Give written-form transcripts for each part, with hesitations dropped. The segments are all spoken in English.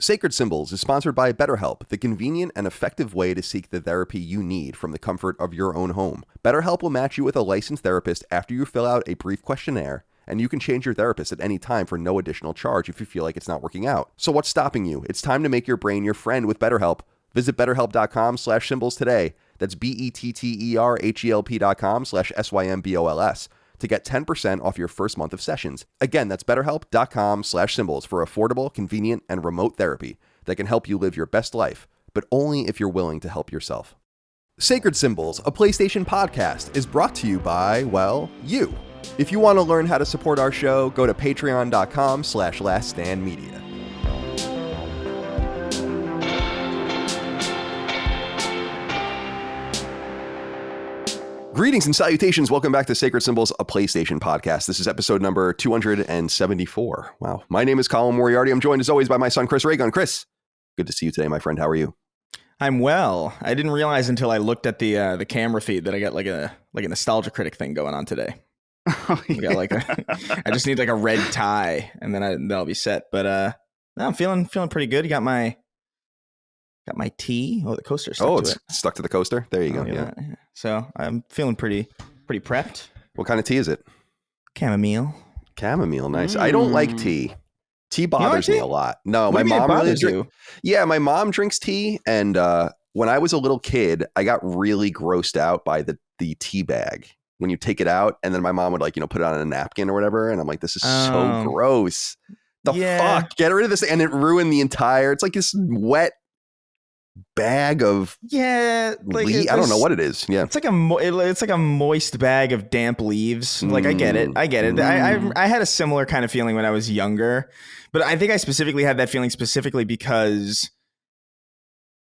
Sacred Symbols is sponsored by BetterHelp, the convenient and effective way to seek the therapy you need from the comfort of your own home. BetterHelp will match you with a licensed therapist after you fill out a brief questionnaire, and you can change your therapist at any time for no additional charge if you feel like it's not working out. So what's stopping you? It's time to make your brain your friend with BetterHelp. Visit betterhelp.com/symbols today. That's BetterHelp.com/SYMBOLS to get 10% off your first month of sessions. Again, that's betterhelp.com/symbols for affordable, convenient, and remote therapy that can help you live your best life, but only if you're willing to help yourself. Sacred Symbols, a PlayStation podcast, is brought to you by, well, you. If you want to learn how to support our show, go to patreon.com/laststandmedia. Greetings and salutations. Welcome back to Sacred Symbols, a PlayStation podcast. This is episode number 274. Wow. My name is Colin Moriarty. I'm joined as always by my son, Chris Raygun. Chris, good to see you today, my friend. How are you? I'm well. I didn't realize until I looked at the camera feed that I got like a nostalgia critic thing going on today. Oh, yeah. I just need like a red tie and then that'll be set. But no, I'm feeling pretty good. You got my tea. Oh, the coaster stuck to it. Stuck to the coaster. There you go. Yeah. So I'm feeling pretty prepped. What kind of tea is it? Chamomile. Chamomile, nice. I don't like tea. Tea bothers me a lot. No, what my mom really drinks. Yeah, my mom drinks tea, and when I was a little kid, I got really grossed out by the tea bag. When you take it out, and then my mom would put it on a napkin or whatever, and I'm like, this is so gross. The fuck? Get rid of this, and it ruined the entire. It's like this wet bag of I don't know what it is. Yeah, it's like a moist bag of damp leaves. Like I get it. I had a similar kind of feeling when I was younger, but I think I specifically had that feeling specifically because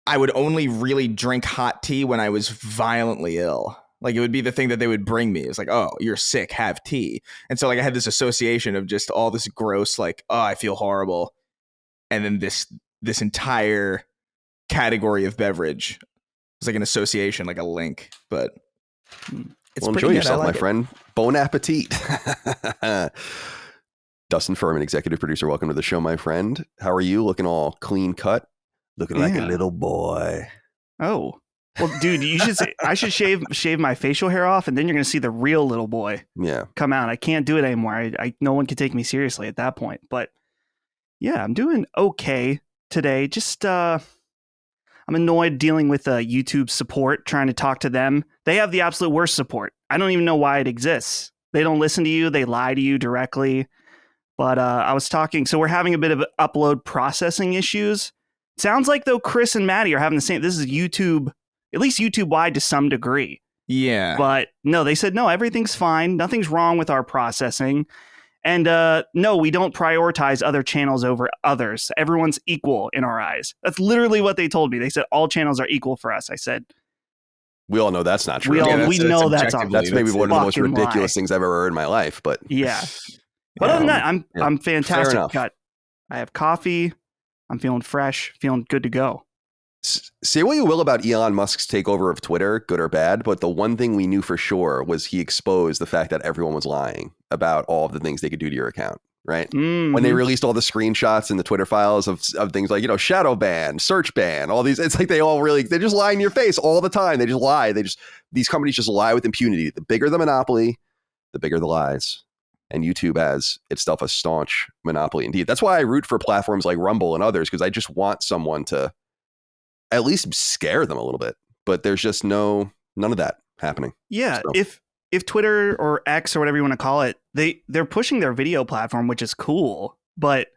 I would only really drink hot tea when I was violently ill. Like it would be the thing that they would bring me. It's like, oh, you're sick, have tea. And so like I had this association of just all this gross, like, oh, I feel horrible, and then this entire category of beverage. It's like an association, like a link, but it's enjoy yourself, my friend. Bon appetit. Dustin Furman, executive producer. Welcome to the show, my friend. How are you? Looking all clean cut, looking like a little boy. Oh, well, dude, you should say I should shave my facial hair off, and then you're gonna see the real little boy. Yeah, come out. I can't do it anymore. I no one can take me seriously at that point. But yeah, I'm doing okay today. Just I'm annoyed dealing with YouTube support, trying to talk to them. They have the absolute worst support. I don't even know why it exists. They don't listen to you. They lie to you directly. But I was talking. So we're having a bit of upload processing issues. Sounds like, though, Chris and Maddie are having the same. This is YouTube, at least YouTube-wide to some degree. Yeah. But no, they said, no, everything's fine. Nothing's wrong with our processing. And no, we don't prioritize other channels over others. Everyone's equal in our eyes. That's literally what they told me. They said all channels are equal for us. I said, we all know that's not true. We know that's maybe one of the most ridiculous things I've ever heard in my life. But yeah. But other than that, I'm fantastic. I have coffee. I'm feeling fresh, feeling good to go. Say what you will about Elon Musk's takeover of Twitter, good or bad, but the one thing we knew for sure was he exposed the fact that everyone was lying about all of the things they could do to your account, right? Mm-hmm. When they released all the screenshots and the Twitter files of things like, shadow ban, search ban, all these, it's like they just lie in your face all the time. They just lie. These companies just lie with impunity. The bigger the monopoly, the bigger the lies. And YouTube has itself a staunch monopoly indeed. That's why I root for platforms like Rumble and others, because I just want someone to at least scare them a little bit, but there's just none of that happening. Yeah. So. If Twitter or X or whatever you want to call it, they're pushing their video platform, which is cool, but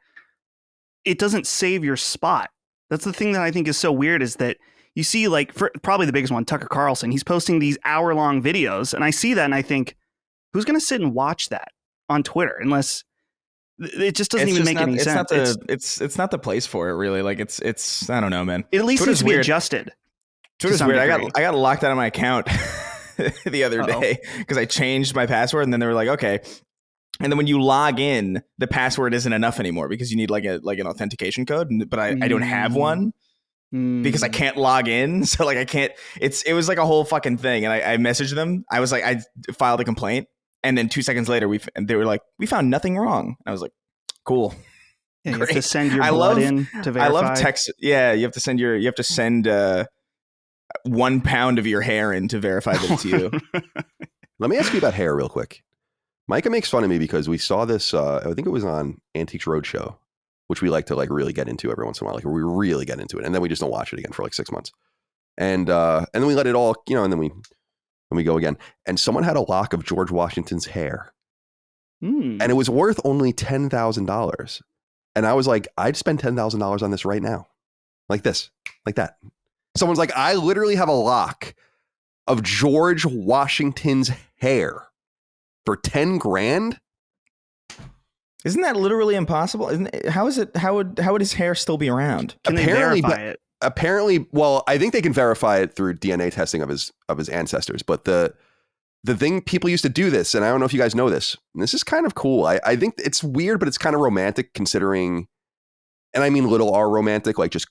it doesn't save your spot. That's the thing that I think is so weird, is that you see, like, for probably the biggest one, Tucker Carlson, he's posting these hour-long videos, and I see that and I think, who's going to sit and watch that on Twitter? Unless it just doesn't even make any sense. It's not the place for it, really. Like it's I don't know, man. It at least needs to be adjusted. Twitter's weird. I got locked out of my account the other day because I changed my password, and then they were like, okay. And then when you log in, the password isn't enough anymore because you need like an authentication code. But I don't have one because I can't log in. So like I can't. It was like a whole fucking thing. And I messaged them. I was like, I filed a complaint. And then 2 seconds later, they were like, we found nothing wrong. And I was like, cool. Yeah, you have to send your blood in to verify. I love text. Yeah, you have to send 1 pound of your hair in to verify that it's you. Let me ask you about hair real quick. Micah makes fun of me because we saw this, I think it was on Antiques Roadshow, which we like to like really get into every once in a while. Like we really get into it. And then we just don't watch it again for like 6 months. And then we let it all, and then we go again. And someone had a lock of George Washington's hair. And it was worth only $10,000. And I was like, I'd spend $10,000 on this right now. Like this, like that. Someone's like, I literally have a lock of George Washington's hair for 10 grand. Isn't that literally impossible? How would his hair still be around? Can they verify it? Apparently, well, I think they can verify it through DNA testing of his ancestors. But the thing, people used to do this, and I don't know if you guys know this. And this is kind of cool. I think it's weird, but it's kind of romantic considering, and I mean little r romantic, like just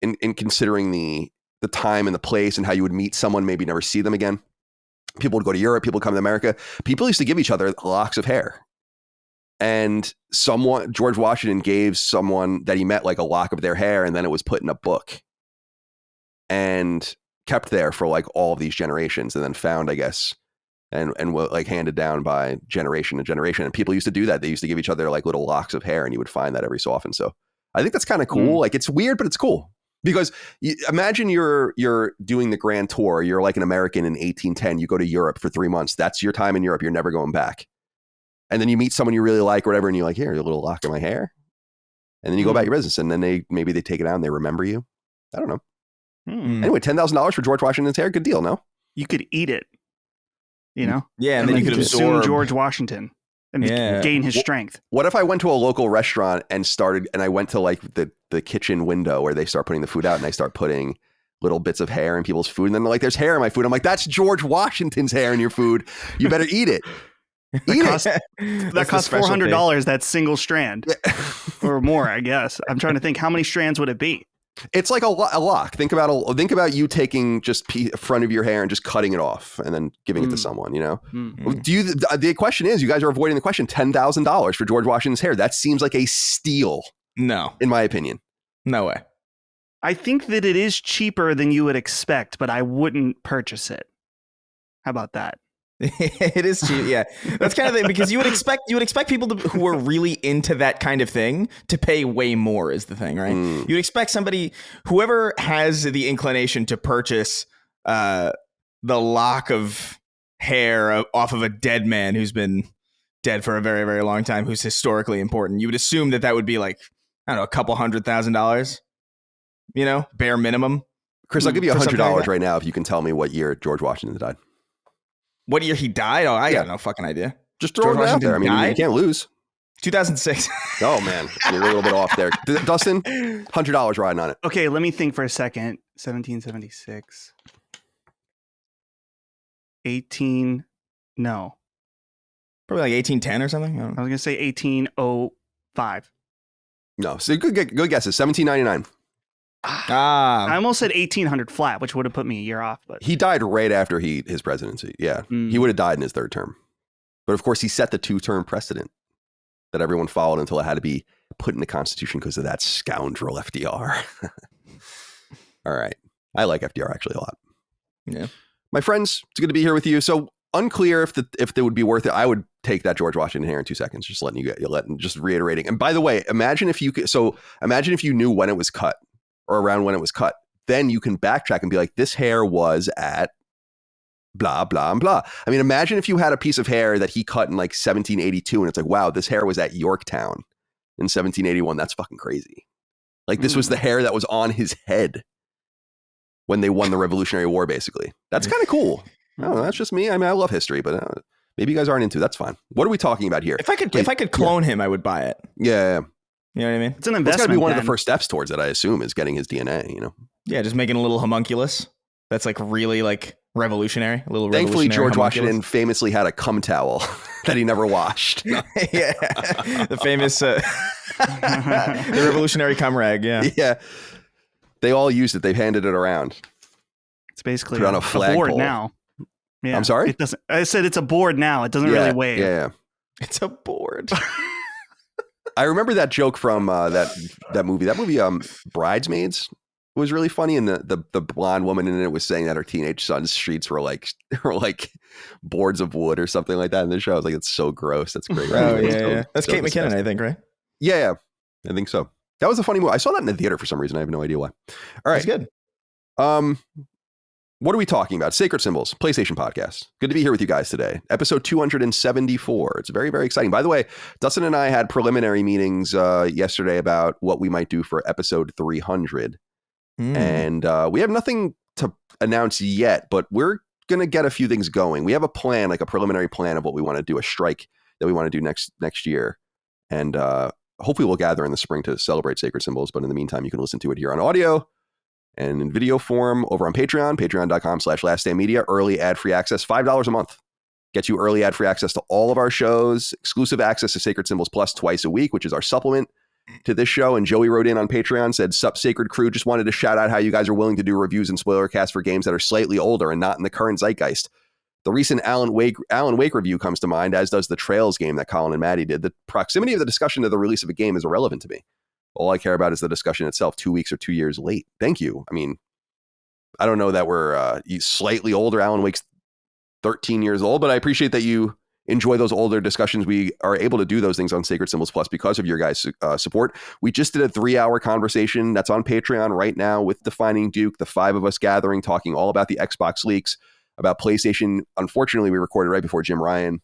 in considering the time and the place and how you would meet someone, maybe never see them again. People would go to Europe, people would come to America. People used to give each other locks of hair. And George Washington gave someone that he met like a lock of their hair, and then it was put in a book and kept there for like all of these generations, and then found, I guess, and like handed down by generation to generation. And people used to do that. They used to give each other like little locks of hair, and you would find that every so often. So I think that's kind of cool. Like it's weird, but it's cool. Because imagine you're doing the grand tour. You're like an American in 1810. You go to Europe for 3 months. That's your time in Europe. You're never going back. And then you meet someone you really like or whatever, and you're like, here, a little lock of my hair. And then you go about your business, and then maybe they take it out and they remember you. I don't know. Anyway, $10,000 for George Washington's hair. Good deal, no? You could eat it, Yeah, and then you could absorb George Washington and gain his strength. What if I went to a local restaurant and I went to like the kitchen window where they start putting the food out, and I start putting little bits of hair in people's food, and then they're like, there's hair in my food. I'm like, that's George Washington's hair in your food. You better eat it. That costs $400, that single strand or more, I guess. I'm trying to think, how many strands would it be? It's like a lock. Think about you taking just front of your hair and just cutting it off and then giving it to someone, The question is, you guys are avoiding the question. $10,000 for George Washington's hair. That seems like a steal. No, in my opinion. No way. I think that it is cheaper than you would expect, but I wouldn't purchase it. How about that? It is cheap, yeah. That's kind of the, because you would expect people who are really into that kind of thing to pay way more is the thing, right? You'd expect whoever has the inclination to purchase the lock of hair off of a dead man who's been dead for a very, very long time, who's historically important. You would assume that would be like, I don't know, a couple $100,000, bare minimum. Chris, I'll give you $100 right now if you can tell me what year George Washington died. What year he died? Oh, I got no fucking idea. Just throw it out there. I mean, you can't lose. 2006. Oh, man. You're a little bit off there. Dustin, $100 riding on it. Okay, let me think for a second. 1776. no. Probably like 1810 or something. I was going to say 1805. No. So good guesses. 1799. I almost said 1800 flat, which would have put me a year off. But he died right after his presidency. Yeah, he would have died in his third term. But of course, he set the 2-term precedent that everyone followed until it had to be put in the Constitution because of that scoundrel FDR. All right, I like FDR actually a lot. Yeah, my friends, it's good to be here with you. So unclear if it would be worth it. I would take that George Washington hair in 2 seconds. Just just reiterating. And by the way, imagine if you knew when it was cut. Or around when it was cut, then you can backtrack and be like, this hair was at blah, blah, and blah. I mean, imagine if you had a piece of hair that he cut in like 1782 and it's like, wow, this hair was at Yorktown in 1781. That's fucking crazy. Like this was the hair that was on his head when they won the Revolutionary War, basically. That's kind of cool. I don't know, that's just me. I mean, I love history, but maybe you guys aren't into it. That's fine. What are we talking about here? If I could clone him, I would buy it. Yeah. You know what I mean? It's an investment. It's got to be one of the first steps towards it, I assume, is getting his DNA, Yeah, just making a little homunculus. That's like really like revolutionary. Thankfully, George Washington famously had a cum towel that he never washed. Yeah, the famous the revolutionary cum rag. Yeah, yeah. They all used it. They've handed it around. It's basically on a board now. Yeah, I'm sorry? It doesn't. I said it's a board now. It doesn't really weigh. Yeah. It's a board. I remember that joke from that movie. That movie, Bridesmaids, was really funny, and the blonde woman in it was saying that her teenage son's streets were like boards of wood or something like that in the show. I was like, it's so gross. That's great. Oh yeah. That's Kate McKinnon, I think, right? Yeah, I think so. That was a funny movie. I saw that in the theater for some reason. I have no idea why. All right, that's good. What are we talking about? Sacred Symbols, PlayStation Podcast. Good to be here with you guys today. Episode 274. It's very, very exciting. By the way, Dustin and I had preliminary meetings yesterday about what we might do for episode 300. And we have nothing to announce yet, but we're going to get a few things going. We have a plan, like a preliminary plan of what we want to do, a strike that we want to do next year. And hopefully we'll gather in the spring to celebrate Sacred Symbols. But in the meantime, you can listen to it here on audio and in video form over on Patreon, patreon.com/laststandmedia, early ad-free access, $5 a month. Gets you early ad-free access to all of our shows, exclusive access to Sacred Symbols Plus twice a week, which is our supplement to this show. And Joey wrote in on Patreon, said, "Sup, Sacred Crew, just wanted to shout out how you guys are willing to do reviews and spoiler casts for games that are slightly older and not in the current zeitgeist. The recent Alan Wake review comes to mind, as does the Trails game that Colin and Maddie did. The proximity of the discussion to the release of a game is irrelevant to me. All I care about is the discussion itself, 2 weeks or 2 years late." Thank you. I mean, I don't know that we're slightly older. Alan Wake's 13 years old, but I appreciate that you enjoy those older discussions. We are able to do those things on Sacred Symbols Plus because of your guys' support. We just did a 3-hour conversation that's on Patreon right now with Defining Duke, the 5 of us gathering, talking all about the Xbox leaks, about PlayStation. Unfortunately, we recorded right before Jim Ryan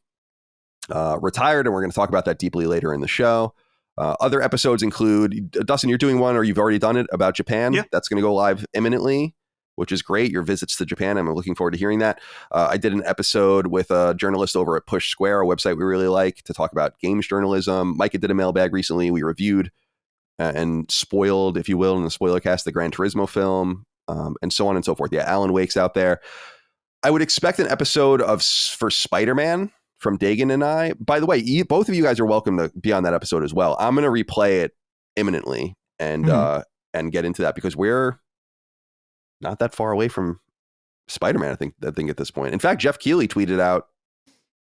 retired, and we're going to talk about that deeply later in the show. Other episodes include, Dustin, you're doing one, or you've already done it, about Japan. Yeah. That's going to go live imminently, which is great. Your visits to Japan, I'm looking forward to hearing that. I did an episode with a journalist over at Push Square, a website we really like, to talk about games journalism. Micah did a mailbag recently. We reviewed and spoiled, if you will, in the spoiler cast, the Gran Turismo film, and so on and so forth. Yeah, Alan Wake's out there. I would expect an episode for Spider-Man from Dagan and I. By the way, both of you guys are welcome to be on that episode as well. I'm going to replay it imminently and get into that, because we're not that far away from Spider-Man, I think at this point. In fact, Jeff Keighley tweeted out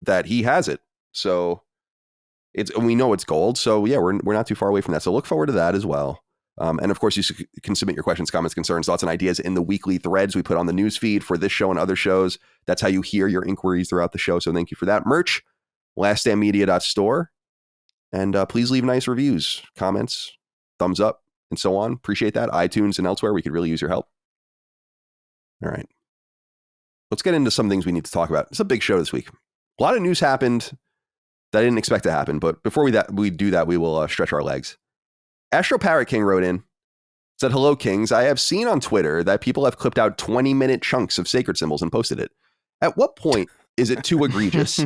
that he has it. So we know it's gold. So yeah, we're not too far away from that. So look forward to that as well. And of course, you can submit your questions, comments, concerns, thoughts, and ideas in the weekly threads we put on the news feed for this show and other shows. That's how you hear your inquiries throughout the show. So thank you for that. Merch, laststandmedia.store. And please leave nice reviews, comments, thumbs up, and so on. Appreciate that. iTunes and elsewhere, we could really use your help. All right. Let's get into some things we need to talk about. It's a big show this week. A lot of news happened that I didn't expect to happen. But before we do that, we will stretch our legs. Astro Parrot King wrote in, said, "Hello, Kings. I have seen on Twitter that people have clipped out 20-minute chunks of Sacred Symbols and posted it. At what point is it too egregious?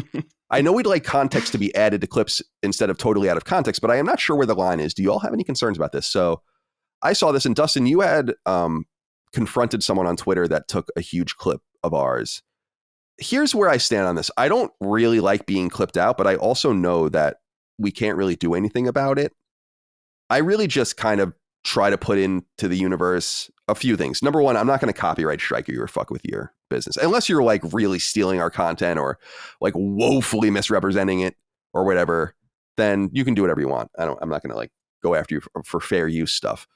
I know we'd like context to be added to clips instead of totally out of context, but I am not sure where the line is. Do you all have any concerns about this?" So I saw this, and Dustin, you had confronted someone on Twitter that took a huge clip of ours. Here's where I stand on this. I don't really like being clipped out, but I also know that we can't really do anything about it. I really just kind of try to put into the universe a few things. Number one, I'm not going to copyright strike you or fuck with your business unless you're like really stealing our content or like woefully misrepresenting it or whatever. Then you can do whatever you want. I'm not going to like go after you for fair use stuff.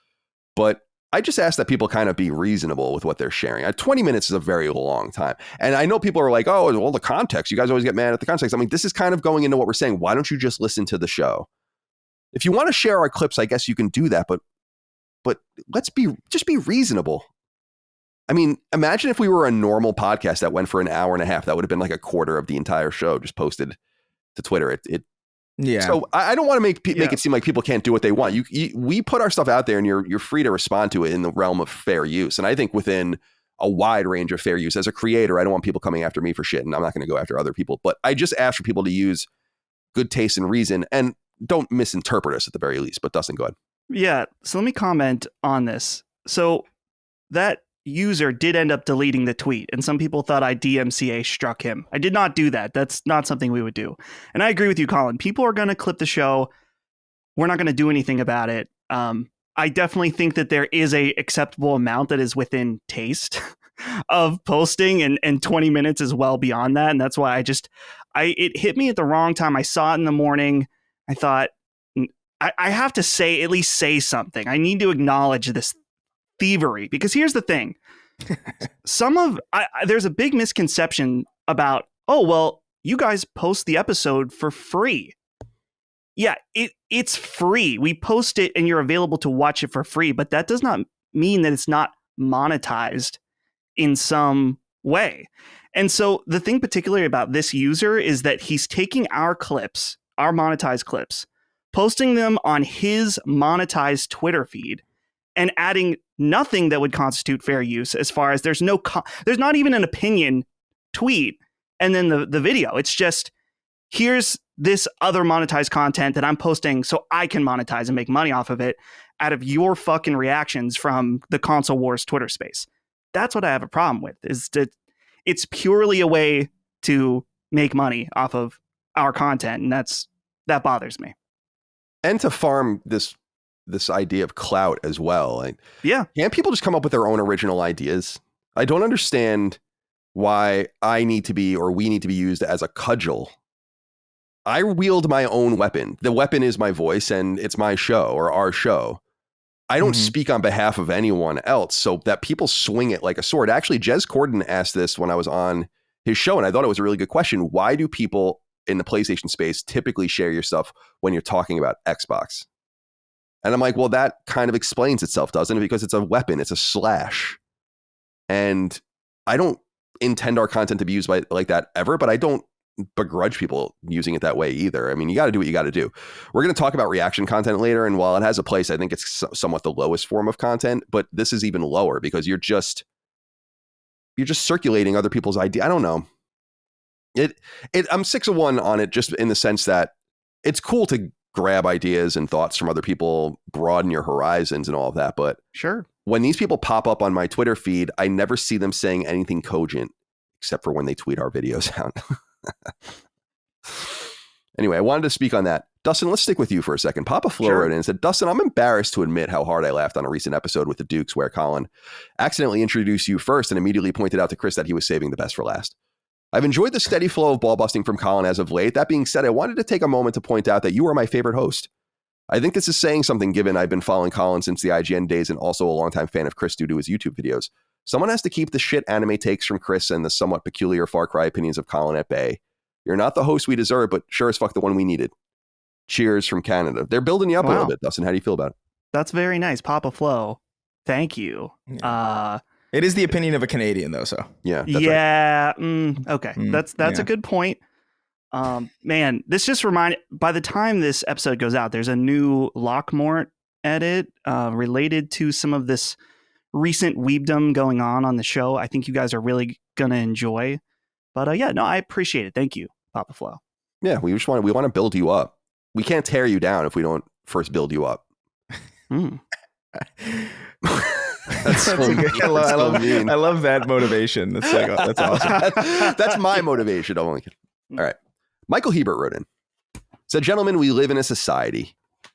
But I just ask that people kind of be reasonable with what they're sharing. 20 minutes is a very long time. And I know people are like, oh, well, the context. You guys always get mad at the context. I mean, this is kind of going into what we're saying. Why don't you just listen to the show? If you want to share our clips, I guess you can do that, but just be reasonable. I mean, imagine if we were a normal podcast that went for an hour and a half. That would have been like a quarter of the entire show just posted to Twitter. Yeah. So I don't want to make it seem like people can't do what they want. We put our stuff out there, and you're free to respond to it in the realm of fair use. And I think within a wide range of fair use. As a creator, I don't want people coming after me for shit, and I'm not going to go after other people. But I just ask for people to use good taste and reason, and don't misinterpret us at the very least. But Dustin, go ahead. Yeah. So let me comment on this. So that user did end up deleting the tweet, and some people thought I DMCA struck him. I did not do that. That's not something we would do. And I agree with you, Colin. People are going to clip the show. We're not going to do anything about it. I definitely think that there is a acceptable amount that is within taste of posting, and 20 minutes is well beyond that. And that's why it hit me at the wrong time. I saw it in the morning. I thought, I have to at least say something. I need to acknowledge this thievery, because here's the thing. There's a big misconception about, oh, well, you guys post the episode for free. Yeah, it's free. We post it and you're available to watch it for free, but that does not mean that it's not monetized in some way. And so the thing particularly about this user is that he's taking our clips, our monetized clips, posting them on his monetized Twitter feed, and adding nothing that would constitute fair use, as far as there's not even an opinion tweet and then the video. It's just, here's this other monetized content that I'm posting so I can monetize and make money off of it out of your fucking reactions from the Console Wars Twitter space. That's what I have a problem with, is that it's purely a way to make money off of our content, and that bothers me. And to farm this idea of clout as well. Like, yeah. Can't people just come up with their own original ideas? I don't understand why we need to be used as a cudgel. I wield my own weapon. The weapon is my voice, and it's my show, or our show. I don't speak on behalf of anyone else, so that people swing it like a sword. Actually, Jez Corden asked this when I was on his show, and I thought it was a really good question. Why do people in the PlayStation space typically share your stuff when you're talking about Xbox? And I'm like, well, that kind of explains itself, doesn't it? Because it's a weapon, it's a slash. And I don't intend our content to be used like that ever, but I don't begrudge people using it that way either. I mean, you got to do what you got to do. We're going to talk about reaction content later, and while it has a place, I think it's somewhat the lowest form of content, but this is even lower because you're just circulating other people's idea. I don't know. I'm 6 of 1 on it, just in the sense that it's cool to grab ideas and thoughts from other people, broaden your horizons and all of that. But sure, when these people pop up on my Twitter feed, I never see them saying anything cogent, except for when they tweet our videos out. Anyway, I wanted to speak on that. Dustin, let's stick with you for a second. Papa Flo wrote in and said, Dustin, I'm embarrassed to admit how hard I laughed on a recent episode with the Dukes where Colin accidentally introduced you first and immediately pointed out to Chris that he was saving the best for last. I've enjoyed the steady flow of ball busting from Colin as of late. That being said, I wanted to take a moment to point out that you are my favorite host. I think this is saying something, given I've been following Colin since the IGN days and also a longtime fan of Chris due to his YouTube videos. Someone has to keep the shit anime takes from Chris and the somewhat peculiar Far Cry opinions of Colin at bay. You're not the host we deserve, but sure as fuck the one we needed. Cheers from Canada. They're building you up a little bit, Dustin. How do you feel about it? That's very nice. Papa Flo. Thank you. Yeah. It is the opinion of a Canadian, though, so. Yeah. Yeah. Right. Okay. That's a good point. Man, this just reminded, by the time this episode goes out, there's a new Lockmort edit related to some of this recent weebdom going on the show. I think you guys are really going to enjoy. But yeah, no, I appreciate it. Thank you, Papa Flo. Yeah, we want to build you up. We can't tear you down if we don't first build you up. That's so mean. I love that motivation. That's awesome. That's my motivation. I'm only kidding. All right. Michael Hebert wrote in. Said, gentlemen, we live in a society.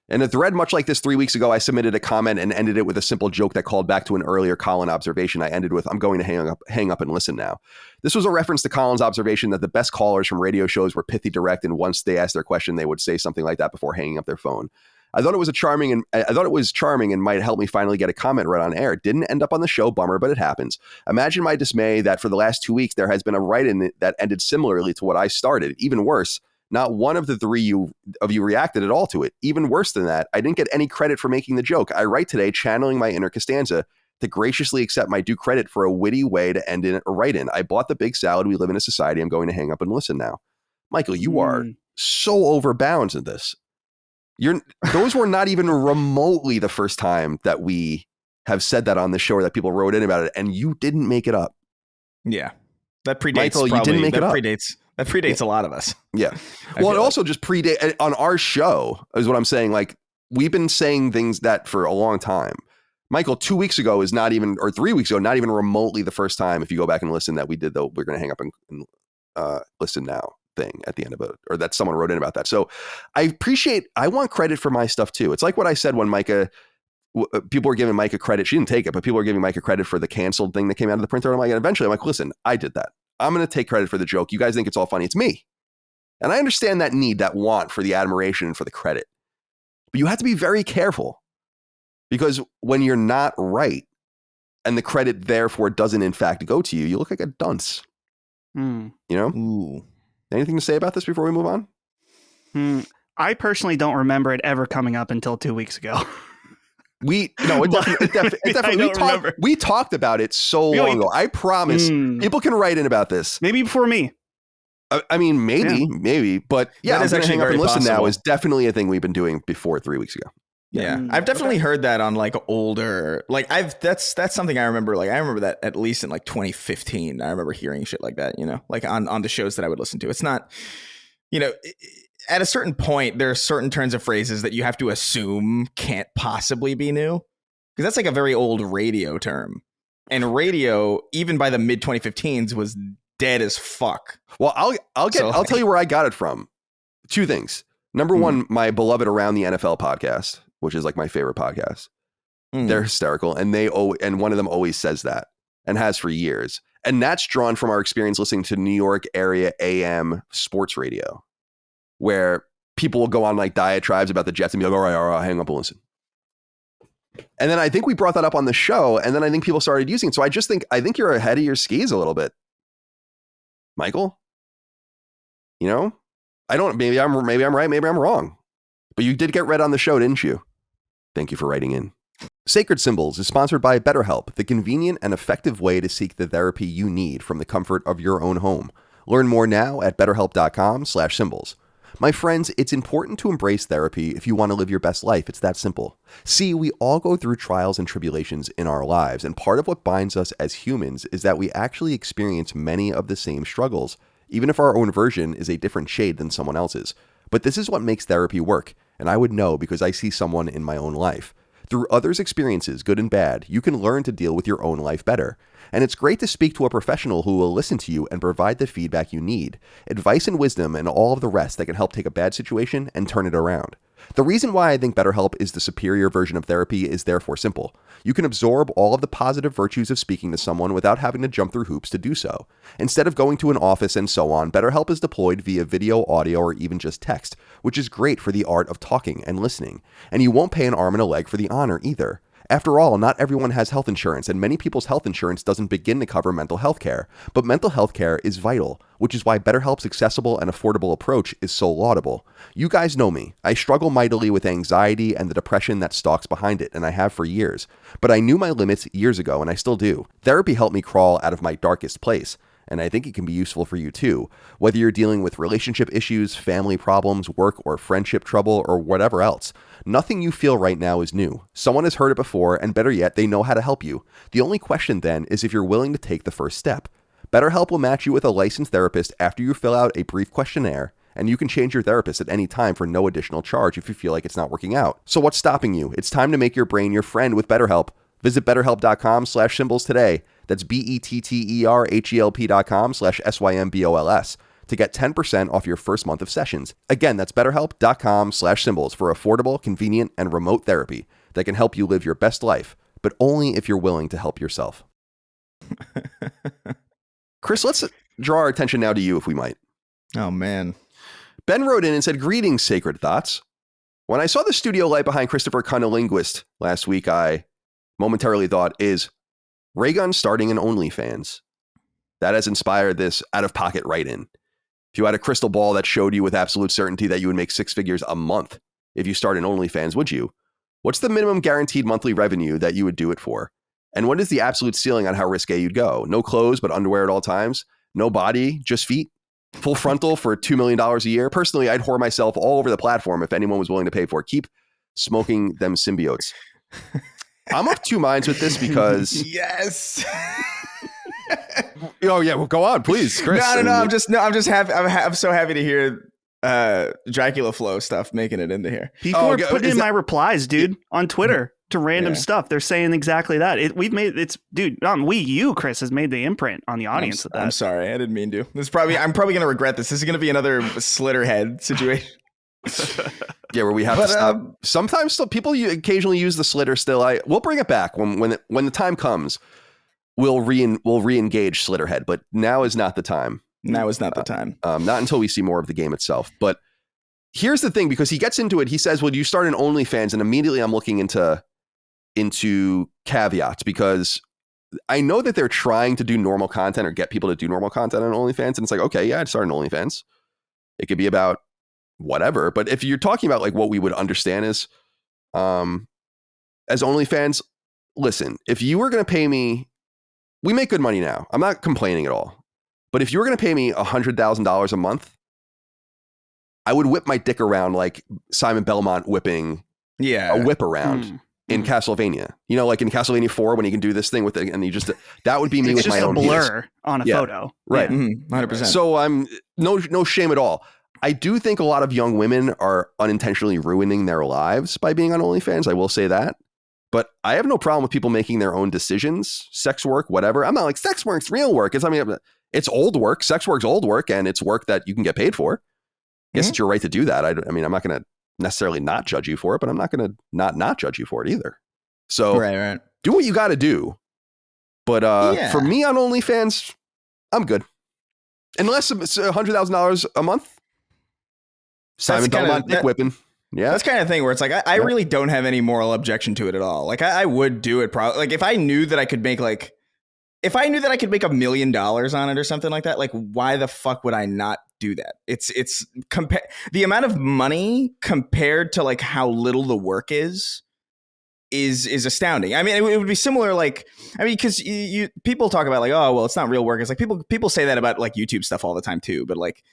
In a thread much like this 3 weeks ago, I submitted a comment and ended it with a simple joke that called back to an earlier Colin observation. I ended with, I'm going to hang up and listen now. This was a reference to Colin's observation that the best callers from radio shows were pithy, direct, and once they asked their question, they would say something like that before hanging up their phone. I thought it was charming and might help me finally get a comment read on air. It didn't end up on the show, bummer, but it happens. Imagine my dismay that for the last 2 weeks, there has been a write-in that ended similarly to what I started. Even worse, not one of the three of you reacted at all to it. Even worse than that, I didn't get any credit for making the joke. I write today channeling my inner Costanza to graciously accept my due credit for a witty way to end in a write-in. I bought the big salad. We live in a society. I'm going to hang up and listen now. Michael, you are so over bounds in this. Those were not even remotely the first time that we have said that on the show or that people wrote in about it, and you didn't make it up. Yeah. That predates Michael, you didn't make it up. That predates a lot of us. Yeah. Well, it also just predates on our show is what I'm saying. Like, we've been saying things that for a long time. Michael, 2 weeks ago is not even, or 3 weeks ago, not even remotely the first time, if you go back and listen, that we did we're going to hang up and listen now thing at the end of it, or that someone wrote in about that. So I want credit for my stuff too. It's like what I said when Micah, people were giving Micah credit. She didn't take it, but people were giving Micah credit for the canceled thing that came out of the printer. And eventually I'm like, listen, I did that. I'm going to take credit for the joke. You guys think it's all funny. It's me. And I understand that need, that want for the admiration and for the credit. But you have to be very careful, because when you're not right and the credit therefore doesn't in fact go to you, you look like a dunce. You know? Ooh. Anything to say about this before we move on? I personally don't remember it ever coming up until 2 weeks ago. We talked about it so long ago. I promise people can write in about this. Maybe before me. I mean, maybe, but yeah, I'm gonna hang up and listen now is definitely a thing we've been doing before 3 weeks ago. Yeah, I've definitely heard that on like older, like that's something I remember. Like I remember that at least in like 2015. I remember hearing shit like that, you know, like on the shows that I would listen to. It's not, you know, at a certain point, there are certain turns of phrases that you have to assume can't possibly be new, because that's like a very old radio term, and radio, even by the mid 2015s, was dead as fuck. Well, I'll tell you where I got it from. Two things. Number one, my beloved Around the NFL podcast, which is like my favorite podcast. They're hysterical, and and one of them always says that, and has for years. And that's drawn from our experience listening to New York area AM sports radio, where people will go on like diatribes about the Jets and be like, all right, hang up and listen. And then I think we brought that up on the show, and then I think people started using it. So I think you're ahead of your skis a little bit, Michael. You know, maybe I'm right, maybe I'm wrong, but you did get read on the show, didn't you? Thank you for writing in. Sacred Symbols is sponsored by BetterHelp, the convenient and effective way to seek the therapy you need from the comfort of your own home. Learn more now at betterhelp.com/symbols. My friends, it's important to embrace therapy if you want to live your best life. It's that simple. See, we all go through trials and tribulations in our lives, and part of what binds us as humans is that we actually experience many of the same struggles, even if our own version is a different shade than someone else's. But this is what makes therapy work, and I would know because I see someone in my own life. Through others' experiences, good and bad, you can learn to deal with your own life better. And it's great to speak to a professional who will listen to you and provide the feedback you need, advice and wisdom, and all of the rest that can help take a bad situation and turn it around. The reason why I think BetterHelp is the superior version of therapy is therefore simple. You can absorb all of the positive virtues of speaking to someone without having to jump through hoops to do so. Instead of going to an office and so on, BetterHelp is deployed via video, audio, or even just text, which is great for the art of talking and listening. And you won't pay an arm and a leg for the honor either. After all, not everyone has health insurance, and many people's health insurance doesn't begin to cover mental health care. But mental health care is vital, which is why BetterHelp's accessible and affordable approach is so laudable. You guys know me. I struggle mightily with anxiety and the depression that stalks behind it, and I have for years. But I knew my limits years ago, and I still do. Therapy helped me crawl out of my darkest place. And I think it can be useful for you too, whether you're dealing with relationship issues, family problems, work or friendship trouble, or whatever else. Nothing you feel right now is new. Someone has heard it before, and better yet, they know how to help you. The only question then is if you're willing to take the first step. BetterHelp will match you with a licensed therapist after you fill out a brief questionnaire, and you can change your therapist at any time for no additional charge if you feel like it's not working out. So what's stopping you? It's time to make your brain your friend with BetterHelp. Visit betterhelp.com/symbols today. That's BetterHelp.com/SYMBOLS to get 10% off your first month of sessions. Again, that's betterhelp.com/symbols for affordable, convenient, and remote therapy that can help you live your best life, but only if you're willing to help yourself. Chris, let's draw our attention now to you, if we might. Oh, man. Ben wrote in and said, "Greetings, Sacred Thoughts. When I saw the studio light behind Christopher Cunnilinguist last week, I momentarily thought, is Raygun starting an OnlyFans? That has inspired this out-of-pocket write-in. If you had a crystal ball that showed you with absolute certainty that you would make 6 figures a month if you start an OnlyFans, would you? What's the minimum guaranteed monthly revenue that you would do it for? And what is the absolute ceiling on how risque you'd go? No clothes, but underwear at all times? No body, just feet? Full frontal for $2 million a year? Personally, I'd whore myself all over the platform if anyone was willing to pay for it. Keep smoking them symbiotes." I'm of two minds with this because... Yes. Oh yeah, well, go on, please, Chris. No. I'm just happy. I'm so happy to hear Dracula Flow stuff making it into here. People are putting in my replies, dude, on Twitter to random stuff. They're saying exactly that. You, Chris, has made the imprint on the audience with that. I'm sorry, I didn't mean to. I'm probably gonna regret this. This is gonna be another Slitterhead situation. Yeah, where we have to stop. Sometimes still people occasionally use the slitter still. We'll bring it back when the time comes. We'll re-engage Slitterhead, but now is not the time. Now is not the time. Not until we see more of the game itself. But here's the thing, because he gets into it. He says, well, you start an OnlyFans, and immediately I'm looking into caveats, because I know that they're trying to do normal content or get people to do normal content on OnlyFans. And it's like, okay, yeah, I'd start an OnlyFans. It could be about whatever. But if you're talking about like what we would understand as OnlyFans, listen, if you were going to pay me, we make good money now. I'm not complaining at all. But if you were going to pay me $100,000 a month, I would whip my dick around like Simon Belmont whipping a whip around. In Castlevania, you know, like in Castlevania 4, when you can do this thing with it, and you just, that would be me with my own blur penis on a photo. Right. 100%. So I'm no shame at all. I do think a lot of young women are unintentionally ruining their lives by being on OnlyFans. I will say that. But I have no problem with people making their own decisions, sex work, whatever. I'm not like sex work's real work. It's old work. Sex work's old work, and it's work that you can get paid for. Yes, it's your right to do that. I mean, I'm not going to necessarily not judge you for it, but I'm not going to not judge you for it either. So right. Do what you got to do. But for me on OnlyFans, I'm good. Unless it's $100,000 a month. Simon Belmont dick whipping. Yeah. That's kind of thing where it's like, I really don't have any moral objection to it at all. Like I would do it probably, like if I knew that I could make $1 million on it or something like that, like why the fuck would I not do that? It's the amount of money compared to like how little the work is astounding. I mean, it would be similar, like, I mean, because you people talk about like, oh, well, it's not real work. It's like people say that about like YouTube stuff all the time too, but like,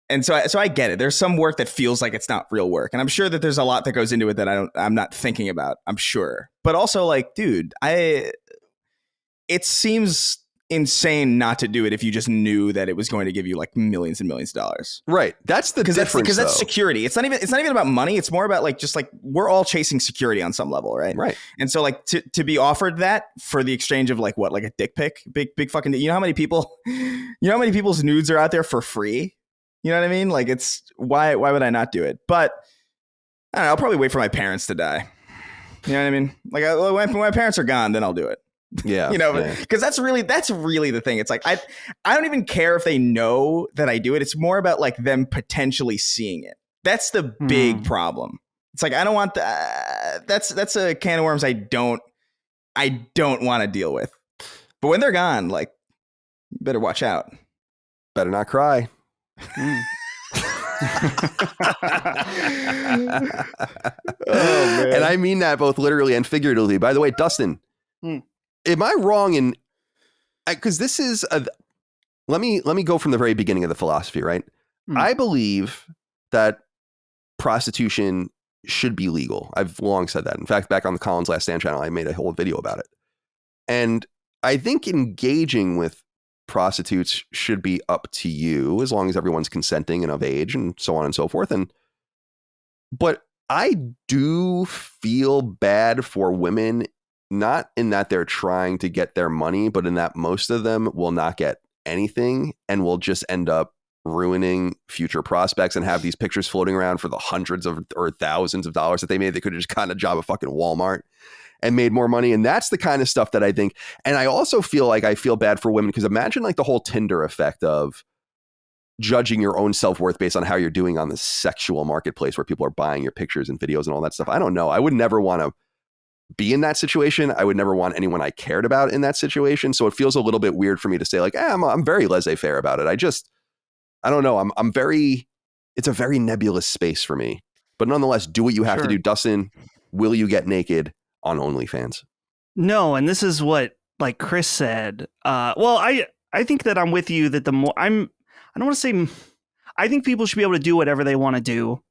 and so I get it. There's some work that feels like it's not real work, and I'm sure that there's a lot that goes into it that I'm not thinking about. I'm sure, but also like, dude, it seems insane not to do it if you just knew that it was going to give you like millions and millions of dollars. Right. That's the difference. Because that's security. It's not even about money. It's more about like, just like, we're all chasing security on some level, right? Right. And so like to be offered that for the exchange of like what, like a dick pic, big fucking, you know how many people's nudes are out there for free? You know what I mean? Like, it's why would I not do it? But I don't know, I'll probably wait for my parents to die. You know what I mean? Like when my parents are gone, then I'll do it. Yeah. You know, because that's really the thing. It's like, I don't even care if they know that I do it. It's more about like them potentially seeing it. That's the big problem. It's like, I don't want that. That's a can of worms I don't want to deal with. But when they're gone, like, you better watch out. Better not cry. Oh, man. And I mean that both literally and figuratively. By the way, Dustin, am I wrong in, because this is let me go from the very beginning of the philosophy, right? I believe that prostitution should be legal. I've long said that. In fact, back on the Colin's Last Stand channel, I made a whole video about it. And I think engaging with prostitutes should be up to you, as long as everyone's consenting and of age and so on and so forth. But I do feel bad for women, not in that they're trying to get their money, but in that most of them will not get anything and will just end up ruining future prospects and have these pictures floating around for the hundreds of or thousands of dollars that they made. They could have just gotten a job at fucking Walmart and made more money. And that's the kind of stuff that I think. And I also feel like I feel bad for women, because imagine like the whole Tinder effect of judging your own self-worth based on how you're doing on the sexual marketplace, where people are buying your pictures and videos and all that stuff. I don't know. I would never want to be in that situation. I would never want anyone I cared about in that situation. So it feels a little bit weird for me to say like, I'm very laissez-faire about it. I don't know. It's a very nebulous space for me, but nonetheless, do what you have to do. Dustin, will you get naked on OnlyFans? No. And this is what, like Chris said, well, I think that I'm with you that the more I don't want to say, I think people should be able to do whatever they want to do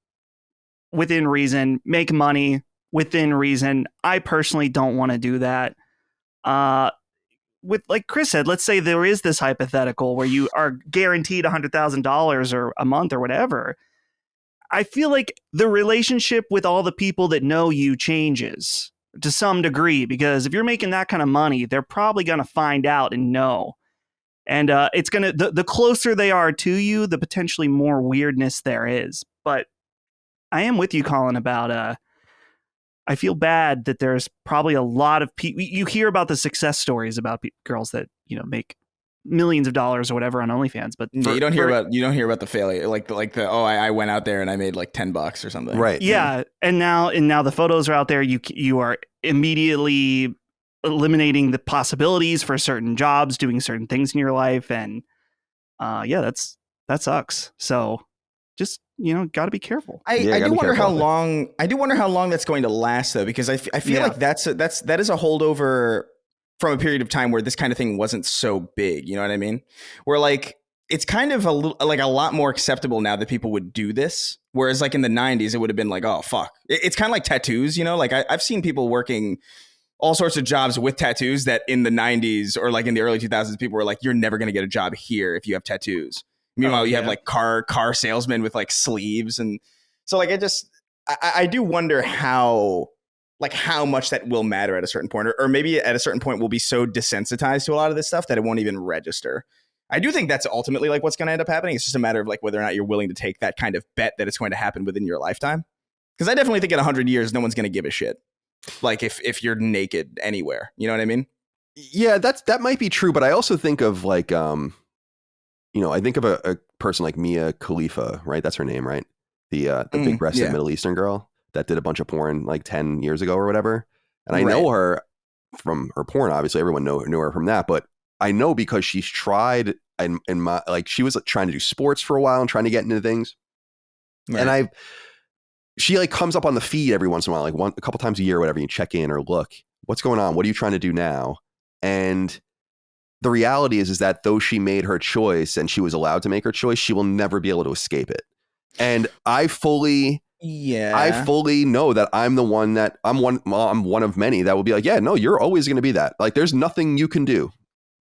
within reason, make money within reason. I personally don't want to do that. With, like Chris said, let's say there is this hypothetical where you are guaranteed $100,000 or a month or whatever. I feel like the relationship with all the people that know you changes to some degree, because if you're making that kind of money, they're probably going to find out and know. And it's going to, the closer they are to you, the potentially more weirdness there is. But I am with you, Colin, about I feel bad that there's probably a lot of people. You hear about the success stories about girls that, you know, make millions of dollars or whatever on OnlyFans. But you don't hear about the failure, like the I went out there and I made like $10 or something. Right. Yeah, and now the photos are out there. You are immediately eliminating the possibilities for certain jobs, doing certain things in your life, and that sucks. So just got to be careful. I do wonder how long that's going to last, though, because I feel like that is a holdover from a period of time where this kind of thing wasn't so big. You know what I mean? Where like it's kind of a lot more acceptable now that people would do this. Whereas like in the 90s, it would have been like, oh, fuck. It's kind of like tattoos, like I've seen people working all sorts of jobs with tattoos that in the 90s or like in the early 2000s, people were like, you're never going to get a job here if you have tattoos. Meanwhile, you have like car salesmen with like sleeves. And so like, I do wonder how much that will matter at a certain point, or maybe at a certain point we'll be so desensitized to a lot of this stuff that it won't even register. I do think that's ultimately like what's going to end up happening. It's just a matter of like whether or not you're willing to take that kind of bet that it's going to happen within your lifetime. Because I definitely think in 100 years, no one's going to give a shit. Like if you're naked anywhere, you know what I mean? Yeah, that might be true. But I also think of like, I think of a person like Mia Khalifa, right? That's her name, right? The big breasted Middle Eastern girl that did a bunch of porn like 10 years ago or whatever. And I know her from her porn. Obviously, everyone knew her from that. But I know because she's tried she was trying to do sports for a while and trying to get into things. Right. And she like comes up on the feed every once in a while, like a couple times a year, or whatever. You check in or look, what's going on? What are you trying to do now? And the reality is that though she made her choice and she was allowed to make her choice, she will never be able to escape it. And I fully know that I'm one of many that will be like, yeah, no, you're always going to be that. Like, there's nothing you can do.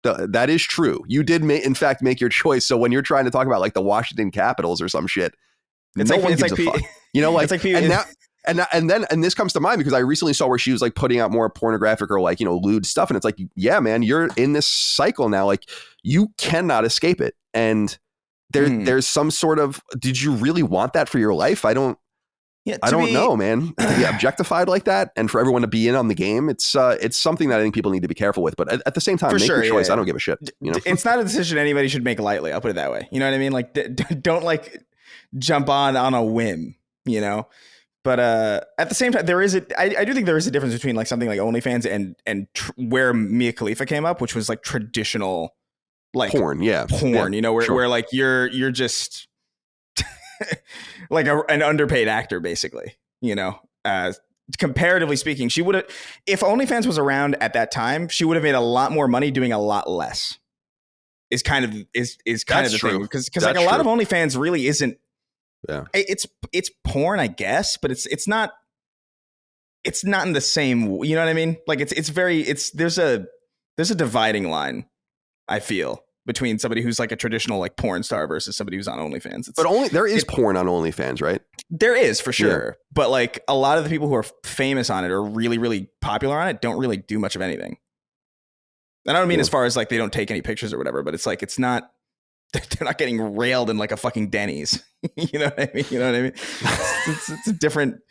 That is true. You did in fact make your choice. So when you're trying to talk about like the Washington Capitals or some shit, it's no one gives a fuck. Like, and this comes to mind because I recently saw where she was like putting out more pornographic or like, lewd stuff. And it's like, yeah, man, you're in this cycle now. Like, you cannot escape it. And there's some sort of, did you really want that for your life? I don't know, man. To be objectified like that and for everyone to be in on the game, it's something that I think people need to be careful with. But at the same time, make your choice. I don't give a shit. It's not a decision anybody should make lightly. I'll put it that way. You know what I mean? Like, don't like jump on a whim, But at the same time, I do think there is a difference between like something like OnlyFans and where Mia Khalifa came up, which was like traditional like porn, where like you're just like an underpaid actor, basically, comparatively speaking. She would have, if OnlyFans was around at that time, she would have made a lot more money doing a lot less. Is kind of the thing, because like a lot of OnlyFans really isn't. Yeah, it's porn, I guess, but it's not in the same. You know what I mean? Like there's a dividing line, I feel, between somebody who's like a traditional like porn star versus somebody who's on OnlyFans. There is porn on OnlyFans, right? There is, for sure. Yeah. But like a lot of the people who are famous on it or really, really popular on it don't really do much of anything. And I don't mean as far as like they don't take any pictures or whatever, but it's like they're not getting railed in like a fucking Denny's. You know what I mean? It's a different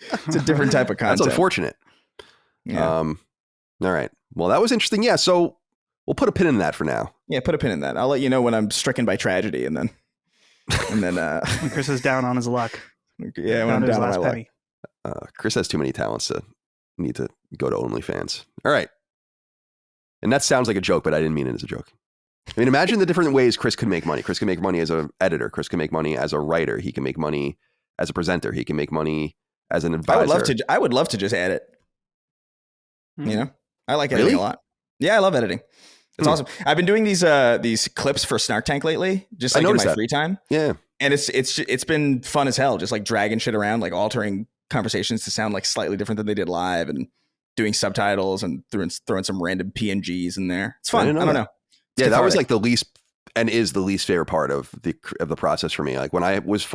type of content. That's unfortunate. Yeah. All right. Well, that was interesting. Yeah. So we'll put a pin in that for now. Yeah, put a pin in that. I'll let you know when I'm stricken by tragedy, and then when Chris is down on his luck. Yeah, when I'm down on my luck. Chris has too many talents to need to go to OnlyFans. All right. And that sounds like a joke, but I didn't mean it as a joke. I mean, imagine the different ways Chris could make money. Chris can make money as an editor. Chris can make money as a writer. He can make money as a presenter. He can make money as an advisor. I would love to just edit. I like editing a lot. Yeah, I love editing. It's awesome. I've been doing these clips for Snark Tank lately, just like in my free time. Yeah, and it's been fun as hell, just like dragging shit around, like altering conversations to sound like slightly different than they did live, and doing subtitles and throwing some random PNGs in there. It's fun. I don't know. Yeah, that was like the least and is the least favorite part of the process for me. Like when I used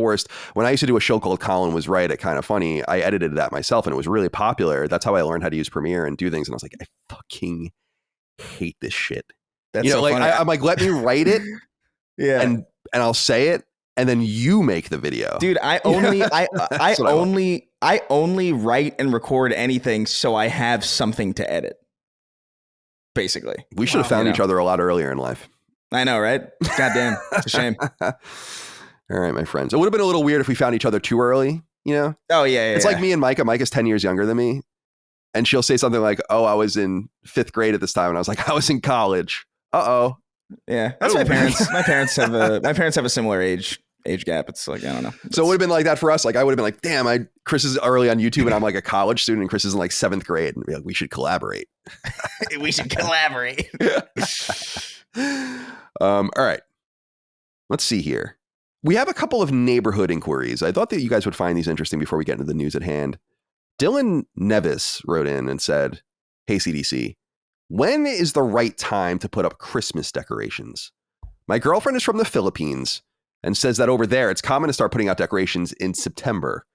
to do a show called Colin Was Right at Kind of Funny, I edited that myself and it was really popular. That's how I learned how to use Premiere and do things. And I was like, I fucking hate this shit. That's so funny. I'm like, let me write it. Yeah. And I'll say it. And then you make the video. Dude, I only write and record anything so I have something to edit. Basically. We should have found each other a lot earlier in life. I know, right? Goddamn, it's a shame. All right, my friends. It would have been a little weird if we found each other too early, you know? Oh, yeah. It's like me and Micah. Micah's 10 years younger than me. And she'll say something like, oh, I was in 5th grade at this time. And I was like, I was in college. Uh-oh. Yeah, that's my parents. My parents have a similar age gap. It's like, I don't know. So it would have been like that for us. Like I would have been like, damn, Chris is early on YouTube and I'm like a college student and Chris is in like 7th grade. And be like, we should collaborate. We should collaborate. All right. Let's see here. We have a couple of neighborhood inquiries. I thought that you guys would find these interesting before we get into the news at hand. Dylan Nevis wrote in and said, hey, CDC, when is the right time to put up Christmas decorations? My girlfriend is from the Philippines and says that over there, it's common to start putting out decorations in September.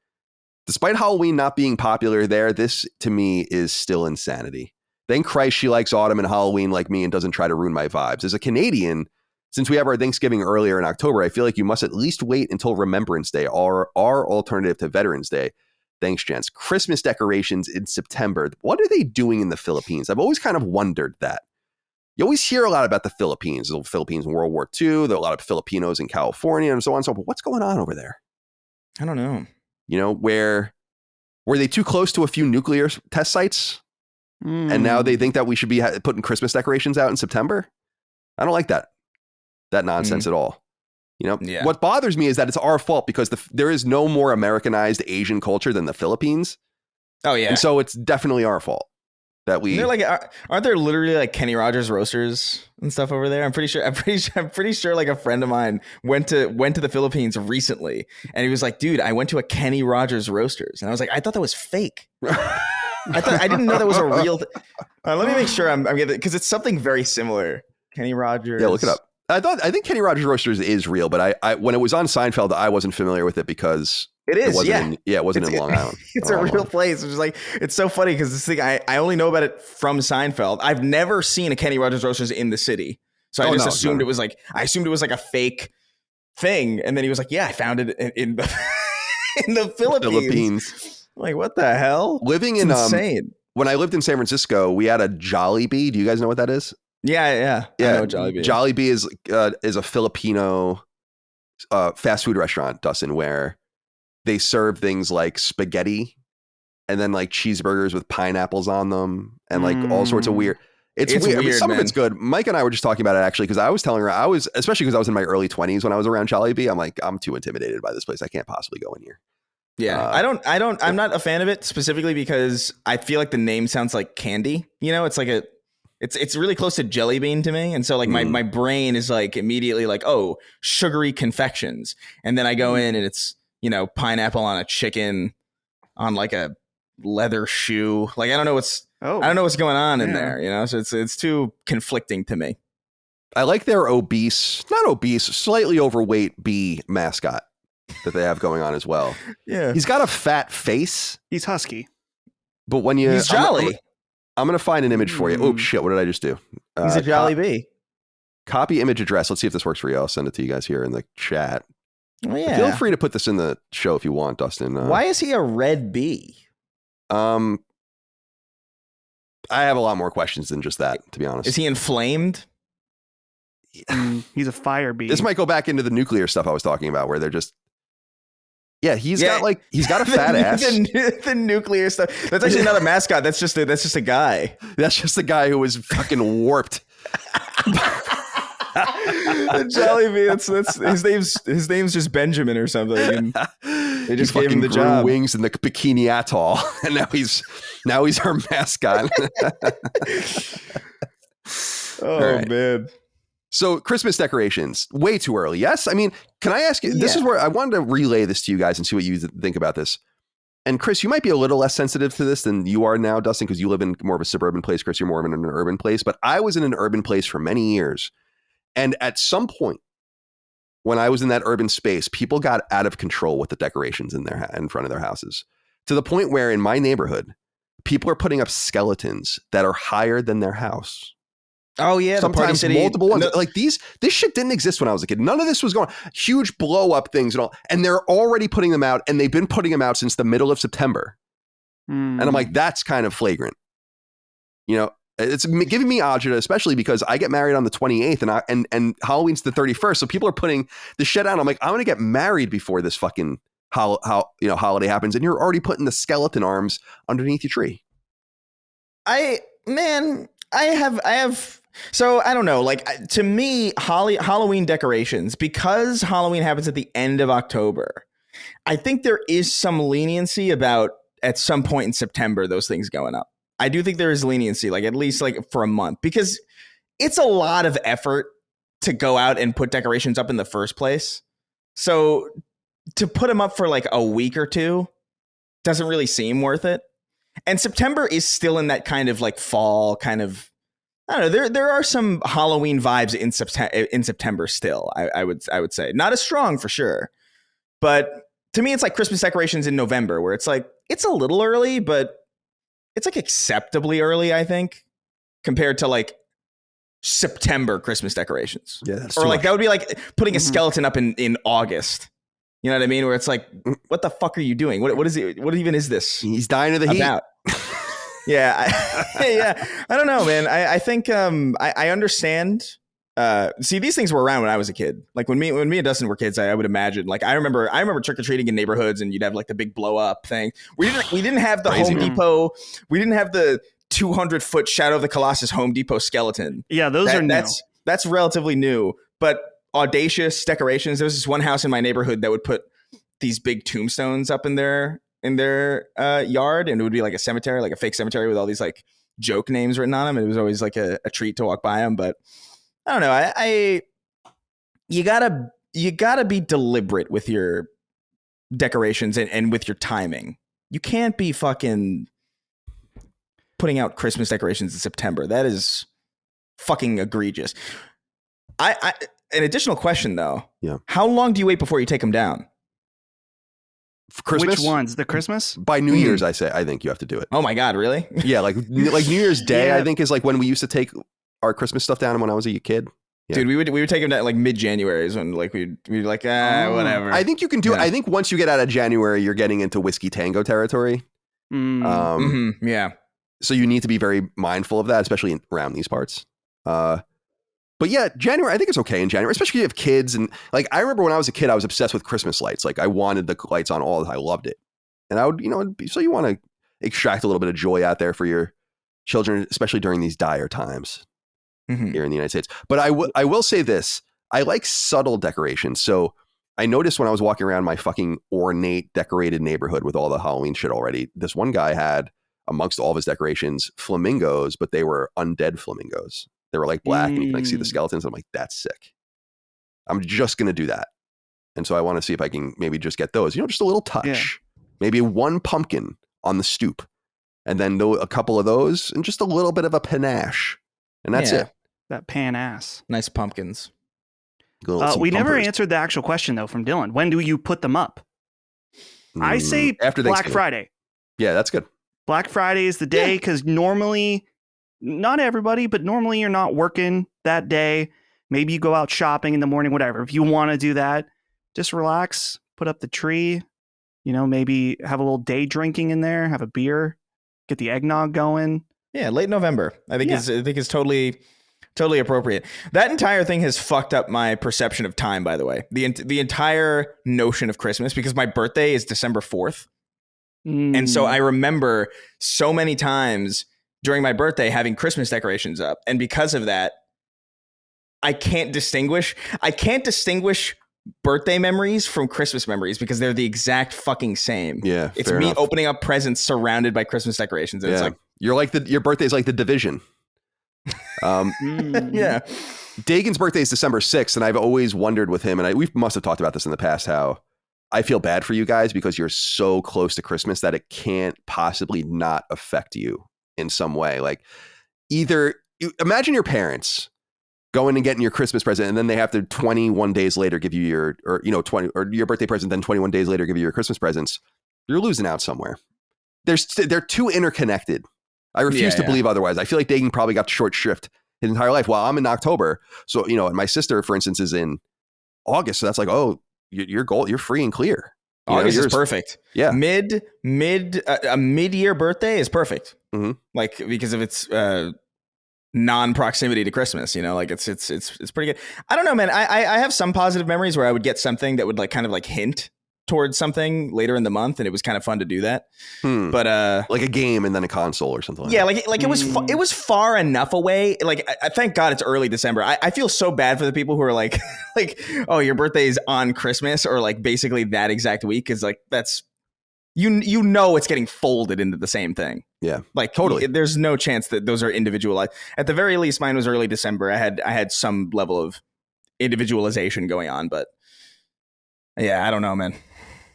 Despite Halloween not being popular there, this to me is still insanity. Thank Christ she likes autumn and Halloween like me and doesn't try to ruin my vibes. As a Canadian, since we have our Thanksgiving earlier in October, I feel like you must at least wait until Remembrance Day or our alternative to Veterans Day. Thanks, gents. Christmas decorations in September. What are they doing in the Philippines? I've always kind of wondered that. You always hear a lot about the Philippines. The Philippines in World War II. There are a lot of Filipinos in California and so on and so forth. But what's going on over there? I don't know. You know, were they too close to a few nuclear test sites? And now they think that we should be putting Christmas decorations out in September? I don't like that nonsense at all. You know, What bothers me is that it's our fault because there is no more Americanized Asian culture than the Philippines. Oh, yeah. And so it's definitely our fault that we. They're like, aren't there literally like Kenny Rogers roasters and stuff over there? I'm pretty sure like a friend of mine went to the Philippines recently and he was like, dude, I went to a Kenny Rogers roasters. And I was like, I thought that was fake. I didn't know that was a real let me make sure I'm getting, because it's something very similar. Kenny Rogers. Yeah, look it up. I think Kenny Rogers Roasters is real, but I when it was on Seinfeld, I wasn't familiar with it because it wasn't in Long Island. It's a real place. It's just like, it's so funny because this thing, I only know about it from Seinfeld. I've never seen a Kenny Rogers Roasters in the city. So I assumed it was like a fake thing. And then he was like, yeah, I found it in the Philippines. Like, what the hell? Living in insane. When I lived in San Francisco, we had a Jollibee. Do you guys know what that is? Yeah. I know Jollibee. Jollibee is a Filipino fast food restaurant, Dustin, where they serve things like spaghetti and then like cheeseburgers with pineapples on them and like all sorts of weird. It's weird. I mean, some of it's good. Mike and I were just talking about it actually because I was telling her especially because I was in my early 20s when I was around Jollibee. I'm like, I'm too intimidated by this place. I can't possibly go in here. Yeah, I'm not a fan of it specifically because I feel like the name sounds like candy. You know, it's like it's really close to jelly bean to me. And so like my brain is like immediately like, oh, sugary confections. And then I go in and it's, you know, pineapple on a chicken on like a leather shoe. Like, I don't know what's going on in there, you know? So it's too conflicting to me. I like their slightly overweight bee mascot that they have going on as well. Yeah. He's got a fat face. He's husky. But when he's jolly. I'm going to find an image for you. Oh, shit. What did I just do? He's a jolly bee. Copy image address. Let's see if this works for you. I'll send it to you guys here in the chat. Oh, yeah. Feel free to put this in the show if you want, Dustin. Why is he a red bee? I have a lot more questions than just that, to be honest. Is he inflamed? He's a fire bee. This might go back into the nuclear stuff I was talking about where they're just... Yeah, he's got a fat ass. The nuclear stuff. That's actually not a mascot. That's just a guy. That's just a guy who was fucking warped. Jollibee. That's his name's just Benjamin or something. And they just gave him the job. Wings in the bikini atoll, and now he's our mascot. Man. So Christmas decorations, way too early. Yes. I mean, can I ask you, this is where I wanted to relay this to you guys and see what you think about this. And Chris, you might be a little less sensitive to this than you are now, Dustin, because you live in more of a suburban place. Chris, you're more of in an urban place, but I was in an urban place for many years. And at some point when I was in that urban space, people got out of control with the decorations in front of their houses, to the point where in my neighborhood, people are putting up skeletons that are higher than their house. Oh yeah, sometimes multiple ones. Like this shit didn't exist when I was a kid. None of this was going on. Huge blow up things and all, and they're already putting them out, and they've been putting them out since the middle of September. And I'm like, that's kind of flagrant. You know, It's giving me agita, especially because I get married on the 28th and Halloween's the 31st. So people are putting the shit out. I'm like, I'm going to get married before this fucking holiday happens. And you're already putting the skeleton arms underneath your tree. I have. So I don't know, like to me, Halloween decorations, because Halloween happens at the end of October, I think there is some leniency about at some point in September, those things going up. I do think there is leniency, like at least like for a month, because it's a lot of effort to go out and put decorations up in the first place. So to put them up for like a week or two doesn't really seem worth it. And September is still in that kind of like fall kind of, I don't know. There are some Halloween vibes in September still. I would say not as strong for sure, but to me it's like Christmas decorations in November, where it's like it's a little early, but it's like acceptably early, I think, compared to like September Christmas decorations. Yeah, that's or like much. That would be like putting a skeleton up in August. You know what I mean? Where it's like, what the fuck are you doing? What is it? What even is this? He's dying of the heat. Yeah, I don't know, man. I think I understand. See, these things were around when I was a kid. Like when me and Dustin were kids, I would imagine. Like I remember trick or treating in neighborhoods, and you'd have like the big blow up thing. We didn't have the Crazy, Home Depot. We didn't have the 200-foot Shadow of the Colossus Home Depot skeleton. Yeah, those are new. That's relatively new, but audacious decorations. There was this one house in my neighborhood that would put these big tombstones up in their yard, and it would be like a cemetery, like a fake cemetery with all these like joke names written on them. And it was always like a treat to walk by them. But I don't know. You gotta be deliberate with your decorations and with your timing. You can't be fucking putting out Christmas decorations in September. That is fucking egregious. An additional question though. Yeah. How long do you wait before you take them down? For Christmas? Which ones? The Christmas? By New Year's, I think you have to do it. Oh my God, really? Yeah, like New Year's Day, Yeah. I think is like when we used to take our Christmas stuff down when I was a kid. Yeah. Dude, we would take them down like mid-January is when like we'd like whatever. I think you can do it. I think once you get out of January, you're getting into whiskey tango territory. Yeah. So you need to be very mindful of that, especially around these parts. But yeah, January, I think it's okay in January, especially if you have kids. And like, I remember when I was a kid, I was obsessed with Christmas lights. Like I wanted the lights on all the time. I loved it. And I would, so you want to extract a little bit of joy out there for your children, especially during these dire times here in the United States. But I will say this, I like subtle decorations. So I noticed when I was walking around my fucking ornate decorated neighborhood with all the Halloween shit already, this one guy had amongst all of his decorations, flamingos, but they were undead flamingos. They were like black and you can like see the skeletons. I'm like, that's sick. I'm just going to do that. And so I want to see if I can maybe just get those, just a little touch, maybe one pumpkin on the stoop and then a couple of those and just a little bit of a panache. And that's it. That pan ass. Nice pumpkins. We never answered the actual question though from Dylan. When do you put them up? I say after Black Friday. Yeah, that's good. Black Friday is the day because normally, not everybody, but normally you're not working that day. Maybe you go out shopping in the morning, whatever. If you want to do that, just relax, put up the tree, maybe have a little day drinking in there, have a beer, get the eggnog going. Yeah, late November. I think is totally appropriate. That entire thing has fucked up my perception of time, by the way. The entire notion of Christmas, because my birthday is December 4th. And so I remember so many times during my birthday having Christmas decorations up. And because of that, I can't distinguish birthday memories from Christmas memories because they're the exact fucking same. Yeah. It's me opening up presents surrounded by Christmas decorations. And it's like, you're like your birthday's like the Division. Yeah. Dagan's birthday is December 6th. And I've always wondered with him, and we must have talked about this in the past, how I feel bad for you guys because you're so close to Christmas that it can't possibly not affect you in some way. Like imagine your parents going and getting your Christmas present, and then they have to 21 days later give you your birthday present, then 21 days later give you your Christmas presents. You're losing out somewhere. They're too interconnected. I refuse to believe otherwise. I feel like Dagan probably got short shrift his entire life. Well, I'm in October. So, and my sister, for instance, is in August. So that's like, oh, you're free and clear. August is perfect. Yeah. A mid-year birthday is perfect. Mm-hmm. Like because of its non-proximity to Christmas, you know, like it's pretty good. I don't know, man. I have some positive memories where I would get something that would like kind of like hint towards something later in the month, and it was kind of fun to do that. But like a game and then a console or something. Yeah, like it was far enough away. Like I thank God it's early December. I feel so bad for the people who are like like, oh, your birthday is on Christmas or like basically that exact week, because like that's you know it's getting folded into the same thing. Yeah, like totally. There's no chance that those are individualized. At the very least, mine was early December. I had some level of individualization going on, but yeah, I don't know, man.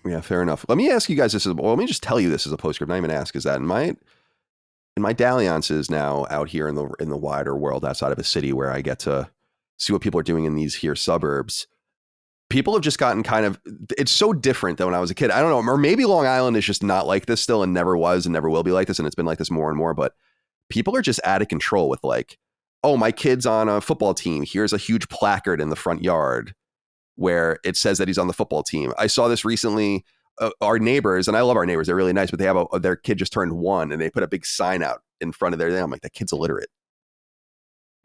Yeah, fair enough. Let me ask you guys this. Let me just tell you this as a postscript. Not even ask. Is that in my dalliances now out here in the wider world outside of a city where I get to see what people are doing in these here suburbs, people have just gotten kind of, it's so different than when I was a kid. I don't know, or maybe Long Island is just not like this still and never was and never will be like this. And it's been like this more and more, but people are just out of control with like, oh, my kid's on a football team. Here's a huge placard in the front yard where it says that he's on the football team. I saw this recently. Our neighbors, and I love our neighbors, they're really nice, but they have their kid just turned 1 and they put a big sign out in front of their thing. I'm like, that kid's illiterate.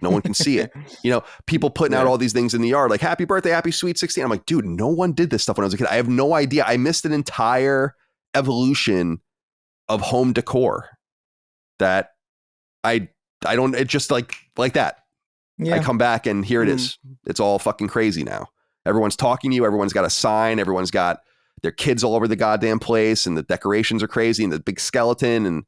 No one can see it. You know, people putting out all these things in the yard, like happy birthday, happy sweet 16. I'm like, dude, no one did this stuff when I was a kid. I have no idea. I missed an entire evolution of home decor that I don't, it just like that. Yeah. I come back and here it is. It's all fucking crazy now. Everyone's talking to you. Everyone's got a sign. Everyone's got their kids all over the goddamn place, and the decorations are crazy, and the big skeleton and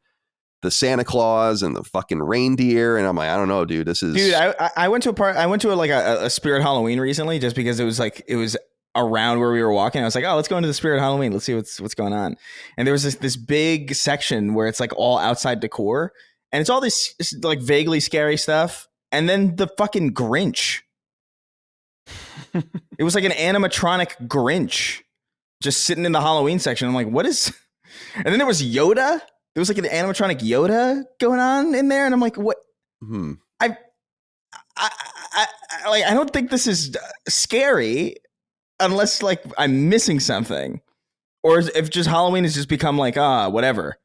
the Santa Claus and the fucking reindeer. And I'm like, I don't know, dude, this is. Dude, I went to a Spirit Halloween recently just because it was around where we were walking. I was like, oh, let's go into the Spirit Halloween. Let's see what's going on. And there was this big section where it's like all outside decor, and it's all this like vaguely scary stuff. And then the fucking Grinch. It was like an animatronic Grinch just sitting in the Halloween section. I'm like, what is? And then there was Yoda. There was like an animatronic Yoda going on in there, and I'm like, what? I don't think this is scary unless like I'm missing something, or if just Halloween has just become like whatever,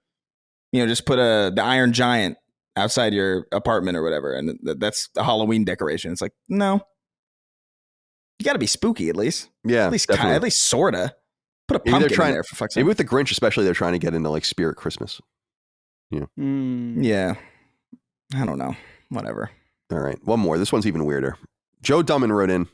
you know, just put the Iron Giant outside your apartment or whatever, and that's the Halloween decoration. It's like, no. You got to be spooky at least. Yeah, at least sorta. Put a pumpkin in there for fuck's sake. Maybe with the Grinch, especially, they're trying to get into like spirit Christmas. Yeah. Yeah. I don't know. Whatever. All right. One more. This one's even weirder. Joe Dumman wrote in,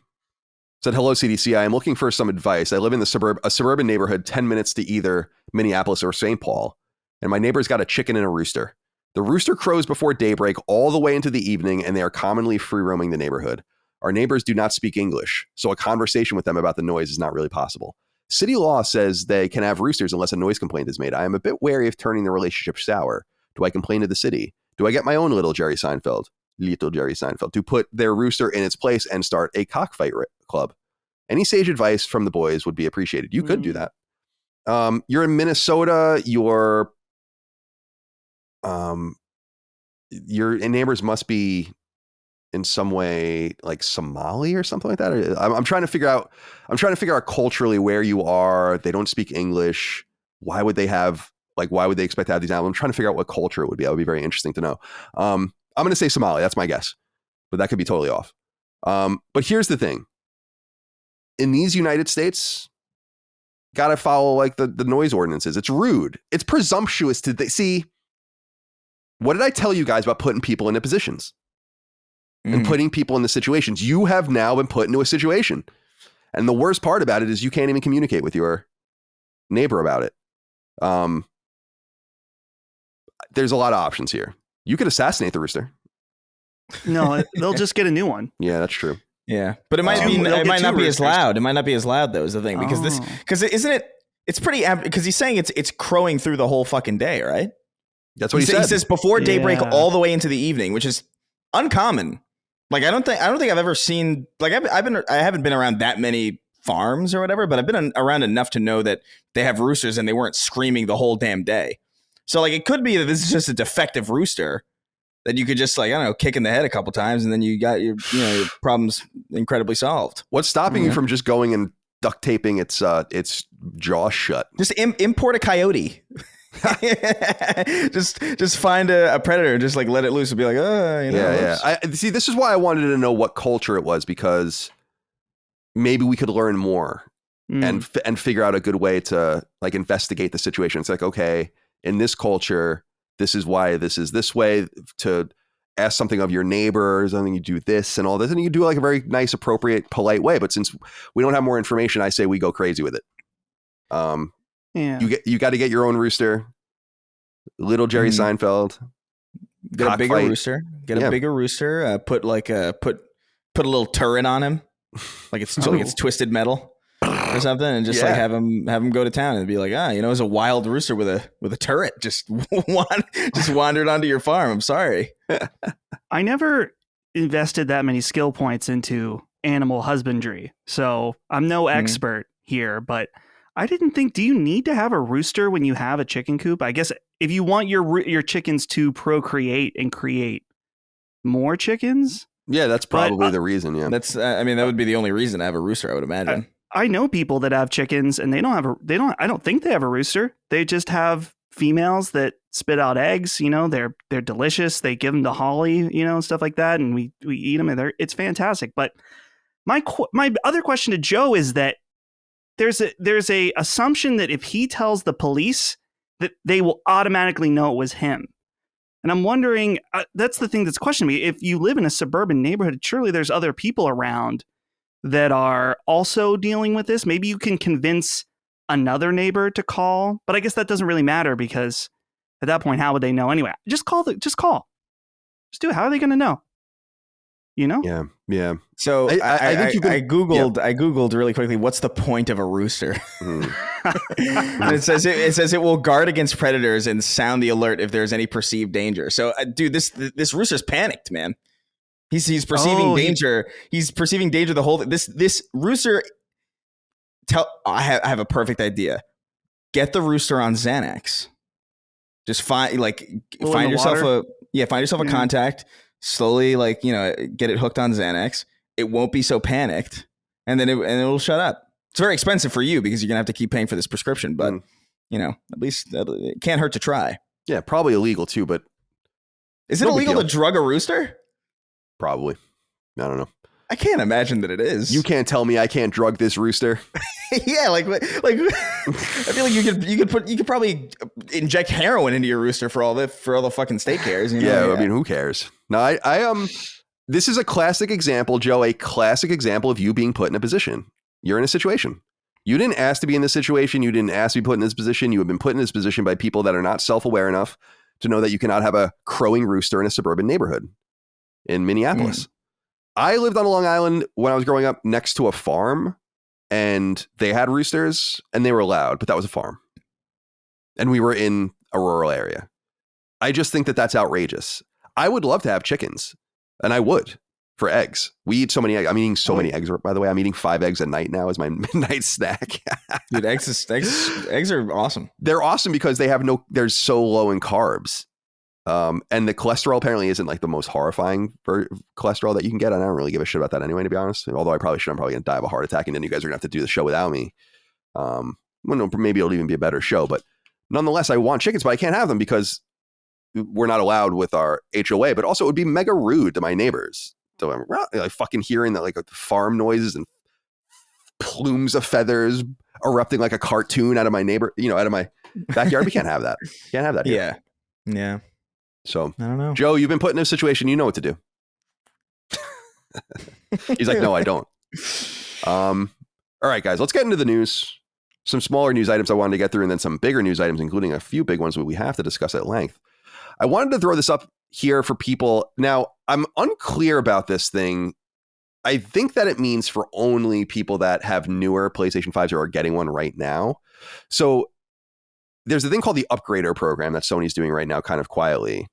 said, hello, CDC. I am looking for some advice. I live in a suburban neighborhood 10 minutes to either Minneapolis or St. Paul, and my neighbor's got a chicken and a rooster. The rooster crows before daybreak all the way into the evening, and they are commonly free roaming the neighborhood. Our neighbors do not speak English, so a conversation with them about the noise is not really possible. City law says they can have roosters unless a noise complaint is made. I am a bit wary of turning the relationship sour. Do I complain to the city? Do I get my own little Jerry Seinfeld to put their rooster in its place and start a cockfight club? Any sage advice from the boys would be appreciated. You could do that. You're in Minnesota. Your neighbors must be in some way like Somali or something like that. I'm trying to figure out culturally where you are. They don't speak English. Why would they expect to have these animals? I'm trying to figure out what culture it would be. That would be very interesting to know. I'm going to say Somali. That's my guess, but that could be totally off. But here's the thing. In these United States, got to follow like the noise ordinances. It's rude. It's presumptuous to see. What did I tell you guys about putting people into positions? And putting people in the situations? You have now been put into a situation. And the worst part about it is you can't even communicate with your neighbor about it. There's a lot of options here. You could assassinate the rooster. No, they'll just get a new one. Yeah, that's true. Yeah, but it might not be as loud. It might not be as loud though, is the thing, because isn't it? It's pretty, because he's saying it's crowing through the whole fucking day, right? That's what he said. He says before daybreak all the way into the evening, which is uncommon. Like I don't think I've ever seen, like I haven't been around that many farms or whatever, but I've been around enough to know that they have roosters and they weren't screaming the whole damn day. So like it could be that this is just a defective rooster that you could just like, I don't know, kick in the head a couple times and then you got your problems incredibly solved. What's stopping you from just going and duct taping its jaw shut? Just import a coyote. just find a predator, just like let it loose and be like, yeah. See, this is why I wanted to know what culture it was, because maybe we could learn more and figure out a good way to like investigate the situation. It's like, okay, in this culture, this is why this is this way. To ask something of your neighbors, I think you do this and all this, and you do like a very nice, appropriate, polite way. But since we don't have more information, I say we go crazy with it. You got to get your own rooster, little Jerry Seinfeld. Get a bigger rooster. Get a bigger rooster. Put a little turret on him, like it's twisted metal or something, and just like have him go to town and be like, it's a wild rooster with a turret just wandered onto your farm. I'm sorry. I never invested that many skill points into animal husbandry, so I'm no expert here, but I didn't think, do you need to have a rooster when you have a chicken coop? I guess if you want your chickens to procreate and create more chickens. Yeah, that's probably the reason. Yeah, that would be the only reason to have a rooster, I would imagine. I know people that have chickens and I don't think they have a rooster. They just have females that spit out eggs. They're delicious. They give them to Holly, stuff like that. And we eat them and it's fantastic. But my other question to Joe is that there's a assumption that if he tells the police that they will automatically know it was him. And I'm wondering, that's the thing that's questioning me. If you live in a suburban neighborhood, surely there's other people around that are also dealing with this. Maybe you can convince another neighbor to call, but I guess that doesn't really matter because at that point, how would they know anyway? Just call. Just do it. How are they going to know? Yeah. So I think I googled really quickly. What's the point of a rooster? And it says it will guard against predators and sound the alert if there's any perceived danger. So, dude, this rooster's panicked, man. He's perceiving danger. He's perceiving danger the whole. This rooster. I have a perfect idea. Get the rooster on Xanax. Just find yourself a contact. Slowly, get it hooked on Xanax. It won't be so panicked, and then it'll shut up. It's very expensive for you because you're gonna have to keep paying for this prescription. But at least it can't hurt to try. Yeah, probably illegal too. But is it illegal to drug a rooster? Probably. I don't know. I can't imagine that it is. You can't tell me I can't drug this rooster. Yeah, like I feel like you could probably inject heroin into your rooster for all the fucking steak hairs. Yeah, I mean, who cares? No, I this is a classic example, Joe. A classic example of you being put in a position. You're in a situation. You didn't ask to be in this situation. You didn't ask to be put in this position. You have been put in this position by people that are not self-aware enough to know that you cannot have a crowing rooster in a suburban neighborhood in Minneapolis. I lived on Long Island when I was growing up next to a farm, and they had roosters and they were loud, but that was a farm. And we were in a rural area. I just think that that's outrageous. I would love to have chickens, and I would, for eggs. We eat so many eggs. I'm eating so many eggs, by the way. I'm eating 5 eggs a night now as my midnight snack. Dude, eggs are awesome. They're awesome because they're so low in carbs. And the cholesterol apparently isn't like the most horrifying cholesterol that you can get. And I don't really give a shit about that anyway, to be honest. Although I probably should. I'm probably going to die of a heart attack, and then you guys are going to have to do the show without me. Maybe it'll even be a better show. But nonetheless, I want chickens, but I can't have them because we're not allowed with our HOA. But also, it would be mega rude to my neighbors. So I'm like fucking hearing that like farm noises and plumes of feathers erupting like a cartoon out of my out of my backyard. We can't have that. Can't have that here. Yeah. So I don't know. Joe, you've been put in a situation. You know what to do. He's like, no, I don't. All right, guys, let's get into the news. Some smaller news items I wanted to get through, and then some bigger news items, including a few big ones that we have to discuss at length. I wanted to throw this up here for people. Now, I'm unclear about this thing. I think that it means for only people that have newer PlayStation 5s or are getting one right now. So there's a thing called the Upgrader program that Sony's doing right now, kind of quietly.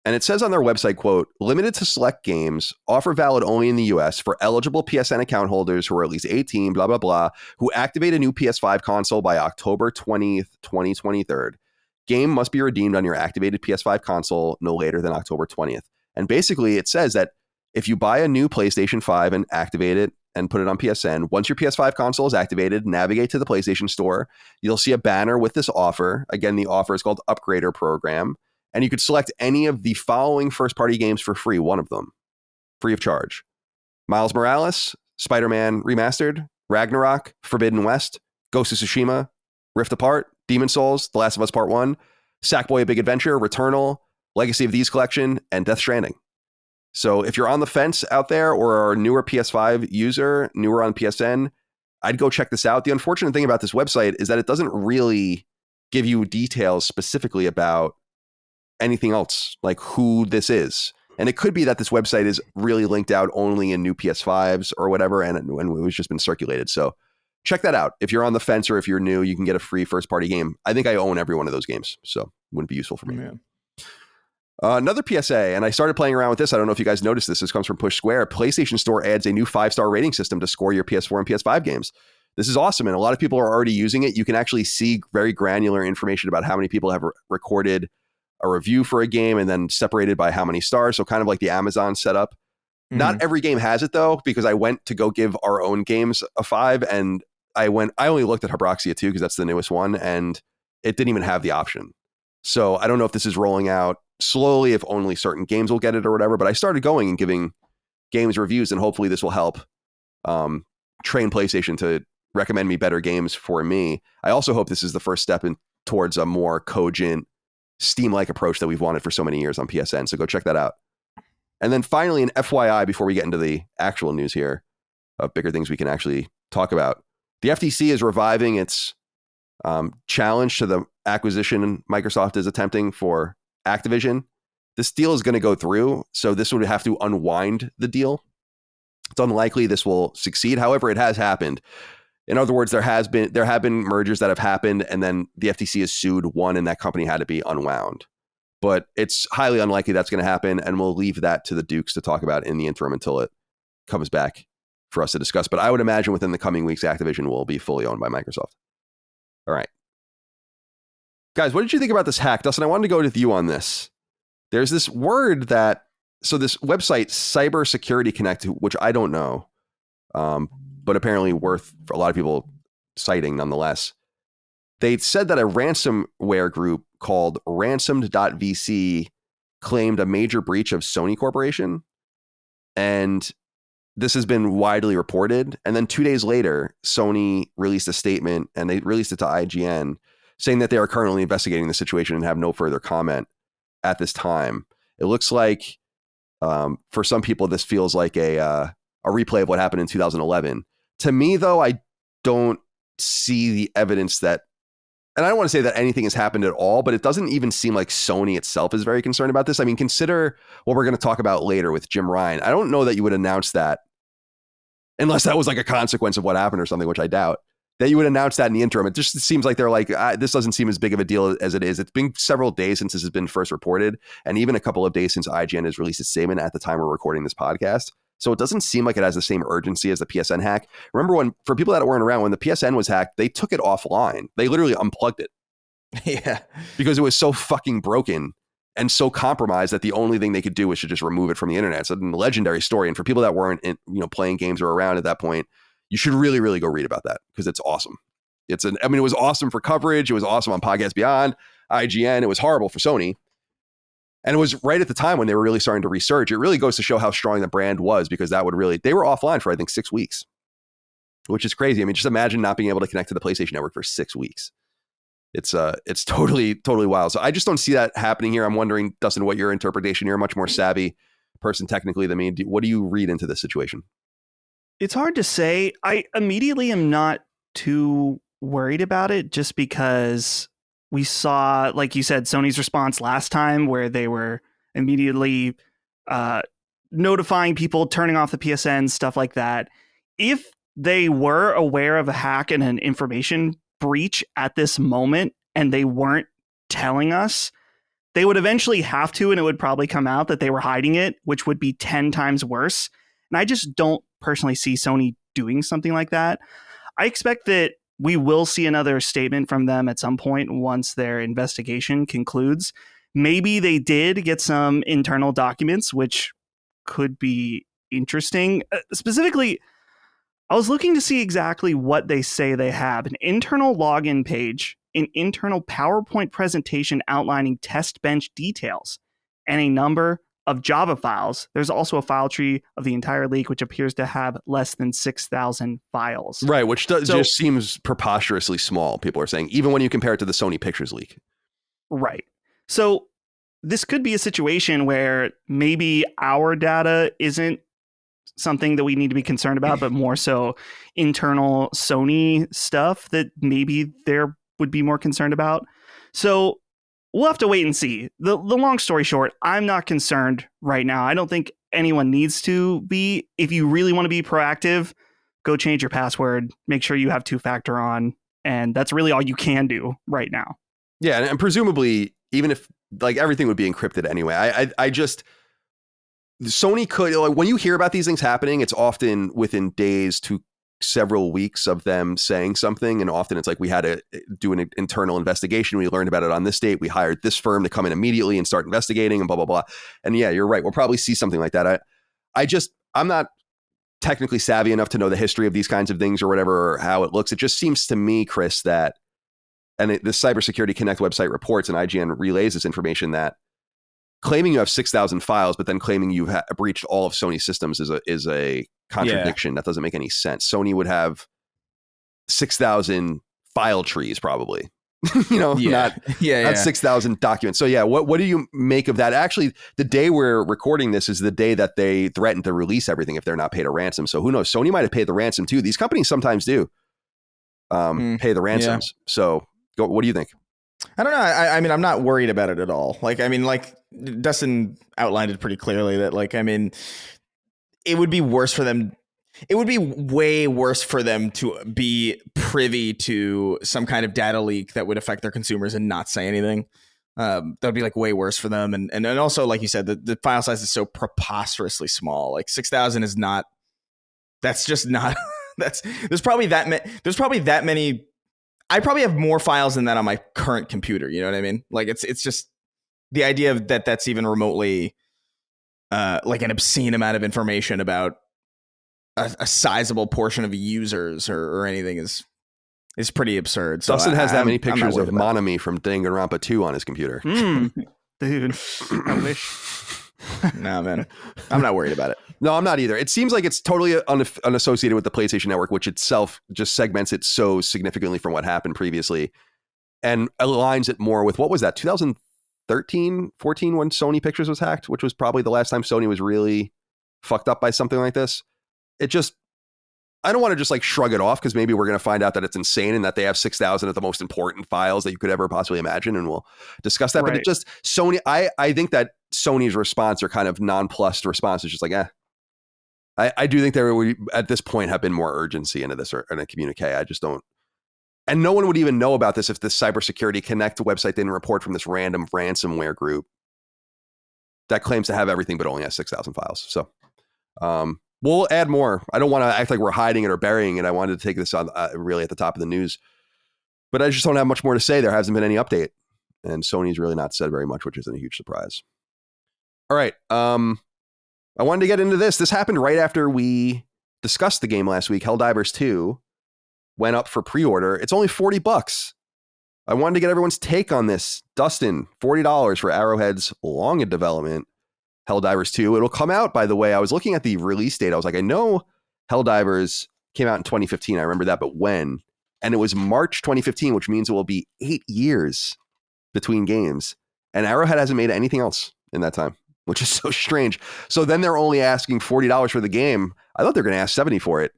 And it says on their website, quote, limited to select games, offer valid only in the US for eligible PSN account holders who are at least 18, blah, blah, blah, who activate a new PS5 console by October 20th, 2023. Game must be redeemed on your activated PS5 console no later than October 20th. And basically it says that if you buy a new PlayStation 5 and activate it and put it on PSN. Once your PS5 console is activated, navigate to the PlayStation Store. You'll see a banner with this offer. Again, the offer is called Upgrader Program. And you could select any of the following first-party games for free, one of them, free of charge. Miles Morales, Spider-Man Remastered, Ragnarok, Forbidden West, Ghost of Tsushima, Rift Apart, Demon Souls, The Last of Us Part 1, Sackboy: A Big Adventure, Returnal, Legacy of These Collection, and Death Stranding. So if you're on the fence out there or are a newer PS5 user, newer on PSN, I'd go check this out. The unfortunate thing about this website is that it doesn't really give you details specifically about anything else, like who this is. And it could be that this website is really linked out only in new PS5s or whatever, and it was just been circulated. So check that out. If you're on the fence or if you're new, you can get a free first-party game. I think I own every one of those games, so it wouldn't be useful for me. Another PSA, and I started playing around with this. I don't know if you guys noticed this. This comes from Push Square. PlayStation Store adds a new 5-star rating system to score your PS4 and PS5 games. This is awesome, and a lot of people are already using it. You can actually see very granular information about how many people have recorded a review for a game and then separated by how many stars. So kind of like the Amazon setup. Mm-hmm. Not every game has it though, because I went to go give our own games a 5 and I only looked at Hybrixia 2 because that's the newest one and it didn't even have the option. So I don't know if this is rolling out slowly, if only certain games will get it or whatever, but I started going and giving games reviews and hopefully this will help train PlayStation to recommend me better games for me. I also hope this is the first step towards a more cogent Steam-like approach that we've wanted for so many years on PSN. So go check that out. And then finally, an FYI, before we get into the actual news here of bigger things we can actually talk about, the FTC is reviving its challenge to the acquisition Microsoft is attempting for Activision. This deal is going to go through, so this would have to unwind the deal. It's unlikely this will succeed. However, it has happened. In other words, there have been mergers that have happened, and then the FTC has sued one, and that company had to be unwound. But it's highly unlikely that's going to happen, and we'll leave that to the Dukes to talk about in the interim until it comes back for us to discuss. But I would imagine within the coming weeks, Activision will be fully owned by Microsoft. All right. Guys, what did you think about this hack? Dustin, I wanted to go with you on this. There's this word so this website, Cyber Security Connect, which I don't know, but apparently worth for a lot of people citing nonetheless. They said that a ransomware group called ransomed.vc claimed a major breach of Sony Corporation. And this has been widely reported. And then 2 days later, Sony released a statement and they released it to IGN saying that they are currently investigating the situation and have no further comment at this time. It looks like for some people, this feels like a replay of what happened in 2011. To me, though, I don't see the evidence that, and I don't want to say that anything has happened at all, but it doesn't even seem like Sony itself is very concerned about this. I mean, consider what we're going to talk about later with Jim Ryan. I don't know that you would announce that unless that was like a consequence of what happened or something, which I doubt, that you would announce that in the interim. It just seems like they're like, this doesn't seem as big of a deal as it is. It's been several days since this has been first reported, and even a couple of days since IGN has released a statement at the time we're recording this podcast. So it doesn't seem like it has the same urgency as the PSN hack. Remember for people that weren't around, when the PSN was hacked, they took it offline. They literally unplugged it. Yeah. Because it was so fucking broken and so compromised that the only thing they could do was to just remove it from the internet. So it's a legendary story. And for people that weren't playing games or around at that point, you should really, really go read about that because it's awesome. It was awesome for coverage. It was awesome on Podcast Beyond, IGN. It was horrible for Sony. And it was right at the time when they were really starting to resurge. It really goes to show how strong the brand was, because they were offline for, I think, 6 weeks, which is crazy. I mean, just imagine not being able to connect to the PlayStation Network for 6 weeks. It's totally, totally wild. So I just don't see that happening here. I'm wondering, Dustin, what your interpretation, you're a much more savvy person technically than me. What do you read into this situation? It's hard to say. I immediately am not too worried about it, just because we saw, like you said, Sony's response last time where they were immediately notifying people, turning off the PSN, stuff like that. If they were aware of a hack and an information breach at this moment and they weren't telling us, they would eventually have to, and it would probably come out that they were hiding it, which would be 10 times worse. And I just don't personally see Sony doing something like that. I expect that we will see another statement from them at some point once their investigation concludes. Maybe they did get some internal documents, which could be interesting. Specifically, I was looking to see exactly what they say they have. An internal login page, an internal PowerPoint presentation outlining test bench details, and a number of Java files. There's also a file tree of the entire leak, which appears to have less than 6,000 files. Right, which just seems preposterously small, people are saying, even when you compare it to the Sony Pictures leak. Right. So this could be a situation where maybe our data isn't something that we need to be concerned about, but more so internal Sony stuff that maybe there would be more concerned about. So we'll have to wait and see. The long story short, I'm not concerned right now. I don't think anyone needs to be. If you really want to be proactive, go change your password, make sure you have 2-factor on, and that's really all you can do right now. Yeah, and presumably, even if like everything would be encrypted anyway, I just Sony could, like, when you hear about these things happening, it's often within days to several weeks of them saying something. And often it's like, we had to do an internal investigation. We learned about it on this date. We hired this firm to come in immediately and start investigating and blah, blah, blah. And yeah, you're right. We'll probably see something like that. I'm not technically savvy enough to know the history of these kinds of things or whatever, or how it looks. It just seems to me, Chris, that, and the Cybersecurity Connect website reports and IGN relays this information, that claiming you have 6,000 files, but then claiming you've breached all of Sony's systems is a contradiction. Yeah. That doesn't make any sense. Sony would have 6,000 file trees, probably. Not 6,000 documents. So yeah, what do you make of that? Actually, the day we're recording this is the day that they threatened to release everything if they're not paid a ransom. So who knows? Sony might have paid the ransom too. These companies sometimes do pay the ransoms. Yeah. So what do you think? I don't know. I mean, I'm not worried about it at all. Like Dustin outlined it pretty clearly that, it would be worse for them. It would be way worse for them to be privy to some kind of data leak that would affect their consumers and not say anything. That would be way worse for them. And also, like you said, the file size is so preposterously small. 6,000 is not. That's just not. There's probably that many. I probably have more files than that on my current computer. You know what I mean? It's just the idea of that's even remotely an obscene amount of information about a sizable portion of users or anything is pretty absurd. So Dustin has that many pictures of Monami from Danganronpa 2 on his computer. Dude, I wish. No, man. I'm not worried about it. No, I'm not either. It seems like it's totally unassociated with the PlayStation Network, which itself just segments it so significantly from what happened previously and aligns it more with, what was that, 2013, 14 when Sony Pictures was hacked, which was probably the last time Sony was really fucked up by something like this. I don't want to just shrug it off, because maybe we're going to find out that it's insane and that they have 6,000 of the most important files that you could ever possibly imagine. And we'll discuss that. Right. But it just Sony, I think that Sony's response, or kind of nonplussed response, is just I do think there would at this point have been more urgency into this, or in a communique. I just don't. And no one would even know about this if the Cybersecurity Connect website didn't report from this random ransomware group that claims to have everything but only has 6,000 files. So we'll add more. I don't want to act like we're hiding it or burying it. I wanted to take this on really at the top of the news, but I just don't have much more to say. There hasn't been any update, and Sony's really not said very much, which isn't a huge surprise. All right. I wanted to get into this. This happened right after we discussed the game last week. Helldivers II went up for pre-order. It's only $40. I wanted to get everyone's take on this. Dustin, $40 for Arrowhead's long in development Helldivers 2. It'll come out, by the way. I was looking at the release date. I was like, I know Helldivers came out in 2015. I remember that, but when? And it was March 2015, which means it will be 8 years between games. And Arrowhead hasn't made anything else in that time, which is so strange. So then they're only asking $40 for the game. I thought they were going to ask $70 for it.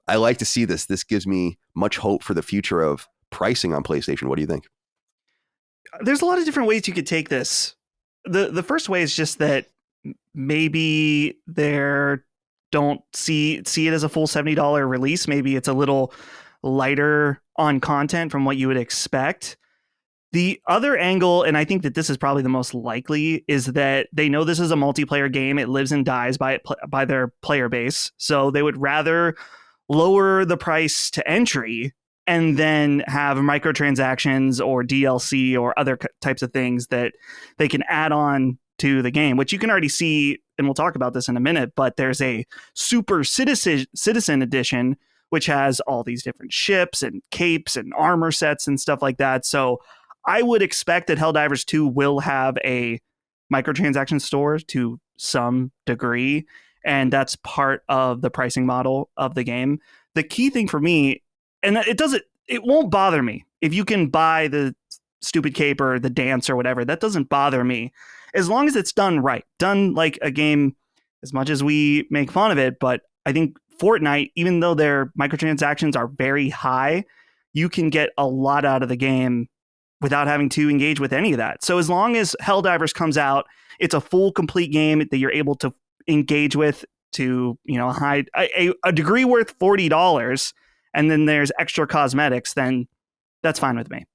I like to see this. This gives me much hope for the future of pricing on PlayStation. What do you think? There's a lot of different ways you could take this. The first way is just that maybe they don't see it as a full $70 release. Maybe it's a little lighter on content from what you would expect. The other angle, and I think that this is probably the most likely, is that they know this is a multiplayer game. It lives and dies by their player base. So they would rather lower the price to entry and then have microtransactions or DLC or other types of things that they can add on to the game, which you can already see, and we'll talk about this in a minute, but there's a Super Citizen Edition, which has all these different ships and capes and armor sets and stuff like that. So I would expect that Helldivers 2 will have a microtransaction store to some degree, and that's part of the pricing model of the game. The key thing for me, and it won't bother me if you can buy the stupid cape or the dance or whatever. That doesn't bother me as long as it's done right, done like a game, as much as we make fun of it. But I think Fortnite, even though their microtransactions are very high, you can get a lot out of the game without having to engage with any of that. So as long as Helldivers comes out, it's a full, complete game that you're able to engage with to, a degree worth $40, and then there's extra cosmetics, then that's fine with me.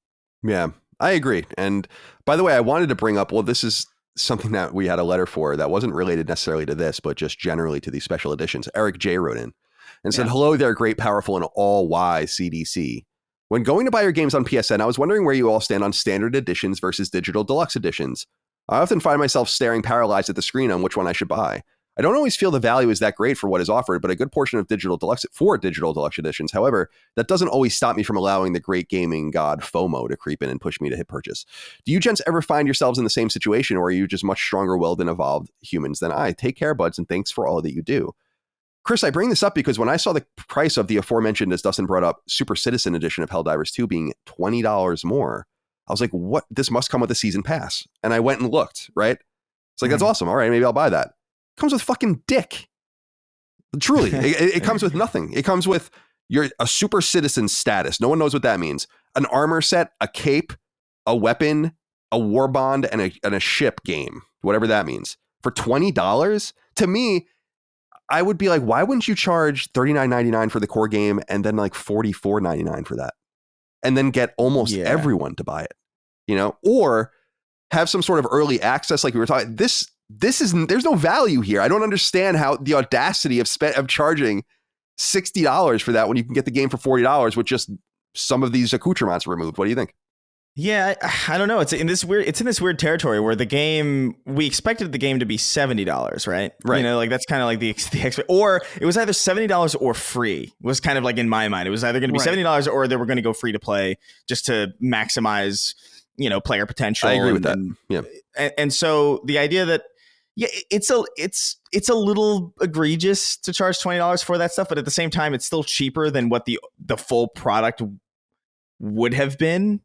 Yeah, I agree. And by the way, I wanted to bring up, well, this is something that we had a letter for that wasn't related necessarily to this, but just generally to these special editions. Eric J wrote in and said, hello there, great, powerful, and all-wise CDC. When going to buy your games on PSN, I was wondering where you all stand on standard editions versus digital deluxe editions. I often find myself staring paralyzed at the screen on which one I should buy. I don't always feel the value is that great for what is offered, but a good portion of digital deluxe editions. However, that doesn't always stop me from allowing the great gaming god FOMO to creep in and push me to hit purchase. Do you gents ever find yourselves in the same situation, or are you just much stronger-willed and evolved humans than I? Take care, buds, and thanks for all that you do. Chris, I bring this up because when I saw the price of the aforementioned, as Dustin brought up, Super Citizen Edition of Helldivers 2 being $20 more, I was like, what? This must come with a season pass. And I went and looked, right? It's like, that's awesome. All right, maybe I'll buy that. Comes with fucking dick. Truly, it comes with nothing. It comes with a super citizen status. No one knows what that means. An armor set, a cape, a weapon, a war bond, and a ship game, whatever that means. For $20? To me, I would be like, why wouldn't you charge $39.99 for the core game and then like $44.99 for that? And then get almost everyone to buy it, or have some sort of early access like we were talking. There's no value here. I don't understand how the audacity of charging $60 for that when you can get the game for $40 with just some of these accoutrements removed. What do you think? Yeah, I don't know. It's in this weird territory where we expected the game to be $70, right? Right. That's kind of like the or it was either $70 or free. Was kind of like in my mind. It was either going to be $70 or they were going to go free to play just to maximize, player potential. I agree with that. And so the idea that it's a little egregious to charge $20 for that stuff, but at the same time, it's still cheaper than what the full product would have been.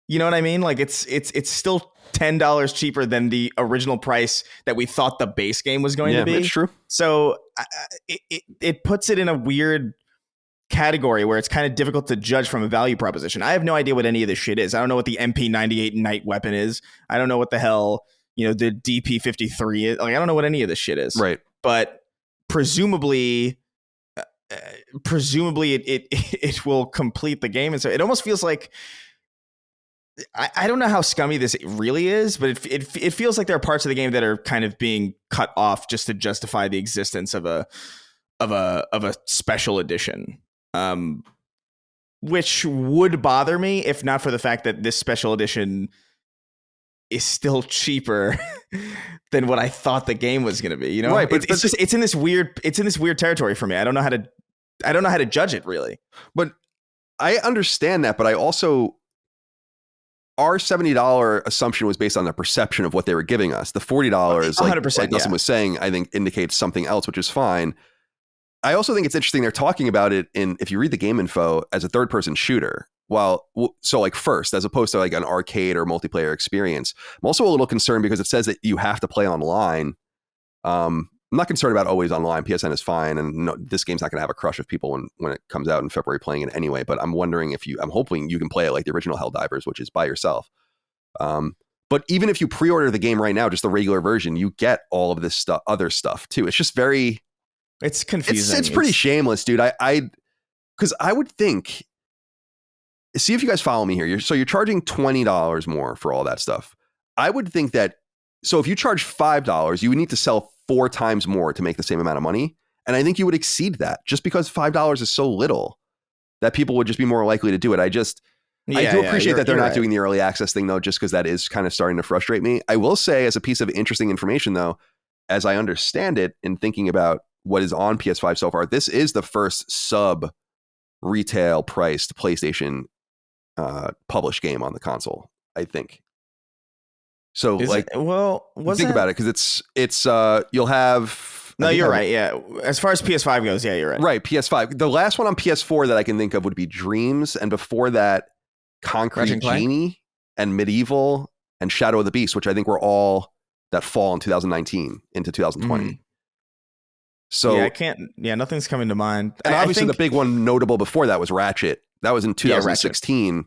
You know what I mean? Like it's still $10 cheaper than the original price that we thought the base game was going to be. It's true. So it puts it in a weird category where it's kind of difficult to judge from a value proposition. I have no idea what any of this shit is. I don't know what the MP98 Night weapon is. I don't know what the hell, the DP53 is. Like, I don't know what any of this shit is. Right. But presumably it will complete the game. And so it almost feels like, I don't know how scummy this really is, but it feels like there are parts of the game that are kind of being cut off just to justify the existence of a special edition, which would bother me if not for the fact that this special edition is still cheaper than what I thought the game was going to be. Right? But it's in this weird territory for me. I don't know how to judge it really. But I understand that, but I also. Our $70 assumption was based on the perception of what they were giving us. The $40, 100%, like Dustin was saying, I think indicates something else, which is fine. I also think it's interesting they're talking about it if you read the game info, as a third-person shooter. First, as opposed to like an arcade or multiplayer experience. I'm also a little concerned because it says that you have to play online. I'm not concerned about always online. PSN is fine, and this game's not going to have a crush of people when it comes out in February playing it anyway. But I'm wondering I'm hoping you can play it like the original Helldivers, which is by yourself. But even if you pre-order the game right now, just the regular version, you get all of this other stuff too. It's just it's confusing. It's pretty shameless, dude. Because I would think, see if you guys follow me here. You're charging $20 more for all that stuff. I would think that, so if you charge $5, you would need to sell 4 times more to make the same amount of money. And I think you would exceed that just because $5 is so little that people would just be more likely to do it. I do appreciate that they're not doing the early access thing, though, just because that is kind of starting to frustrate me. I will say, as a piece of interesting information, though, as I understand it, in thinking about what is on PS5 so far, this is the first sub-retail priced PlayStation published game on the console, I think. So, think about it, because it's you'll have... No, you're right. Yeah. As far as PS5 goes, yeah, you're right. Right, PS5. The last one on PS4 that I can think of would be Dreams, and before that, Concrete Genie and Medieval and Shadow of the Beast, which I think were all that fall in 2019 into 2020. So nothing's coming to mind. And obviously the big one notable before that was Ratchet. That was in 2016.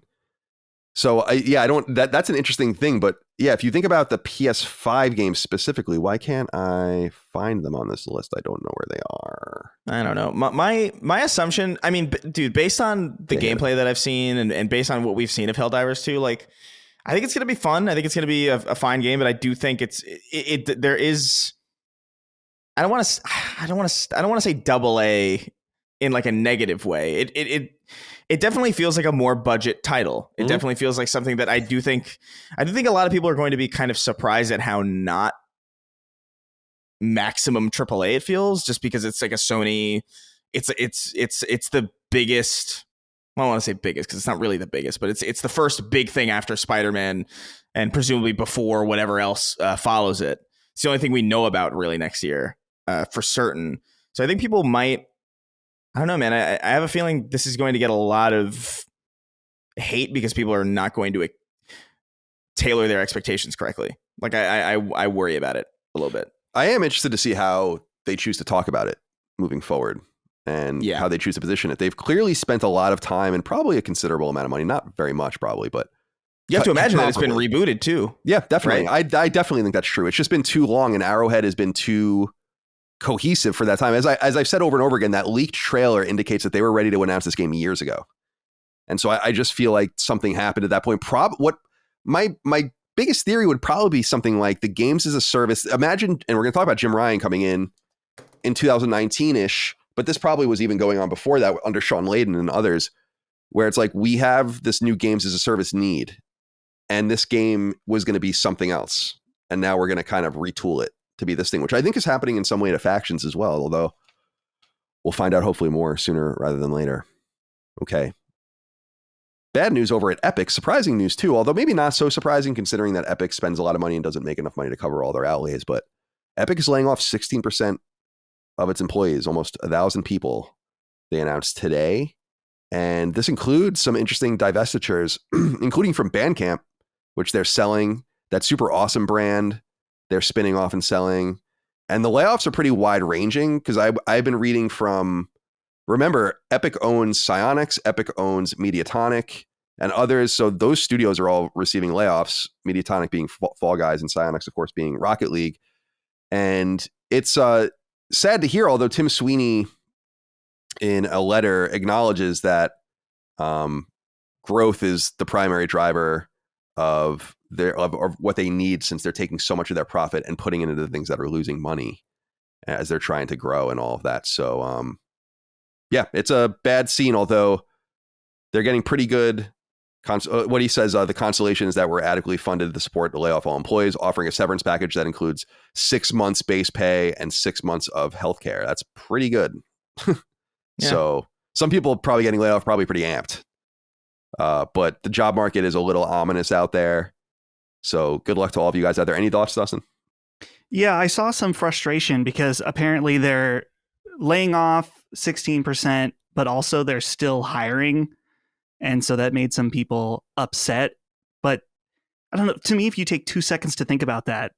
So that's an interesting thing. But yeah, if you think about the PS5 games specifically, why can't I find them on this list? I don't know where they are. I don't know. My assumption, I mean, dude, based on the gameplay that I've seen and based on what we've seen of Helldivers 2, like, I think it's going to be fun. I think it's going to be a fine game, but I do think there is, I don't want to say double A in like a negative way. It definitely feels like a more budget title. It definitely feels like something that I do think a lot of people are going to be kind of surprised at how not maximum AAA it feels, just because it's like a Sony. It's the biggest. Well, I don't want to say biggest because it's not really the biggest, but it's the first big thing after Spider-Man and presumably before whatever else follows it. It's the only thing we know about really next year for certain. So I think people might. I don't know, man. I have a feeling this is going to get a lot of hate because people are not going to tailor their expectations correctly. Like I worry about it a little bit. I am interested to see how they choose to talk about it moving forward and how they choose to position it. They've clearly spent a lot of time and probably a considerable amount of money, not very much probably, but you have to imagine that it's been rebooted too. Yeah, definitely. Right? I definitely think that's true. It's just been too long and Arrowhead has been too cohesive for that time. As I've said over and over again, that leaked trailer indicates that they were ready to announce this game years ago. And so I just feel like something happened at that point. What my biggest theory would probably be something like the games as a service. Imagine, and we're going to talk about Jim Ryan coming in 2019-ish, but this probably was even going on before that under Sean Layden and others, where it's like, we have this new games as a service need, and this game was going to be something else. And now we're going to kind of retool it to be this thing, which I think is happening in some way to factions as well, although we'll find out hopefully more sooner rather than later. Okay. Bad news over at Epic. Surprising news too, although maybe not so surprising considering that Epic spends a lot of money and doesn't make enough money to cover all their outlays, but Epic is laying off 16% of its employees, almost 1,000 people, they announced today. And this includes some interesting divestitures, including from Bandcamp, which they're selling, that super awesome brand they're spinning off and selling. And the layoffs are pretty wide ranging because I've been reading from, remember, Epic owns Psyonix, Epic owns Mediatonic and others. So those studios are all receiving layoffs, Mediatonic being Fall Guys and Psyonix, of course, being Rocket League. And it's sad to hear, although Tim Sweeney in a letter acknowledges that growth is the primary driver of what they need, since they're taking so much of their profit and putting it into the things that are losing money as they're trying to grow and all of that. So it's a bad scene, although they're getting pretty good. What he says, the consolation is that we're adequately funded to support the layoff all employees, offering a severance package that includes 6 months base pay and 6 months of healthcare. That's pretty good. So some people probably getting laid off, probably pretty amped. But the job market is a little ominous out there. So good luck to all of you guys out there. Any thoughts, Dustin? Yeah, I saw some frustration because apparently they're laying off 16%, but also they're still hiring. And so that made some people upset. But I don't know. To me, if you take 2 seconds to think about that,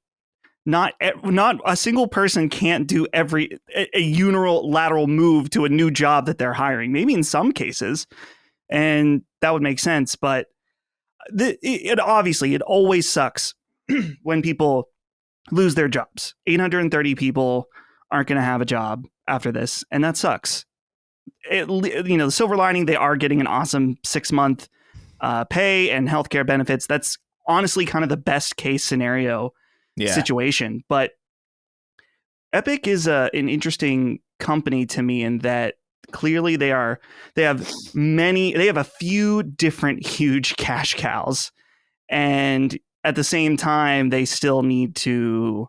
not a single person can't do a unilateral move to a new job that they're hiring. Maybe in some cases, and that would make sense. But it always sucks when people lose their jobs. 830 people aren't going to have a job after this, and that sucks. The silver lining, they are getting an awesome 6-month pay and healthcare benefits. That's honestly kind of the best case scenario situation. But Epic is an interesting company to me in that clearly they have a few different huge cash cows, and at the same time they still need to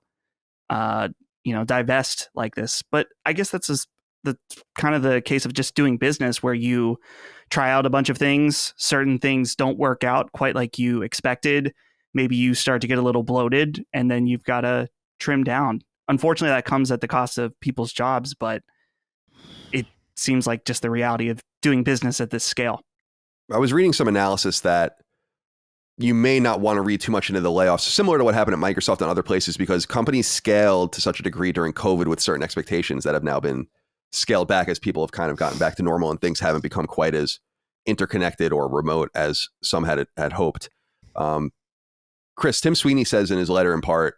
divest like this. But I guess that's the kind of the case of just doing business, where you try out a bunch of things, certain things don't work out quite like you expected, maybe you start to get a little bloated, and then you've got to trim down. Unfortunately, that comes at the cost of people's jobs, but it seems like just the reality of doing business at this scale. I was reading some analysis that you may not want to read too much into the layoffs, similar to what happened at Microsoft and other places, because companies scaled to such a degree during COVID with certain expectations that have now been scaled back as people have kind of gotten back to normal and things haven't become quite as interconnected or remote as some had hoped. Chris, Tim Sweeney says in his letter in part,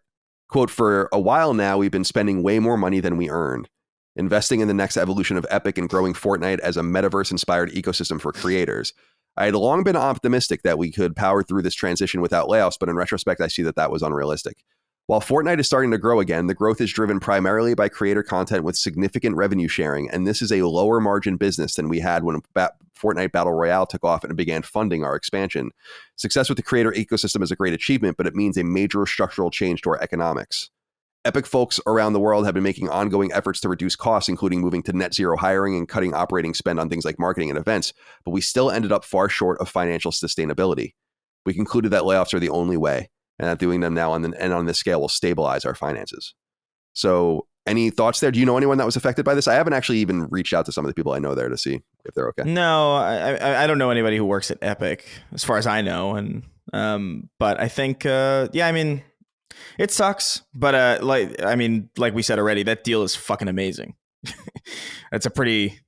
quote, "For a while now, we've been spending way more money than we earned, investing in the next evolution of Epic and growing Fortnite as a metaverse-inspired ecosystem for creators. I had long been optimistic that we could power through this transition without layoffs, but in retrospect, I see that was unrealistic. While Fortnite is starting to grow again, the growth is driven primarily by creator content with significant revenue sharing, and this is a lower margin business than we had when Fortnite Battle Royale took off and began funding our expansion. Success with the creator ecosystem is a great achievement, but it means a major structural change to our economics. Epic folks around the world have been making ongoing efforts to reduce costs, including moving to net zero hiring and cutting operating spend on things like marketing and events, but we still ended up far short of financial sustainability. We concluded that layoffs are the only way, and that doing them now on this scale will stabilize our finances." So any thoughts there? Do you know anyone that was affected by this? I haven't actually even reached out to some of the people I know there to see if they're okay. No, I don't know anybody who works at Epic as far as I know. And but I think, I mean, it sucks. But like we said already, that deal is fucking amazing. That's a pretty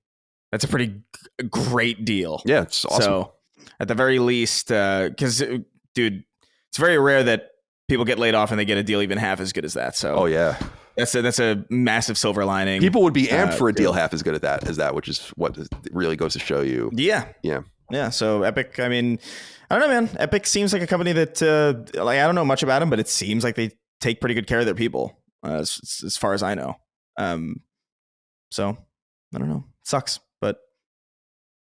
great deal. Yeah, it's awesome. So at the very least, because, dude, it's very rare that people get laid off and they get a deal even half as good as that. So, oh yeah, that's a massive silver lining. People would be amped for a deal half as good as that, which is what really goes to show you. Yeah. So Epic, I mean, I don't know, man. Epic seems like a company that, I don't know much about them, but it seems like they take pretty good care of their people, as far as I know. So I don't know. It sucks, but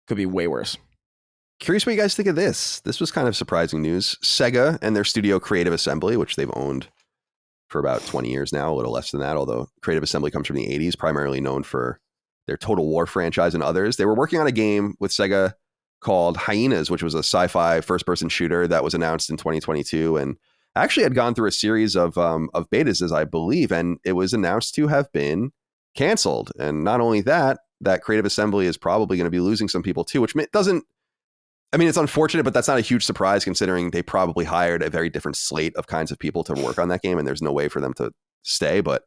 could be way worse. Curious what you guys think of this. This was kind of surprising news. SEGA and their studio Creative Assembly, which they've owned for about 20 years now, a little less than that, although Creative Assembly comes from the 80s, primarily known for their Total War franchise and others. They were working on a game with SEGA called Hyenas, which was a sci-fi first-person shooter that was announced in 2022 and actually had gone through a series of betas, as I believe, and it was announced to have been canceled. And not only that Creative Assembly is probably going to be losing some people too, which doesn't, I mean, it's unfortunate, but that's not a huge surprise considering they probably hired a very different slate of kinds of people to work on that game, and there's no way for them to stay. But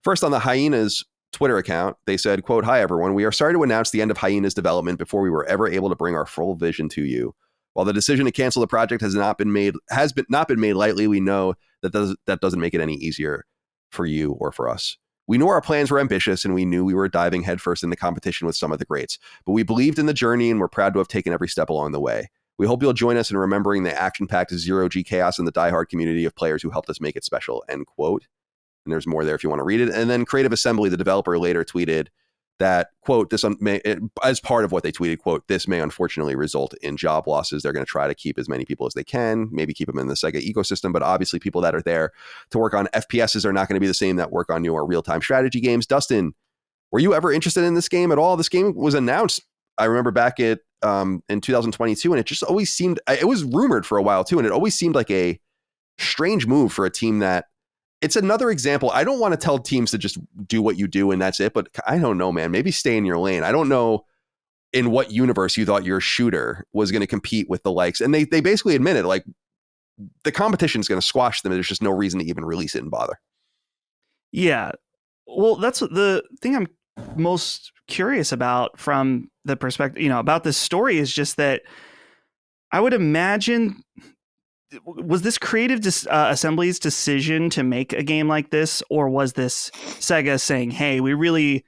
first, on the Hyenas Twitter account, they said, quote, "Hi, everyone. We are sorry to announce the end of Hyenas development before we were ever able to bring our full vision to you. While the decision to cancel the project has not been made lightly, we know that doesn't make it any easier for you or for us. We knew our plans were ambitious, and we knew we were diving headfirst in the competition with some of the greats, but we believed in the journey and we're proud to have taken every step along the way. We hope you'll join us in remembering the action-packed zero-G chaos and the diehard community of players who helped us make it special," end quote. And there's more there if you want to read it. And then Creative Assembly, the developer, later tweeted that, quote, as part of what they tweeted, quote, "This may unfortunately result in job losses. They're going to try to keep as many people as they can, maybe keep them in the Sega ecosystem, but obviously people that are there to work on FPSs are not going to be the same that work on your real-time strategy games." Dustin, were you ever interested in this game at all? This game was announced, I remember, back in 2022, and it just always seemed, it was rumored for a while too, and it always seemed like a strange move for a team that, it's another example. I don't want to tell teams to just do what you do and that's it, but I don't know, man. Maybe stay in your lane. I don't know in what universe you thought your shooter was going to compete with the likes. And they basically admitted, like, the competition is going to squash them. There's just no reason to even release it and bother. Yeah. Well, that's the thing I'm most curious about from the perspective, about this story, is just that I would imagine, was this Creative Assembly's decision to make a game like this, or was this Sega saying, "Hey, we really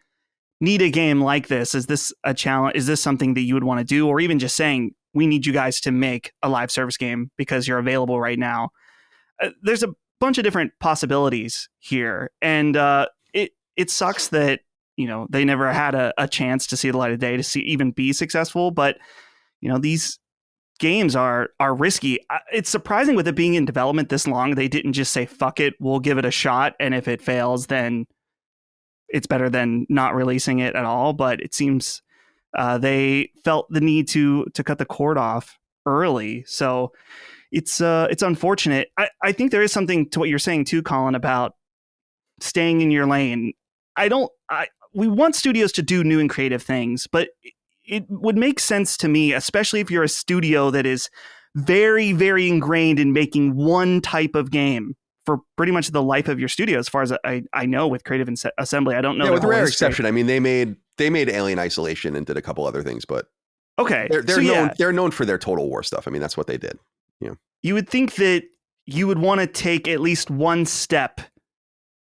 need a game like this. Is this a challenge? Is this something that you would want to do?" Or even just saying, "We need you guys to make a live service game because you're available right now." There's a bunch of different possibilities here. And it sucks that, they never had a chance to see the light of day, to even be successful. But these games are risky. It's surprising with it being in development this long, they didn't just say, fuck it, we'll give it a shot, and if it fails, then it's better than not releasing it at all. But it seems they felt the need to cut the cord off early. So it's unfortunate. I think there is something to what you're saying too, Colin, about staying in your lane. We want studios to do new and creative things, but it would make sense to me, especially if you're a studio that is very, very ingrained in making one type of game for pretty much the life of your studio. As far as I know, with Creative Assembly, I don't know. Yeah, with rare exception. I mean, they made Alien Isolation and did a couple other things, but okay, they're known for their Total War stuff. I mean, that's what they did. Yeah, you would think that you would want to take at least one step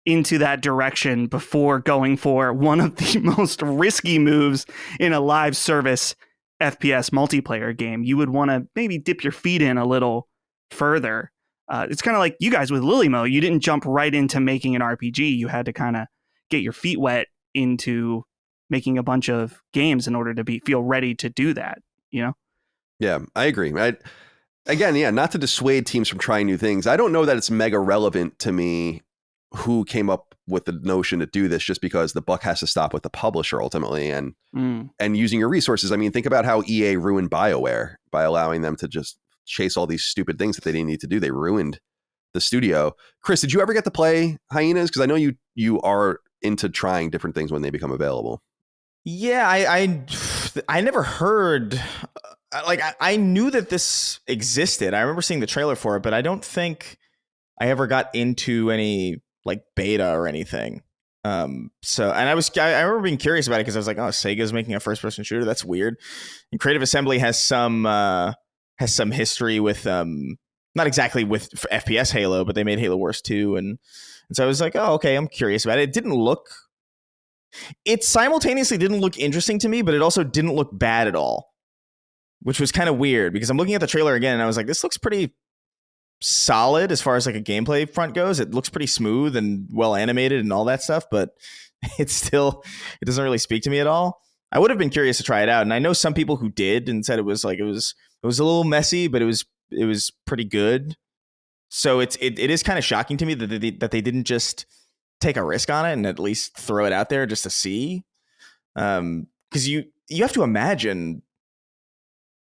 into that direction before going for one of the most risky moves in a live service FPS multiplayer game. You would want to maybe dip your feet in a little further. It's kind of like you guys with Lilymo. You didn't jump right into making an RPG. You had to kind of get your feet wet into making a bunch of games in order to feel ready to do that. Yeah, I agree. Again, not to dissuade teams from trying new things. I don't know that it's mega relevant to me who came up with the notion to do this, just because the buck has to stop with the publisher ultimately, and using your resources. I mean, think about how EA ruined BioWare by allowing them to just chase all these stupid things that they didn't need to do. They ruined the studio. Chris, did you ever get to play Hyenas? Because I know you are into trying different things when they become available. Yeah, I never heard. I knew that this existed. I remember seeing the trailer for it, but I don't think I ever got into any beta or anything. So, and I remember being curious about it because I was like, oh, Sega's making a first person shooter. That's weird. And Creative Assembly has some history with, not exactly with FPS Halo, but they made Halo Wars 2. And so I was like, oh, okay, I'm curious about it. It simultaneously didn't look interesting to me, but it also didn't look bad at all, which was kind of weird because I'm looking at the trailer again and I was like, this looks pretty solid as far as a gameplay front goes. It looks pretty smooth and well animated and all that stuff, but it doesn't really speak to me at all. I would have been curious to try it out, and I know some people who did and said it was a little messy, but it was pretty good. So it is kind of shocking to me that they didn't just take a risk on it and at least throw it out there just to see. Because you have to imagine.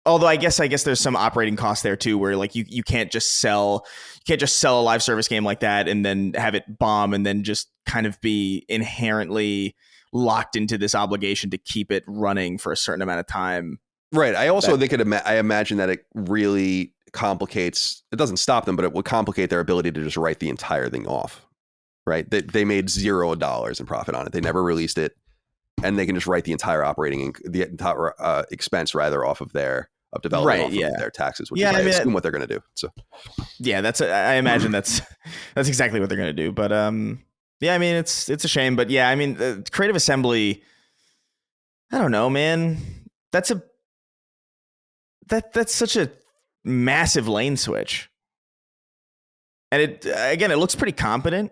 Although I guess there's some operating costs there too, where you can't just sell a live service game like that and then have it bomb and then just kind of be inherently locked into this obligation to keep it running for a certain amount of time. Right. I also think I imagine that it really complicates. It doesn't stop them, but it would complicate their ability to just write the entire thing off. Right. They made $0 in profit on it. They never released it, and they can just write the entire the entire expense rather off of development, right, off of their taxes, which is I assume what they're going to do. So, yeah, I imagine that's exactly what they're going to do. But yeah, I mean, it's a shame, but yeah, I mean, Creative Assembly, I don't know, man. That's such a massive lane switch, and it looks pretty competent.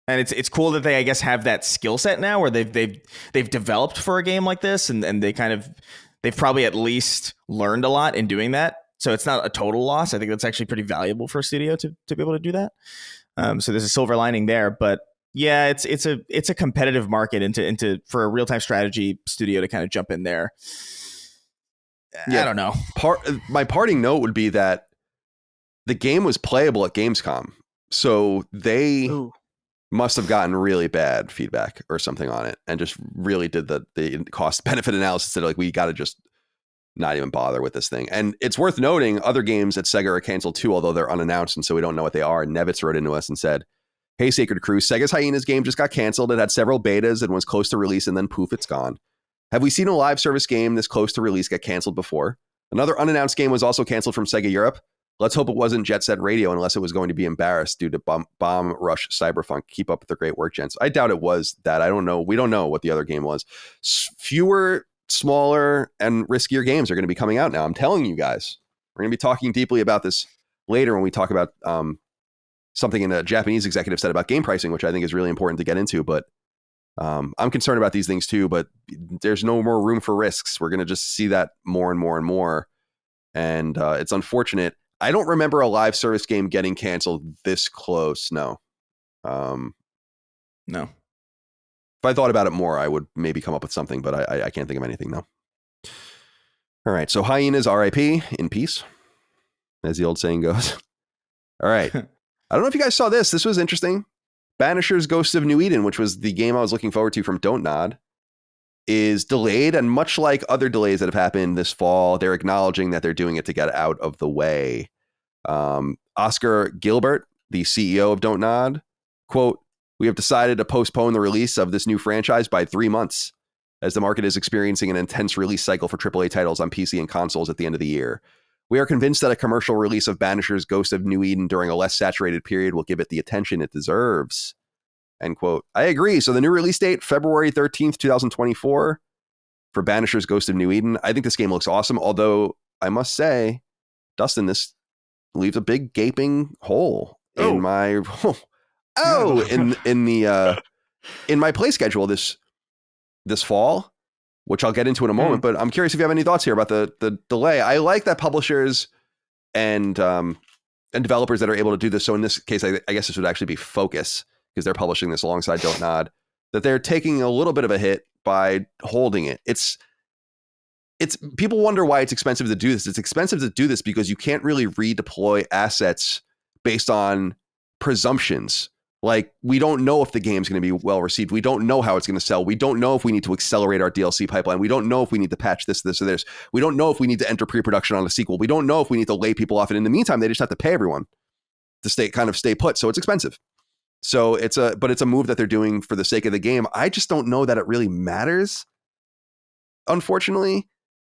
And it's cool that they, I guess, have that skill set now where they've developed for a game like this, and they've probably at least learned a lot in doing that. So it's not a total loss. I think that's actually pretty valuable for a studio to be able to do that. So there's a silver lining there. But yeah, it's a competitive market into for a real time strategy studio to kind of jump in there. Yeah, I don't know. My parting note would be that the game was playable at Gamescom, so they must have gotten really bad feedback or something on it and just really did the cost benefit analysis that we got to just not even bother with this thing. And it's worth noting other games at Sega are canceled too, although they're unannounced and so we don't know what they are. Nevitz wrote into us and said, hey, Sacred Crew, Sega's Hyenas game just got canceled. It had several betas and was close to release, and then poof, it's gone. Have we seen a live service game this close to release get canceled before? Another unannounced game was also canceled from Sega Europe. Let's hope it wasn't Jet Set Radio unless it was going to be embarrassed due to Bomb Rush Cyberpunk. Keep up with the great work, gents. I doubt it was that. I don't know. We don't know what the other game was. Fewer, smaller, and riskier games are going to be coming out now. I'm telling you guys. We're going to be talking deeply about this later when we talk about something a Japanese executive said about game pricing, which I think is really important to get into. But I'm concerned about these things too, but there's no more room for risks. We're going to just see that more and more and more. And it's unfortunate. I don't remember a live service game getting canceled this close. No. No. If I thought about it more, I would maybe come up with something, but I can't think of anything now. All right. So Hyenas RIP in peace, as the old saying goes. All right. I don't know if you guys saw this. This was interesting. Banishers Ghosts of New Eden, which was the game I was looking forward to from Don't Nod, is delayed. And much like other delays that have happened this fall, they're acknowledging that they're doing it to get out of the way. Oscar Gilbert, the CEO of Don't Nod, quote, "We have decided to postpone the release of this new franchise by 3 months as the market is experiencing an intense release cycle for AAA titles on PC and consoles at the end of the year. We are convinced that a commercial release of Banishers Ghost of New Eden during a less saturated period will give it the attention it deserves." End quote. I agree. So the new release date, February 13th, 2024 for Banishers Ghost of New Eden. I think this game looks awesome. Although I must say, Dustin, this leaves a big gaping hole in my in my play schedule this fall, which I'll get into in a moment. But I'm curious if you have any thoughts here about the delay. I like that publishers and developers that are able to do this. So in this case, I guess this would actually be Focus, because they're publishing this alongside Don't Nod, that they're taking a little bit of a hit by holding it. It's people wonder why it's expensive to do this. It's expensive to do this because you can't really redeploy assets based on presumptions. Like, we don't know if the game's going to be well received. We don't know how it's going to sell. We don't know if we need to accelerate our DLC pipeline. We don't know if we need to patch this, or this. We don't know if we need to enter pre-production on a sequel. We don't know if we need to lay people off. And in the meantime, they just have to pay everyone to stay put. So it's expensive. So it's a move that they're doing for the sake of the game. I just don't know that it really matters. Unfortunately,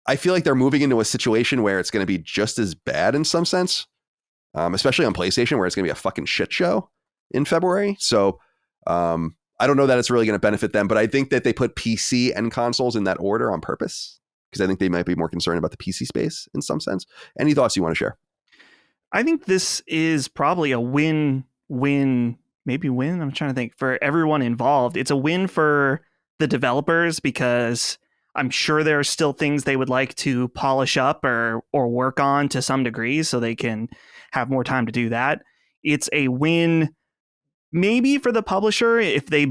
I feel like they're moving into a situation where it's going to be just as bad in some sense, especially on PlayStation, where it's going to be a fucking shit show in February. So I don't know that it's really going to benefit them, but I think that they put PC and consoles in that order on purpose, because I think they might be more concerned about the PC space in some sense. Any thoughts you want to share? I think this is probably a win-win, maybe win. I'm trying to think, for everyone involved. It's a win for the developers, because I'm sure there are still things they would like to polish up or work on to some degree, so they can have more time to do that. It's a win maybe for the publisher if they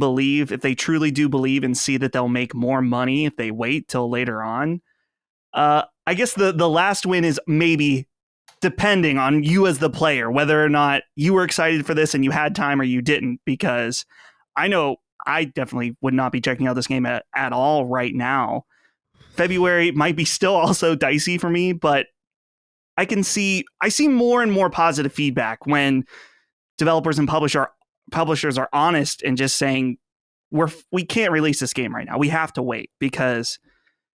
truly do believe and see that they'll make more money if they wait till later on. I guess the last win is maybe depending on you as the player, whether or not you were excited for this and you had time or you didn't, because I know I definitely would not be checking out this game at all right now. February might be still also dicey for me, but I see more and more positive feedback when developers and publishers are honest and just saying, we can't release this game right now. We have to wait because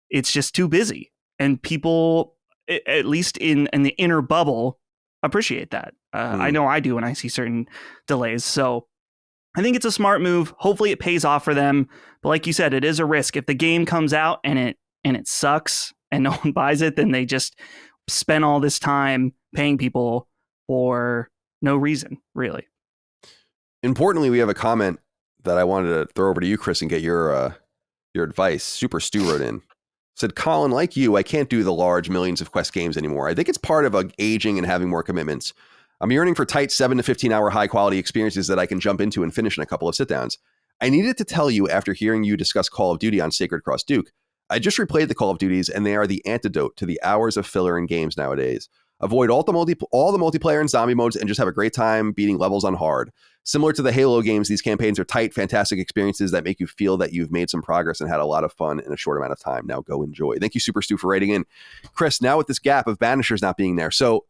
it's just too busy. And people, at least in the inner bubble, appreciate that. I know I do when I see certain delays. So I think it's a smart move. Hopefully it pays off for them. But like you said, it is a risk. If the game comes out and it sucks and no one buys it, then they just spend all this time paying people for no reason, really. Importantly, we have a comment that I wanted to throw over to you, Chris, and get your advice. Super Stu wrote in. Said, "Colin, like you, I can't do the large millions of Quest games anymore. I think it's part of aging and having more commitments. I'm yearning for tight 7 to 15 hour high quality experiences that I can jump into and finish in a couple of sit downs. I needed to tell you after hearing you discuss Call of Duty on Sacred Cross Duke. I just replayed the Call of Duties, and they are the antidote to the hours of filler in games nowadays. Avoid all the multiplayer and zombie modes and just have a great time beating levels on hard. Similar to the Halo games, these campaigns are tight, fantastic experiences that make you feel that you've made some progress and had a lot of fun in a short amount of time. Now go enjoy." Thank you, Super Stu, for writing in. Chris, now with this gap of Banishers not being there. So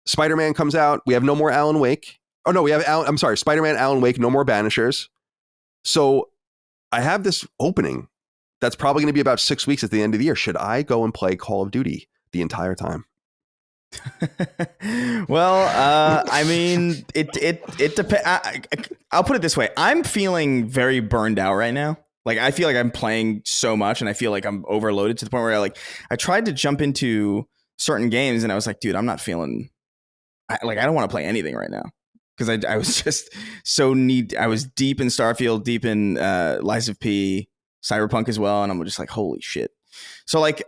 Spider-Man comes out. We have no more Alan Wake. Oh, no, we have Spider-Man, Alan Wake, no more Banishers. So I have this opening that's probably going to be about 6 weeks at the end of the year. Should I go and play Call of Duty the entire time? Well, I mean, it depends. I'll put it this way. I'm feeling very burned out right now. Like, I feel like I'm playing so much and I feel like I'm overloaded to the point where I tried to jump into certain games and I was like, dude, I'm not feeling, I don't want to play anything right now. because I was just I was deep in Starfield, deep in Lies of P, Cyberpunk as well, and I'm just like, holy shit. So like,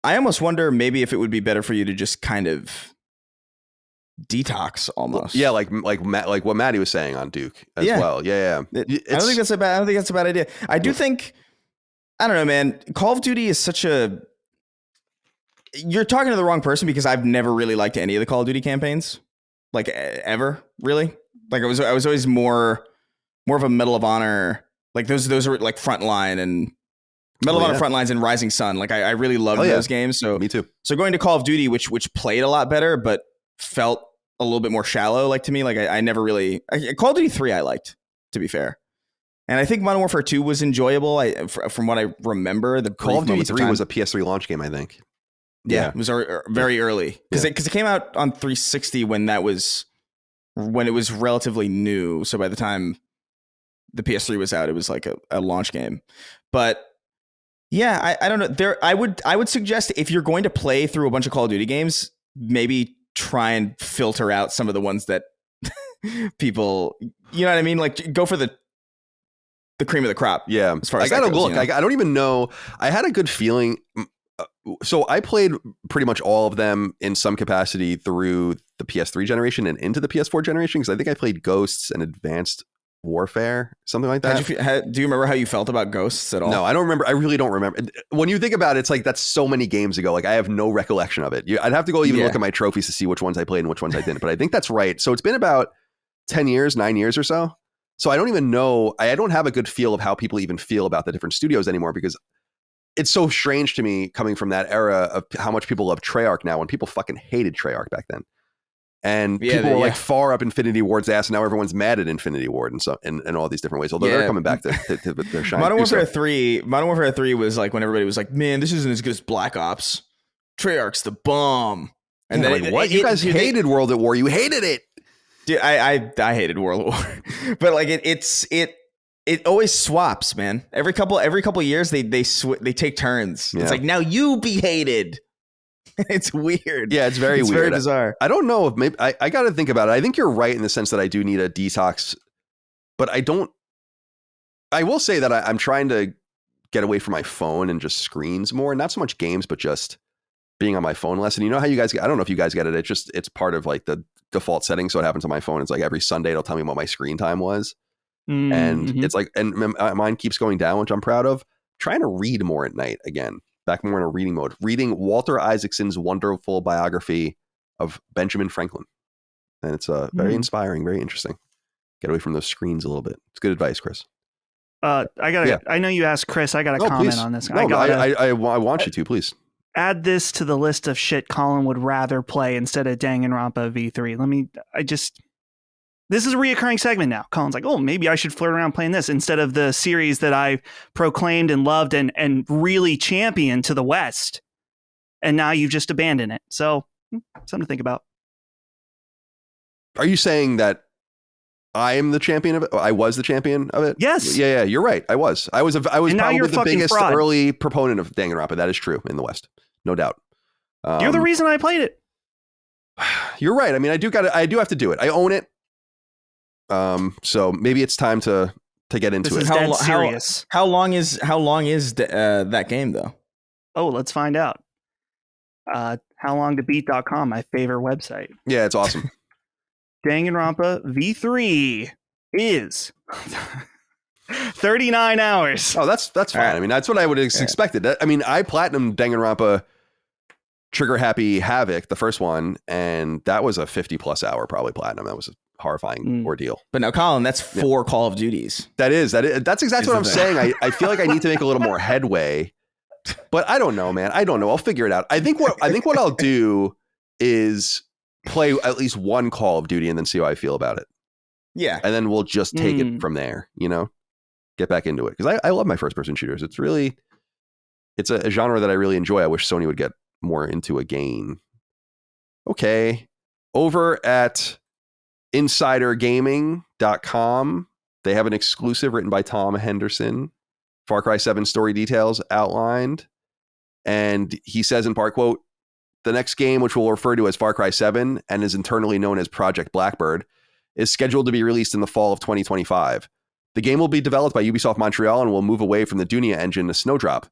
I almost wonder maybe if it would be better for you to just kind of detox almost. Yeah, like what Maddie was saying on Duke as well. Yeah. I don't think that's a bad idea. I do think, I don't know, man. Call of Duty is such a. You're talking to the wrong person because I've never really liked any of the Call of Duty campaigns, like ever, really. Like I was always more of a Medal of Honor. Like those are like Frontline and Medal of Honor Frontlines and Rising Sun. Like I really loved those games. So me too. So going to Call of Duty, which played a lot better, but felt a little bit more shallow. Like to me, like I never really Call of Duty 3 I liked, to be fair. And I think Modern Warfare 2 was enjoyable. From what I remember, the Call of Duty 3 was a PS3 launch game, I think. Yeah, it was very early because it came out on 360 when it was relatively new. So by the time the PS3 was out, it was like a launch game. But yeah, I don't know. I would suggest if you're going to play through a bunch of Call of Duty games, maybe try and filter out some of the ones that people, you know what I mean? Like go for the cream of the crop. Yeah, as far as I gotta that goes, look. I don't even know. I had a good feeling. So I played pretty much all of them in some capacity through the PS3 generation and into the PS4 generation because I think I played Ghosts and Advanced Warfare, something like that. Do you remember how you felt about Ghosts at all? No, I don't remember. I really don't remember. When you think about it, it's like that's so many games ago. Like I have no recollection of it. I'd have to go even look at my trophies to see which ones I played and which ones I didn't. But I think that's right. So it's been about 9 years or so. So I don't even know. I don't have a good feel of how people even feel about the different studios anymore because it's so strange to me coming from that era of how much people love Treyarch now when people fucking hated Treyarch back then. And people were like far up Infinity Ward's ass, and now everyone's mad at Infinity Ward and so in all these different ways. Although they're coming back to their shine. Modern Warfare 3 was like when everybody was like, "Man, this isn't as good as Black Ops. Treyarch's the bomb." And then like, what? You guys hated World at War. You hated it. Dude, I hated World War, but like it always swaps, man. Every couple years they take turns. Yeah. It's like now you be hated. It's weird. Yeah, it's very weird. Very bizarre. I don't know if maybe I got to think about it. I think you're right in the sense that I do need a detox, but I will say that I'm trying to get away from my phone and just screens more. Not so much games, but just being on my phone less. And you know how you guys get, I don't know if you guys get it. It's part of like the default setting. So it happens on my phone. It's like every Sunday it'll tell me what my screen time was. Mm-hmm. And it's like, and mine keeps going down, which I'm proud of. Trying to read more at night again. Back more in a reading mode. Reading Walter Isaacson's wonderful biography of Benjamin Franklin. And it's very inspiring, very interesting. Get away from those screens a little bit. It's good advice, Chris. I know you asked Chris. I got to comment on this. I want you to, please. Add this to the list of shit Colin would rather play instead of Danganronpa V3. This is a reoccurring segment now. Colin's like, oh, maybe I should flirt around playing this instead of the series that I proclaimed and loved and really championed to the West. And now you've just abandoned it. So something to think about. Are you saying that I'm the champion of it? I was the champion of it? Yes. Yeah, you're right. I was probably the biggest early proponent of Danganronpa. That is true in the West. No doubt. You're the reason I played it. You're right. I mean, I do have to do it. I own it. So maybe it's time to get into it. How long is that game though? Oh, let's find out. Howlongtobeat.com, my favorite website. Yeah, it's awesome. Danganronpa V3 is 39 hours. Oh, that's fine. Right. I mean, that's what I would have expected. I mean, I platinumed Danganronpa Trigger Happy Havoc, the first one, and that was a 50+ hour probably platinum. That was a horrifying ordeal. But now, Colin, that's 4 Call of Duties. That's exactly what I'm saying. I feel like I need to make a little more headway, but I don't know, man. I don't know. I'll figure it out. I think what I'll do is play at least one Call of Duty and then see how I feel about it. Yeah. And then we'll just take it from there, get back into it. Because I love my first person shooters. It's a genre that I really enjoy. I wish Sony would get more into again. Okay. Over at insidergaming.com, they have an exclusive written by Tom Henderson. Far Cry 7 story details outlined. And he says in part, quote, the next game, which we'll refer to as Far Cry 7 and is internally known as Project Blackbird, is scheduled to be released in the fall of 2025. The game will be developed by Ubisoft Montreal and will move away from the Dunia engine to Snowdrop.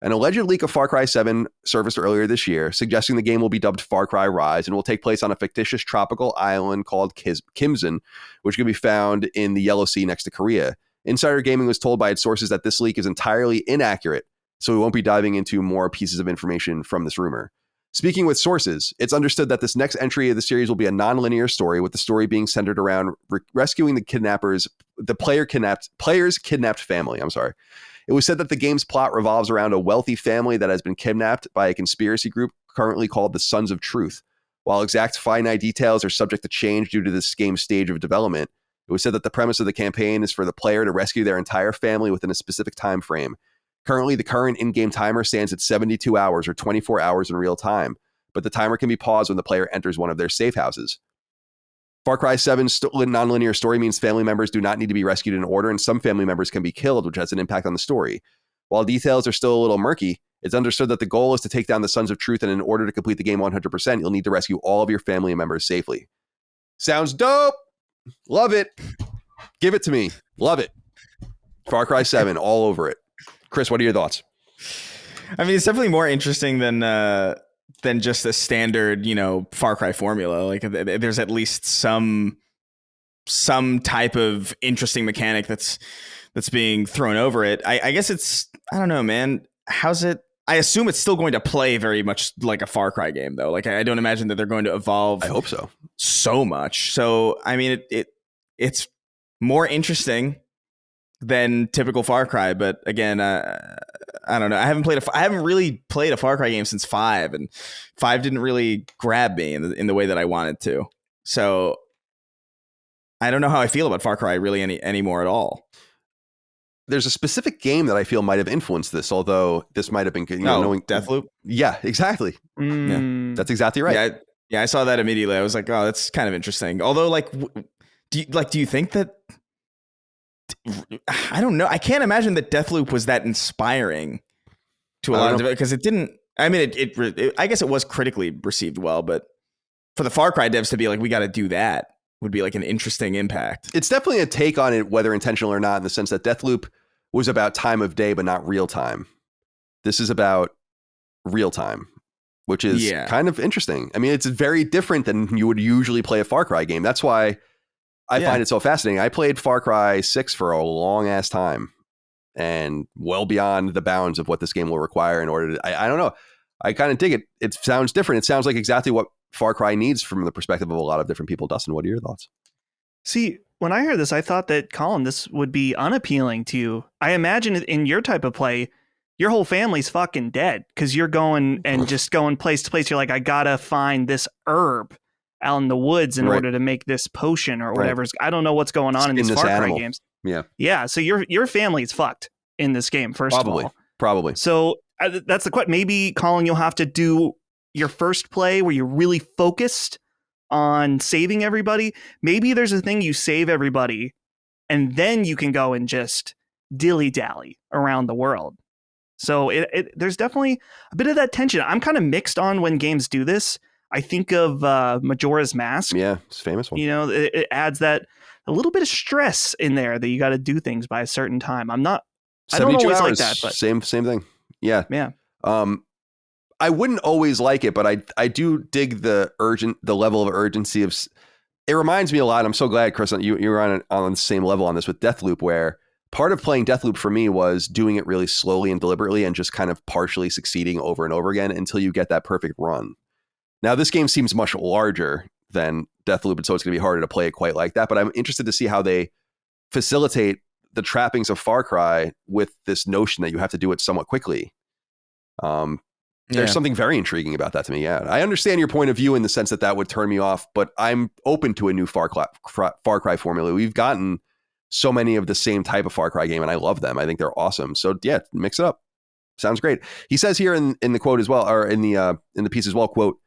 An alleged leak of Far Cry 7 surfaced earlier this year, suggesting the game will be dubbed Far Cry Rise and will take place on a fictitious tropical island called Kimson, which can be found in the Yellow Sea next to Korea. Insider Gaming was told by its sources that this leak is entirely inaccurate, so we won't be diving into more pieces of information from this rumor. Speaking with sources, it's understood that this next entry of the series will be a non-linear story, with the story being centered around rescuing the player's kidnapped family. It was said that the game's plot revolves around a wealthy family that has been kidnapped by a conspiracy group currently called the Sons of Truth. While exact finite details are subject to change due to this game's stage of development, it was said that the premise of the campaign is for the player to rescue their entire family within a specific time frame. Currently, the current in-game timer stands at 72 hours or 24 hours in real time, but the timer can be paused when the player enters one of their safe houses. Far Cry 7's non-linear story means family members do not need to be rescued in order, and some family members can be killed, which has an impact on the story. While details are still a little murky, it's understood that the goal is to take down the Sons of Truth, and in order to complete the game 100%, you'll need to rescue all of your family members safely. Sounds dope! Love it! Give it to me. Love it. Far Cry 7, all over it. Chris, what are your thoughts? I mean, it's definitely more interesting than just a standard, Far Cry formula. Like, there's at least some type of interesting mechanic that's being thrown over it. I guess I don't know, man. How's it? I assume it's still going to play very much like a Far Cry game, though. Like, I don't imagine that they're going to evolve. I hope so much. So, I mean, it's more interesting than typical Far Cry, but again, I don't know. I haven't really played a Far Cry game since 5, and 5 didn't really grab me in the way that I wanted to. So I don't know how I feel about Far Cry really anymore at all. There's a specific game that I feel might have influenced this, although this might have been knowing Deathloop. Yeah, exactly. Yeah, that's exactly right. Yeah, I saw that immediately. I was like, oh, that's kind of interesting. Although, do you think that? I don't know. I can't imagine that Deathloop was that inspiring to a lot of it, because it didn't. I mean, it I guess it was critically received well, but for the Far Cry devs to be like, we got to do that, would be like an interesting impact. It's definitely a take on it, whether intentional or not, in the sense that Deathloop was about time of day, but not real time. This is about real time, which is kind of interesting. I mean, it's very different than you would usually play a Far Cry game. That's why I find it so fascinating. I played Far Cry 6 for a long ass time, and well beyond the bounds of what this game will require in order to, I don't know. I kind of dig it. It sounds different. It sounds like exactly what Far Cry needs from the perspective of a lot of different people. Dustin, what are your thoughts? See, when I heard this, I thought that, Colin, this would be unappealing to you. I imagine in your type of play, your whole family's fucking dead because you're going and just going place to place. You're like, I gotta find this herb out in the woods in order to make this potion or whatever. I don't know what's going on in these Far Cry games. Yeah. So your family's fucked in this game, first of all. Probably. So that's the question. Maybe, Colin, you'll have to do your first play where you're really focused on saving everybody. Maybe there's a thing you save everybody and then you can go and just dilly-dally around the world. So there's definitely a bit of that tension. I'm kind of mixed on when games do this. I think of Majora's Mask. Yeah, it's a famous one. It adds that a little bit of stress in there that you got to do things by a certain time. I don't always hours, like that, but same thing. Yeah. Yeah. I wouldn't always like it, but I do dig the level of urgency of. It reminds me a lot. I'm so glad, Chris, you were on the same level on this with Deathloop, where part of playing Deathloop for me was doing it really slowly and deliberately and just kind of partially succeeding over and over again until you get that perfect run. Now, this game seems much larger than Deathloop, and so it's going to be harder to play it quite like that. But I'm interested to see how they facilitate the trappings of Far Cry with this notion that you have to do it somewhat quickly. There's something very intriguing about that to me. Yeah, I understand your point of view in the sense that would turn me off, but I'm open to a new Far Cry formula. We've gotten so many of the same type of Far Cry game, and I love them. I think they're awesome. So yeah, mix it up. Sounds great. He says here in the quote as well, or in the piece as well, quote,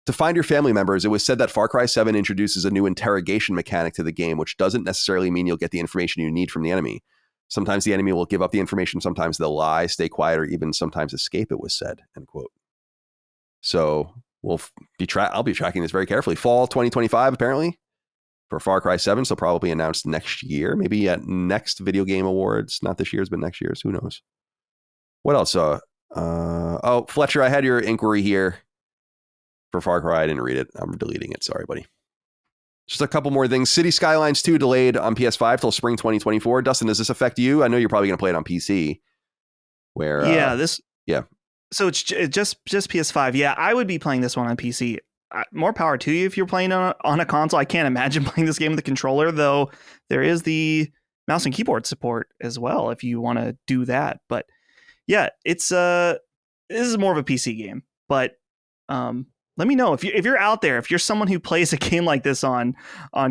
"To find your family members, it was said that Far Cry 7 introduces a new interrogation mechanic to the game, which doesn't necessarily mean you'll get the information you need from the enemy. Sometimes the enemy will give up the information, sometimes they'll lie, stay quiet, or even sometimes escape," it was said, end quote. So I'll be tracking this very carefully. Fall 2025, apparently. for Far Cry 7, so probably announced next year, maybe at next Video Game Awards. Not this year's, but next year's. Who knows? What else? Oh, Fletcher, I had your inquiry here for Far Cry. I didn't read it. I'm deleting it. Sorry, buddy. Just a couple more things. City Skylines 2 delayed on PS5 till spring 2024. Dustin, does this affect you? I know you're probably going to play it on PC. Where? Yeah. So it's just PS5. Yeah, I would be playing this one on PC. More power to you if you're playing on a console. I can't imagine playing this game with a controller, though. There is the mouse and keyboard support as well if you want to do that. But yeah, this is more of a PC game. But let me know if you're out there, if you're someone who plays a game like this on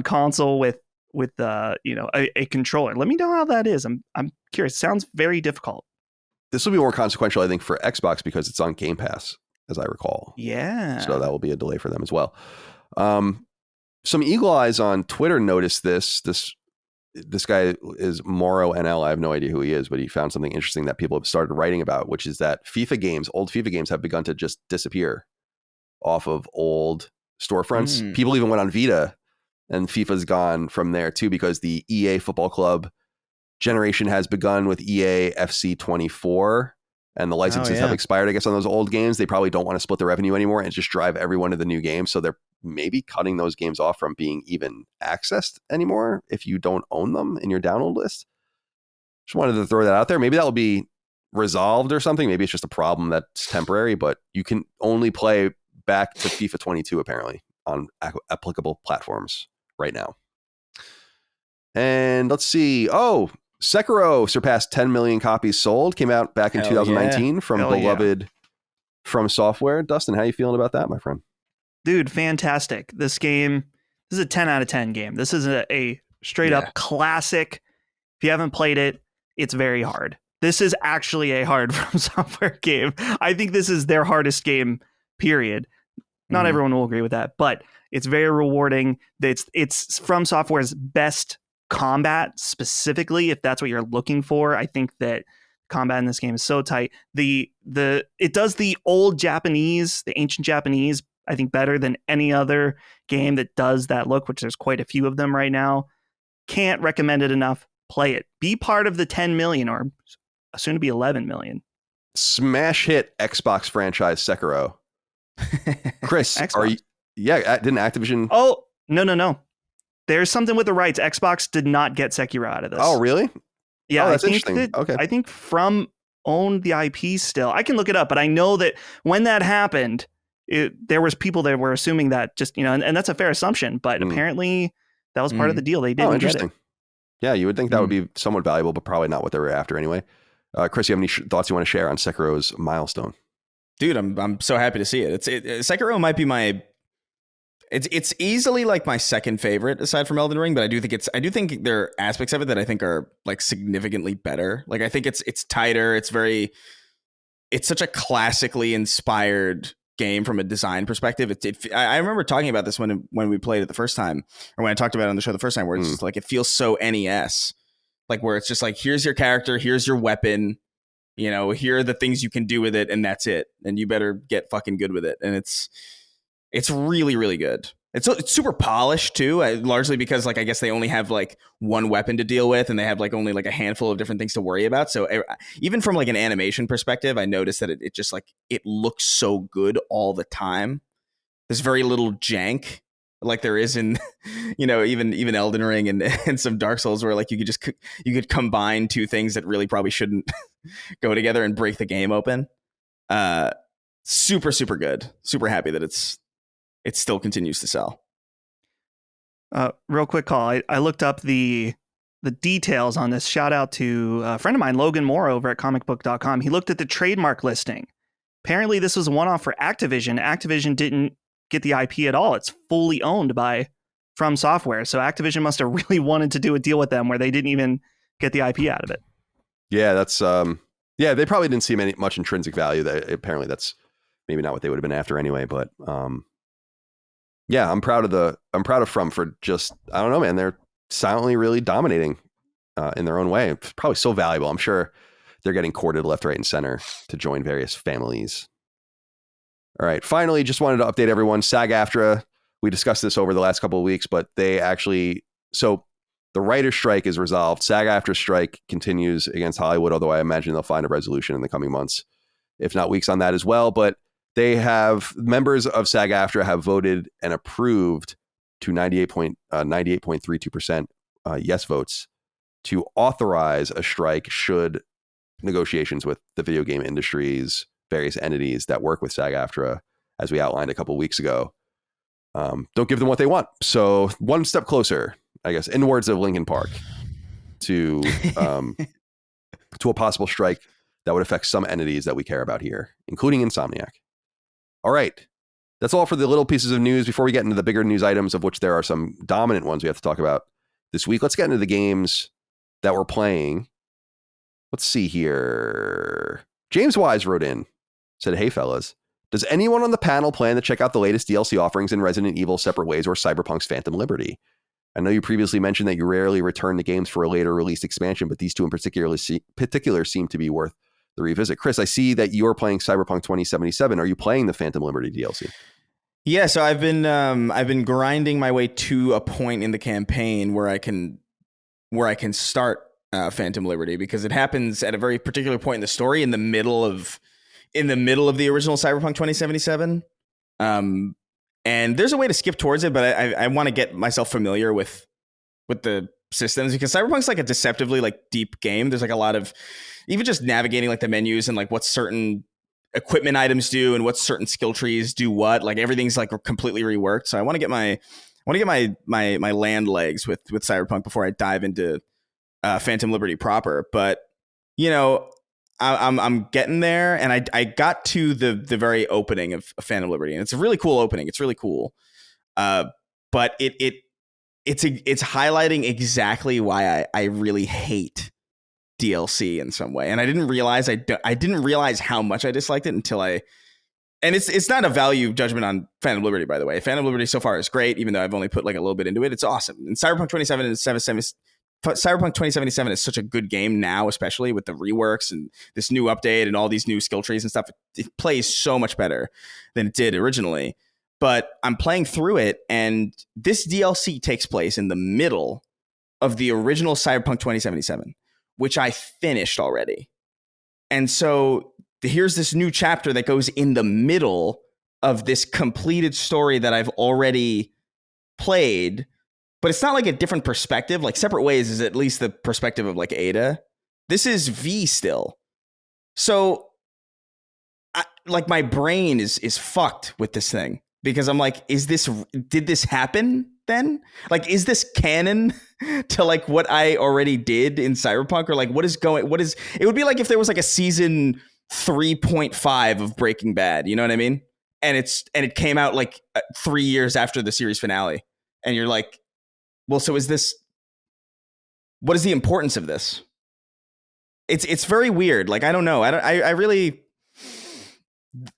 console with a controller. Let me know how that is. I'm curious. It sounds very difficult. This will be more consequential, I think, for Xbox because it's on Game Pass, as I recall. Yeah. So that will be a delay for them as well. Some eagle eyes on Twitter noticed this. This guy is Moro NL. I have no idea who he is, but he found something interesting that people have started writing about, which is that old FIFA games have begun to just disappear off of old storefronts. People even went on Vita, and FIFA's gone from there too, because the EA Football Club generation has begun with EA FC 24, and the licenses have expired, I guess, on those old games. They probably don't want to split the revenue anymore and just drive everyone to the new game. So they're maybe cutting those games off from being even accessed anymore if you don't own them in your download list. Just wanted to throw that out there. Maybe that will be resolved or something. Maybe it's just a problem that's temporary, but you can only play back to FIFA 22 apparently on applicable platforms right now. And let's see. Oh, Sekiro surpassed 10 million copies sold. Came out back in 2019 from beloved From Software. Dustin, how you feeling about that, my friend? Dude, fantastic. This is a 10 out of 10 game. This is a straight up classic. If you haven't played it, it's very hard. This is actually a hard From Software game. I think this is their hardest game, period. Not everyone will agree with that, but it's very rewarding. It's From Software's best combat, specifically, if that's what you're looking for. I think that combat in this game is so tight. It does the old Japanese, the ancient Japanese, I think, better than any other game that does that look, which there's quite a few of them right now. Can't recommend it enough. Play it. Be part of the 10 million or soon to be 11 million. Smash hit Xbox franchise Sekiro. Chris, Xbox. are you? Yeah, didn't Activision? Oh, no. There's something with the rights. Xbox did not get Sekiro out of this. Oh, really? Yeah, that's interesting. Okay. I think From owned the IP still. I can look it up, but I know that when that happened, there was people that were assuming that just, and that's a fair assumption, but apparently that was part of the deal. They didn't get it. Yeah, you would think that would be somewhat valuable, but probably not what they were after anyway. Chris, you have any thoughts you want to share on Sekiro's milestone? Dude, I'm so happy to see it. Sekiro might be my. It's easily like my second favorite aside from Elden Ring, but I do think there are aspects of it that I think are like significantly better. Like I think it's tighter. It's such a classically inspired game from a design perspective. I remember talking about this when we played it the first time, or when I talked about it on the show the first time, where it's just like it feels so NES, like where it's just like here's your character, here's your weapon, here are the things you can do with it, and that's it, and you better get fucking good with it. And it's really, really good. It's super polished too, largely because like I guess they only have like one weapon to deal with, and they have like only like a handful of different things to worry about. So even from like an animation perspective, I noticed that it just like it looks so good all the time. There's very little jank like there is in even Elden Ring and some Dark Souls, where like you could combine two things that really probably shouldn't go together and break the game open. Super, super good. Super happy that it still continues to sell. Real quick call. I looked up the details on this. Shout out to a friend of mine, Logan Moore, over at comicbook.com. He looked at the trademark listing. Apparently this was a one-off for Activision. Activision didn't get the IP at all. It's fully owned by From Software. So Activision must have really wanted to do a deal with them where they didn't even get the IP out of it. Yeah, that's they probably didn't see much intrinsic value. Apparently that's maybe not what they would have been after anyway, but I'm proud of From for just, I don't know, man, they're silently really dominating in their own way. It's probably so valuable. I'm sure they're getting courted left, right, and center to join various families. All right. Finally, just wanted to update everyone. SAG-AFTRA we discussed this over the last couple of weeks, but they actually, so the writer's strike is resolved. SAG-AFTRA strike continues against Hollywood, although I imagine they'll find a resolution in the coming months, if not weeks, on that as well. But they have, members of SAG-AFTRA have voted and approved to 98.32% yes votes to authorize a strike should negotiations with the video game industry's various entities that work with SAG-AFTRA, as we outlined a couple of weeks ago, don't give them what they want. So one step closer, I guess, in the words of Linkin Park, to a possible strike that would affect some entities that we care about here, including Insomniac. All right. That's all for the little pieces of news. Before we get into the bigger news items, of which there are some dominant ones we have to talk about this week, let's get into the games that we're playing. Let's see here. James Wise wrote in, said, "Hey, fellas, does anyone on the panel plan to check out the latest DLC offerings in Resident Evil Separate Ways or Cyberpunk's Phantom Liberty? I know you previously mentioned that you rarely return to games for a later released expansion, but these two in particular seem to be worth the revisit." Chris, I see that you're playing Cyberpunk 2077. Are you playing the Phantom Liberty DLC? Yeah, so I've been grinding my way to a point in the campaign where I can start Phantom Liberty, because it happens at a very particular point in the story in the middle of the original Cyberpunk 2077. And there's a way to skip towards it, but I want to get myself familiar with the systems, because Cyberpunk's like a deceptively like deep game. There's like a lot of even just navigating like the menus and like what certain equipment items do and what certain skill trees do what. Like everything's like completely reworked. So I want to get my land legs with Cyberpunk before I dive into Phantom Liberty proper. But you know, I'm getting there, and I got to the very opening of Phantom Liberty, and it's a really cool opening. It's really cool, but it's highlighting exactly why I really hate DLC in some way, and I didn't realize how much I disliked it until and it's not a value judgment on Phantom Liberty, by the way. Phantom Liberty so far is great, even though I've only put like a little bit into it. It's awesome, and Cyberpunk 2077 is such a good game now, especially with the reworks and this new update and all these new skill trees and stuff. It plays so much better than it did originally. But I'm playing through it, and this DLC takes place in the middle of the original Cyberpunk 2077, which I finished already. And so here's this new chapter that goes in the middle of this completed story that I've already played. But it's not like a different perspective. Like Separate Ways is at least the perspective of like Ada. This is V still. So like my brain is fucked with this thing, because I'm like, did this happen then? Like, is this canon to like what I already did in Cyberpunk? Or like, it would be like if there was like a season 3.5 of Breaking Bad, you know what I mean? And it came out like 3 years after the series finale. And you're like, well, so what is the importance of this? It's very weird. Like, I don't know. I really,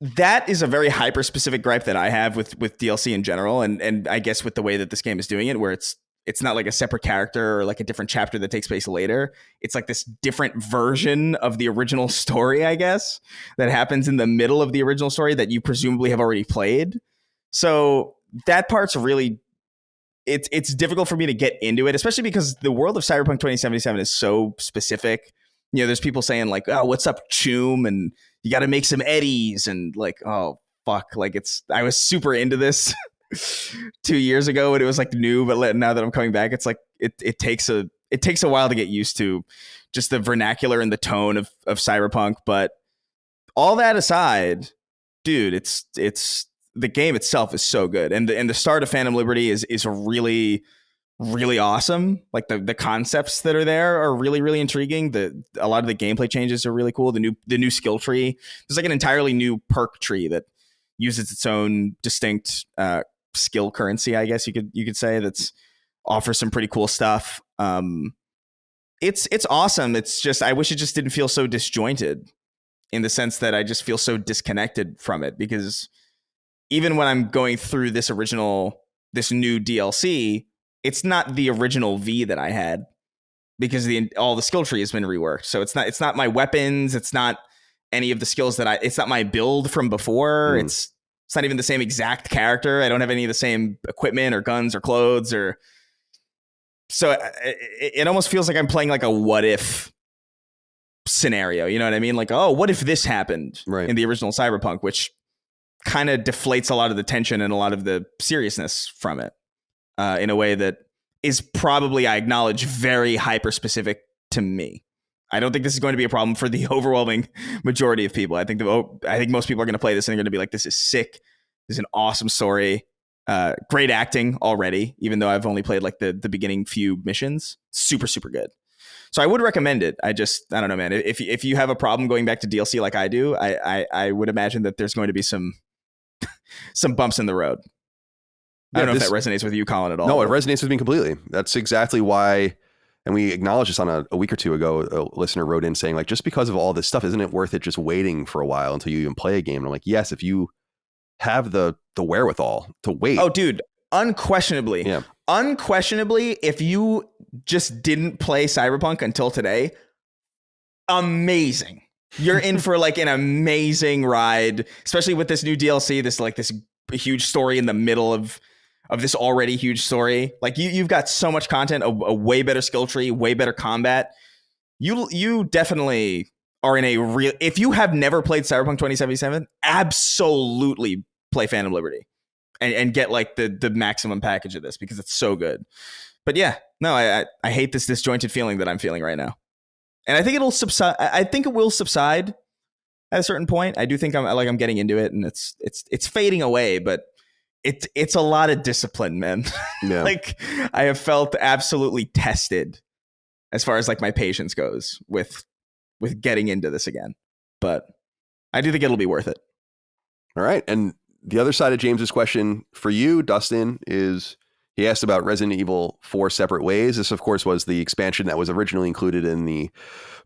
that is a very hyper specific gripe that I have with DLC in general. And I guess with the way that this game is doing it, where it's not like a separate character or like a different chapter that takes place later. It's like this different version of the original story, I guess, that happens in the middle of the original story that you presumably have already played. So that part's really, it's difficult for me to get into it, especially because the world of Cyberpunk 2077 is so specific. You know, there's people saying like, "Oh, what's up, Choom?" and you got to make some eddies, and like, oh fuck, like I was super into this 2 years ago when it was like new, but now that I'm coming back, it's like it takes a while to get used to just the vernacular and the tone of Cyberpunk. But all that aside, dude, it's the game itself is so good, and the start of Phantom Liberty is really, really awesome. Like the concepts that are there are really, really intriguing. A lot of the gameplay changes are really cool. The new skill tree, there's like an entirely new perk tree that uses its own distinct skill currency, I guess you could say, that's offers some pretty cool stuff. It's awesome. It's just, I wish it just didn't feel so disjointed, in the sense that I just feel so disconnected from it, because even when I'm going through this new DLC, it's not the original V that I had, because all the skill tree has been reworked. So it's not my weapons. It's not any of the skills it's not my build from before. It's not even the same exact character. I don't have any of the same equipment or guns or clothes or. So it almost feels like I'm playing like a what if scenario. You know what I mean? Like, oh, what if this happened in the original Cyberpunk, which kind of deflates a lot of the tension and a lot of the seriousness from it in a way that is probably, I acknowledge, very hyper specific to me. I don't think this is going to be a problem for the overwhelming majority of people. I think most people are going to play this and they're going to be like, this is sick. This is an awesome story. Great acting already, even though I've only played like the beginning few missions. Super, super good. So I would recommend it. I don't know, man. If you have a problem going back to DLC like I do, I would imagine that there's going to be some bumps in the road. I don't know if that resonates with you, Colin, at all. No, it resonates with me completely. That's exactly why. And we acknowledged this on a week or two ago. A listener wrote in saying, like, just because of all this stuff, isn't it worth it just waiting for a while until you even play a game? And I'm like, yes, if you have the wherewithal to wait. Oh, dude, unquestionably. Yeah. Unquestionably, if you just didn't play Cyberpunk until today, amazing. You're in for like an amazing ride, especially with this new DLC, this huge story in the middle of this already huge story. Like you've got so much content, a way better skill tree, way better combat. You definitely are in a real, if you have never played Cyberpunk 2077, absolutely play Phantom Liberty and get like the maximum package of this because it's so good. But yeah, no, I hate this disjointed feeling that I'm feeling right now. And I think it'll subside. I think it will subside at a certain point. I do think I'm getting into it and it's fading away, but it's a lot of discipline, man. Yeah. Like I have felt absolutely tested as far as like my patience goes with getting into this again. But I do think it'll be worth it. All right. And the other side of James's question for you, Dustin, is he asked about Resident Evil 4 Separate Ways. This, of course, was the expansion that was originally included in the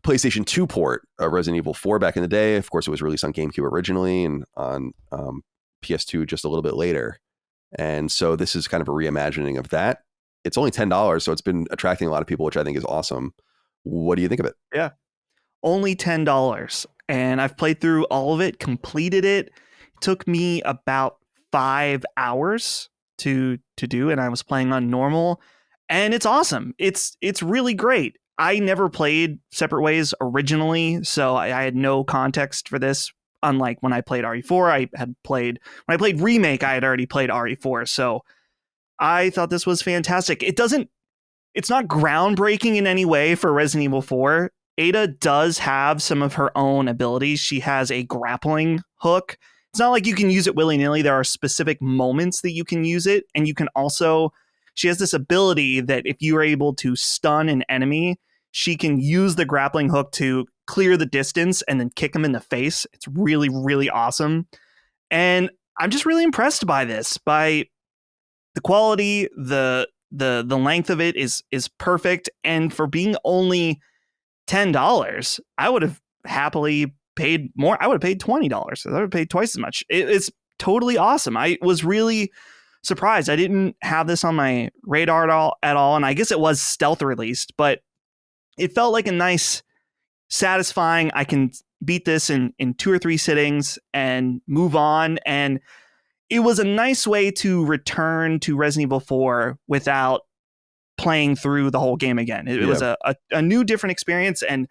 PlayStation 2 port of Resident Evil 4 back in the day. Of course, it was released on GameCube originally and on PS2 just a little bit later. And so this is kind of a reimagining of that. It's only $10, so it's been attracting a lot of people, which I think is awesome. What do you think of it? Yeah, only $10. And I've played through all of it, completed it. It took me about 5 hours to do, and I was playing on normal, and it's awesome. It's really great. I never played Separate Ways originally, so I had no context for this. Unlike when I played RE4, when I played Remake, I had already played RE4, so I thought this was fantastic. It's not groundbreaking in any way for Resident Evil 4. Ada does have some of her own abilities. She has a grappling hook. It's not like you can use it willy-nilly. There are specific moments that you can use it. And you can also, she has this ability that if you are able to stun an enemy, she can use the grappling hook to clear the distance and then kick them in the face. It's really, really awesome. And I'm just really impressed by this, by the quality, the length of it is perfect. And for being only $10, I would have happily paid more. I would have paid $20. I would have paid twice as much. It's totally awesome. I was really surprised. I didn't have this on my radar at all. And I guess it was stealth released, but it felt like a nice, satisfying, I can beat this in 2 or 3 sittings and move on. And it was a nice way to return to Resident Evil 4 without playing through the whole game again. It was a new, different experience. And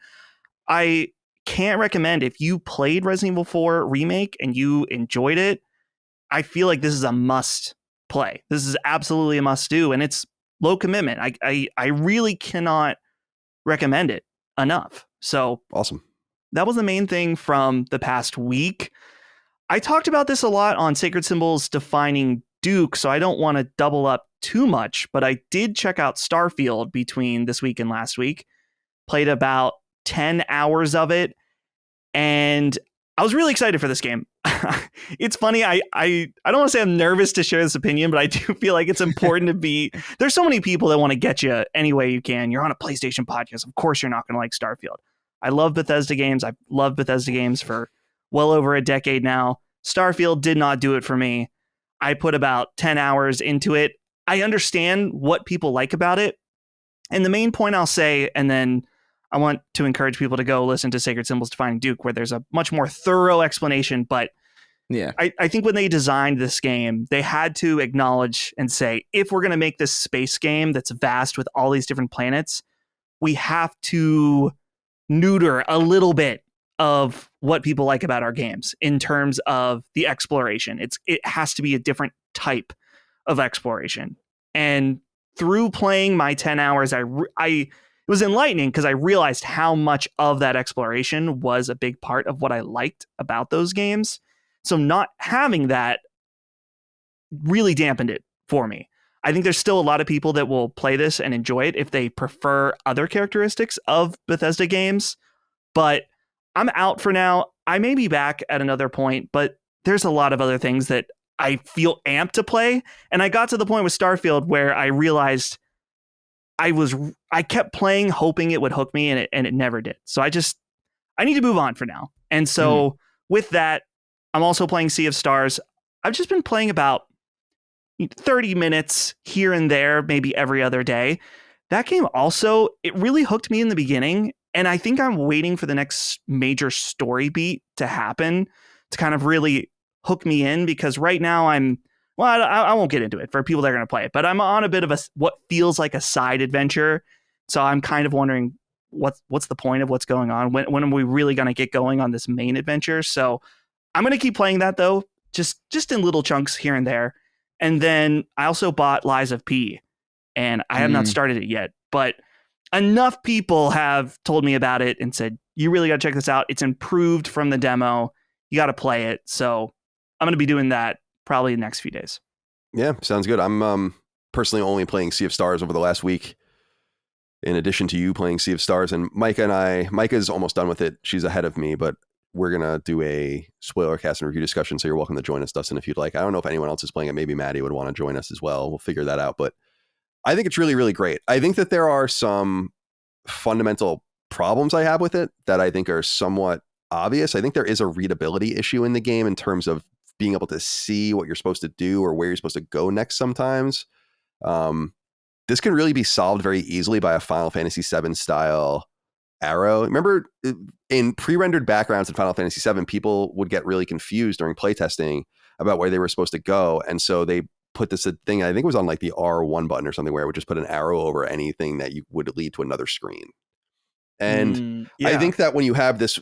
I can't recommend, if you played Resident Evil 4 Remake and you enjoyed it, I feel like this is a must play. This is absolutely a must do. And it's low commitment. I really cannot recommend it enough. So awesome. That was the main thing from the past week. I talked about this a lot on Sacred Symbols Defining Duke, so I don't want to double up too much, but I did check out Starfield between this week and last week. Played about 10 hours of it, and I was really excited for this game. It's funny, I don't want to say I'm nervous to share this opinion, but I do feel like it's important to be... There's so many people that want to get you any way you can. You're on a PlayStation podcast. Of course you're not going to like Starfield. I love Bethesda games. I've loved Bethesda games for well over a decade now. Starfield did not do it for me. I put about 10 hours into it. I understand what people like about it. And the main point I'll say, and then I want to encourage people to go listen to Sacred Symbols Defining Duke, where there's a much more thorough explanation. But Yeah. I think when they designed this game, they had to acknowledge and say, if we're going to make this space game that's vast with all these different planets, we have to neuter a little bit of what people like about our games in terms of the exploration. It has to be a different type of exploration. And through playing my 10 hours, it was enlightening because I realized how much of that exploration was a big part of what I liked about those games. So not having that really dampened it for me. I think there's still a lot of people that will play this and enjoy it if they prefer other characteristics of Bethesda games, but I'm out for now. I may be back at another point, but there's a lot of other things that I feel amped to play. And I got to the point with Starfield where I realized I kept playing hoping it would hook me, and it never did. So I need to move on for now. And so with that, I'm also playing Sea of Stars. I've just been playing about 30 minutes here and there, maybe every other day. That game also, it really hooked me in the beginning. And I think I'm waiting for the next major story beat to happen to kind of really hook me in, because right now I won't get into it for people that are going to play it, but I'm on a bit of what feels like a side adventure. So I'm kind of wondering what's the point of what's going on? When are we really going to get going on this main adventure? So I'm going to keep playing that though, just in little chunks here and there. And then I also bought Lies of P, and I have not started it yet, but enough people have told me about it and said, you really got to check this out. It's improved from the demo. You got to play it. So I'm going to be doing that probably the next few days. Yeah, sounds good. I'm personally only playing Sea of Stars over the last week, in addition to you playing Sea of Stars. And Micah's almost done with it. She's ahead of me, but we're going to do a spoiler cast and review discussion. So you're welcome to join us, Dustin, if you'd like. I don't know if anyone else is playing it. Maybe Maddie would want to join us as well. We'll figure that out. But I think it's really, really great. I think that there are some fundamental problems I have with it that I think are somewhat obvious. I think there is a readability issue in the game in terms of being able to see what you're supposed to do or where you're supposed to go next sometimes. This can really be solved very easily by a Final Fantasy VII style arrow. Remember, in pre-rendered backgrounds in Final Fantasy VII, people would get really confused during playtesting about where they were supposed to go. And so they put this thing, I think it was on like the R1 button or something, where it would just put an arrow over anything that you would lead to another screen. And I think that when you have this,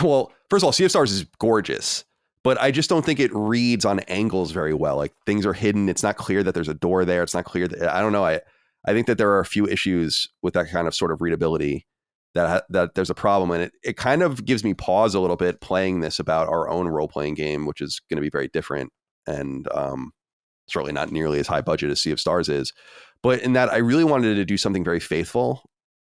well, first of all, Sea of Stars is gorgeous, but I just don't think it reads on angles very well. Like, things are hidden. It's not clear that there's a door there. It's not clear that, I don't know. I think that there are a few issues with that kind of sort of readability that there's a problem. And it kind of gives me pause a little bit playing this about our own role-playing game, which is going to be very different and certainly not nearly as high budget as Sea of Stars is. But in that, I really wanted to do something very faithful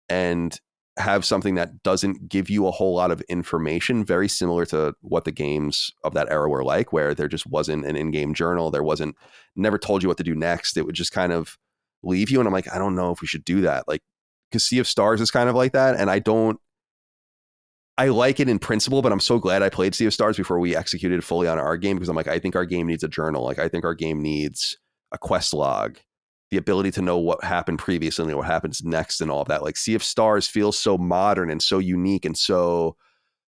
and have something that doesn't give you a whole lot of information, very similar to what the games of that era were like, where there just wasn't an in-game journal. There wasn't, never told you what to do next. It would just kind of leave you. And I'm like, I don't know if we should do that. Like, because Sea of Stars is kind of like that. And I like it in principle, but I'm so glad I played Sea of Stars before we executed fully on our game, because I'm like, I think our game needs a journal. Like, I think our game needs a quest log, the ability to know what happened previously and what happens next and all of that. Like, Sea of Stars feels so modern and so unique and so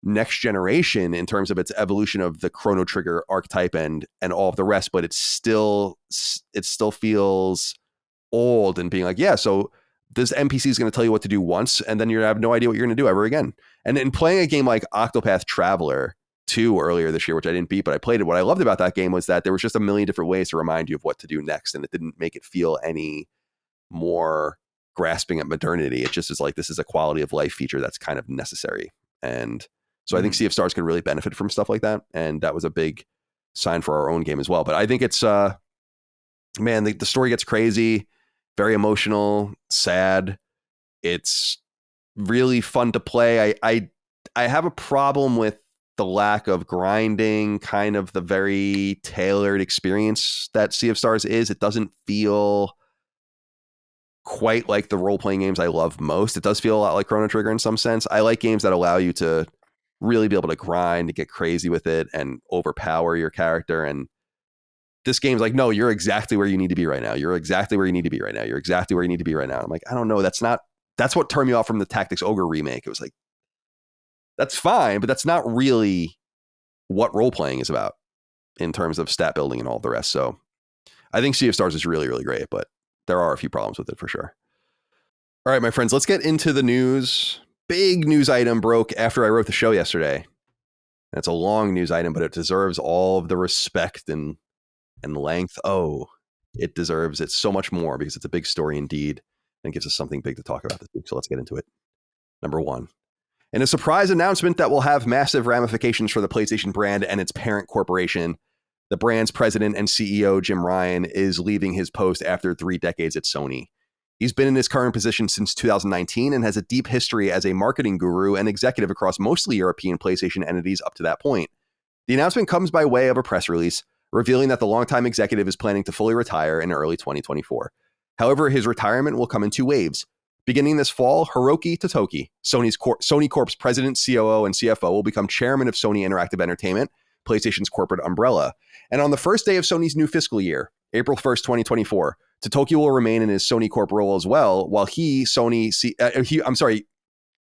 next generation in terms of its evolution of the Chrono Trigger archetype and all of the rest, but it still feels old and being like, yeah, so this NPC is going to tell you what to do once, and then you have no idea what you're going to do ever again. And in playing a game like Octopath Traveler 2 earlier this year, which I didn't beat, but I played it, what I loved about that game was that there was just a million different ways to remind you of what to do next, and it didn't make it feel any more grasping at modernity. It just is like, this is a quality of life feature that's kind of necessary. And so I think Sea of Stars could really benefit from stuff like that, and that was a big sign for our own game as well. But I think it's man, the story gets crazy, very emotional, sad. It's really fun to play. I have a problem with the lack of grinding, kind of the very tailored experience that Sea of Stars is. It doesn't feel quite like the role-playing games I love most. It does feel a lot like Chrono Trigger in some sense. I like games that allow you to really be able to grind, to get crazy with it and overpower your character. And this game's like, no, you're exactly where you need to be right now. You're exactly where you need to be right now. You're exactly where you need to be right now. I'm like, I don't know. That's what turned me off from the Tactics Ogre remake. It was like, That's fine, but that's not really what role-playing is about in terms of stat building and all the rest. So I think Sea of Stars is really, really great, but there are a few problems with it for sure. All right, my friends, let's get into the news. Big news item broke after I wrote the show yesterday. It's a long news item, but it deserves all of the respect and length. Oh, it deserves it so much more because it's a big story indeed and gives us something big to talk about this week. So let's get into it. Number one, in a surprise announcement that will have massive ramifications for the PlayStation brand and its parent corporation, the brand's president and CEO, Jim Ryan, is leaving his post after 3 decades at Sony. He's been in his current position since 2019 and has a deep history as a marketing guru and executive across mostly European PlayStation entities up to that point. The announcement comes by way of a press release revealing that the longtime executive is planning to fully retire in early 2024. However, his retirement will come in 2 waves. Beginning this fall, Hiroki Totoki, Sony Corp's president, COO, and CFO, will become chairman of Sony Interactive Entertainment, PlayStation's corporate umbrella. And on the first day of Sony's new fiscal year, April 1st, 2024, Totoki will remain in his Sony Corp role as well, while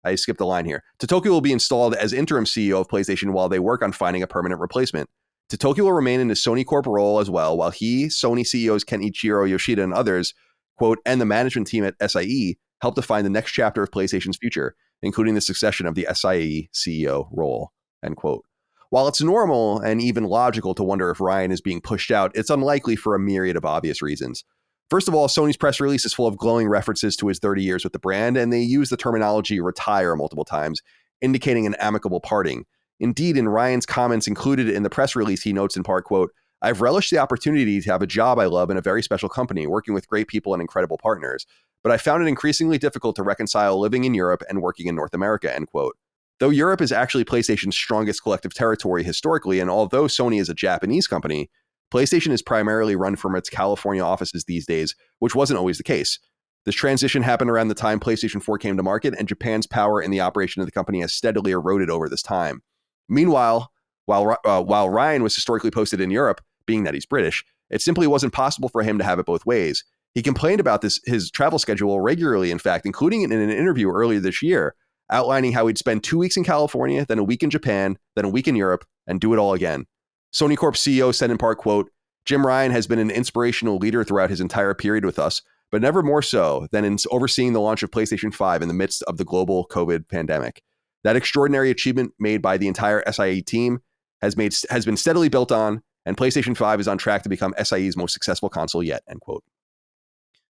I skipped a line here. Totoki will be installed as interim CEO of PlayStation while they work on finding a permanent replacement. Totoki will remain in his Sony Corp role as well, while Sony CEOs Kenichiro Yoshida and others, quote, and the management team at SIE help define the next chapter of PlayStation's future, including the succession of the SIE CEO role, end quote. While it's normal and even logical to wonder if Ryan is being pushed out, it's unlikely for a myriad of obvious reasons. First of all, Sony's press release is full of glowing references to his 30 years with the brand, and they use the terminology retire multiple times, indicating an amicable parting. Indeed, in Ryan's comments included in the press release, he notes in part, quote, I've relished the opportunity to have a job I love in a very special company, working with great people and incredible partners, but I found it increasingly difficult to reconcile living in Europe and working in North America, end quote. Though Europe is actually PlayStation's strongest collective territory historically, and although Sony is a Japanese company, PlayStation is primarily run from its California offices these days, which wasn't always the case. This transition happened around the time PlayStation 4 came to market, and Japan's power in the operation of the company has steadily eroded over this time. Meanwhile, while Ryan was historically posted in Europe, being that he's British, it simply wasn't possible for him to have it both ways. He complained about his travel schedule regularly, in fact, including in an interview earlier this year, outlining how he'd spend 2 weeks in California, then a week in Japan, then a week in Europe, and do it all again. Sony Corp CEO said in part, quote, Jim Ryan has been an inspirational leader throughout his entire period with us, but never more so than in overseeing the launch of PlayStation 5 in the midst of the global COVID pandemic. That extraordinary achievement made by the entire SIE team has been steadily built on, and PlayStation 5 is on track to become SIE's most successful console yet, end quote.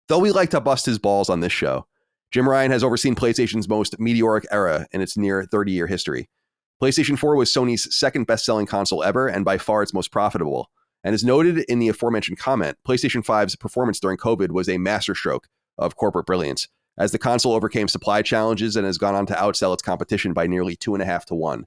Though we like to bust his balls on this show, Jim Ryan has overseen PlayStation's most meteoric era in its near 30-year history. PlayStation 4 was Sony's second best-selling console ever and by far its most profitable. And as noted in the aforementioned comment, PlayStation 5's performance during COVID was a masterstroke of corporate brilliance, as the console overcame supply challenges and has gone on to outsell its competition by nearly 2.5 to 1.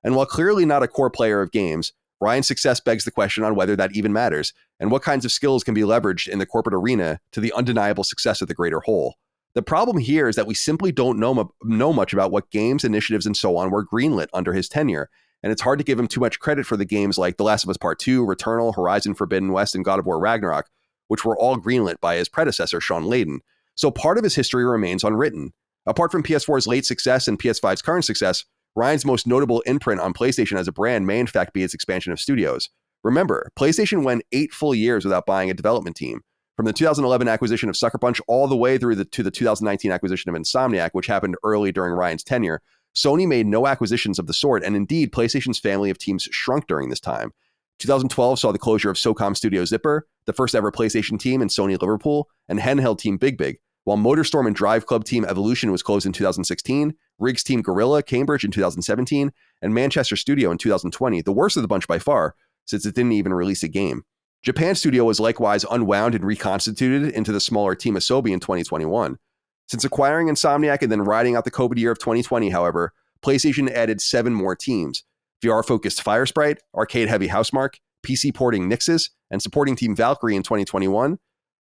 And while clearly not a core player of games, Ryan's success begs the question on whether that even matters, and what kinds of skills can be leveraged in the corporate arena to the undeniable success of the greater whole. The problem here is that we simply don't know much about what games, initiatives, and so on were greenlit under his tenure, and it's hard to give him too much credit for the games like The Last of Us Part 2, Returnal, Horizon Forbidden West, and God of War Ragnarok, which were all greenlit by his predecessor, Sean Layden. So part of his history remains unwritten. Apart from PS4's late success and PS5's current success, Ryan's most notable imprint on PlayStation as a brand may in fact be its expansion of studios. Remember, PlayStation went 8 full years without buying a development team. From the 2011 acquisition of Sucker Punch all the way through to the 2019 acquisition of Insomniac, which happened early during Ryan's tenure, Sony made no acquisitions of the sort, and indeed, PlayStation's family of teams shrunk during this time. 2012 saw the closure of SOCOM Studio Zipper, the first ever PlayStation team in Sony Liverpool, and handheld team Big Big, while Motorstorm and Drive Club team Evolution was closed in 2016, Riggs team Gorilla Cambridge in 2017, and Manchester Studio in 2020, the worst of the bunch by far, since it didn't even release a game. Japan Studio was likewise unwound and reconstituted into the smaller Team Asobi in 2021. Since acquiring Insomniac and then riding out the COVID year of 2020, however, PlayStation added 7 more teams: VR-focused Firesprite, arcade-heavy Housemarque, PC porting Nixus, and supporting Team Valkyrie in 2021.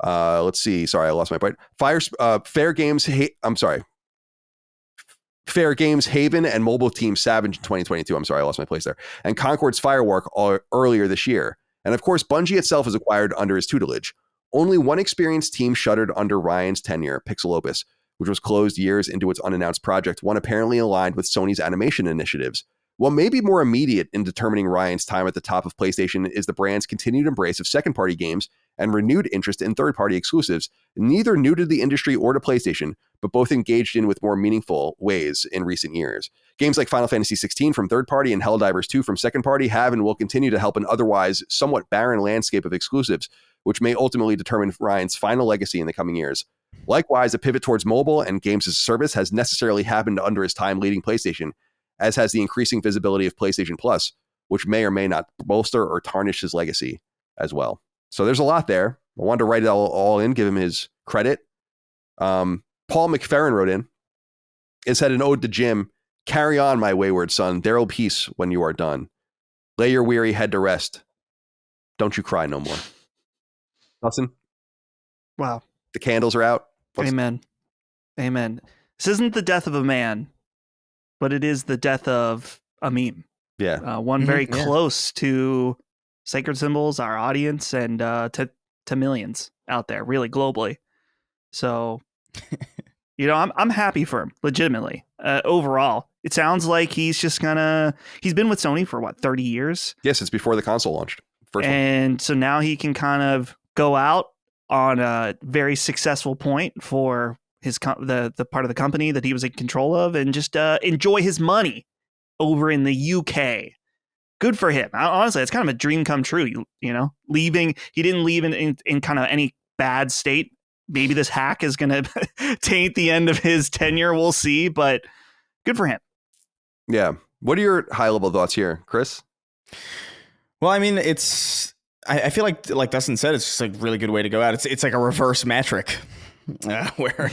Let's see. Sorry, I lost my point. Fair Games Haven and mobile team Savage in 2022. I'm sorry, I lost my place there. And Concord's Firework earlier this year. And of course, Bungie itself is acquired under his tutelage. Only one experienced team shuttered under Ryan's tenure, Pixel Opus, which was closed years into its unannounced project, one apparently aligned with Sony's animation initiatives. What may be more immediate in determining Ryan's time at the top of PlayStation is the brand's continued embrace of second-party games and renewed interest in third-party exclusives, neither new to the industry or to PlayStation, but both engaged in with more meaningful ways in recent years. Games like Final Fantasy XVI from third-party and Helldivers II from second-party have and will continue to help an otherwise somewhat barren landscape of exclusives, which may ultimately determine Ryan's final legacy in the coming years. Likewise, a pivot towards mobile and games as a service has necessarily happened under his time leading PlayStation, as has the increasing visibility of PlayStation Plus, which may or may not bolster or tarnish his legacy as well. So there's a lot there. I wanted to write it all in, give him his credit. Paul McFerrin wrote in, it said an ode to Jim, "Carry on, my wayward son. There'll peace when you are done. Lay your weary head to rest. Don't you cry no more." Dustin? Wow. The candles are out. Amen. Amen. This isn't the death of a man, but it is the death of a meme. Yeah. One very close to sacred symbols, our audience, and to millions out there, really globally. So, I'm happy for him, legitimately. Overall, it sounds like he's just he's been with Sony for 30 years? Yes, it's before the console launched. So now he can kind of go out on a very successful point for his the part of the company that he was in control of, and just enjoy his money over in the UK. Good for him. Honestly, it's kind of a dream come true. Leaving. He didn't leave in kind of any bad state. Maybe this hack is going to taint the end of his tenure. We'll see, but good for him. Yeah. What are your high level thoughts here, Chris? Well, I mean, I feel like Dustin said, it's just a really good way to go out. It's like a reverse metric. Where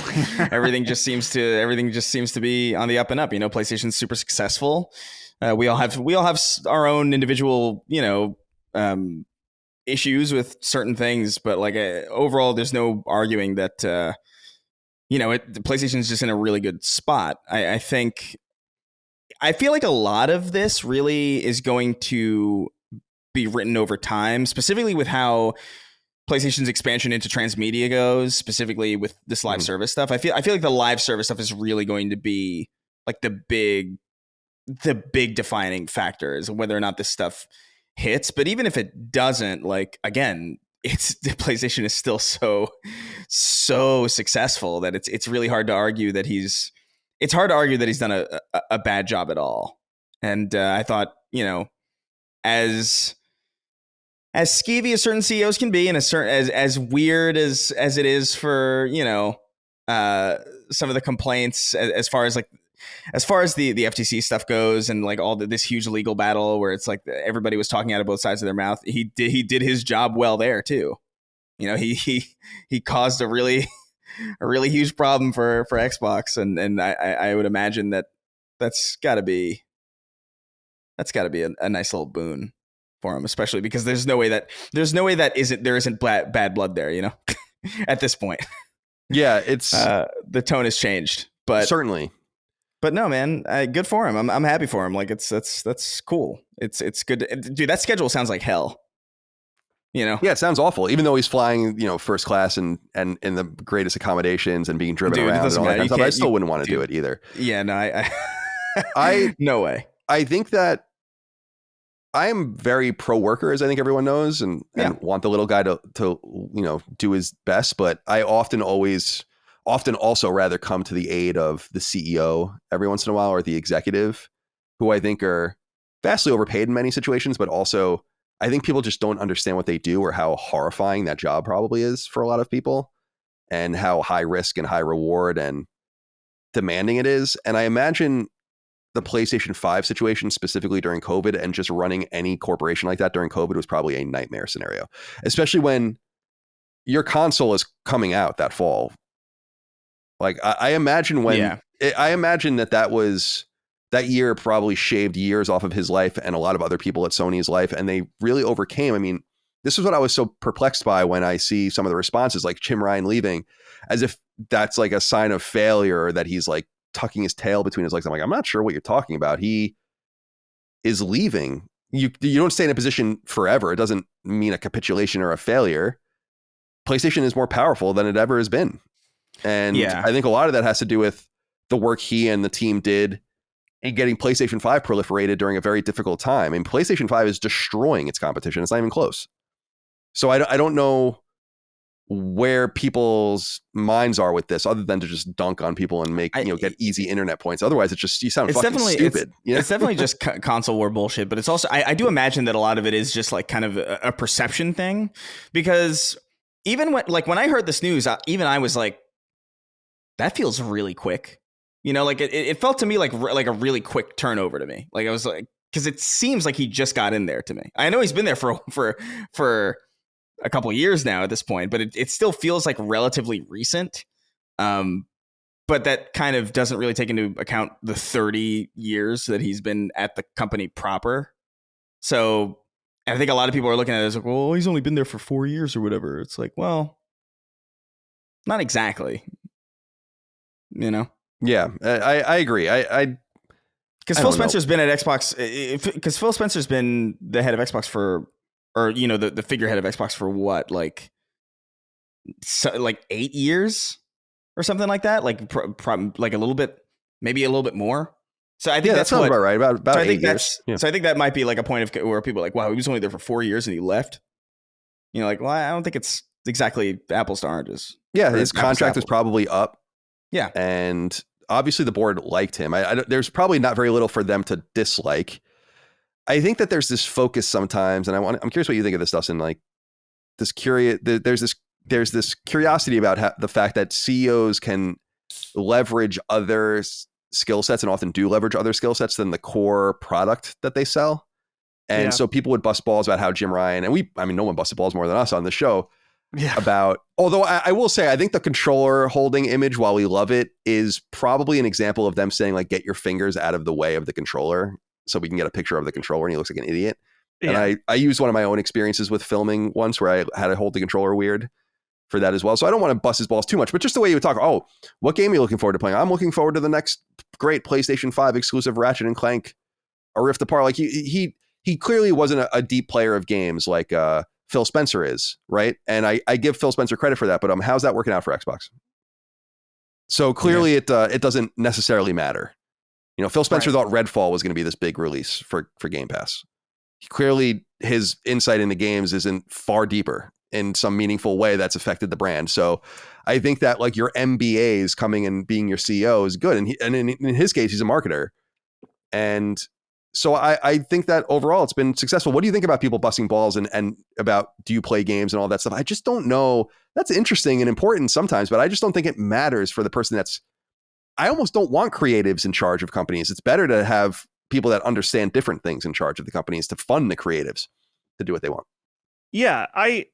everything just seems to be on the up and up. PlayStation's super successful. We all have our own individual, issues with certain things, but overall, there's no arguing that PlayStation's just in a really good spot. I feel like a lot of this really is going to be written over time, specifically with how PlayStation's expansion into transmedia goes, specifically with this live service stuff. I feel like the live service stuff is really going to be like the big defining factor, is whether or not this stuff hits. But even if it doesn't, again, the PlayStation is still so successful that it's really hard to argue that he's done a bad job at all. And I thought, as skeevy as certain CEOs can be, and as weird as it is for some of the complaints as far as the FTC stuff goes, and all this huge legal battle where it's everybody was talking out of both sides of their mouth. He did his job well there too. He caused a really huge problem for Xbox, and I would imagine that's got to be a nice little boon for him, especially because there's no way that there isn't bad blood there, at this point. Yeah, it's the tone has changed, but certainly. But no, man, good for him. I'm happy for him. That's cool. It's good, dude. That schedule sounds like hell. Yeah, it sounds awful. Even though he's flying, first class and in the greatest accommodations and being driven around and all that kind of stuff, I still wouldn't want to do it either. Yeah, no, I no way. I think that I am very pro worker, as I think everyone knows, and want the little guy to do his best. But I often also rather come to the aid of the CEO every once in a while, or the executive, who I think are vastly overpaid in many situations, but also I think people just don't understand what they do, or how horrifying that job probably is for a lot of people, and how high risk and high reward and demanding it is. And I imagine the PlayStation 5 situation specifically during COVID, and just running any corporation like that during COVID, was probably a nightmare scenario, especially when your console is coming out that fall. I imagine I imagine that year probably shaved years off of his life and a lot of other people at Sony's life, and they really overcame. I mean, this is what I was so perplexed by when I see some of the responses, like Jim Ryan leaving, as if that's a sign of failure, or that he's tucking his tail between his legs. I'm I'm not sure what you're talking about. He is leaving. You don't stay in a position forever. It doesn't mean a capitulation or a failure. PlayStation is more powerful than it ever has been. And I think a lot of that has to do with the work he and the team did in getting PlayStation 5 proliferated during a very difficult time. And PlayStation 5 is destroying its competition. It's not even close. So I don't know where people's minds are with this, other than to just dunk on people and make get easy internet points. Otherwise, it's just you sound fucking stupid. It's definitely just console war bullshit. But it's also I do imagine that a lot of it is just like kind of a perception thing, because even when I heard this news, even I was like, that feels really quick. Like it felt to me like a really quick turnover to me. Like I was like, because it seems like he just got in there to me. I know he's been there for a couple of years now at this point, but it still feels like relatively recent. But that kind of doesn't really take into account the 30 years that he's been at the company proper. So I think a lot of people are looking at it as like, well, he's only been there for 4 years or whatever. It's like, well, not exactly. Yeah, I agree. Because Phil Spencer's been at Xbox. Because Phil Spencer's been the head of Xbox the figurehead of Xbox for what, like 8 years or something like that. Like like a little bit, maybe a little bit more. So I think that sounds about right. About 8 years. So I think that might be like a point of where people are like, wow, he was only there for 4 years and he left. Like, well, I don't think it's exactly apples to oranges. Yeah, his contract was probably up. Yeah, and obviously the board liked him. There's probably not very little for them to dislike. I think that there's this focus sometimes, and I'm curious what you think of this, Dustin. Like this there's this curiosity about the fact that CEOs can leverage other skill sets, and often do leverage other skill sets than the core product that they sell. And so people would bust balls about how Jim Ryan, and no one busted balls more than us on the show. Yeah. About, although I will say, I think the controller holding image, while we love it, is probably an example of them saying like, get your fingers out of the way of the controller so we can get a picture of the controller and he looks like an idiot. Yeah. And I used one of my own experiences with filming once where I had to hold the controller weird for that as well. So I don't want to bust his balls too much, but just the way you would talk, oh, what game are you looking forward to playing? I'm looking forward to the next great PlayStation 5 exclusive Ratchet and Clank or Rift Apart. Like he clearly wasn't a deep player of games like Phil Spencer is, right? And I give Phil Spencer credit for that, but how's that working out for Xbox? So clearly it doesn't necessarily matter. Phil Spencer thought Redfall was going to be this big release for Game Pass. Clearly his insight into games isn't far deeper in some meaningful way that's affected the brand. So I think that like your MBAs coming and being your CEO is good. And in his case, he's a marketer. And so I think that overall it's been successful. What do you think about people busting balls and about do you play games and all that stuff? I just don't know. That's interesting and important sometimes, but I just don't think it matters for the person I almost don't want creatives in charge of companies. It's better to have people that understand different things in charge of the companies to fund the creatives to do what they want. Yeah, I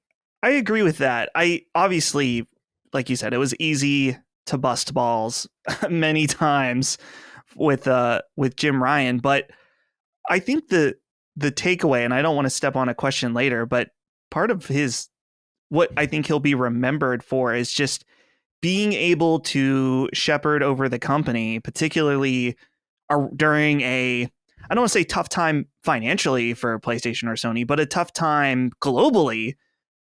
agree with that. I obviously, like you said, it was easy to bust balls many times with Jim Ryan, but I think the takeaway, and I don't want to step on a question later, but part of what I think he'll be remembered for is just being able to shepherd over the company, particularly during I don't want to say tough time financially for PlayStation or Sony, but a tough time globally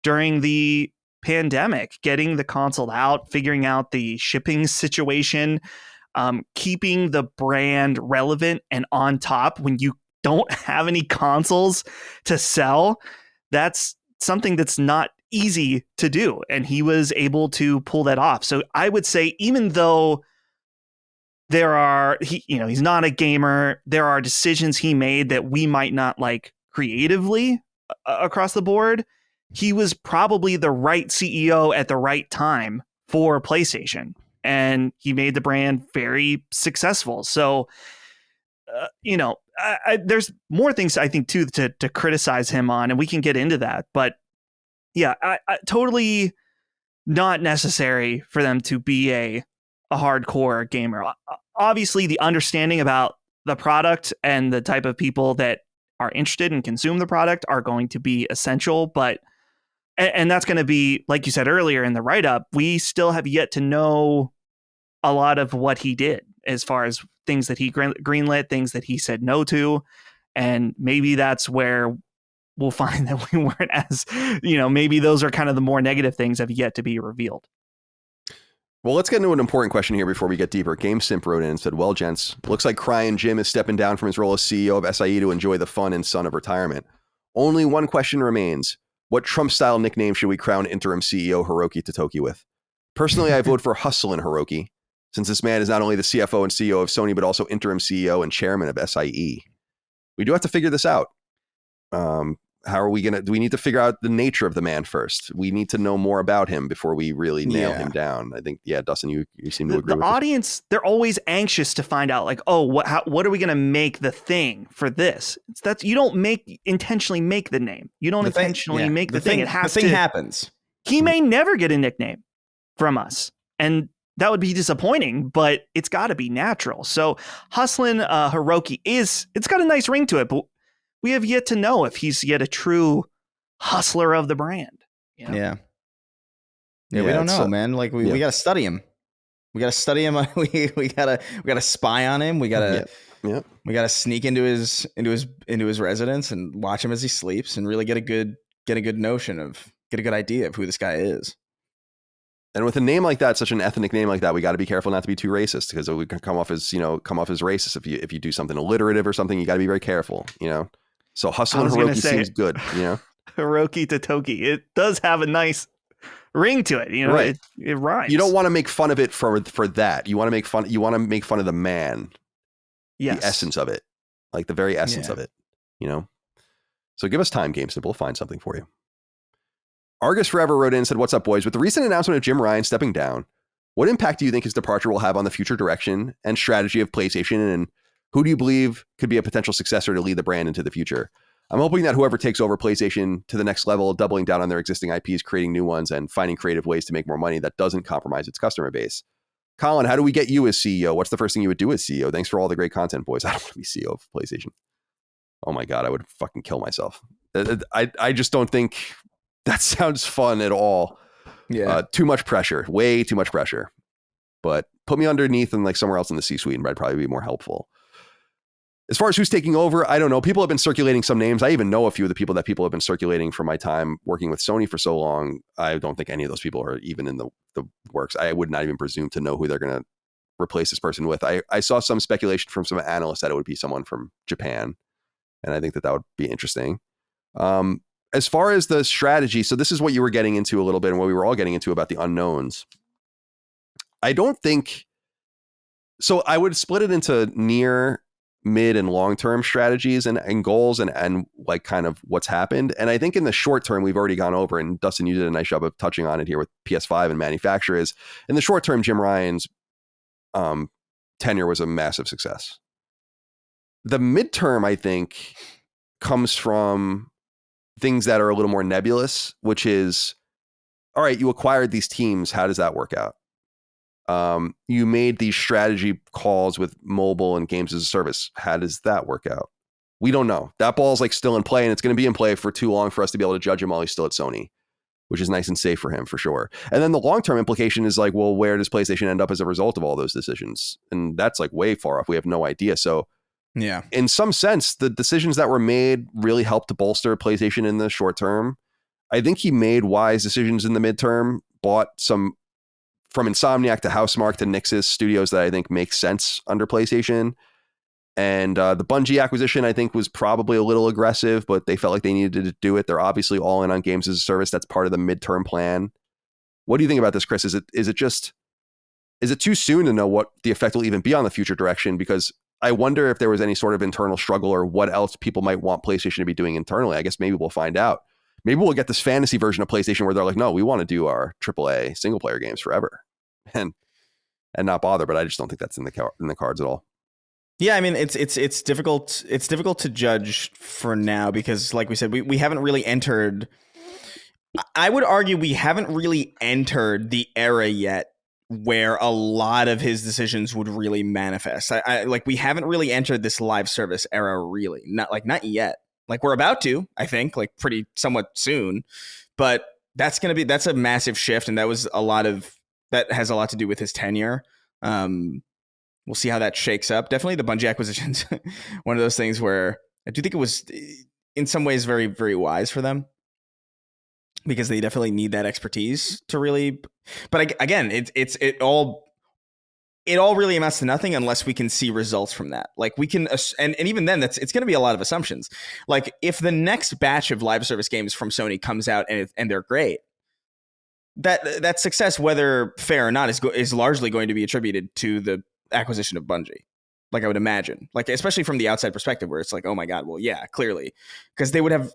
during the pandemic, getting the console out, figuring out the shipping situation, keeping the brand relevant and on top when you don't have any consoles to sell. That's something that's not easy to do. And he was able to pull that off. So I would say, even though he's not a gamer, there are decisions he made that we might not like creatively across the board. He was probably the right CEO at the right time for PlayStation, and he made the brand very successful. So, there's more things I think too to criticize him on, and we can get into that. But yeah, I totally not necessary for them to be a hardcore gamer. Obviously, the understanding about the product and the type of people that are interested and consume the product are going to be essential. But and that's going to be, like you said earlier in the write-up, we still have yet to know a lot of what he did as far as things that he greenlit, things that he said no to. And maybe that's where we'll find that we weren't as, maybe those are kind of the more negative things have yet to be revealed. Well, let's get into an important question here before we get deeper. GameSimp wrote in and said, well, gents, looks like Crying Jim is stepping down from his role as CEO of SIE to enjoy the fun and sun of retirement. Only one question remains. What Trump-style nickname should we crown interim CEO Hiroki Totoki with? Personally, I vote for Hustlin' Hiroki, since this man is not only the CFO and CEO of Sony, but also interim CEO and chairman of SIE. We do have to figure this out. How are we going to, do we need to figure out the nature of the man first? We need to know more about him before we really nail him down. I think, Dustin, you seem to agree with the audience. They're always anxious to find out, like, oh, what are we going to make the thing for this? You don't intentionally make the name. You don't intentionally make the thing. It has the thing happens. He may never get a nickname from us. And that would be disappointing, but it's got to be natural. So Hustlin' Hiroki it's got a nice ring to it, but we have yet to know if he's yet a true hustler of the brand. You know? Yeah, we don't know, man. Like we got to study him. We got to study him. we got to spy on him. We got to sneak into his residence and watch him as he sleeps and really get a good idea of who this guy is. And with a name like that, such an ethnic name like that, we got to be careful not to be too racist, because we can come off as racist if you do something alliterative or something. You got to be very careful, So Hustlin' Hiroki seems good, Hiroki Totoki. It does have a nice ring to it, Right. It rhymes. You don't want to make fun of it for that. You want to make fun of the man. Yes. The essence of it. Like the very essence of it, So give us time, GameStop. We'll find something for you. Argus Forever wrote in and said, what's up, boys? With the recent announcement of Jim Ryan stepping down, what impact do you think his departure will have on the future direction and strategy of PlayStation, and who do you believe could be a potential successor to lead the brand into the future? I'm hoping that whoever takes over PlayStation to the next level, doubling down on their existing IPs, creating new ones, and finding creative ways to make more money that doesn't compromise its customer base. Colin, how do we get you as CEO? What's the first thing you would do as CEO? Thanks for all the great content, boys. I don't want to be CEO of PlayStation. Oh my God, I would fucking kill myself. I just don't think that sounds fun at all. Yeah. Too much pressure, way too much pressure. But put me underneath and like somewhere else in the C-suite, and I'd probably be more helpful. As far as who's taking over, I don't know. People have been circulating some names. I even know a few of the people have been circulating from my time working with Sony for so long. I don't think any of those people are even in the works. I would not even presume to know who they're going to replace this person with. I saw some speculation from some analysts that it would be someone from Japan, and I think that would be interesting. As far as the strategy, so this is what you were getting into a little bit and what we were all getting into about the unknowns. I don't think... So I would split it into near, mid, and long-term strategies and goals and like kind of what's happened. And I think in the short term, we've already gone over, and Dustin, you did a nice job of touching on it here with PS5 and manufacturers. In the short term, Jim Ryan's tenure was a massive success. The midterm, I think, comes from things that are a little more nebulous, which is, all right, you acquired these teams. How does that work out? You made these strategy calls with mobile and games as a service. How does that work out? We don't know. That ball's like still in play, and it's going to be in play for too long for us to be able to judge him while he's still at Sony, which is nice and safe for him for sure. And then the long-term implication is like, well, where does PlayStation end up as a result of all those decisions? And that's like way far off. We have no idea. So yeah, in some sense, the decisions that were made really helped to bolster PlayStation in the short term. I think he made wise decisions in the midterm, bought some from Insomniac to Housemarque to Nixxes studios that I think make sense under PlayStation. And the Bungie acquisition, I think, was probably a little aggressive, but they felt like they needed to do it. They're obviously all in on games as a service. That's part of the midterm plan. What do you think about this, Chris? Is it too soon to know what the effect will even be on the future direction? Because I wonder if there was any sort of internal struggle or what else people might want PlayStation to be doing internally. I guess maybe we'll find out. Maybe we'll get this fantasy version of PlayStation where they're like, no, we want to do our AAA single player games forever and not bother. But I just don't think that's in the cards at all. Yeah, I mean, it's difficult. It's difficult to judge for now because, like we said, we haven't really entered. I would argue we haven't really entered the era yet where a lot of his decisions would really manifest. I like we haven't really entered this live service era, really. Not yet. Like we're about to, I think, like pretty somewhat soon. But that's a massive shift, and that has a lot to do with his tenure. We'll see how that shakes up. Definitely the Bungie acquisition's one of those things where I do think it was in some ways very, very wise for them. because they definitely need that expertise to really. But again, it all really amounts to nothing unless we can see results from that. Like we can, and even then, it's going to be a lot of assumptions. Like if the next batch of live service games from Sony comes out and they're great, that success, whether fair or not, is largely going to be attributed to the acquisition of Bungie. Like I would imagine, like especially from the outside perspective, where it's like, oh my god, well yeah, clearly, because they would have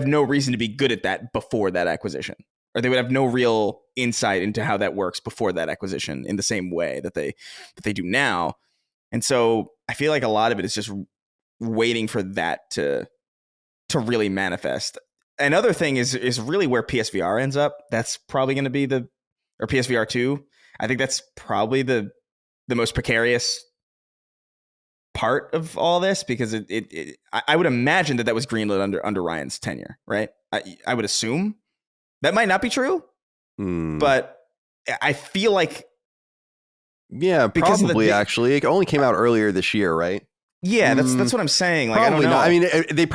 no reason to be good at that before that acquisition, or they would have no real insight into how that works before that acquisition in the same way that they do now. And so I feel like a lot of it is just waiting for that to really manifest. Another thing is really where PSVR ends up. That's probably going to be or PSVR 2. I think that's probably the most precarious part of all this, because I would imagine that was greenlit under Ryan's tenure, right? I would assume that might not be true, but I feel like probably actually it only came out earlier this year, right? Yeah, that's what I'm saying. Like probably I don't know. I mean, it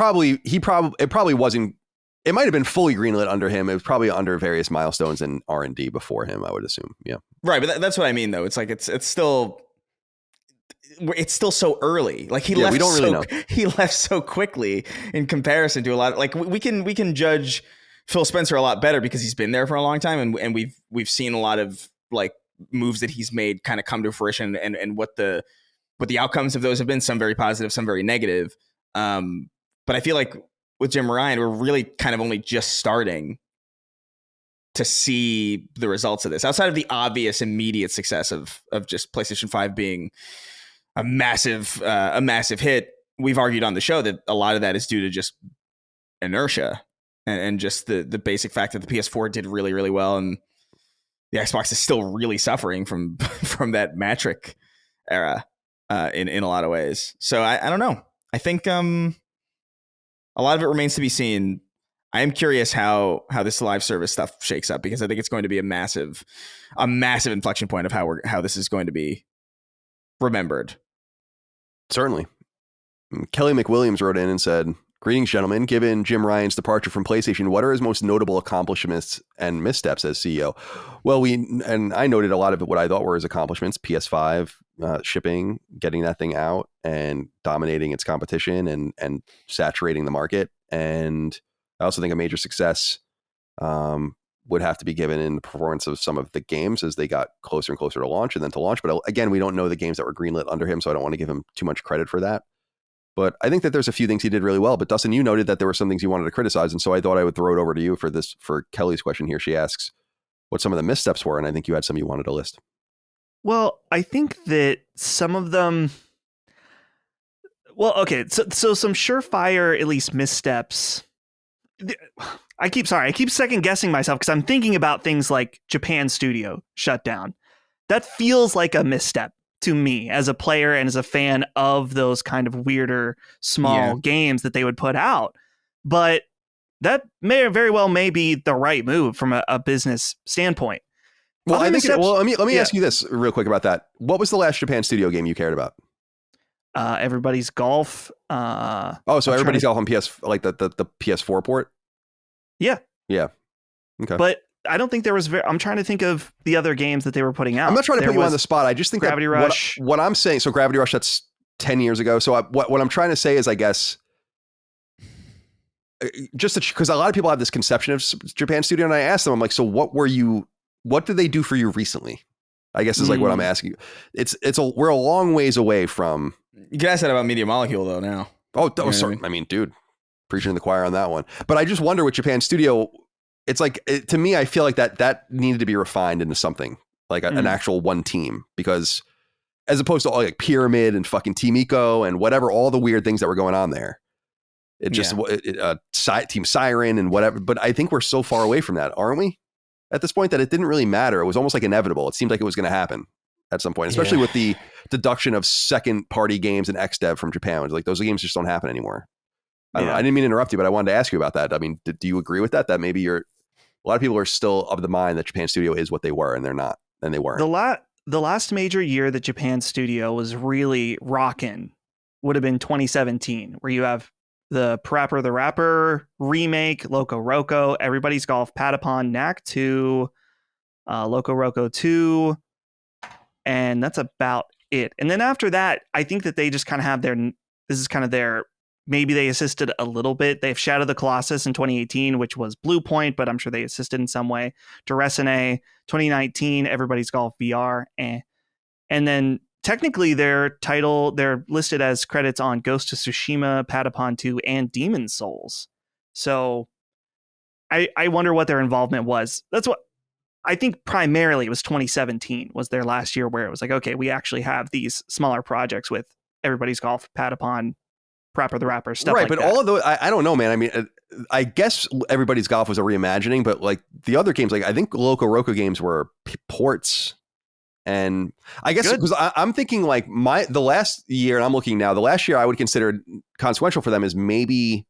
probably wasn't. It might have been fully greenlit under him. It was probably under various milestones in R&D before him, I would assume. Yeah, right. But that's what I mean, though. It's like it's still so early. Like he left. We don't really know. He left so quickly in comparison to a lot of, like we can judge Phil Spencer a lot better because he's been there for a long time, and we've seen a lot of like moves that he's made kind of come to fruition, and what the outcomes of those have been. Some very positive, some very negative. But I feel like with Jim Ryan, we're really kind of only just starting to see the results of this, outside of the obvious immediate success of just PlayStation 5 being a massive hit. We've argued on the show that a lot of that is due to just inertia and just the basic fact that the PS4 did really, really well, and the Xbox is still really suffering from that Matrix era in a lot of ways. So I don't know. I think a lot of it remains to be seen. I am curious how this live service stuff shakes up, because I think it's going to be a massive inflection point of how this is going to be remembered. Certainly. Kelly McWilliams wrote in and said, "Greetings, gentlemen. Given Jim Ryan's departure from PlayStation, what are his most notable accomplishments and missteps as CEO?" Well, I noted a lot of what I thought were his accomplishments: PS5 shipping, getting that thing out, and dominating its competition, and saturating the market. And I also think a major success would have to be given in the performance of some of the games as they got closer and closer to launch and then to launch. But again, we don't know the games that were greenlit under him, so I don't want to give him too much credit for that. But I think that there's a few things he did really well. But Dustin, you noted that there were some things you wanted to criticize, and so I thought I would throw it over to you for Kelly's question here. She asks what some of the missteps were, and I think you had some you wanted to list. Well, I think that some of them. Well, okay, so some surefire, at least, missteps. I keep second guessing myself because I'm thinking about things like Japan studio shutdown. That feels like a misstep to me as a player and as a fan of those kind of weirder small games that they would put out. But that may very well be the right move from a business standpoint. Well, I think. Let me ask you this real quick about that. What was the last Japan studio game you cared about? Everybody's Golf. So Everybody's Golf on PS, like the PS4 port. Yeah. Okay. But I don't think there was. I'm trying to think of the other games that they were putting out. I'm not trying to put you on the spot. I just think Gravity Rush. What I'm saying. So Gravity Rush, that's 10 years ago. So what I'm trying to say is, I guess, just because a lot of people have this conception of Japan studio, and I asked them, I'm like, so what did they do for you recently? I guess is like what I'm asking you. We're a long ways away from. You can ask that about Media Molecule though now. Sorry. I mean, dude, preaching to the choir on that one. But I just wonder with Japan studio, it's like, to me, I feel like that needed to be refined into something like an actual one team, because as opposed to all like Pyramid and fucking Team Eco and whatever, all the weird things that were going on there. It just Team Siren and whatever. But I think we're so far away from that, aren't we? At this point, that it didn't really matter. It was almost like inevitable. It seemed like it was going to happen at some point, especially with the deduction of second party games and XDev from Japan. It's like those games just don't happen anymore. I didn't mean to interrupt you, but I wanted to ask you about that. I mean, do you agree with that? That maybe a lot of people are still of the mind that Japan Studio is what they were, and they're not, and they weren't. The last major year that Japan Studio was really rocking would have been 2017, where you have the Parappa the Rapper remake, Loco Roco, Everybody's Golf, Patapon, Knack 2, Loco Roco 2, and that's about it. And then after that, I think that they just kind of have maybe they assisted a little bit. They have Shadow of the Colossus in 2018, which was Blue Point, but I'm sure they assisted in some way. Duressine, 2019, Everybody's Golf VR, And then technically they're listed as credits on Ghost of Tsushima, Patapon 2, and Demon Souls. So I wonder what their involvement was. That's what I think primarily it was 2017 was their last year where it was like, okay, we actually have these smaller projects with Everybody's Golf, Patapon, Parappa the Rapper, stuff like that. Right, but all of those, I don't know, man. I mean, I guess Everybody's Golf was a reimagining, but like the other games, like I think Loco Roco games were ports. And I guess because I'm thinking like the last year, and I'm looking now, the last year I would consider consequential for them is maybe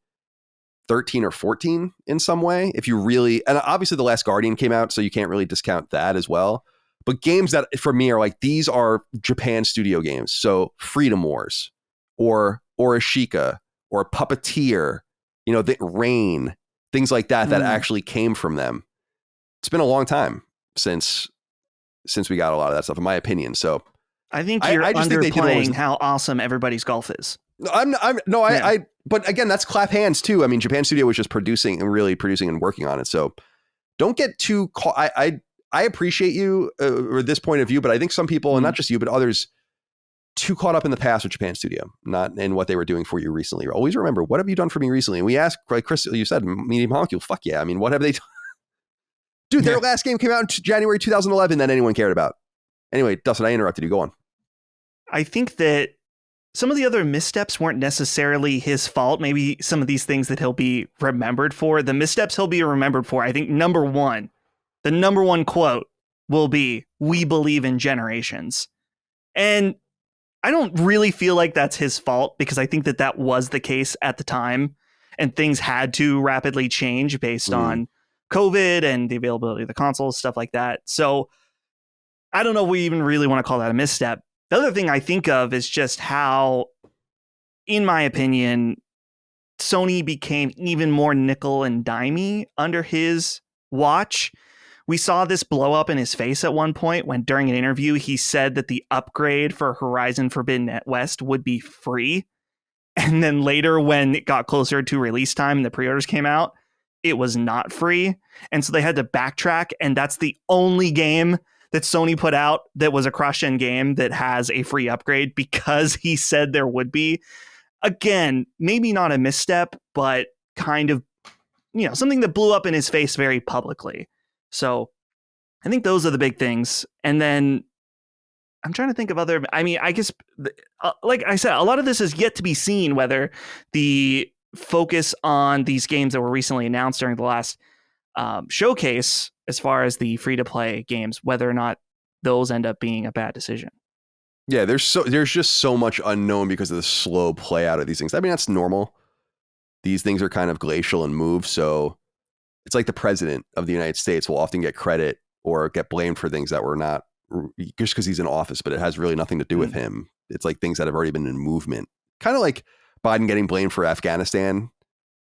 13 or 14 in some way. If you really, and obviously The Last Guardian came out, so you can't really discount that as well. But games that for me are like, these are Japan studio games. So Freedom Wars or Ashika or Puppeteer, the Rain, things like that actually came from them. It's been a long time since we got a lot of that stuff, in my opinion. So I think you're underplaying how awesome Everybody's Golf is. But again, that's clap hands too. I mean, Japan Studio was just producing and working on it. So don't get too caught. I appreciate you or this point of view, but I think some people, and not just you, but others, too caught up in the past with Japan Studio, not in what they were doing for you recently. Always remember, what have you done for me recently? And we asked, like Chris, you said, Medium Molecule. Fuck yeah. I mean, what have they done? Dude, their last game came out in January 2011 that anyone cared about. Anyway, Dustin, I interrupted you. Go on. I think that some of the other missteps weren't necessarily his fault. Maybe some of these things that he'll be remembered for. The missteps he'll be remembered for, I think the number one quote will be, "We believe in generations." And I don't really feel like that's his fault, because I think that was the case at the time, and things had to rapidly change based on COVID and the availability of the consoles, stuff like that. So I don't know if we even really want to call that a misstep. The other thing I think of is just how, in my opinion, Sony became even more nickel and dimey under his watch. We saw this blow up in his face at one point when, during an interview, he said that the upgrade for Horizon Forbidden West would be free. And then later, when it got closer to release time and the pre-orders came out, it was not free. And so they had to backtrack. And that's the only game that Sony put out that was a cross-gen game that has a free upgrade, because he said there would be. Again, maybe not a misstep, but kind of, something that blew up in his face very publicly. So I think those are the big things. And then I'm trying to think of other, I guess, like I said, a lot of this is yet to be seen, whether the focus on these games that were recently announced during the last showcase, as far as the free-to-play games, whether or not those end up being a bad decision. Yeah, there's just so much unknown because of the slow play out of these things. I mean, that's normal. These things are kind of glacial and move. So it's like the president of the United States will often get credit or get blamed for things that were not just because he's in office, but it has really nothing to do with him. It's like things that have already been in movement. Kind of like Biden getting blamed for Afghanistan.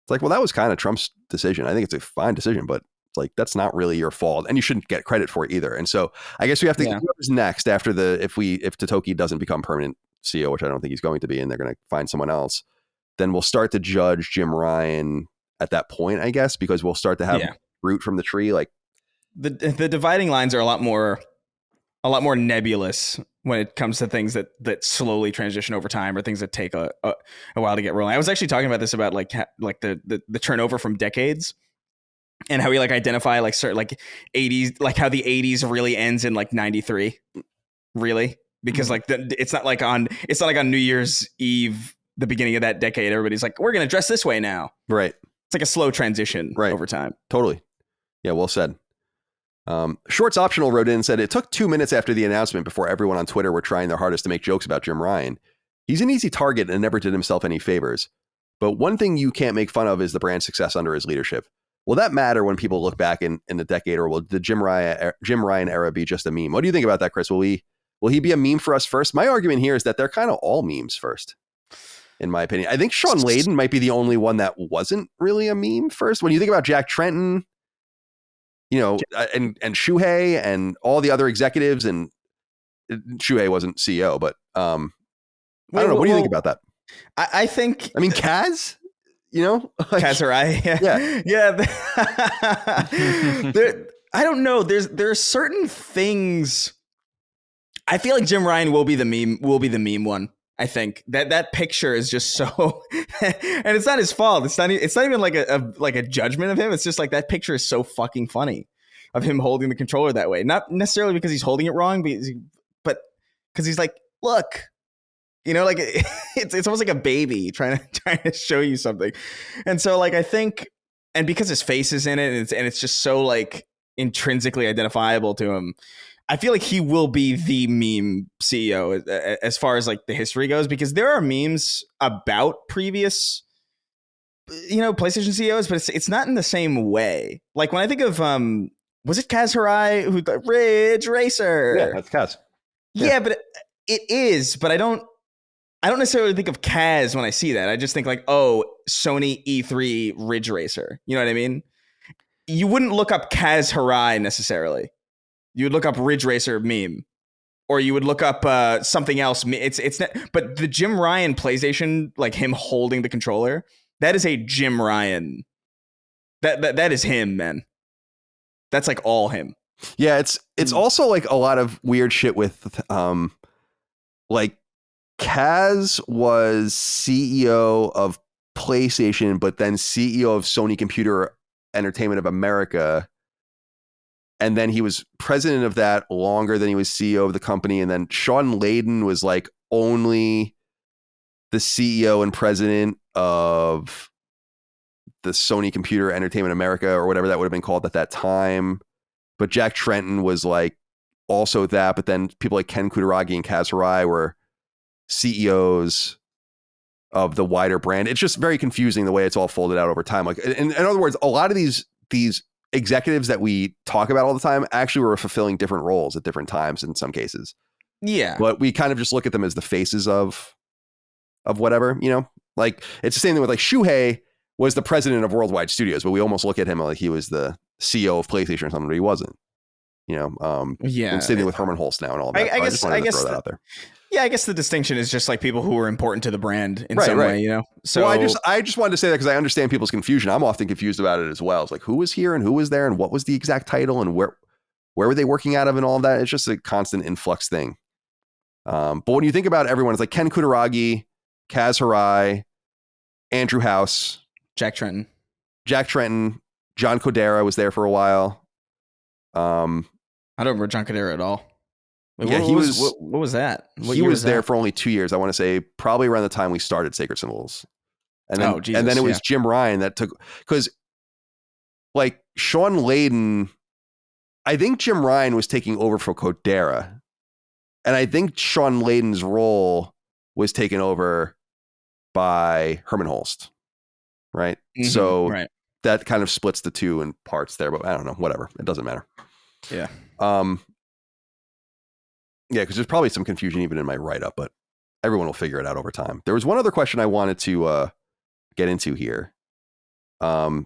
It's like, well, that was kind of Trump's decision. I think it's a fine decision, but it's like, that's not really your fault, and you shouldn't get credit for it either. And so I guess we have to whoever's next after if Totoki doesn't become permanent CEO, which I don't think he's going to be, and they're going to find someone else, then we'll start to judge Jim Ryan at that point, I guess, because we'll start to have fruit from the tree. Like the dividing lines are a lot more nebulous when it comes to things that slowly transition over time, or things that take a while to get rolling. I was actually talking about this about like the turnover from decades, and how we like identify like certain like 80s, like how the 80s really ends in like 93, really, because like it's not like on New Year's Eve, the beginning of that decade, everybody's like, we're gonna dress this way now, right? It's like a slow transition over time. Totally. Yeah, well said. Shorts Optional wrote in and said, it took 2 minutes after the announcement before everyone on Twitter were trying their hardest to make jokes about Jim Ryan. He's an easy target and never did himself any favors. But one thing you can't make fun of is the brand's success under his leadership. Will that matter when people look back in a decade, or will the Jim Ryan era be just a meme? What do you think about that, Chris? Will he be a meme for us first? My argument here is that they're kind of all memes first. in my opinion. I think Sean Layden might be the only one that wasn't really a meme first. When you think about Jack Tretton, and Shuhei and all the other executives, and Shuhei wasn't CEO, but I don't know. What do you think about that? I think. I mean, Kaz. Kazurai. Yeah. I don't know. There are certain things. I feel like Jim Ryan will be the meme one. I think that picture is just so, and it's not his fault. It's not even like a judgment of him. It's just like that picture is so fucking funny of him holding the controller that way. Not necessarily because he's holding it wrong, but because he's like, look, like it's almost like a baby trying to show you something. And so like I think, and because his face is in it, and it's just so like intrinsically identifiable to him, I feel like he will be the meme CEO as far as like the history goes, because there are memes about previous, PlayStation CEOs, but it's not in the same way. Like when I think of, was it Kaz Hirai, who the Ridge Racer? Yeah, that's Kaz. Yeah, but it is, but I don't necessarily think of Kaz when I see that. I just think like, oh, Sony E3 Ridge Racer. You know what I mean? You wouldn't look up Kaz Hirai necessarily. You would look up Ridge Racer meme, or you would look up something else. It's not, but the Jim Ryan PlayStation, like him holding the controller, that is a Jim Ryan. That is him, man. That's like all him. Yeah, it's also like a lot of weird shit with like Kaz was CEO of PlayStation, but then CEO of Sony Computer Entertainment of America. And then he was president of that longer than he was CEO of the company. And then Sean Layden was like only the CEO and president of the Sony Computer Entertainment America, or whatever that would have been called at that time. But Jack Tretton was like also that. But then people like Ken Kutaragi and Kaz Hirai were CEOs of the wider brand. It's just very confusing the way it's all folded out over time. Like, in other words, a lot of these executives that we talk about all the time actually were fulfilling different roles at different times in some cases. Yeah. But we kind of just look at them as the faces of whatever, like it's the same thing with like Shuhei was the president of Worldwide Studios, but we almost look at him like he was the CEO of PlayStation or something, but he wasn't, yeah. And same thing with Herman Holst now and all that. I just wanted to throw that out there. Yeah, I guess the distinction is just like people who are important to the brand in some way, So I just wanted to say that because I understand people's confusion. I'm often confused about it as well. It's like who was here and who was there and what was the exact title and where were they working out of and all of that. It's just a constant influx thing. But when you think about everyone, it's like Ken Kutaragi, Kaz Hirai, Andrew House, Jack Tretton, John Kodera was there for a while. I don't remember John Kodera at all. Yeah, he was. What was that? He was there for only 2 years. I want to say probably around the time we started Sacred Symbols, and then it was Jim Ryan that took, because like Sean Layden, I think Jim Ryan was taking over for Kodera, and I think Sean Layden's role was taken over by Herman Holst, right? Mm-hmm, so that kind of splits the two in parts there, but I don't know. Whatever, it doesn't matter. Yeah. Yeah, because there's probably some confusion even in my write-up, but everyone will figure it out over time. There was one other question I wanted to get into here. Jeremiah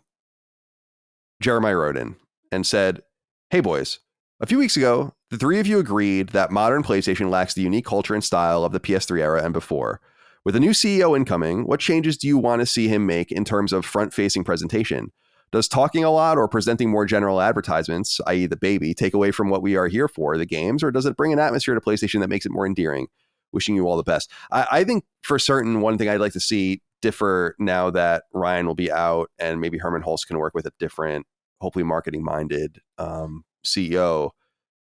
wrote in and said, "Hey boys, a few weeks ago, the three of you agreed that modern PlayStation lacks the unique culture and style of the PS3 era and before. With a new CEO incoming, what changes do you want to see him make in terms of front-facing presentation? Does talking a lot or presenting more general advertisements, i.e. the baby, take away from what we are here for, the games, or does it bring an atmosphere to PlayStation that makes it more endearing? Wishing you all the best." I think for certain, one thing I'd like to see differ now that Ryan will be out and maybe Herman Holst can work with a different, hopefully marketing-minded CEO,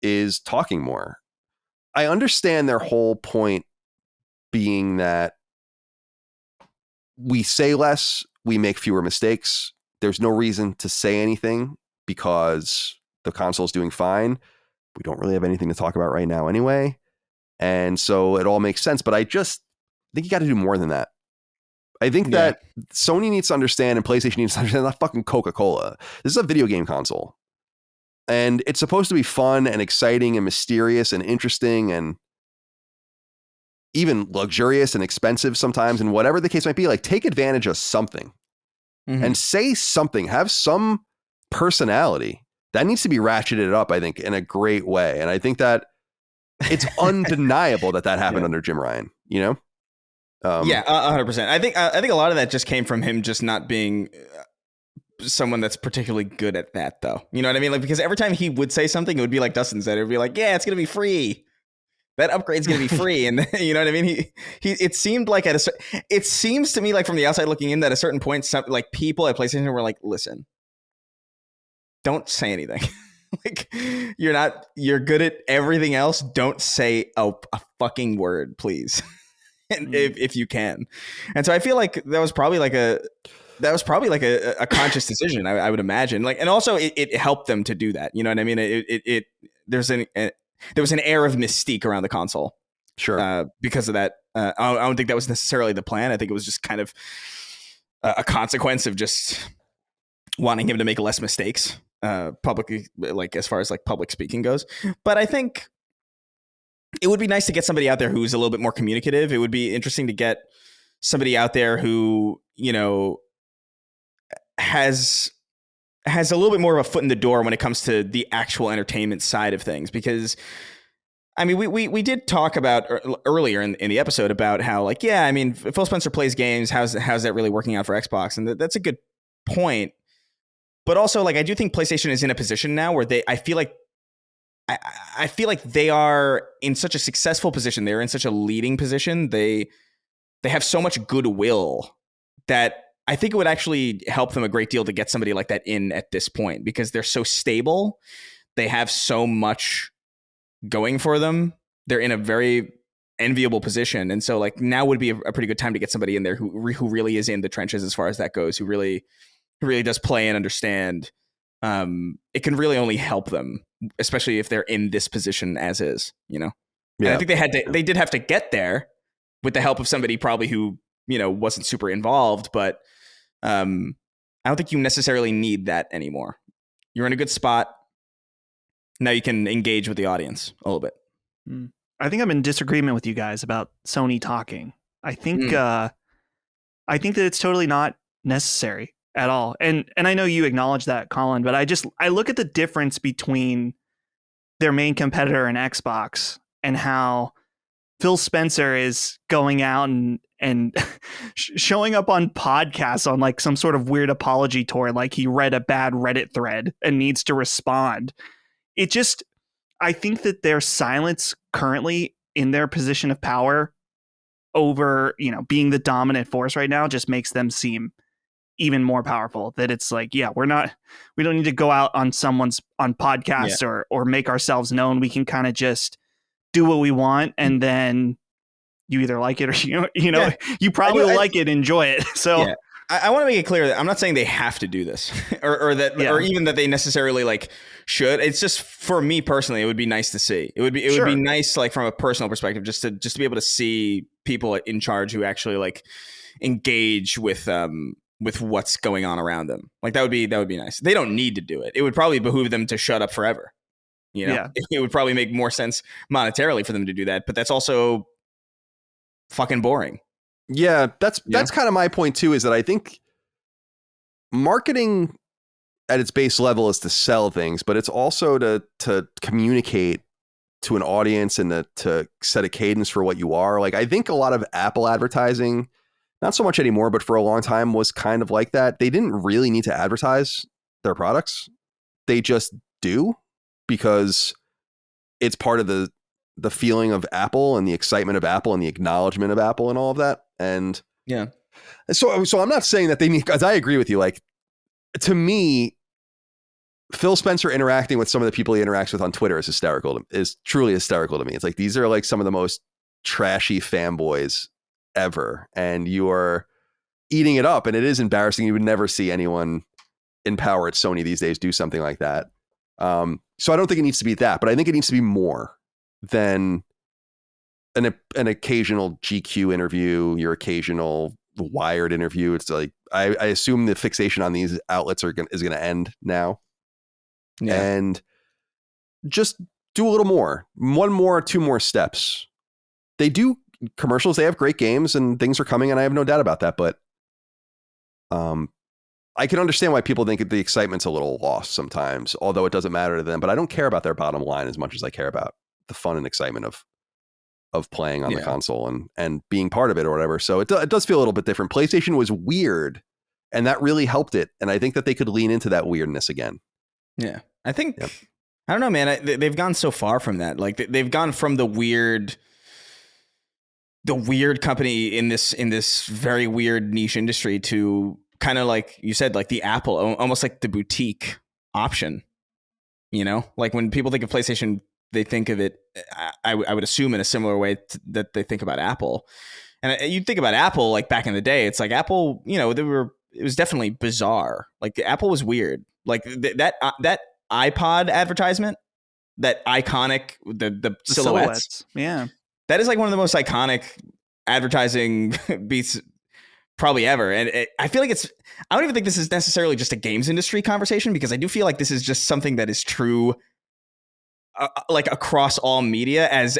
is talking more. I understand their whole point being that we say less, we make fewer mistakes. There's no reason to say anything because the console's doing fine. We don't really have anything to talk about right now anyway. And so it all makes sense. But I just think you got to do more than that. I think that Sony needs to understand and PlayStation needs to understand not fucking Coca-Cola. This is a video game console. And it's supposed to be fun and exciting and mysterious and interesting. And even luxurious and expensive sometimes, and whatever the case might be, like take advantage of something and say something, have some personality. That needs to be ratcheted up, I think, in a great way. And I think that it's undeniable that happened under Jim Ryan, you know? 100%. I think a lot of that just came from him just not being someone that's particularly good at that, though. You know what I mean? Like, because every time he would say something, it would be like Dustin said. It would be like, yeah, it's going to be free. That upgrade's going to be free. And you know what I mean? It seemed like it seems to me like from the outside looking in that at a certain point, some like people at PlayStation were like, listen, don't say anything. Like you're good at everything else. Don't say a fucking word, please. And if you can. And so I feel like that was probably like a conscious decision, I would imagine. Like, and also it helped them to do that. You know what I mean? There was an air of mystique around the console. Sure. Because of that. I don't think that was necessarily the plan. I think it was just kind of a consequence of just wanting him to make less mistakes publicly, like as far as like public speaking goes. But I think it would be nice to get somebody out there who's a little bit more communicative. It would be interesting to get somebody out there who, you know, has a little bit more of a foot in the door when it comes to the actual entertainment side of things. Because I mean, we did talk about earlier in the episode about how, like, yeah, I mean, Phil Spencer plays games. How's that really working out for Xbox? And that's a good point. But also, like, I do think PlayStation is in a position now where I feel like they are in such a successful position. They're in such a leading position. They have so much goodwill that I think it would actually help them a great deal to get somebody like that in at this point, because they're so stable. They have so much going for them. They're in a very enviable position. And so like now would be a pretty good time to get somebody in there who really is in the trenches as far as that goes, who really does play and understand. It can really only help them, especially if they're in this position as is, you know? Yeah. And I think they did have to get there with the help of somebody probably who, you know, wasn't super involved, but I don't think you necessarily need that anymore. You're in a good spot. Now you can engage with the audience a little bit. I think I'm in disagreement with you guys about Sony talking. I think that it's totally not necessary at all. And I know you acknowledge that, Colin, but I look at the difference between their main competitor and Xbox and how Phil Spencer is going out and showing up on podcasts on like some sort of weird apology tour, like he read a bad Reddit thread and needs to respond. I think that their silence currently in their position of power over, you know, being the dominant force right now just makes them seem even more powerful. That it's like, yeah, we don't need to go out on podcasts or make ourselves known. We can kind of just do what we want, and then you either like it or you probably will like it, enjoy it. So yeah. I want to make it clear that I'm not saying they have to do this or even that they necessarily like should. It's just for me personally, it would be nice to see. It would be nice, like from a personal perspective, just to be able to see people in charge who actually like engage with what's going on around them. Like that would be nice. They don't need to do it. It would probably behoove them to shut up forever. You know, It would probably make more sense monetarily for them to do that, but that's also fucking boring. Yeah, that's kind of my point too, is that I think marketing at its base level is to sell things, but it's also to communicate to an audience and to set a cadence for what you are. Like I think a lot of Apple advertising, not so much anymore, but for a long time was kind of like that. They didn't really need to advertise their products. They just do, because it's part of the feeling of Apple and the excitement of Apple and the acknowledgement of Apple and all of that. And yeah, so I'm not saying that they need, because I agree with you. Like, to me, Phil Spencer interacting with some of the people he interacts with on Twitter is truly hysterical to me. It's like, these are like some of the most trashy fanboys ever, and you are eating it up. And it is embarrassing. You would never see anyone in power at Sony these days do something like that. So I don't think it needs to be that, but I think it needs to be more than an occasional GQ interview, your occasional Wired interview. It's like I assume the fixation on these outlets is going to end now, and just do a little more, 2 more steps. They do commercials, they have great games and things are coming, and I have no doubt about that. But I can understand why people think the excitement's a little lost sometimes, although it doesn't matter to them. But I don't care about their bottom line as much as I care about the fun and excitement of playing on the console and being part of it or whatever. So it does feel a little bit different. PlayStation was weird, and that really helped it. And I think that they could lean into that weirdness again. Yeah, I think, I don't know, man. They've gone so far from that. Like they've gone from the weird company in this very weird niche industry to kind of like you said, like the Apple, almost like the boutique option. You know, like when people think of PlayStation, they think of it, I would assume, in a similar way that they think about Apple. And you think about Apple, like back in the day, it's like Apple, you know, it was definitely bizarre. Like Apple was weird. Like that iPod advertisement, that iconic, the silhouettes. Yeah. That is like one of the most iconic advertising beats probably ever. And I feel like I don't even think this is necessarily just a games industry conversation, because I do feel like this is just something that is true like across all media as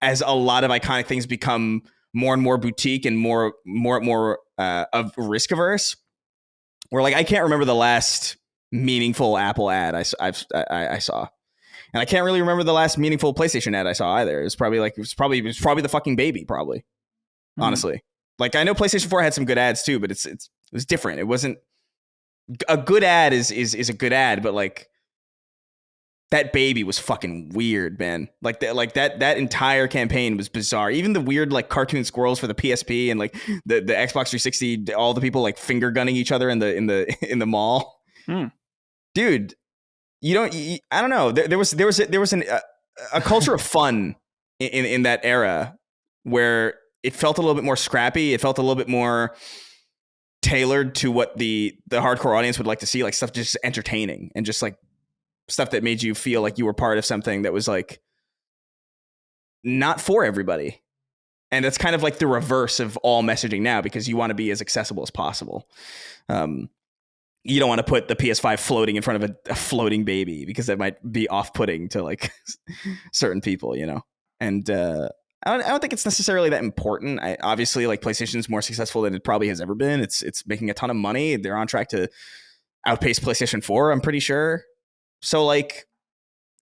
a lot of iconic things become more and more boutique and more of risk averse. Where like I can't remember the last meaningful Apple ad I saw. And I can't really remember the last meaningful PlayStation ad I saw either. It was probably the fucking baby, probably. Honestly. Like I know PlayStation 4 had some good ads too, but it was different. It wasn't a good ad is a good ad, but like that baby was fucking weird, man. Like that entire campaign was bizarre. Even the weird like cartoon squirrels for the PSP and like the Xbox 360, all the people like finger gunning each other in the mall. Dude, I don't know. There was a culture of fun in that era where it felt a little bit more scrappy. It felt a little bit more tailored to what the hardcore audience would like to see, like stuff just entertaining and just like stuff that made you feel like you were part of something that was like not for everybody. And that's kind of like the reverse of all messaging now, because you want to be as accessible as possible. You don't want to put the PS5 floating in front of a floating baby, because that might be off-putting to like certain people, you know? And I don't think it's necessarily that important. Obviously, like PlayStation's more successful than it probably has ever been. It's making a ton of money. They're on track to outpace PlayStation 4, I'm pretty sure. So like,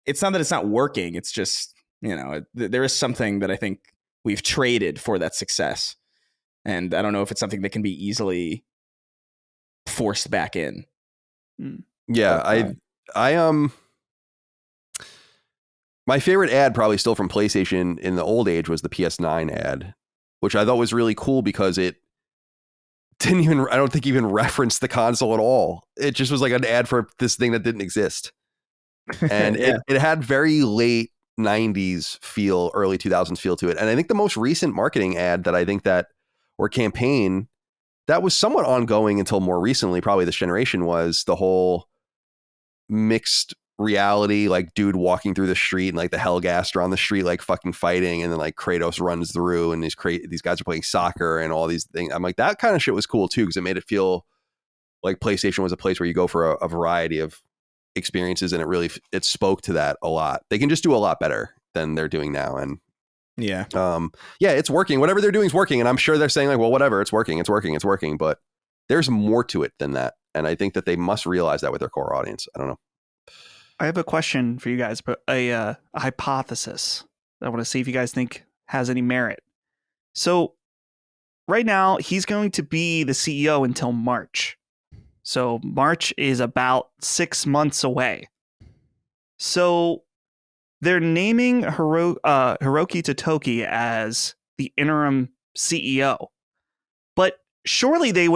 it's not that it's not working. It's just, you know, there is something that I think we've traded for that success. And I don't know if it's something that can be easily forced back in. Yeah, I my favorite ad probably still from PlayStation in the old age was the PS9 ad, which I thought was really cool because it didn't even, I don't think even reference the console at all. It just was like an ad for this thing that didn't exist. And it had very late 90s feel, early 2000s feel to it. And I think the most recent marketing ad that I think that, or campaign that was somewhat ongoing until more recently, probably this generation, was the whole mixed reality, like dude walking through the street and like the Helldivers on the street, like fucking fighting. And then like Kratos runs through and these guys are playing soccer and all these things. I'm like, that kind of shit was cool too, because it made it feel like PlayStation was a place where you go for a variety of experiences, and it spoke to that a lot. They can just do a lot better than they're doing now. And it's working. Whatever they're doing is working. And I'm sure they're saying like, well, whatever, it's working. But there's more to it than that. And I think that they must realize that with their core audience. I don't know. I have a question for you guys, but a hypothesis that I want to see if you guys think has any merit. So right now he's going to be the CEO until March. So March is about 6 months away. So they're naming Hiroki Totoki as the interim CEO. But surely they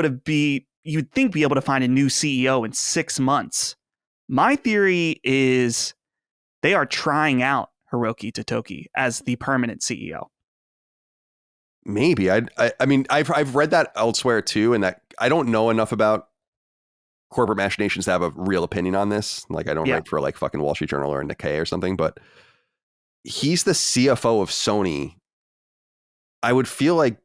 you'd think be able to find a new CEO in 6 months. My theory is they are trying out Hiroki Totoki as the permanent CEO. Maybe. I mean, I've read that elsewhere too, and that I don't know enough about corporate machinations to have a real opinion on this. Like I don't write for like fucking Wall Street Journal or Nikkei or something, but he's the CFO of Sony. I would feel like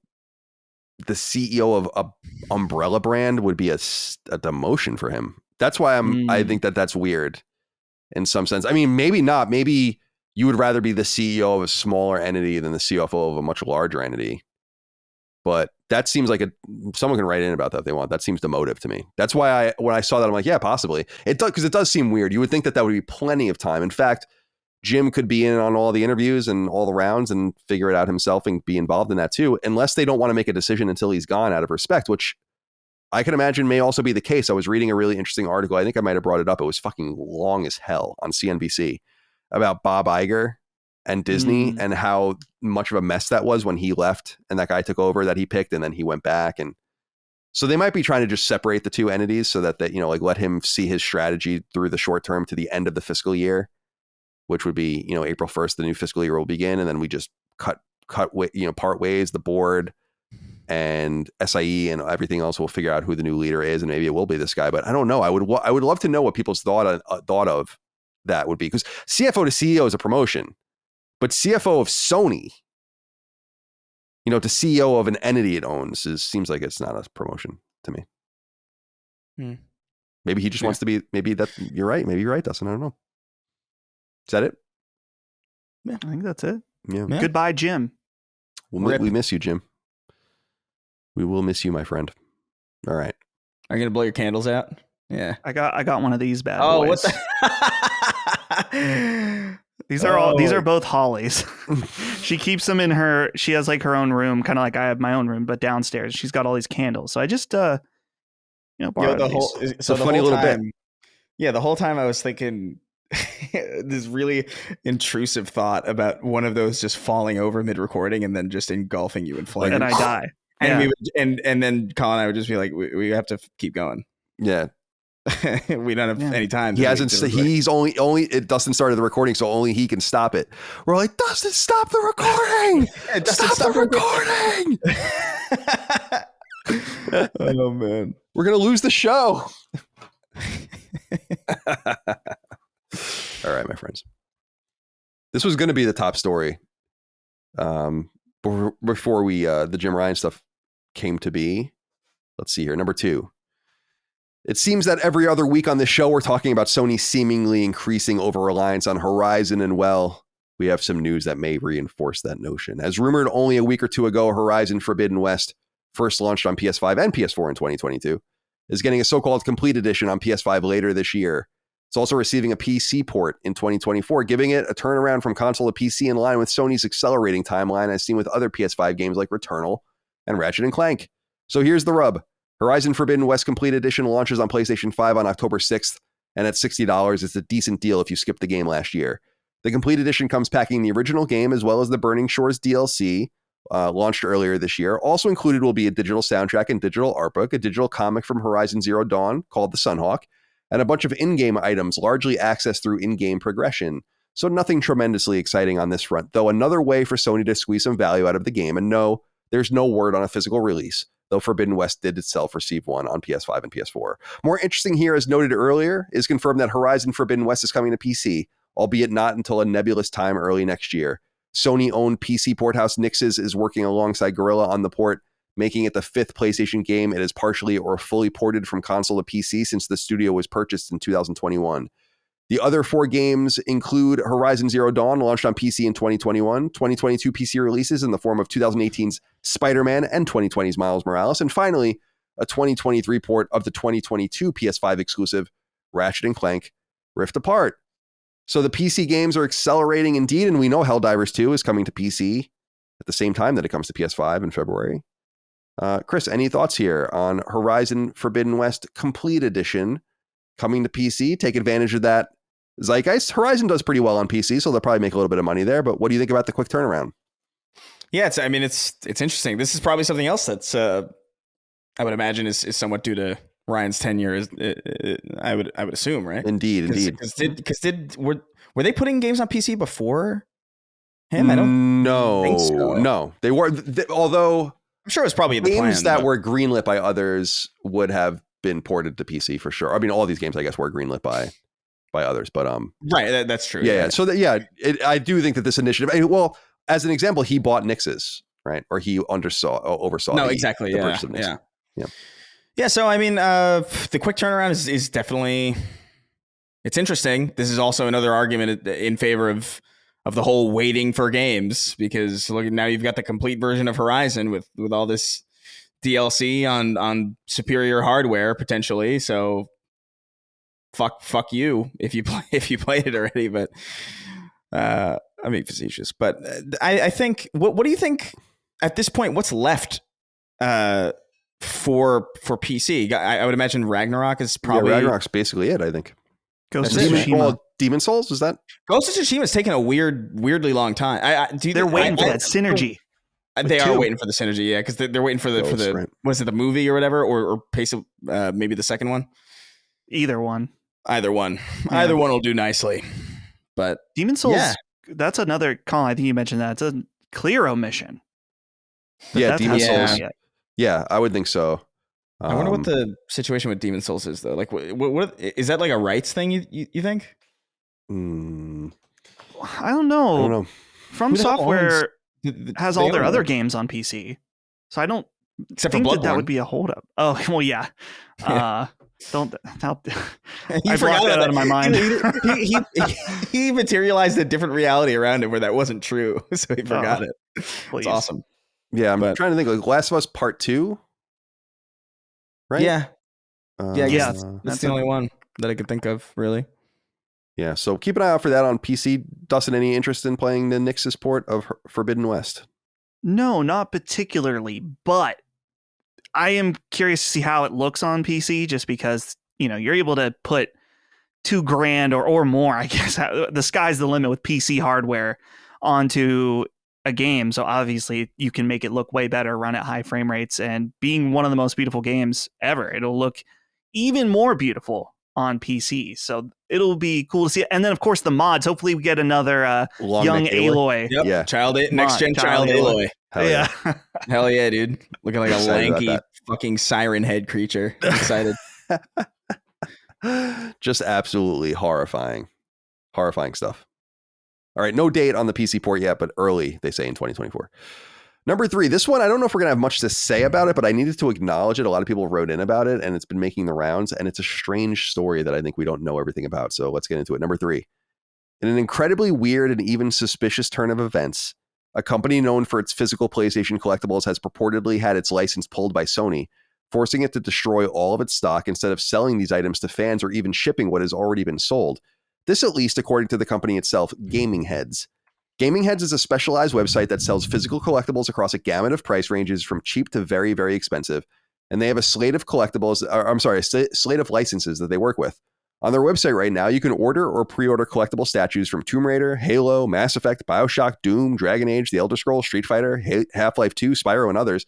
the CEO of a umbrella brand would be a demotion for him. That's why I think that that's weird in some sense. I mean, maybe not. Maybe you would rather be the CEO of a smaller entity than the CFO of a much larger entity. But that seems like someone can write in about that if they want. That seems the motive to me. That's why when I saw that, I'm like, yeah, possibly. It does, because it does seem weird. You would think that would be plenty of time. In fact, Jim could be in on all the interviews and all the rounds and figure it out himself and be involved in that too, unless they don't want to make a decision until he's gone out of respect, which I can imagine may also be the case. I was reading a really interesting article. I think I might have brought it up. It was fucking long as hell on CNBC about Bob Iger and Disney and how much of a mess that was when he left and that guy took over that he picked and then he went back. And so they might be trying to just separate the two entities so that, you know, like let him see his strategy through the short term to the end of the fiscal year, which would be, you know, April 1st, the new fiscal year will begin. And then we just part ways, the board and SIE and everything else will figure out who the new leader is. And maybe it will be this guy, but I don't know. I would love to know what people's thought of that would be, because CFO to CEO is a promotion. But CFO of Sony, you know, to CEO of an entity it owns seems like it's not a promotion to me. Maybe he just wants to be, maybe you're right. Maybe you're right, Dustin. I don't know. Is that it? Yeah, I think that's it. Yeah. Goodbye, Jim. We miss you, Jim. We will miss you, my friend. All right. Are you going to blow your candles out? Yeah. I got one of these bad boys. What the? These are both Holly's. She keeps them in she has like her own room, kind of like I have my own room, but downstairs she's got all these candles. So I just, borrowed these. So the funny little bit. Yeah. The whole time I was thinking this really intrusive thought about one of those just falling over mid recording and then just engulfing you in flame. And I die. And and then Colin and I would just be like, we have to keep going. Yeah. We don't have any time. He hasn't. He's only. Dustin started the recording, so only he can stop it. We're like, Dustin, stop the recording! Stop the recording! Oh man, we're gonna lose the show. All right, my friends. This was gonna be the top story. Before the Jim Ryan stuff came to be. Let's see here. Number 2. It seems that every other week on this show, we're talking about Sony seemingly increasing over-reliance on Horizon, and well, we have some news that may reinforce that notion. As rumored only a week or two ago, Horizon Forbidden West, first launched on PS5 and PS4 in 2022, is getting a so-called complete edition on PS5 later this year. It's also receiving a PC port in 2024, giving it a turnaround from console to PC in line with Sony's accelerating timeline as seen with other PS5 games like Returnal and Ratchet & Clank. So here's the rub. Horizon Forbidden West Complete Edition launches on PlayStation 5 on October 6th, and at $60, it's a decent deal if you skipped the game last year. The Complete Edition comes packing the original game as well as the Burning Shores DLC, launched earlier this year. Also included will be a digital soundtrack and digital art book, a digital comic from Horizon Zero Dawn called The Sunhawk, and a bunch of in-game items largely accessed through in-game progression. So nothing tremendously exciting on this front, though another way for Sony to squeeze some value out of the game. And no, there's no word on a physical release, though Forbidden West did itself receive one on PS5 and PS4. More interesting here, as noted earlier, is confirmed that Horizon Forbidden West is coming to PC, albeit not until a nebulous time early next year. Sony-owned PC porthouse Nixes is working alongside Guerrilla on the port, making it the 5th PlayStation game it is partially or fully ported from console to PC since the studio was purchased in 2021. The other 4 games include Horizon Zero Dawn, launched on PC in 2021, 2022 PC releases in the form of 2018's Spider-Man and 2020's Miles Morales, and finally, a 2023 port of the 2022 PS5 exclusive Ratchet & Clank Rift Apart. So the PC games are accelerating indeed, and we know Helldivers II is coming to PC at the same time that it comes to PS5 in February. Chris, any thoughts here on Horizon Forbidden West Complete Edition coming to PC? Take advantage of that zeitgeist. Horizon does pretty well on PC, so they'll probably make a little bit of money there. But what do you think about the quick turnaround? Yeah, it's interesting. This is probably something else that's I would imagine is somewhat due to Ryan's tenure. I would assume, right? Indeed. Because were they putting games on PC before him? I don't think so. No, they were. Although I'm sure it was probably in the games plan, that were greenlit by others would have been ported to PC for sure. I mean, all these games, I guess, were greenlit by others, but right, that's true. Yeah. So I do think that this initiative. Well, as an example, he bought Nixes, right, or he oversaw. No, exactly. The purchase of Nixes. Yeah. So I mean, the quick turnaround is definitely, it's interesting. This is also another argument in favor of the whole waiting for games, because look, now you've got the complete version of Horizon with all this DLC on superior hardware potentially. So fuck you if you played it already. But I'm being facetious. But I think what do you think at this point? What's left for PC? I would imagine Ragnarok is probably Ragnarok's basically it. I think. Ghost of Tsushima. Demon Souls, is that? Ghost of Tsushima is taking a weirdly long time. They're waiting for that synergy. They are waiting for the synergy, yeah, because they're waiting for the right. Was it the movie or whatever, or pace of maybe the second one? Either one. Either one will do nicely. But Demon Souls, that's another call. I think you mentioned that it's a Clearo mission. Yeah, Demon Souls. Yeah, I would think so. I wonder what the situation with Demon Souls is, though. Like, what is that, like a rights thing? You think? I don't know. From Software has all their other games on PC, so I don't think that would be a holdup. Oh well, yeah. Don't help. I blocked that out of my mind. He materialized a different reality around him where that wasn't true, so he forgot it. It's awesome. Yeah, I'm trying to think. Like Last of Us Part 2, right? Yeah, that's the only one that I could think of, really. Yeah, so keep an eye out for that on PC. Dustin, any interest in playing the Nix's port of Forbidden West? No, not particularly, but I am curious to see how it looks on PC, just because, you're able to put $2,000 or more, I guess. The sky's the limit with PC hardware onto a game. So obviously you can make it look way better, run at high frame rates, and being one of the most beautiful games ever, it'll look even more beautiful on PC. So it'll be cool to see. And then of course the mods, hopefully we get another young Aloy. Yep. Yeah. Next gen child Aloy. Hell yeah. Hell yeah, dude. Looking like a lanky fucking siren head creature. I'm excited. Just absolutely horrifying stuff. All right, no date on the PC port yet, but early, they say, in 2024. Number 3, this one, I don't know if we're going to have much to say about it, but I needed to acknowledge it. A lot of people wrote in about it, and it's been making the rounds, and it's a strange story that I think we don't know everything about, so let's get into it. Number 3, in an incredibly weird and even suspicious turn of events, a company known for its physical PlayStation collectibles has purportedly had its license pulled by Sony, forcing it to destroy all of its stock instead of selling these items to fans or even shipping what has already been sold. This, at least, according to the company itself, Gaming Heads. Gaming Heads is a specialized website that sells physical collectibles across a gamut of price ranges from cheap to very, very expensive. And they have a slate of slate of licenses that they work with. On their website right now, you can order or pre-order collectible statues from Tomb Raider, Halo, Mass Effect, BioShock, Doom, Dragon Age, The Elder Scrolls, Street Fighter, Half-Life 2, Spyro, and others.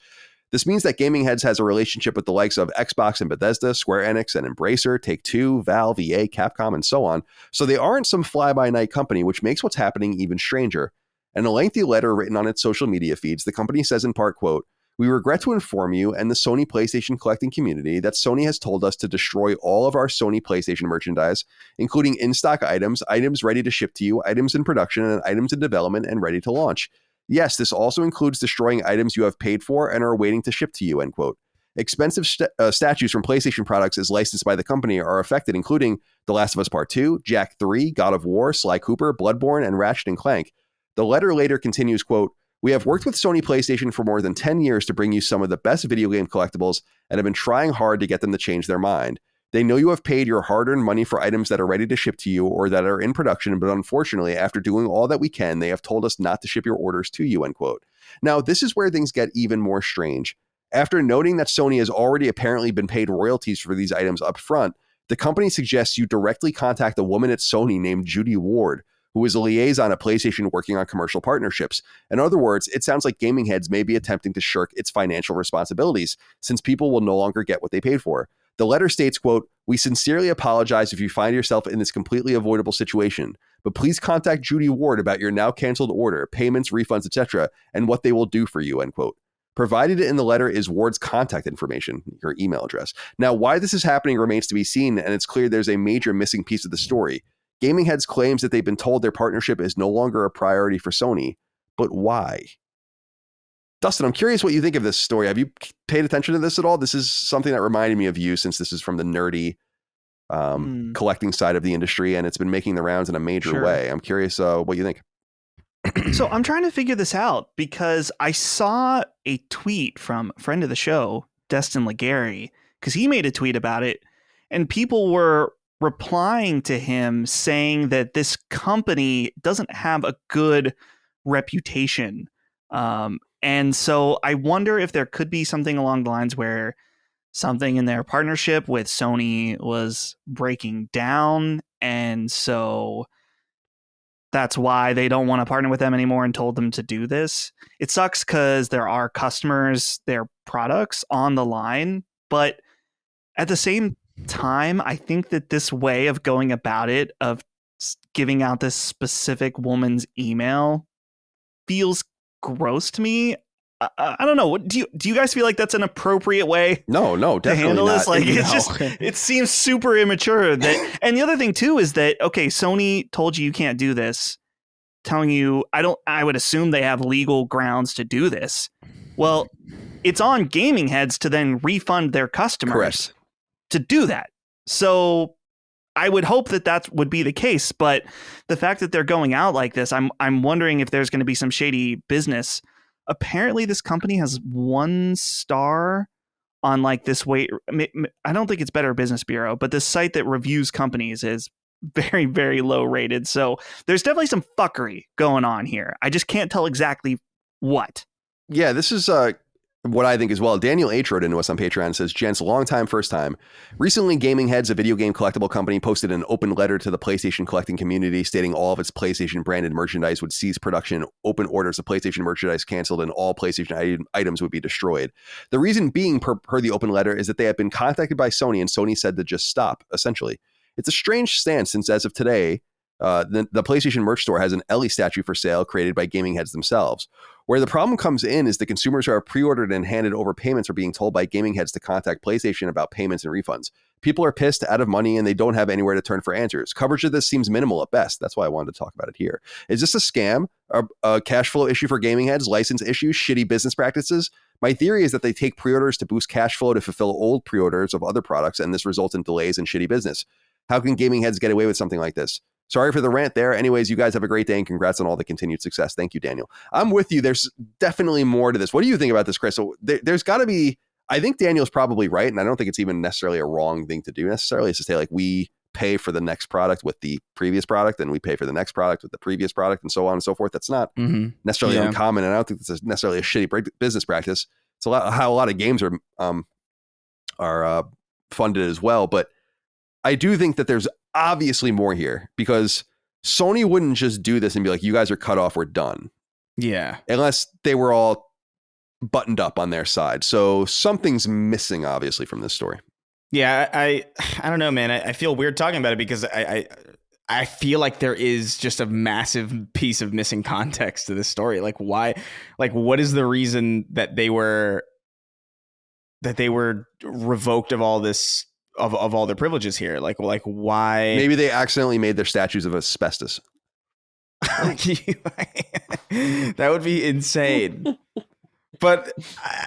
This means that Gaming Heads has a relationship with the likes of Xbox and Bethesda, Square Enix and Embracer, Take-Two, Valve, EA, Capcom, and so on. So they aren't some fly-by-night company, which makes what's happening even stranger. In a lengthy letter written on its social media feeds, the company says in part, quote, "We regret to inform you and the Sony PlayStation collecting community that Sony has told us to destroy all of our Sony PlayStation merchandise, including in-stock items, items ready to ship to you, items in production, and items in development and ready to launch. Yes, this also includes destroying items you have paid for and are waiting to ship to you," end quote. Expensive statues from PlayStation products as licensed by the company are affected, including The Last of Us Part 2, Jak 3, God of War, Sly Cooper, Bloodborne, and Ratchet & Clank. The letter later continues, quote, "We have worked with Sony PlayStation for more than 10 years to bring you some of the best video game collectibles and have been trying hard to get them to change their mind. They know you have paid your hard-earned money for items that are ready to ship to you or that are in production, but unfortunately, after doing all that we can, they have told us not to ship your orders to you," end quote. Now, this is where things get even more strange. After noting that Sony has already apparently been paid royalties for these items up front, the company suggests you directly contact a woman at Sony named Judy Ward, who is a liaison at PlayStation working on commercial partnerships. In other words, it sounds like Gaming Heads may be attempting to shirk its financial responsibilities, since people will no longer get what they paid for. The letter states, quote, "We sincerely apologize if you find yourself in this completely avoidable situation, but please contact Judy Ward about your now canceled order, payments, refunds, etc., and what they will do for you," end quote. Provided in the letter is Ward's contact information, her email address. Now, why this is happening remains to be seen, and it's clear there's a major missing piece of the story. Gaming Heads claims that they've been told their partnership is no longer a priority for Sony, but why? Dustin, I'm curious what you think of this story. Have you paid attention to this at all? This is something that reminded me of you, since this is from the nerdy collecting side of the industry, and it's been making the rounds in a major way. I'm curious what you think. So I'm trying to figure this out because I saw a tweet from a friend of the show, Dustin Legary, because he made a tweet about it, and people were replying to him saying that this company doesn't have a good reputation. And so I wonder if there could be something along the lines where something in their partnership with Sony was breaking down. And so that's why they don't want to partner with them anymore and told them to do this. It sucks because there are customers, their products on the line. But at the same time, I think that this way of going about it, of giving out this specific woman's email, feels gross to me. I don't know. What do you guys feel like that's an appropriate way? No, to definitely handle not. this? Like, No. it's just, it seems super immature. And the other thing too is that, okay, Sony told you can't do this, telling you, I would assume they have legal grounds to do this. Well, it's on gaming heads to then refund their customers Correct. to do that. So I would hope that would be the case, but the fact that they're going out like this, I'm wondering if there's going to be some shady business. Apparently, this company has 1 star on like this way. I don't think it's Better Business Bureau, but this site that reviews companies is very, very low rated. So there's definitely some fuckery going on here. I just can't tell exactly what. Yeah, this is what I think as well. Daniel H. wrote into us on Patreon and says, "Gents, long time, first time. Recently, Gaming Heads, a video game collectible company, posted an open letter to the PlayStation collecting community stating all of its PlayStation branded merchandise would cease production, open orders of PlayStation merchandise canceled, and all PlayStation items would be destroyed. The reason being, per the open letter, is that they have been contacted by Sony, and Sony said to just stop, essentially. It's a strange stance since as of today, the PlayStation merch store has an Ellie statue for sale created by Gaming Heads themselves. Where the problem comes in is the consumers who are pre-ordered and handed over payments are being told by Gaming Heads to contact PlayStation about payments and refunds. People are pissed, out of money, and they don't have anywhere to turn for answers. Coverage of this seems minimal at best. That's why I wanted to talk about it here. Is this a scam? A cash flow issue for Gaming Heads? License issues? Shitty business practices? My theory is that they take pre-orders to boost cash flow to fulfill old pre-orders of other products, and this results in delays and shitty business. How can Gaming Heads get away with something like this? Sorry for the rant there. Anyways, you guys have a great day and congrats on all the continued success. Thank you, Daniel. I'm with you. There's definitely more to this. What do you think about this, Chris? So there's got to be, I think Daniel's probably right. And I don't think it's even necessarily a wrong thing to do necessarily. It's to say like we pay for the next product with the previous product and we pay for the next product with the previous product and so on and so forth. That's not necessarily uncommon. And I don't think it's necessarily a shitty business practice. It's how a lot of games are funded as well. But I do think that there's obviously more here because Sony wouldn't just do this and be like, you guys are cut off, we're done. Yeah. Unless they were all buttoned up on their side. So something's missing, obviously, from this story. Yeah, I don't know, man. I feel weird talking about it because I feel like there is just a massive piece of missing context to this story. Like why, like what is the reason that they were revoked of all this of all their privileges here? Like why? Maybe they accidentally made their statues of asbestos. That would be insane. But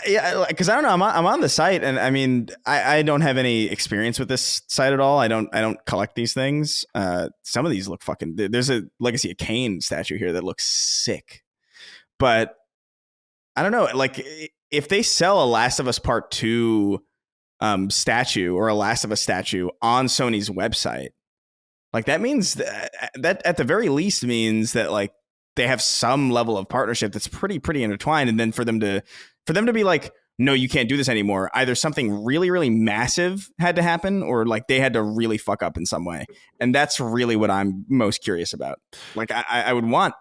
yeah, because I don't know, I'm on the site, and I mean, I don't have any experience with this site at all. I don't collect these things. Some of these look fucking. There's a Legacy of Kain statue here that looks sick, but I don't know. Like if they sell a Last of Us Part 2 statue or a Last of Us statue on Sony's website, like that means that at the very least means that like they have some level of partnership that's pretty intertwined. And then for them to be like, no, you can't do this anymore. Either something really, really massive had to happen or like they had to really fuck up in some way. And that's really what I'm most curious about. Like I would want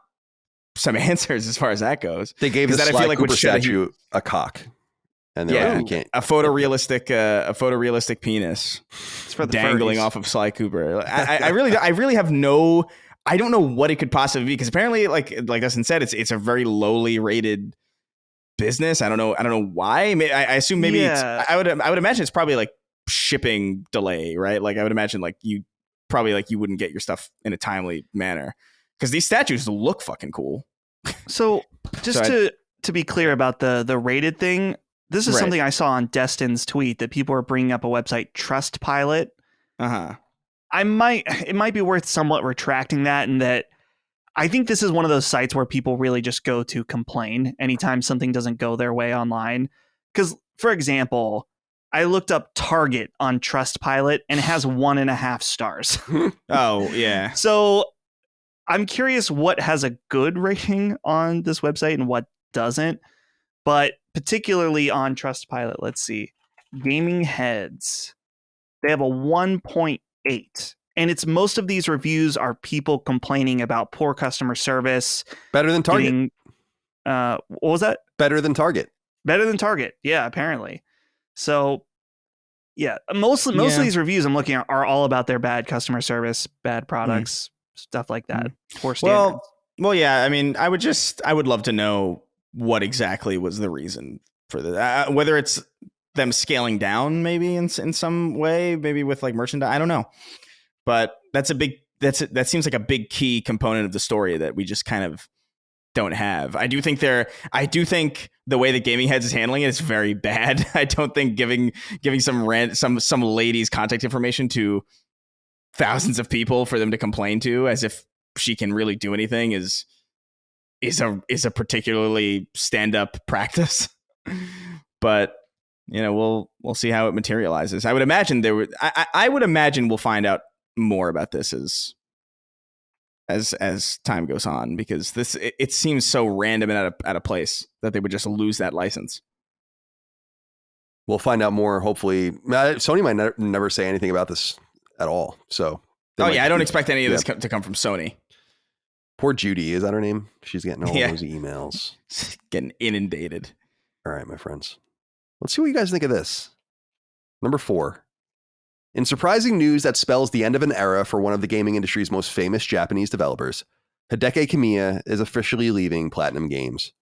some answers as far as that goes. They gave the Sly Cooper statue a cock. And they're like, you can't. A photorealistic penis It's for the dangling furries. off of Sly Cooper. I really have no. I don't know what it could possibly be because apparently, like Dustin said, it's a very lowly rated business. I don't know why. I assume maybe it's. I would imagine it's probably like shipping delay, right? Like I would imagine like you wouldn't get your stuff in a timely manner because these statues look fucking cool. So just to be clear about the rated thing, this is something I saw on Destin's tweet that people are bringing up a website, Trustpilot. Uh-huh. It might be worth somewhat retracting that, and that I think this is one of those sites where people really just go to complain anytime something doesn't go their way online. Because, for example, I looked up Target on Trustpilot and it has 1.5 stars. Oh, yeah. So I'm curious what has a good rating on this website and what doesn't. But particularly on Trustpilot, let's see. Gaming Heads, they have a 1.8. And it's most of these reviews are people complaining about poor customer service. Better than Target. What was that? Better than Target. Better than Target. Yeah, apparently. So, yeah, most of these reviews I'm looking at are all about their bad customer service, bad products, stuff like that. Poor standards. Well, yeah. I mean, I would love to know what exactly was the reason for that. Whether it's them scaling down, maybe in some way, maybe with like merchandise. I don't know. But that seems like a big key component of the story that we just kind of don't have. I do think the way that Gaming Heads is handling it is very bad. I don't think giving some lady's contact information to thousands of people for them to complain to as if she can really do anything is a particularly stand-up practice. But we'll see how it materializes. I would imagine I would imagine we'll find out more about this as time goes on, because it seems so random and at a place that they would just lose that license. We'll find out more. Hopefully, Sony might never say anything about this at all. So, I don't expect any of this to come from Sony. Poor Judy, is that her name? She's getting all those emails, getting inundated. All right, my friends, let's see what you guys think of this. Number 4. In surprising news that spells the end of an era for one of the gaming industry's most famous Japanese developers, Hideki Kamiya is officially leaving Platinum Games.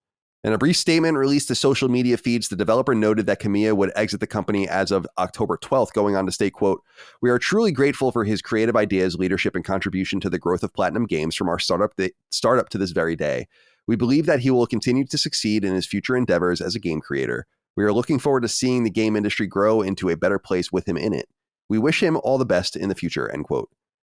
In a brief statement released to social media feeds, the developer noted that Kamiya would exit the company as of October 12th, going on to state, quote, "We are truly grateful for his creative ideas, leadership, and contribution to the growth of Platinum Games from our startup to this very day. We believe that he will continue to succeed in his future endeavors as a game creator. We are looking forward to seeing the game industry grow into a better place with him in it. We wish him all the best in the future," end quote.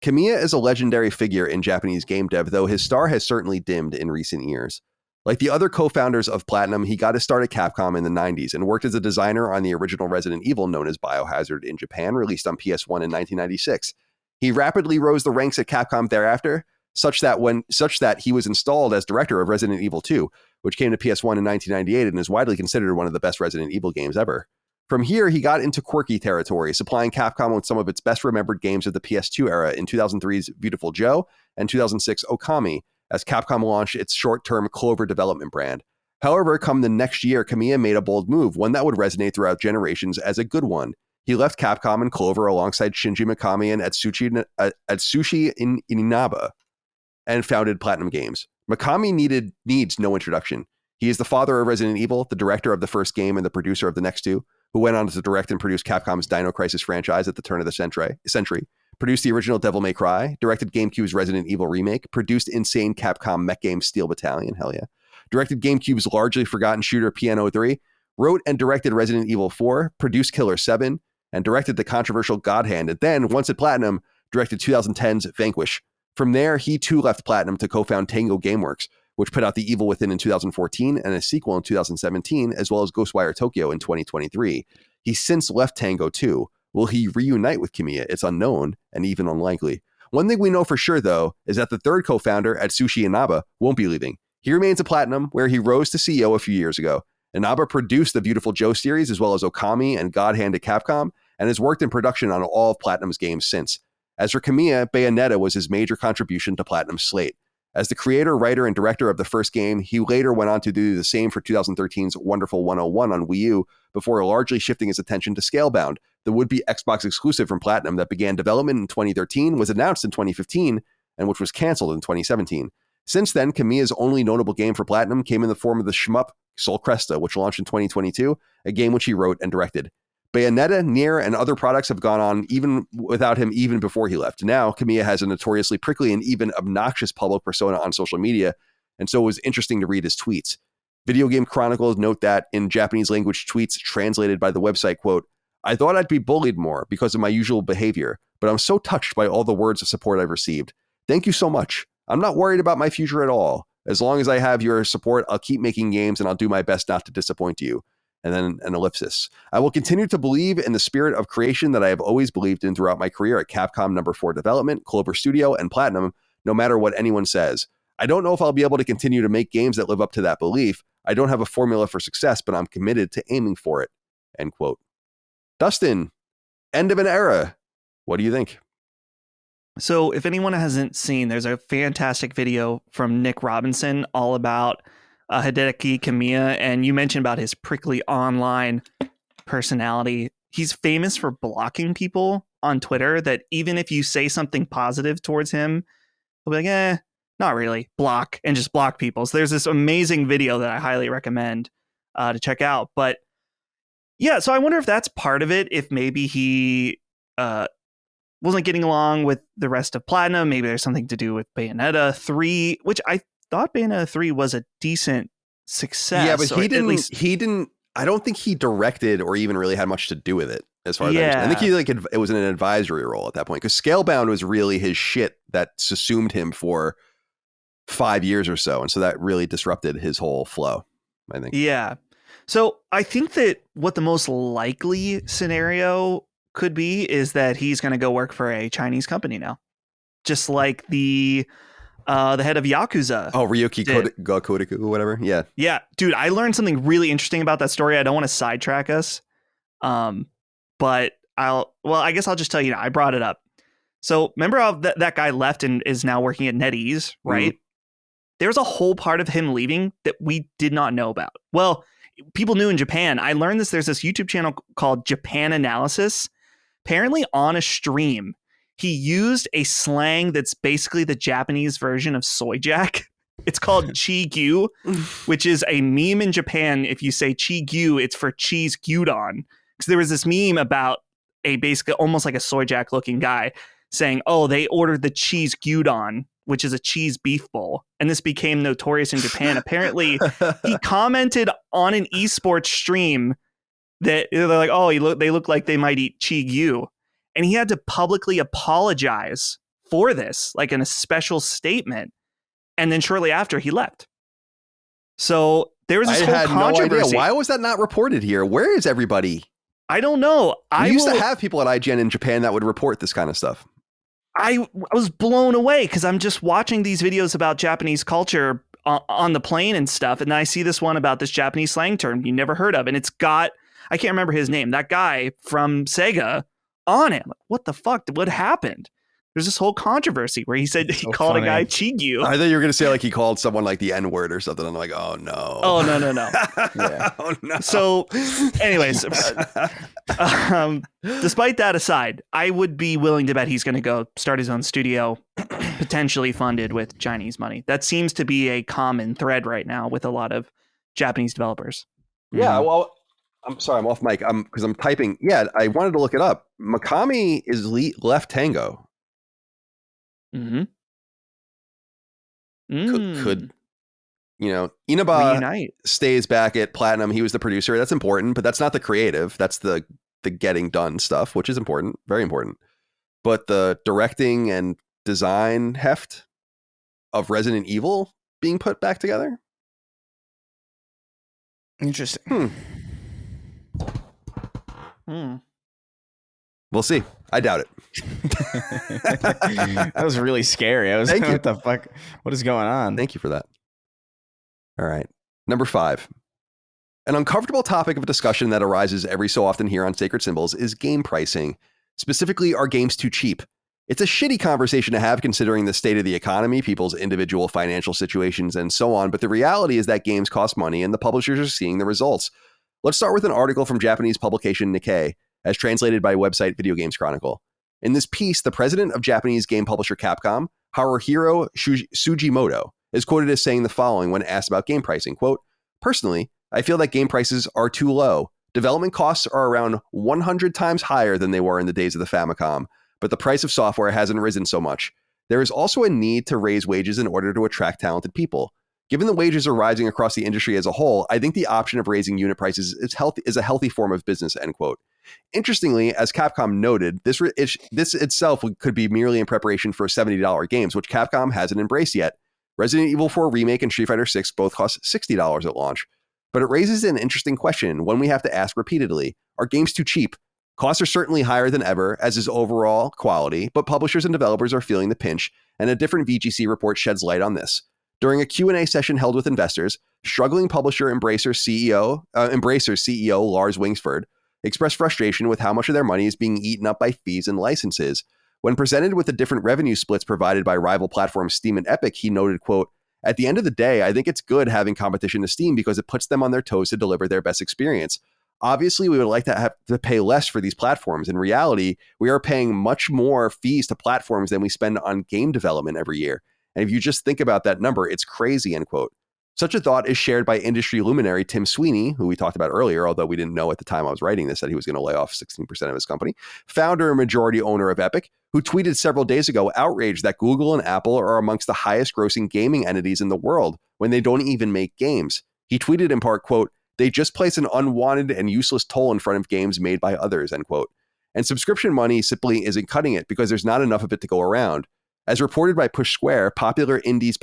Kamiya is a legendary figure in Japanese game dev, though his star has certainly dimmed in recent years. Like the other co-founders of Platinum, he got his start at Capcom in the 90s and worked as a designer on the original Resident Evil known as Biohazard in Japan, released on PS1 in 1996. He rapidly rose the ranks at Capcom thereafter, such that he was installed as director of Resident Evil II, which came to PS1 in 1998 and is widely considered one of the best Resident Evil games ever. From here, he got into quirky territory, supplying Capcom with some of its best-remembered games of the PS2 era in 2003's Beautiful Joe and 2006 Okami, as Capcom launched its short-term Clover development brand. However, come the next year, Kamiya made a bold move, one that would resonate throughout generations as a good one. He left Capcom and Clover alongside Shinji Mikami and Atsushi Inaba and founded Platinum Games. Mikami needs no introduction. He is the father of Resident Evil, the director of the first game, and the producer of the next two, who went on to direct and produce Capcom's Dino Crisis franchise at the turn of the century, produced the original Devil May Cry, directed GameCube's Resident Evil remake, produced insane Capcom mech game Steel Battalion, hell yeah, directed GameCube's largely forgotten shooter Piano 3, wrote and directed Resident Evil 4, produced Killer 7, and directed the controversial God Hand, and then, once at Platinum, directed 2010's Vanquish. From there, he too left Platinum to co-found Tango Gameworks, which put out The Evil Within in 2014 and a sequel in 2017, as well as Ghostwire Tokyo in 2023. He's since left Tango too. Will he reunite with Kamiya? It's unknown and even unlikely. One thing we know for sure, though, is that the third co-founder, Atsushi Inaba, won't be leaving. He remains at Platinum, where he rose to CEO a few years ago. Inaba produced the Beautiful Joe series, as well as Okami and God Hand at Capcom, and has worked in production on all of Platinum's games since. As for Kamiya, Bayonetta was his major contribution to Platinum's slate. As the creator, writer, and director of the first game, he later went on to do the same for 2013's Wonderful 101 on Wii U, before largely shifting his attention to Scalebound, the would-be Xbox exclusive from Platinum that began development in 2013, was announced in 2015, and which was canceled in 2017. Since then, Kamiya's only notable game for Platinum came in the form of the shmup Sol Cresta, which launched in 2022, a game which he wrote and directed. Bayonetta, Nier, and other products have gone on even without him even before he left. Now, Kamiya has a notoriously prickly and even obnoxious public persona on social media, and so it was interesting to read his tweets. Video Game Chronicles note that in Japanese language tweets translated by the website, quote, "I thought I'd be bullied more because of my usual behavior, but I'm so touched by all the words of support I've received. Thank you so much. I'm not worried about my future at all. As long as I have your support, I'll keep making games and I'll do my best not to disappoint you. And then an ellipsis. I will continue to believe in the spirit of creation that I have always believed in throughout my career at Capcom No. 4 Development, Clover Studio, and Platinum, no matter what anyone says. I don't know if I'll be able to continue to make games that live up to that belief. I don't have a formula for success, but I'm committed to aiming for it. End quote. Dustin, end of an era. What do you think? So if anyone hasn't seen, there's a fantastic video from Nick Robinson all about Hideki Kamiya, and you mentioned about his prickly online personality. He's famous for blocking people on Twitter, that even if you say something positive towards him, he'll be like, not really, block, and just block people. So there's this amazing video that I highly recommend to check out. But yeah, so I wonder if that's part of it, if maybe he wasn't getting along with the rest of Platinum. Maybe there's something to do with Bayonetta 3, which I thought Bayonetta 3 was a decent success. Yeah, but he didn't, I don't think he directed or even really had much to do with it, as far as I understand. I think it was in an advisory role at that point, because Scalebound was really his shit that assumed him for 5 years or so. And so that really disrupted his whole flow, I think. Yeah. So I think that what the most likely scenario could be is that he's going to go work for a Chinese company now, just like the head of Yakuza. Oh, Ryuki Gokoku, whatever. Yeah. Yeah. Dude, I learned something really interesting about that story. I don't want to sidetrack us. But I guess I'll just tell you now. I brought it up. So remember how that guy left and is now working at NetEase, right? Mm-hmm. There's a whole part of him leaving that we did not know about. Well, people knew in Japan. I learned this. There's this YouTube channel called Japan Analysis. Apparently on a stream, he used a slang that's basically the Japanese version of soy jack. It's called chi-gyu, which is a meme in Japan. If you say chi-gyu, it's for cheese gyudon. Because there was this meme about a basically almost like a soy jack looking guy saying, oh, they ordered the cheese gyudon, which is a cheese beef bowl. And this became notorious in Japan. Apparently, he commented on an esports stream that they're like, oh, they look like they might eat chi-gyu. And he had to publicly apologize for this, like in a special statement. And then shortly after, he left. So there was this whole controversy. No idea. Why was that not reported here? Where is everybody? I don't know. We used to have people at IGN in Japan that would report this kind of stuff. I was blown away because I'm just watching these videos about Japanese culture on the plane and stuff. And then I see this one about this Japanese slang term you never heard of. And it's got, I can't remember his name, that guy from Sega on it. Like, what the fuck? What happened? There's this whole controversy where he said he called a guy chi-gyu. I thought you were going to say like he called someone like the N-word or something. I'm like, oh no. Oh, no. Yeah. Oh no. So anyways, despite that aside, I would be willing to bet he's going to go start his own studio, potentially funded with Chinese money. That seems to be a common thread right now with a lot of Japanese developers. Yeah, well, I'm sorry, I'm off mic. Because I'm typing. Yeah, I wanted to look it up. Mikami is left Tango. Mm-hmm. Could Inaba reunite. Stays back at Platinum. He was the producer. That's important, but that's not the creative. That's the getting done stuff, which is important, very important. But the directing and design heft of Resident Evil being put back together. Interesting. We'll see. I doubt it. That was really scary. I was like, what the fuck? What is going on? Thank you for that. All right. Number 5. An uncomfortable topic of discussion that arises every so often here on Sacred Symbols is game pricing. Specifically, are games too cheap? It's a shitty conversation to have considering the state of the economy, people's individual financial situations, and so on. But the reality is that games cost money and the publishers are seeing the results. Let's start with an article from Japanese publication Nikkei, as translated by website Video Games Chronicle. In this piece, the president of Japanese game publisher Capcom, Haruhiro Sugimoto, is quoted as saying the following when asked about game pricing, quote, "Personally, I feel that game prices are too low. Development costs are around 100 times higher than they were in the days of the Famicom, but the price of software hasn't risen so much. There is also a need to raise wages in order to attract talented people. Given the wages are rising across the industry as a whole, I think the option of raising unit prices is a healthy form of business, end quote. Interestingly, as Capcom noted, this itself could be merely in preparation for $70 games, which Capcom hasn't embraced yet. Resident Evil 4 Remake and Street Fighter 6 both cost $60 at launch. But it raises an interesting question, one we have to ask repeatedly. Are games too cheap? Costs are certainly higher than ever, as is overall quality, but publishers and developers are feeling the pinch, and a different VGC report sheds light on this. During a Q&A session held with investors, struggling publisher Embracer's CEO Lars Wingsford expressed frustration with how much of their money is being eaten up by fees and licenses. When presented with the different revenue splits provided by rival platforms Steam and Epic, he noted, quote, "At the end of the day, I think it's good having competition to Steam because it puts them on their toes to deliver their best experience. Obviously, we would like to have to pay less for these platforms. In reality, we are paying much more fees to platforms than we spend on game development every year. And if you just think about that number, it's crazy," end quote. Such a thought is shared by industry luminary Tim Sweeney, who we talked about earlier, although we didn't know at the time I was writing this that he was going to lay off 16% of his company, founder and majority owner of Epic, who tweeted several days ago outraged that Google and Apple are amongst the highest grossing gaming entities in the world when they don't even make games. He tweeted in part, quote, "They just place an unwanted and useless toll in front of games made by others," end quote. And subscription money simply isn't cutting it because there's not enough of it to go around. As reported by Push Square, popular indie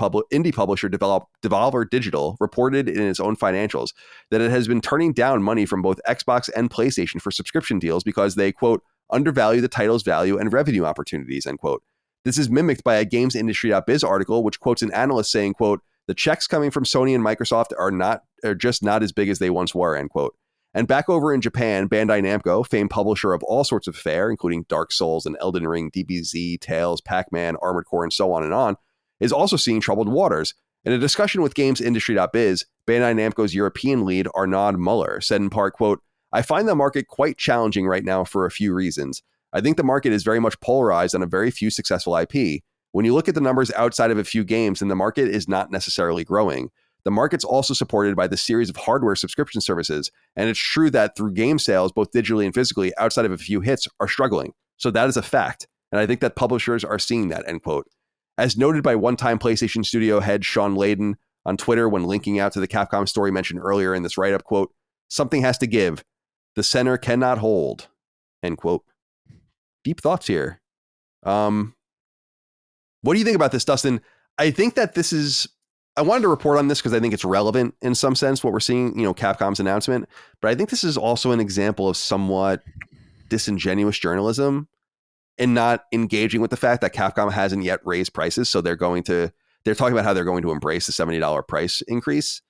publisher Devolver Digital reported in its own financials that it has been turning down money from both Xbox and PlayStation for subscription deals because they, quote, "undervalue the title's value and revenue opportunities," end quote. This is mimicked by a GamesIndustry.biz article, which quotes an analyst saying, quote, "The checks coming from Sony and Microsoft are just not as big as they once were," end quote. And back over in Japan, Bandai Namco, famed publisher of all sorts of fare, including Dark Souls and Elden Ring, DBZ, Tales, Pac-Man, Armored Core, and so on, is also seeing troubled waters. In a discussion with GamesIndustry.biz, Bandai Namco's European lead, Arnaud Muller, said in part, quote, "I find the market quite challenging right now for a few reasons. I think the market is very much polarized on a very few successful IP. When you look at the numbers outside of a few games, then the market is not necessarily growing. The market's also supported by the series of hardware subscription services, and it's true that through game sales, both digitally and physically, outside of a few hits, are struggling. So that is a fact, and I think that publishers are seeing that," end quote. As noted by one-time PlayStation Studio head Sean Layden on Twitter when linking out to the Capcom story mentioned earlier in this write-up, quote, "Something has to give. The center cannot hold," end quote. Deep thoughts here. What do you think about this, Dustin? I think that this is... I wanted to report on this because I think it's relevant in some sense, what we're seeing, Capcom's announcement. But I think this is also an example of somewhat disingenuous journalism and not engaging with the fact that Capcom hasn't yet raised prices. So they're talking about how they're going to embrace the $70 price increase.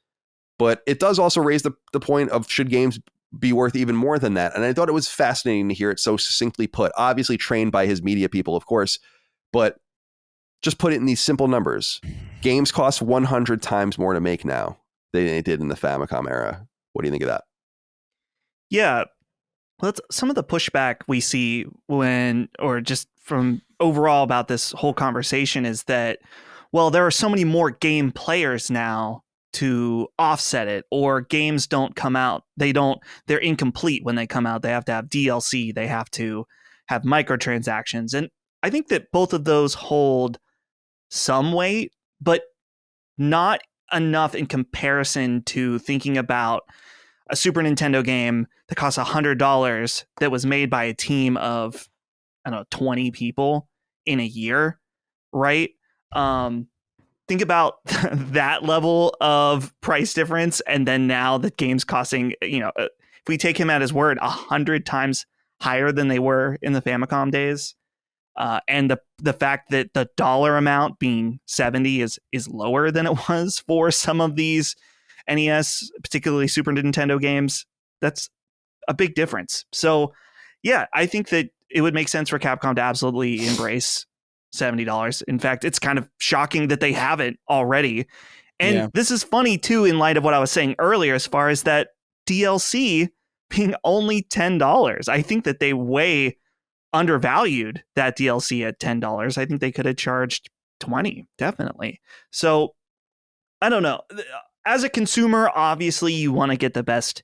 But it does also raise the point of should games be worth even more than that. And I thought it was fascinating to hear it so succinctly put, obviously trained by his media people, of course, but just put it in these simple numbers. Games cost 100 times more to make now than they did in the Famicom era. What do you think of that? Yeah, well, that's some of the pushback we see or just from overall about this whole conversation is that, well, there are so many more game players now to offset it, or games don't come out. They're incomplete when they come out. They have to have DLC. They have to have microtransactions. And I think that both of those hold some weight, but not enough in comparison to thinking about a Super Nintendo game that costs $100 that was made by a team of, 20 people in a year, right? Think about that level of price difference. And then now the game's costing, if we take him at his word, 100 times higher than they were in the Famicom days. And the fact that the dollar amount being 70 is lower than it was for some of these NES, particularly Super Nintendo games, that's a big difference. So, yeah, I think that it would make sense for Capcom to absolutely embrace $70. In fact, it's kind of shocking that they haven't already. And This is funny, too, in light of what I was saying earlier, as far as that DLC being only $10. I think that they way undervalued that DLC at $10. I think they could have charged $20, definitely. So I don't know. As a consumer, obviously you want to get the best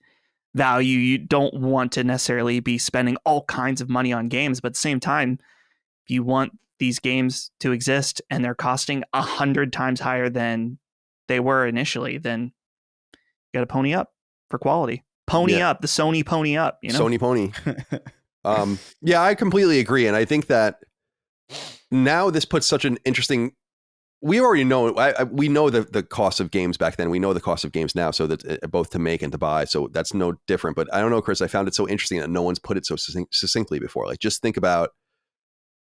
value. You don't want to necessarily be spending all kinds of money on games, but at the same time, you want these games to exist and they're costing 100 times higher than they were initially, then you got to pony up for quality. Pony up, the Sony pony up, you know? Sony pony. Yeah, I completely agree. And I think that now this puts such an interesting, we already know, we know the cost of games back then. We know the cost of games now, so that both to make and to buy. So that's no different. But I don't know, Chris, I found it so interesting that no one's put it so succinctly before. Like, just think about,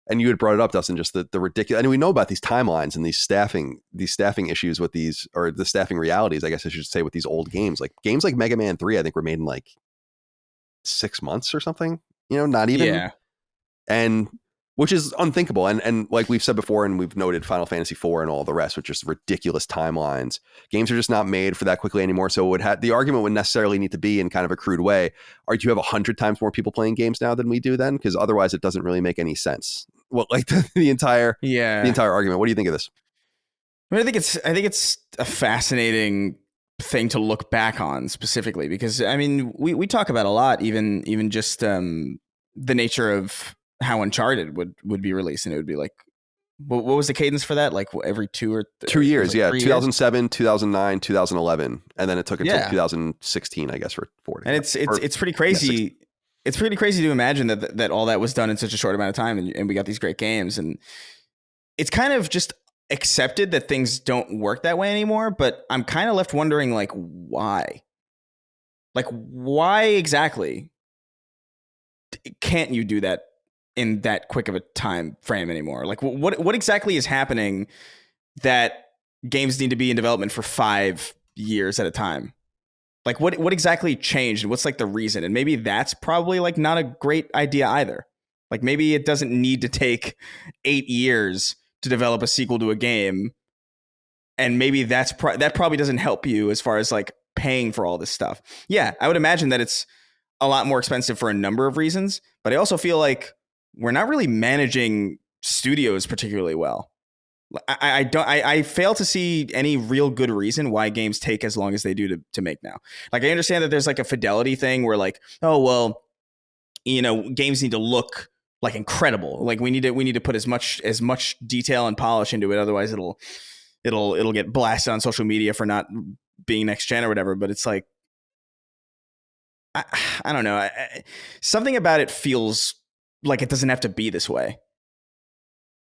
and you had brought it up, Dustin, just the ridiculous, and we know about these timelines and these staffing issues with these, or the staffing realities, I guess I should say, with these old games. Like games like Mega Man 3, I think were made in like 6 months or something, you know, not even. Yeah. And which is unthinkable. And like we've said before, and we've noted Final Fantasy IV and all the rest, which is ridiculous timelines. Games are just not made for that quickly anymore. So the argument would necessarily need to be, in kind of a crude way, do you have 100 times more people playing games now than we do then? Because otherwise it doesn't really make any sense. Well, like the entire argument. What do you think of this? I mean, I think it's a fascinating thing to look back on specifically, because I mean, we talk about a lot, even just the nature of how Uncharted would be released, and it would be like, what was the cadence for that? Like every 2 years, like 2007, years? 2009, 2011, and then it took until 2016, I guess, for 40. And it's pretty crazy. Yeah, it's pretty crazy to imagine that all that was done in such a short amount of time, and we got these great games, and it's kind of just accepted that things don't work that way anymore. But I'm kind of left wondering, like, why? Like, why exactly can't you do that in that quick of a time frame anymore? Like, what exactly is happening that games need to be in development for 5 years at a time? Like, what exactly changed? What's like the reason? And maybe that's probably like not a great idea either. Like, maybe it doesn't need to take 8 years to develop a sequel to a game, and maybe that probably doesn't help you as far as like paying for all this stuff. Yeah, I would imagine that it's a lot more expensive for a number of reasons, but I also feel we're not really managing studios particularly well. I fail to see any real good reason why games take as long as they do to make now. Like, I understand that there's like a fidelity thing where like, oh, well, you know, games need to look like incredible. Like we need to put as much detail and polish into it. Otherwise it'll get blasted on social media for not being next gen or whatever. But it's like, I don't know. Something about it feels like it doesn't have to be this way.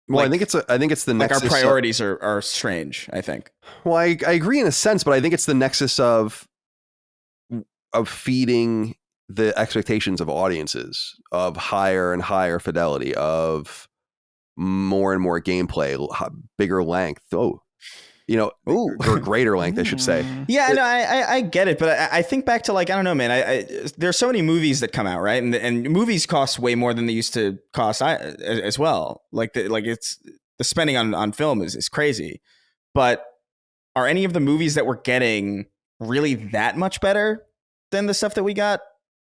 Well, like, I think it's the nexus. Like our priorities are strange, I think. Well, I agree in a sense, but I think it's the nexus of feeding the expectations of audiences, of higher and higher fidelity, of more and more gameplay, bigger length. Or greater length, I should say. Yeah, no, I get it, but I think back to, like, I don't know, man. There's so many movies that come out, right? And movies cost way more than they used to cost as well. It's the spending on film is crazy. But are any of the movies that we're getting really that much better than the stuff that we got?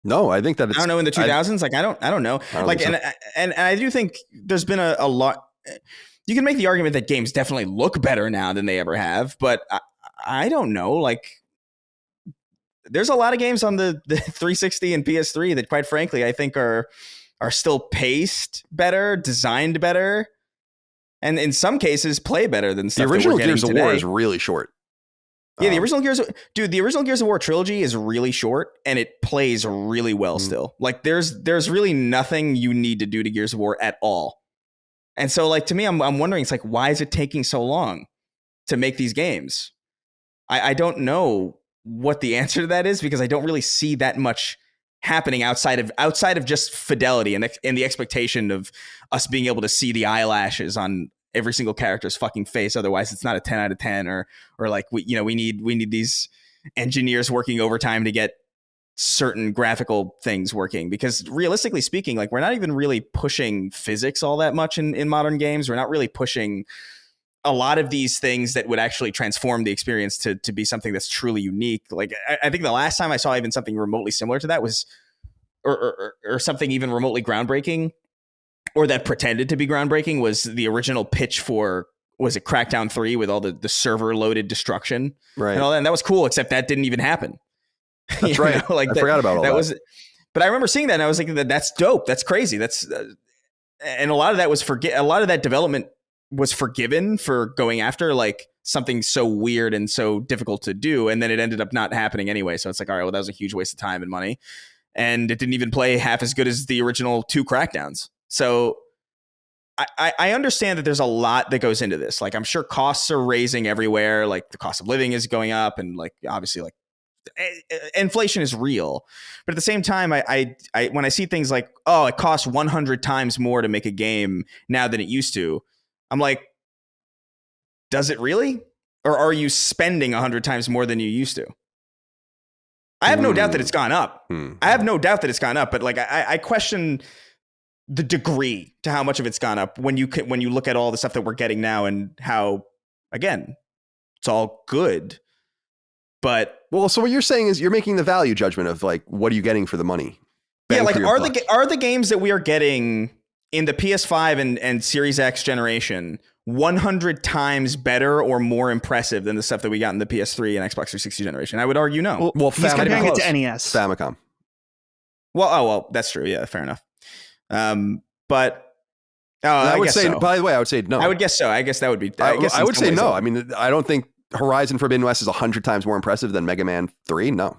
No, I think that it's, I don't know, in the 2000s. I don't know. And I do think there's been a lot. You can make the argument that games definitely look better now than they ever have, but I don't know. Like, there's a lot of games on the 360 and PS3 that, quite frankly, I think are still paced better, designed better, and in some cases play better than stuff. The original that we're Gears of today. War is really short. Yeah, the original Gears of War trilogy is really short, and it plays really well still. Like, there's really nothing you need to do to Gears of War at all. And so, like, to me, I'm wondering, it's like, why is it taking so long to make these games? I don't know what the answer to that is, because I don't really see that much happening outside of just fidelity and the expectation of us being able to see the eyelashes on every single character's fucking face. Otherwise, it's not a 10 out of 10, or like, we need these engineers working overtime to get certain graphical things working, because realistically speaking, like, we're not even really pushing physics all that much in modern games. We're not really pushing a lot of these things that would actually transform the experience to be something that's truly unique. Like, I think the last time I saw even something remotely similar to that was, or something even remotely groundbreaking, or that pretended to be groundbreaking, was the original pitch for, was it Crackdown 3, with all the server loaded destruction, right? And all that. And that was cool, except that didn't even happen. That's right. Like, I forgot about all that. But I remember seeing that, and I was like, that's dope. That's crazy. And a lot of that was a lot of that development was forgiven for going after, like, something so weird and so difficult to do, and then it ended up not happening anyway. So it's like, all right, well, that was a huge waste of time and money, and it didn't even play half as good as the original 2 Crackdowns. So I understand that there's a lot that goes into this. Like, I'm sure costs are raising everywhere. Like, the cost of living is going up, and like, obviously, like, inflation is real. But at the same time, I when I see things like, oh, it costs 100 times more to make a game now than it used to, I'm like, does it really? Or are you spending 100 times more than you used to? I have no doubt that it's gone up. I have no doubt that it's gone up, but like, I question the degree to how much of it's gone up when you look at all the stuff that we're getting now and how, again, it's all good. But well, so what you're saying is you're making the value judgment of like, what are you getting for the money? Yeah, like, are the games that we are getting in the PS5 and Series X generation 100 times better or more impressive than the stuff that we got in the PS3 and Xbox 360 generation? I would argue no. Well, he's comparing it to NES. Famicom. Well, that's true. Yeah, fair enough. But I would say, so. By the way, I would say no. I would guess so. I guess that would be. I would say no. I mean, I don't think Horizon Forbidden West is 100 times more impressive than Mega Man 3. No.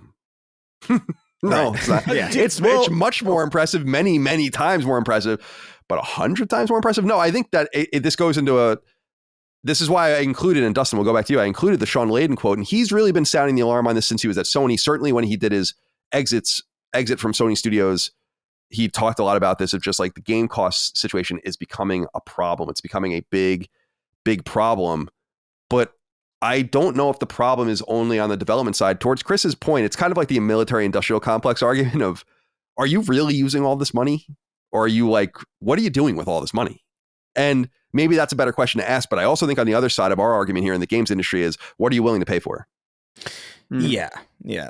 No, it's not. Yeah. It's much more impressive, many, many times more impressive, but 100 times more impressive. No, I think that this goes into this is why I included, and Dustin, we'll go back to you. I included the Sean Layden quote, and he's really been sounding the alarm on this since he was at Sony. Certainly when he did his exit from Sony Studios, he talked a lot about this of just like the game cost situation is becoming a problem. It's becoming a big, big problem. But I don't know if the problem is only on the development side. Towards Chris's point, it's kind of like the military industrial complex argument of, are you really using all this money? Or are you like, what are you doing with all this money? And maybe that's a better question to ask. But I also think on the other side of our argument here in the games industry is, what are you willing to pay for? Yeah.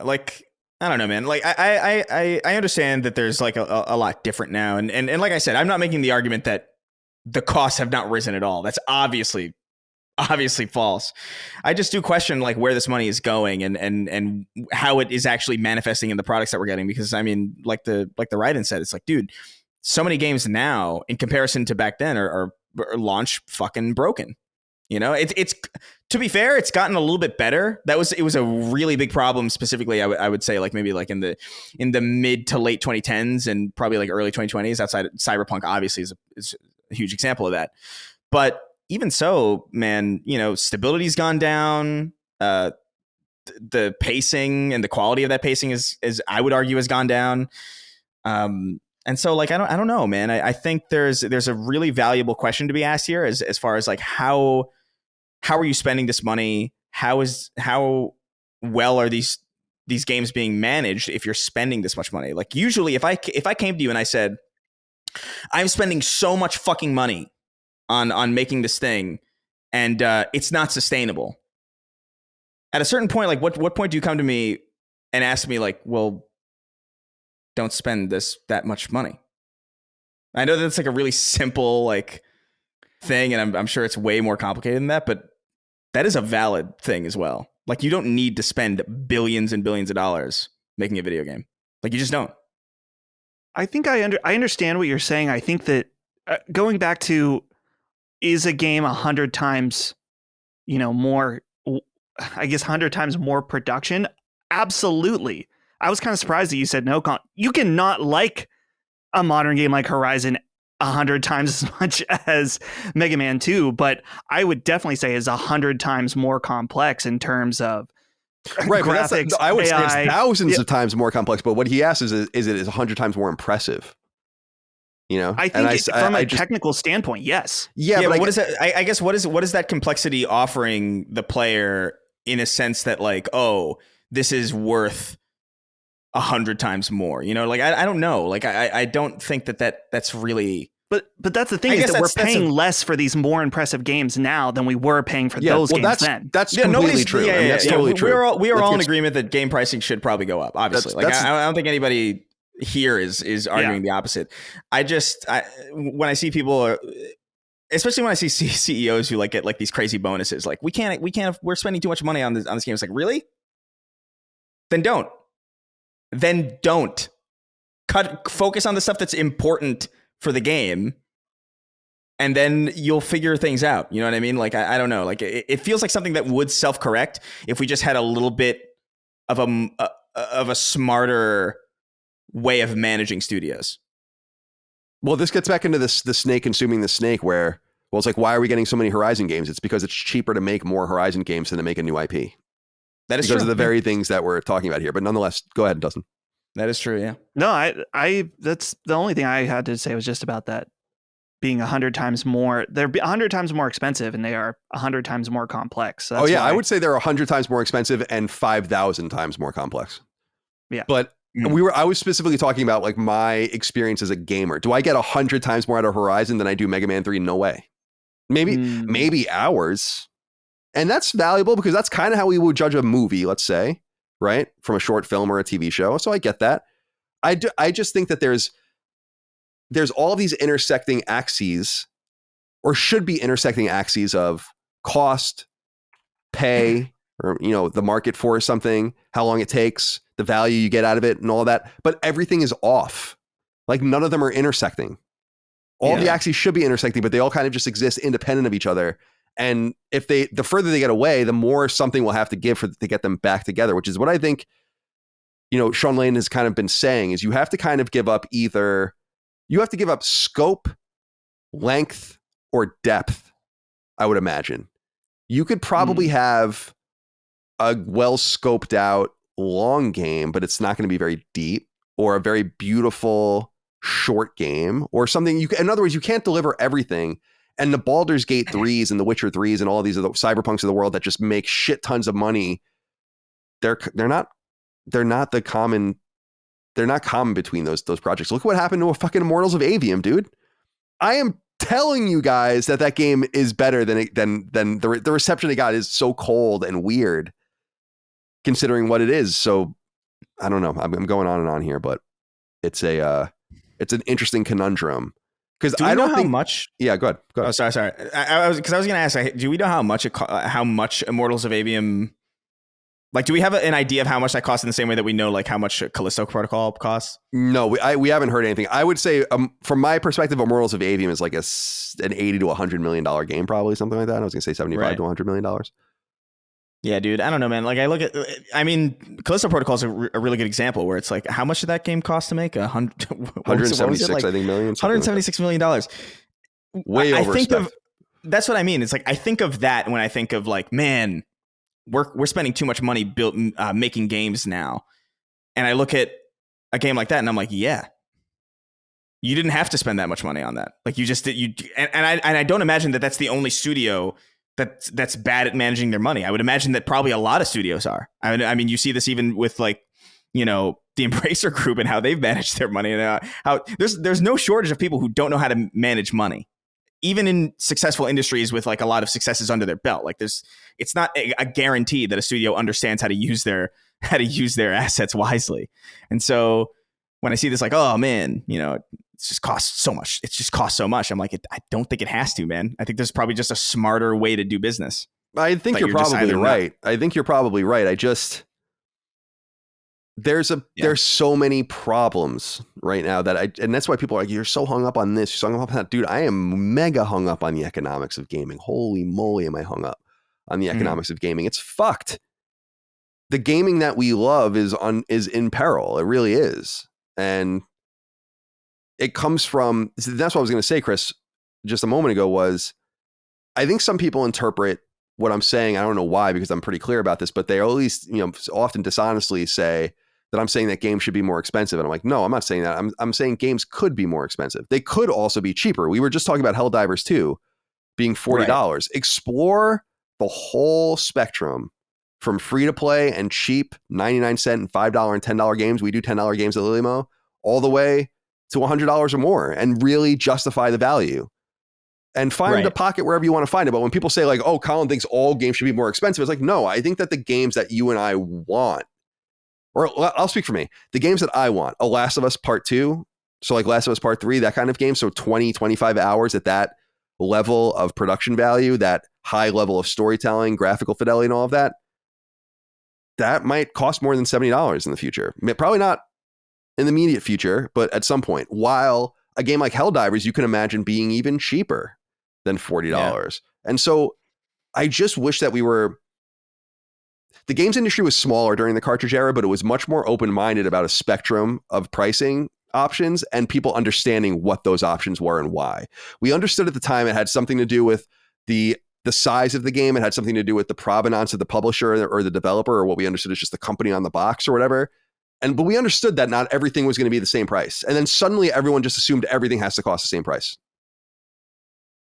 Like, I don't know, man. Like, I understand that there's like a lot different now. And like I said, I'm not making the argument that the costs have not risen at all. That's obviously false. I just do question like where this money is going and how it is actually manifesting in the products that we're getting. Because I mean, like the Raiden said, it's like, dude, so many games now in comparison to back then are launch fucking broken. You know, it's to be fair, it's gotten a little bit better. It was a really big problem. Specifically, I would say like maybe like in the mid to late 2010s and probably like early 2020s. Outside of Cyberpunk, obviously is a huge example of that. But even so, man, you know, stability's gone down. The pacing and the quality of that pacing is I would argue has gone down. And so like, I don't know, man. I think there's a really valuable question to be asked here as far as like, how are you spending this money? How well are these games being managed if you're spending this much money? Like, usually if I came to you and I said, I'm spending so much fucking money on making this thing and it's not sustainable. At a certain point, like what point do you come to me and ask me like, well, don't spend that much money? I know that's like a really simple like thing, and I'm sure it's way more complicated than that, but that is a valid thing as well. Like, you don't need to spend billions and billions of dollars making a video game. Like, you just don't. I think I understand what you're saying. I think that going back to, is a game 100 times, you know, more, I guess 100 times more production? Absolutely. I was kind of surprised that you said no. You cannot like a modern game like Horizon 100 times as much as Mega Man 2, but I would definitely say is 100 times more complex in terms of right, graphics. I would AI. say it's thousands of times more complex, but what he asks is it is 100 times more impressive? You know, I think from a technical standpoint, yes. Yeah, but what is that? I guess what is that complexity offering the player in a sense that like, oh, this is worth 100 times more? You know, like I don't know. Like I don't think that's really. But that's the thing, is that we're paying less for these more impressive games now than we were paying for those games then. That's completely true. I mean, that's totally true. We are all in agreement that game pricing should probably go up. Obviously, I don't think anybody here is arguing the opposite. When I see people, especially when I see CEOs who like get like these crazy bonuses, like we can't. We're spending too much money on this game. It's like, really? Then don't. Focus on the stuff that's important for the game and then you'll figure things out. You know what I mean? Like, I don't know. Like, it feels like something that would self-correct if we just had a little bit of a smarter way of managing studios. Well, this gets back into the snake consuming the snake, where, well, it's like, why are we getting so many Horizon games? It's because it's cheaper to make more Horizon games than to make a new IP. That is because true. of the very things that we're talking about here. But nonetheless, go ahead, Dustin. That is true. Yeah. No, I that's the only thing I had to say was just about that being 100 times more. They're 100 times more expensive, and they are 100 times more complex. So that's I would say they're 100 times more expensive and 5,000 times more complex. Yeah. But I was specifically talking about like my experience as a gamer. Do I get 100 times more out of Horizon than I do Mega Man 3? No way. Maybe hours. And that's valuable because that's kind of how we would judge a movie, let's say, right? From a short film or a TV show. So I get that. I just think that there's all these intersecting axes, or should be intersecting axes, of cost, pay, or, you know, the market for something, how long it takes, the value you get out of it, and all that. But everything is off. Like, none of them are intersecting. All the axes should be intersecting, but they all kind of just exist independent of each other. And if the further they get away, the more something will have to give to get them back together, which is what I think, you know, Sean Layden has kind of been saying, is you have to kind of give up scope, length, or depth, I would imagine. You could probably have a well scoped out long game, but it's not going to be very deep, or a very beautiful short game, or something. In other words, you can't deliver everything. And the Baldur's Gate 3s and the Witcher 3s and all these other cyberpunks of the world that just make shit tons of money, they're not common between those projects. Look what happened to a fucking Immortals of Avium, dude. I am telling you guys that game is better than the reception it got is so cold and weird, considering what it is. So I don't know. I'm going on and on here, but it's an interesting conundrum. Because I don't know how much. Yeah, go ahead. Oh, sorry. I was going to ask. Do we know how much Immortals of Avium? Like, do we have an idea of how much that costs in the same way that we know, like, how much Callisto Protocol costs? No, we haven't heard anything. I would say, from my perspective, Immortals of Avium is like an $80 to $100 million game, probably something like that. I was going to say $75 to $100 million. Yeah, dude. I don't know, man. Like, Callisto Protocol is a really good example where it's like, how much did that game cost to make? 176, like, I think, million. $176 million. Way overspent. That's what I mean. It's like, I think of that when I think of, like, man, we're spending too much money making games now. And I look at a game like that and I'm like, yeah, you didn't have to spend that much money on that. Like, you just did. And I don't imagine that that's the only studio that's bad at managing their money. I would imagine that probably a lot of studios are. I mean, you see this even with, like, you know, the Embracer Group and how they've managed their money, and how there's no shortage of people who don't know how to manage money, even in successful industries with, like, a lot of successes under their belt. Like, it's not a guarantee that a studio understands how to use their assets wisely. And so when I see this, like, oh man, you know, it just costs so much. It just costs so much. I'm like, I don't think it has to, man. I think there's probably just a smarter way to do business. I think you're probably right. I think you're probably right. There's so many problems right now and that's why people are like, you're so hung up on this, you're so hung up on that. Dude, I am mega hung up on the economics of gaming. Holy moly, am I hung up on the economics of gaming. It's fucked. The gaming that we love is in peril. It really is. And it comes from, that's what I was going to say, Chris, just a moment ago, was I think some people interpret what I'm saying, I don't know why, because I'm pretty clear about this, but they at least, you know, often dishonestly say that I'm saying that games should be more expensive. And I'm like, no, I'm not saying that. I'm saying games could be more expensive. They could also be cheaper. We were just talking about Helldivers II being $40. Right. Explore the whole spectrum from free to play and cheap 99-cent and $5 and $10 games. We do $10 games at Lilymo, all the way to $100 or more, and really justify the value. And find a pocket wherever you want to find it. But when people say, like, oh, Colin thinks all games should be more expensive, it's like, no, I think that the games that you and I want, or I'll speak for me, the games that I want, a Last of Us Part 2, so like Last of Us Part 3, that kind of game, so 20, 25 hours at that level of production value, that high level of storytelling, graphical fidelity, and all of that, that might cost more than $70 in the future. Probably not in the immediate future, but at some point. While a game like Helldivers, you can imagine being even cheaper. than $40. And so I just wish that the games industry was smaller during the cartridge era, but it was much more open-minded about a spectrum of pricing options and people understanding what those options were and why. We understood at the time it had something to do with the size of the game. It had something to do with the provenance of the publisher or the developer, or what we understood as just the company on the box or whatever. But we understood that not everything was going to be the same price. And then suddenly everyone just assumed everything has to cost the same price.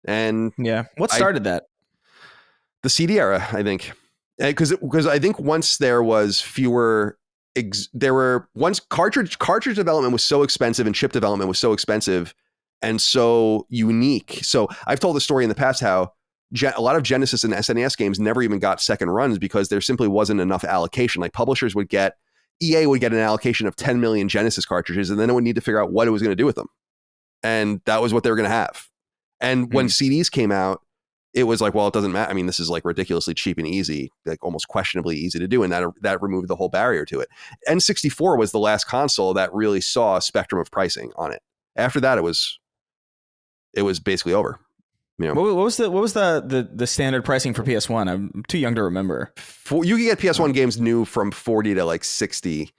And what started that? The CD era, I think. Because I think once there was fewer, once cartridge development was so expensive and chip development was so expensive and so unique. So I've told the story in the past how a lot of Genesis and SNES games never even got second runs because there simply wasn't enough allocation. Like EA would get an allocation of 10 million Genesis cartridges, and then it would need to figure out what it was going to do with them. And that was what they were going to have. And when CDs came out, it was like, well, it doesn't matter. I mean, this is like ridiculously cheap and easy, like almost questionably easy to do. And that removed the whole barrier to it. N64 was the last console that really saw a spectrum of pricing on it. After that, it was basically over. You know? What was the standard pricing for PS1? I'm too young to remember. You could get PS1 games new from 40 to like 60,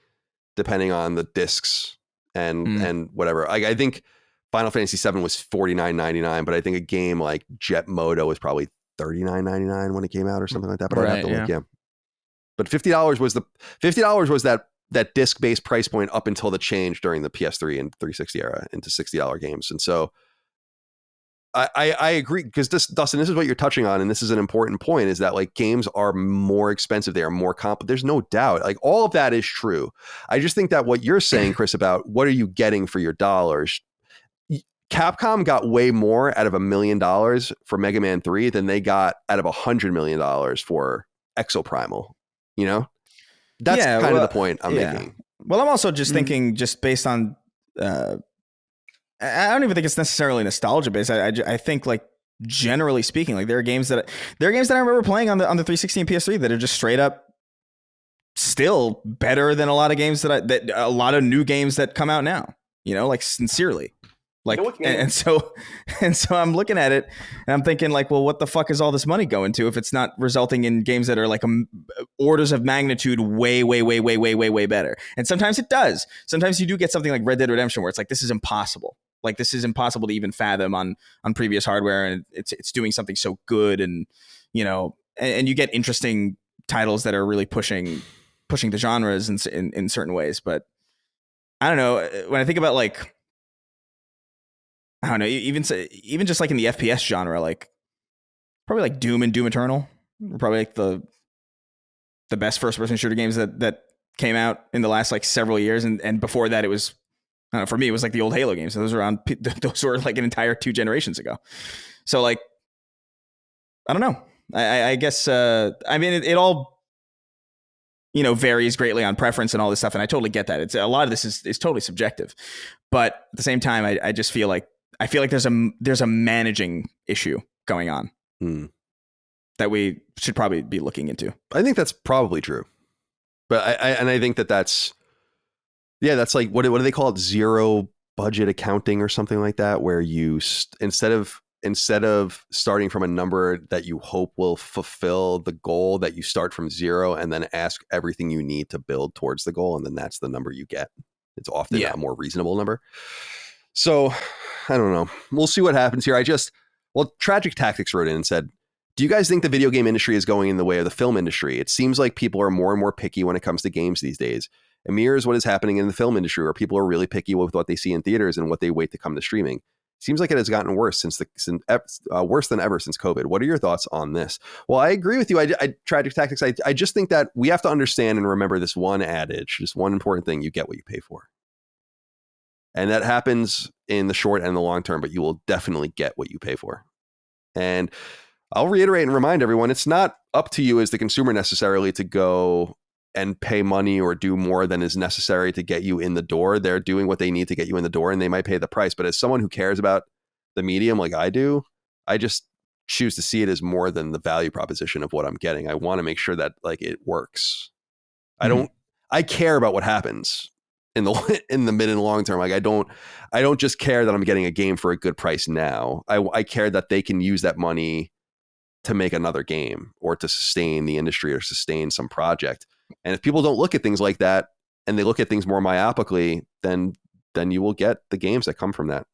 depending on the discs and whatever. I think Final Fantasy VII was $49.99, but I think a game like Jet Moto was probably $39.99 when it came out or something like that. But I'd have to look, But $50 was that disc-based price point up until the change during the PS3 and 360 era into $60 games. And so I agree, because Dustin, this is what you're touching on, and this is an important point, is that like games are more expensive, they are more complicated. There's no doubt, like all of that is true. I just think that what you're saying, Chris, about what are you getting for your dollars, Capcom got way more out of $1 million for Mega Man 3 than they got out of $100 million for Exoprimal. You know, that's kind of the point I'm making. Well, I'm also just thinking, just based on, I don't even think it's necessarily nostalgia based. I think, like, generally speaking, like there are games that I remember playing on the 360 and PS3 that are just straight up still better than a lot of games that a lot of new games that come out now. You know, like, sincerely. Like, and so I'm looking at it and I'm thinking, like, well, what the fuck is all this money going to if it's not resulting in games that are like orders of magnitude way better? And sometimes it does. Sometimes you do get something like Red Dead Redemption where it's like, this is impossible. Like, this is impossible to even fathom on previous hardware, and it's doing something so good, and you know, and you get interesting titles that are really pushing the genres in certain ways. But I don't know, when I think about, like, I don't know, even just like in the FPS genre, like probably like Doom and Doom Eternal were probably like the best first person shooter games that came out in the last like several years. And before that, it was, I don't know, for me, it was like the old Halo games. So those were like an entire 2 generations ago. So, like, I don't know. I guess, I mean, it all, you know, varies greatly on preference and all this stuff. And I totally get that. A lot of this is totally subjective, but at the same time, I just feel like, there's a managing issue going on that we should probably be looking into. I think that's probably true, but I think that's like, what do they call it? Zero budget accounting or something like that, where you instead of starting from a number that you hope will fulfill the goal, that you start from zero and then ask everything you need to build towards the goal, and then that's the number you get. It's often a more reasonable number. So I don't know. We'll see what happens here. Tragic Tactics wrote in and said, do you guys think the video game industry is going in the way of the film industry? It seems like people are more and more picky when it comes to games these days. It mirrors what is happening in the film industry, where people are really picky with what they see in theaters and what they wait to come to streaming. Seems like it has gotten worse worse than ever since COVID. What are your thoughts on this? Well, I agree with you. Tragic Tactics. I just think that we have to understand and remember this one adage, just one important thing: you get what you pay for. And that happens in the short and the long term, but you will definitely get what you pay for. And I'll reiterate and remind everyone, it's not up to you as the consumer necessarily to go and pay money or do more than is necessary to get you in the door. They're doing what they need to get you in the door, and they might pay the price. But as someone who cares about the medium like I do, I just choose to see it as more than the value proposition of what I'm getting. I want to make sure that, like, it works. I care about what happens. in the mid and long term. Like I don't just care that I'm getting a game for a good price now. I care that they can use that money to make another game or to sustain the industry or sustain some project. And if people don't look at things like that and they look at things more myopically, then you will get the games that come from that.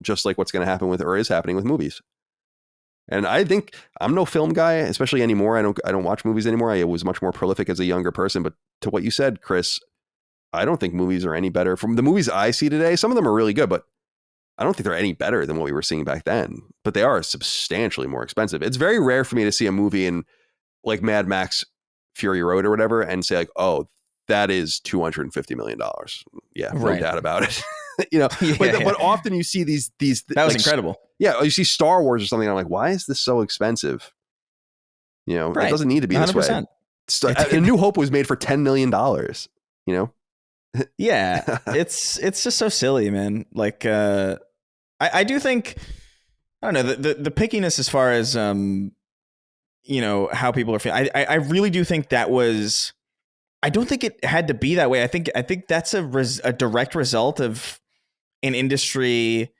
Just like what's going to happen with, or is happening with, movies. And I think I'm no film guy, especially anymore. I don't watch movies anymore. I was much more prolific as a younger person. But to what you said, Chris, I don't think movies are any better. From the movies I see today, some of them are really good, but I don't think they're any better than what we were seeing back then. But they are substantially more expensive. It's very rare for me to see a movie in like Mad Max Fury Road or whatever and say like, oh, that is $250 million. Yeah, no doubt about it. But often you see these that was like, incredible. Yeah, you see Star Wars or something. And I'm like, why is this so expensive? It doesn't need to be 100%. This way. A New Hope was made for $10 million. Yeah, it's just so silly, man. Like, I do think, I don't know, the pickiness as far as how people are feeling. I really do think that was. I don't think it had to be that way. I think that's a direct result of an industry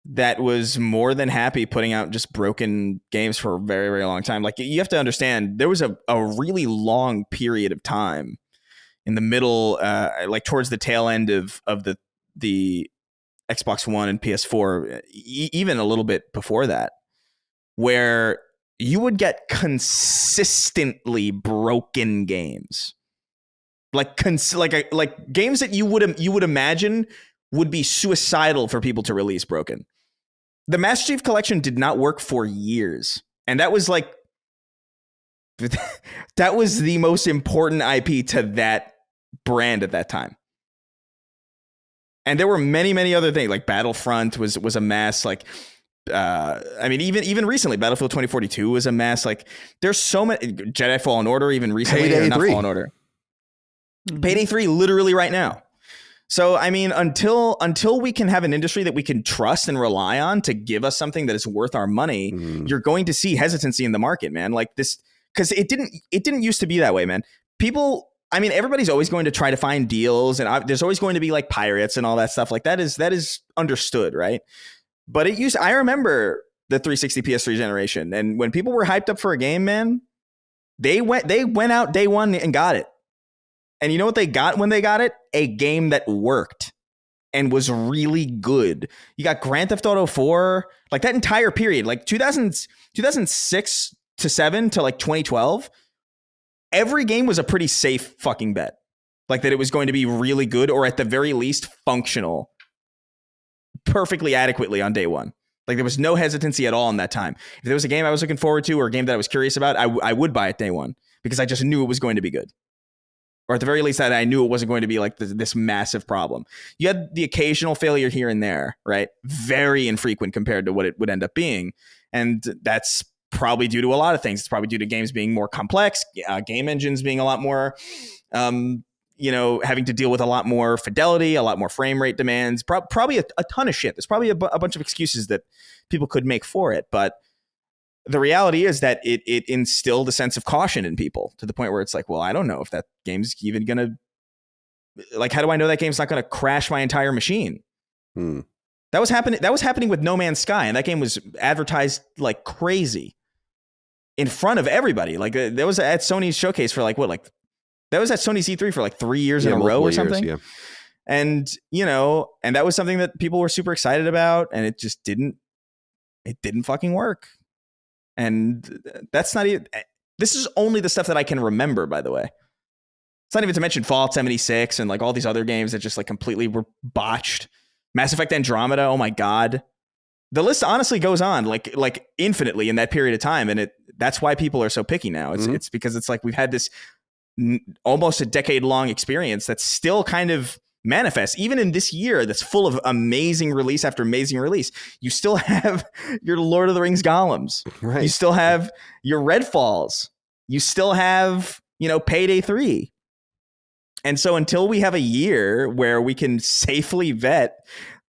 that was more than happy putting out just broken games for a very, very long time. Like, you have to understand, there was a really long period of time in the middle, like towards the tail end of the Xbox One and PS4, even a little bit before that, where you would get consistently broken games. Like games that you would imagine would be suicidal for people to release broken. The Master Chief Collection did not work for years, and that was like that was the most important IP to that brand at that time. And there were many other things, like Battlefront was a mess. Like, I mean, even recently, Battlefield 2042 was a mess. Like, there's so many. Jedi Fallen Order, even recently, Payday 3. Fallen Order. Payday 3 literally right now. So, I mean, until we can have an industry that we can trust and rely on to give us something that is worth our money, you're going to see hesitancy in the market, man. Like this, because it didn't used to be that way, man. People, I mean, everybody's always going to try to find deals, and there's always going to be like pirates and all that stuff. Like that is understood, right? But I remember the 360 PS3 generation, and when people were hyped up for a game, man, they went out day one and got it. And you know what they got when they got it? A game that worked and was really good. You got Grand Theft Auto 4, like that entire period, like 2006 to 7 to like 2012. Every game was a pretty safe fucking bet. Like that it was going to be really good, or at the very least functional perfectly adequately on day one. Like there was no hesitancy at all in that time. If there was a game I was looking forward to or a game that I was curious about, I would buy it day one because I just knew it was going to be good. Or at the very least that I knew it wasn't going to be like this massive problem. You had the occasional failure here and there, right? Very infrequent compared to what it would end up being. And that's probably due to a lot of things. It's probably due to games being more complex, game engines being a lot more, having to deal with a lot more fidelity, a lot more frame rate demands, probably a ton of shit. There's probably a bunch of excuses that people could make for it. But the reality is that it instilled a sense of caution in people to the point where it's like, well, I don't know if that game's even going to, like, how do I know that game's not going to crash my entire machine? That was happening with No Man's Sky, and that game was advertised like crazy in front of everybody. Like that was at Sony's showcase for that was at Sony's E3 for like 3 years in a row or something. Yeah. And, and that was something that people were super excited about, and it just didn't fucking work. And that's not even, this is only the stuff that I can remember, by the way. It's not even to mention Fallout 76 and like all these other games that just like completely were botched. Mass Effect Andromeda, oh my God. The list honestly goes on like infinitely in that period of time. And that's why people are so picky now. It's because it's like we've had this almost a decade long experience that's still kind of manifests even in this year that's full of amazing release after amazing release. You still have your Lord of the Rings golems, right? You still have your Redfalls, you still have Payday 3. And so until we have a year where we can safely vet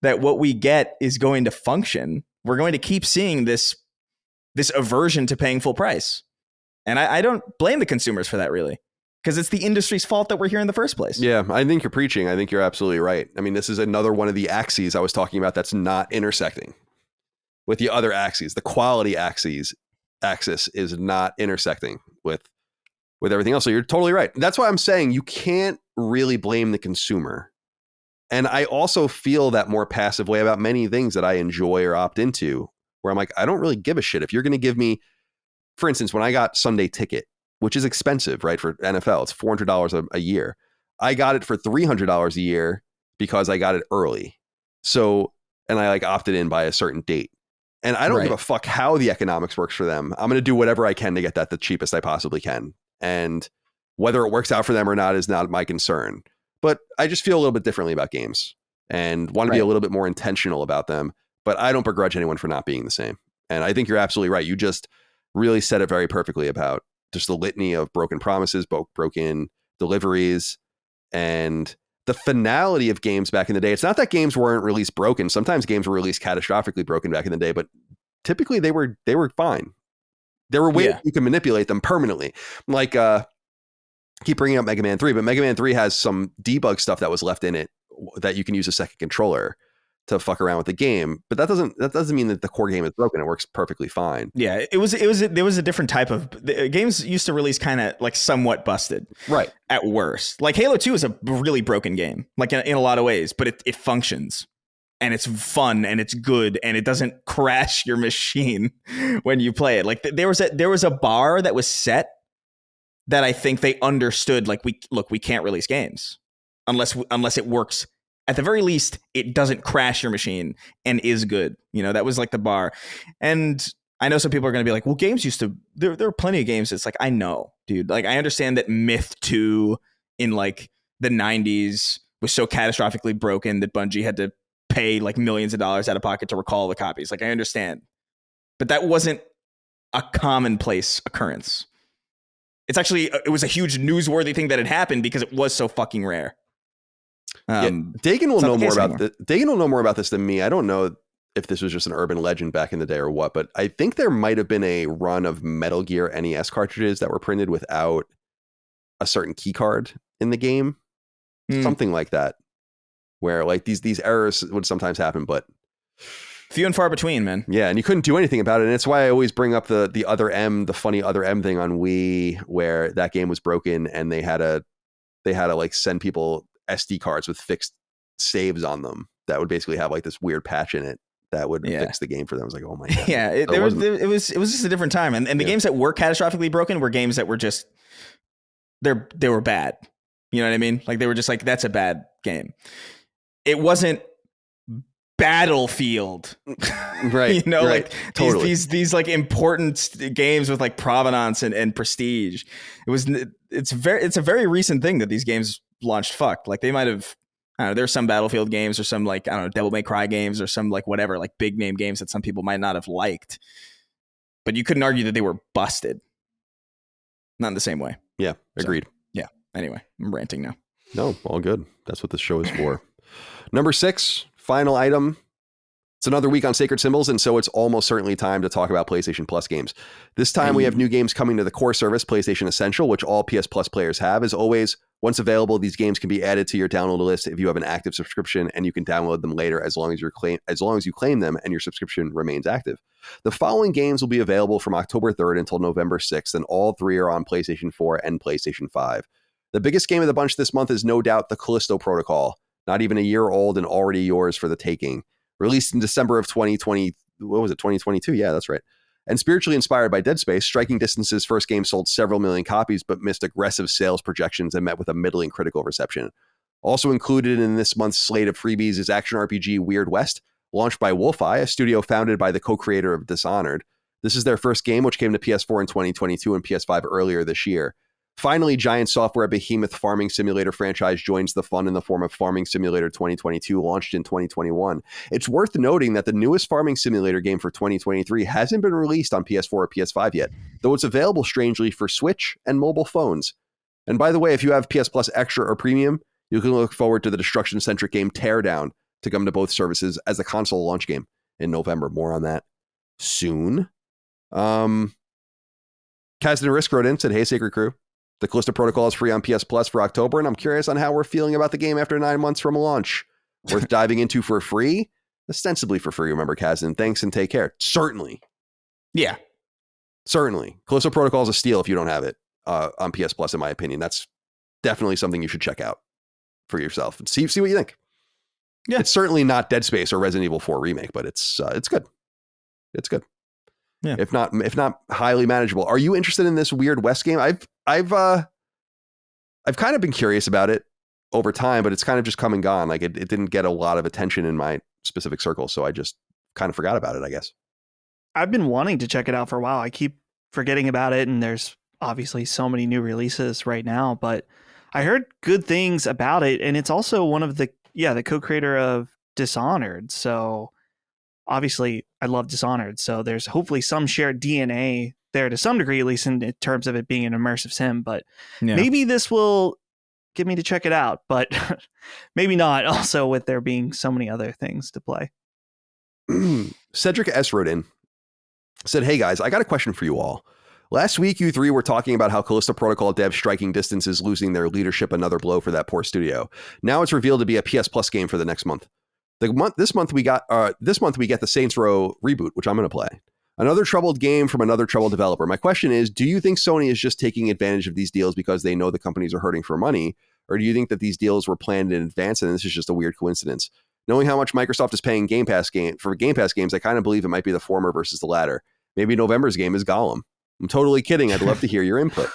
that what we get is going to function, we're going to keep seeing this aversion to paying full price. And I don't blame the consumers for that, really. because it's the industry's fault that we're here in the first place. Yeah, I think you're preaching. I think you're absolutely right. I mean, this is another one of the axes I was talking about that's not intersecting with the other axes. The quality axis is not intersecting with everything else. So you're totally right. That's why I'm saying you can't really blame the consumer. And I also feel that more passive way about many things that I enjoy or opt into, where I'm like, I don't really give a shit. If you're going to give me, for instance, when I got Sunday Ticket, which is expensive, right? For NFL, it's $400 a year. I got it for $300 a year because I got it early. So, and I like opted in by a certain date. And I don't give a fuck how the economics works for them. I'm going to do whatever I can to get that the cheapest I possibly can. And whether it works out for them or not is not my concern. But I just feel a little bit differently about games and want to be a little bit more intentional about them. But I don't begrudge anyone for not being the same. And I think you're absolutely right. You just really said it very perfectly about just the litany of broken promises, broken deliveries, and the finality of games back in the day. It's not that games weren't released broken. Sometimes games were released catastrophically broken back in the day, but typically they were fine. There were ways you can manipulate them permanently. Like, keep bringing up Mega Man 3, but Mega Man 3 has some debug stuff that was left in it that you can use a second controller to fuck around with the game. But that doesn't mean that the core game is broken. It works perfectly fine. Yeah, there was a different type of games used to release kind of like somewhat busted, right? At worst. Like Halo 2 is a really broken game, like in a lot of ways, but it functions and it's fun and it's good and it doesn't crash your machine when you play it. Like there was a bar that was set that I think they understood. Like we can't release games unless it works. At the very least, it doesn't crash your machine and is good. You know, that was like the bar. And I know some people are going to be like, well, games used to, there are plenty of games. It's like, I know, dude. Like, I understand that Myth 2 in like the 90s was so catastrophically broken that Bungie had to pay like millions of dollars out of pocket to recall the copies. Like, I understand. But that wasn't a commonplace occurrence. It's actually, it was a huge newsworthy thing that had happened because it was so fucking rare. Dagan will know more about this. Dagan will know more about this than me. I don't know if this was just an urban legend back in the day or what, but I think there might have been a run of Metal Gear NES cartridges that were printed without a certain key card in the game, something like that, where like these errors would sometimes happen, but few and far between, man. Yeah, and you couldn't do anything about it. And it's why I always bring up the other M, the funny other M thing on Wii, where that game was broken and they had to like send people SD cards with fixed saves on them that would basically have like this weird patch in it that would fix the game for them. I was like, oh my god. Yeah, it was just a different time. And the games that were catastrophically broken were games that were just they were bad. You know what I mean? Like they were just like, that's a bad game. It wasn't Battlefield, right? You know, right. like totally. these like important games with like provenance and prestige. It's a very recent thing that these games launched fucked. Like they might have, I don't know, there's some Battlefield games or some like, I don't know, Devil May Cry games or some like whatever, like big name games that some people might not have liked, but you couldn't argue that they were busted. Not in the same way. Yeah, agreed. So, yeah. Anyway, I'm ranting now. No, all good. That's what this show is for. Number 6, final item. It's another week on Sacred Symbols, and so it's almost certainly time to talk about PlayStation Plus games. This time we have new games coming to the core service, PlayStation Essential, which all PS Plus players have. As always, once available, these games can be added to your download list if you have an active subscription, and you can download them later as long as you claim them and your subscription remains active. The following games will be available from October 3rd until November 6th, and all 3 are on PlayStation 4 and PlayStation 5. The biggest game of the bunch this month is no doubt the Callisto Protocol, not even a year old and already yours for the taking. Released in December of 2020, what was it, 2022? Yeah, that's right. And spiritually inspired by Dead Space, Striking Distance's first game sold several million copies, but missed aggressive sales projections and met with a middling critical reception. Also included in this month's slate of freebies is action RPG Weird West, launched by Wolfeye, a studio founded by the co-creator of Dishonored. This is their first game, which came to PS4 in 2022 and PS5 earlier this year. Finally, Giant Software behemoth farming simulator franchise joins the fun in the form of Farming Simulator 2022, launched in 2021. It's worth noting that the newest farming simulator game for 2023 hasn't been released on PS4 or PS5 yet, though it's available strangely for Switch and mobile phones. And by the way, if you have PS Plus Extra or Premium, you can look forward to the destruction-centric game Teardown to come to both services as a console launch game in November. More on that soon. Kazdan Risk wrote in, said, "Hey, Sacred Crew. The Callisto Protocol is free on PS Plus for October, and I'm curious on how we're feeling about the game after 9 months from launch. Worth diving into for free? Ostensibly for free, remember, Kazan. Thanks and take care. Certainly. Yeah. Certainly. Callisto Protocol is a steal if you don't have it on PS Plus, in my opinion. That's definitely something you should check out for yourself and see what you think. Yeah. It's certainly not Dead Space or Resident Evil 4 remake, but it's good. It's good. Yeah. If not highly manageable. Are you interested in this Weird West game? I've kind of been curious about it over time, but it's kind of just come and gone. Like it didn't get a lot of attention in my specific circle, so I just kind of forgot about it, I guess. I've been wanting to check it out for a while. I keep forgetting about it, and there's obviously so many new releases right now, but I heard good things about it, and it's also one of the co-creator of Dishonored. So obviously I love Dishonored, so there's hopefully some shared DNA there to some degree, at least in terms of it being an immersive sim, but maybe this will get me to check it out, but maybe not, also with there being so many other things to play. Cedric S. wrote in, said, "Hey guys, I got a question for you all. Last week, you three were talking about how Callisto Protocol dev Striking Distance is losing their leadership, another blow for that poor studio. Now it's revealed to be a PS Plus game for the next month. This month we get the Saints Row reboot, which I'm going to play. Another troubled game from another troubled developer. My question is, do you think Sony is just taking advantage of these deals because they know the companies are hurting for money, or do you think that these deals were planned in advance and this is just a weird coincidence? Knowing how much Microsoft is paying Game Pass games, I kind of believe it might be the former versus the latter. Maybe November's game is Gollum. I'm totally kidding. I'd love to hear your input."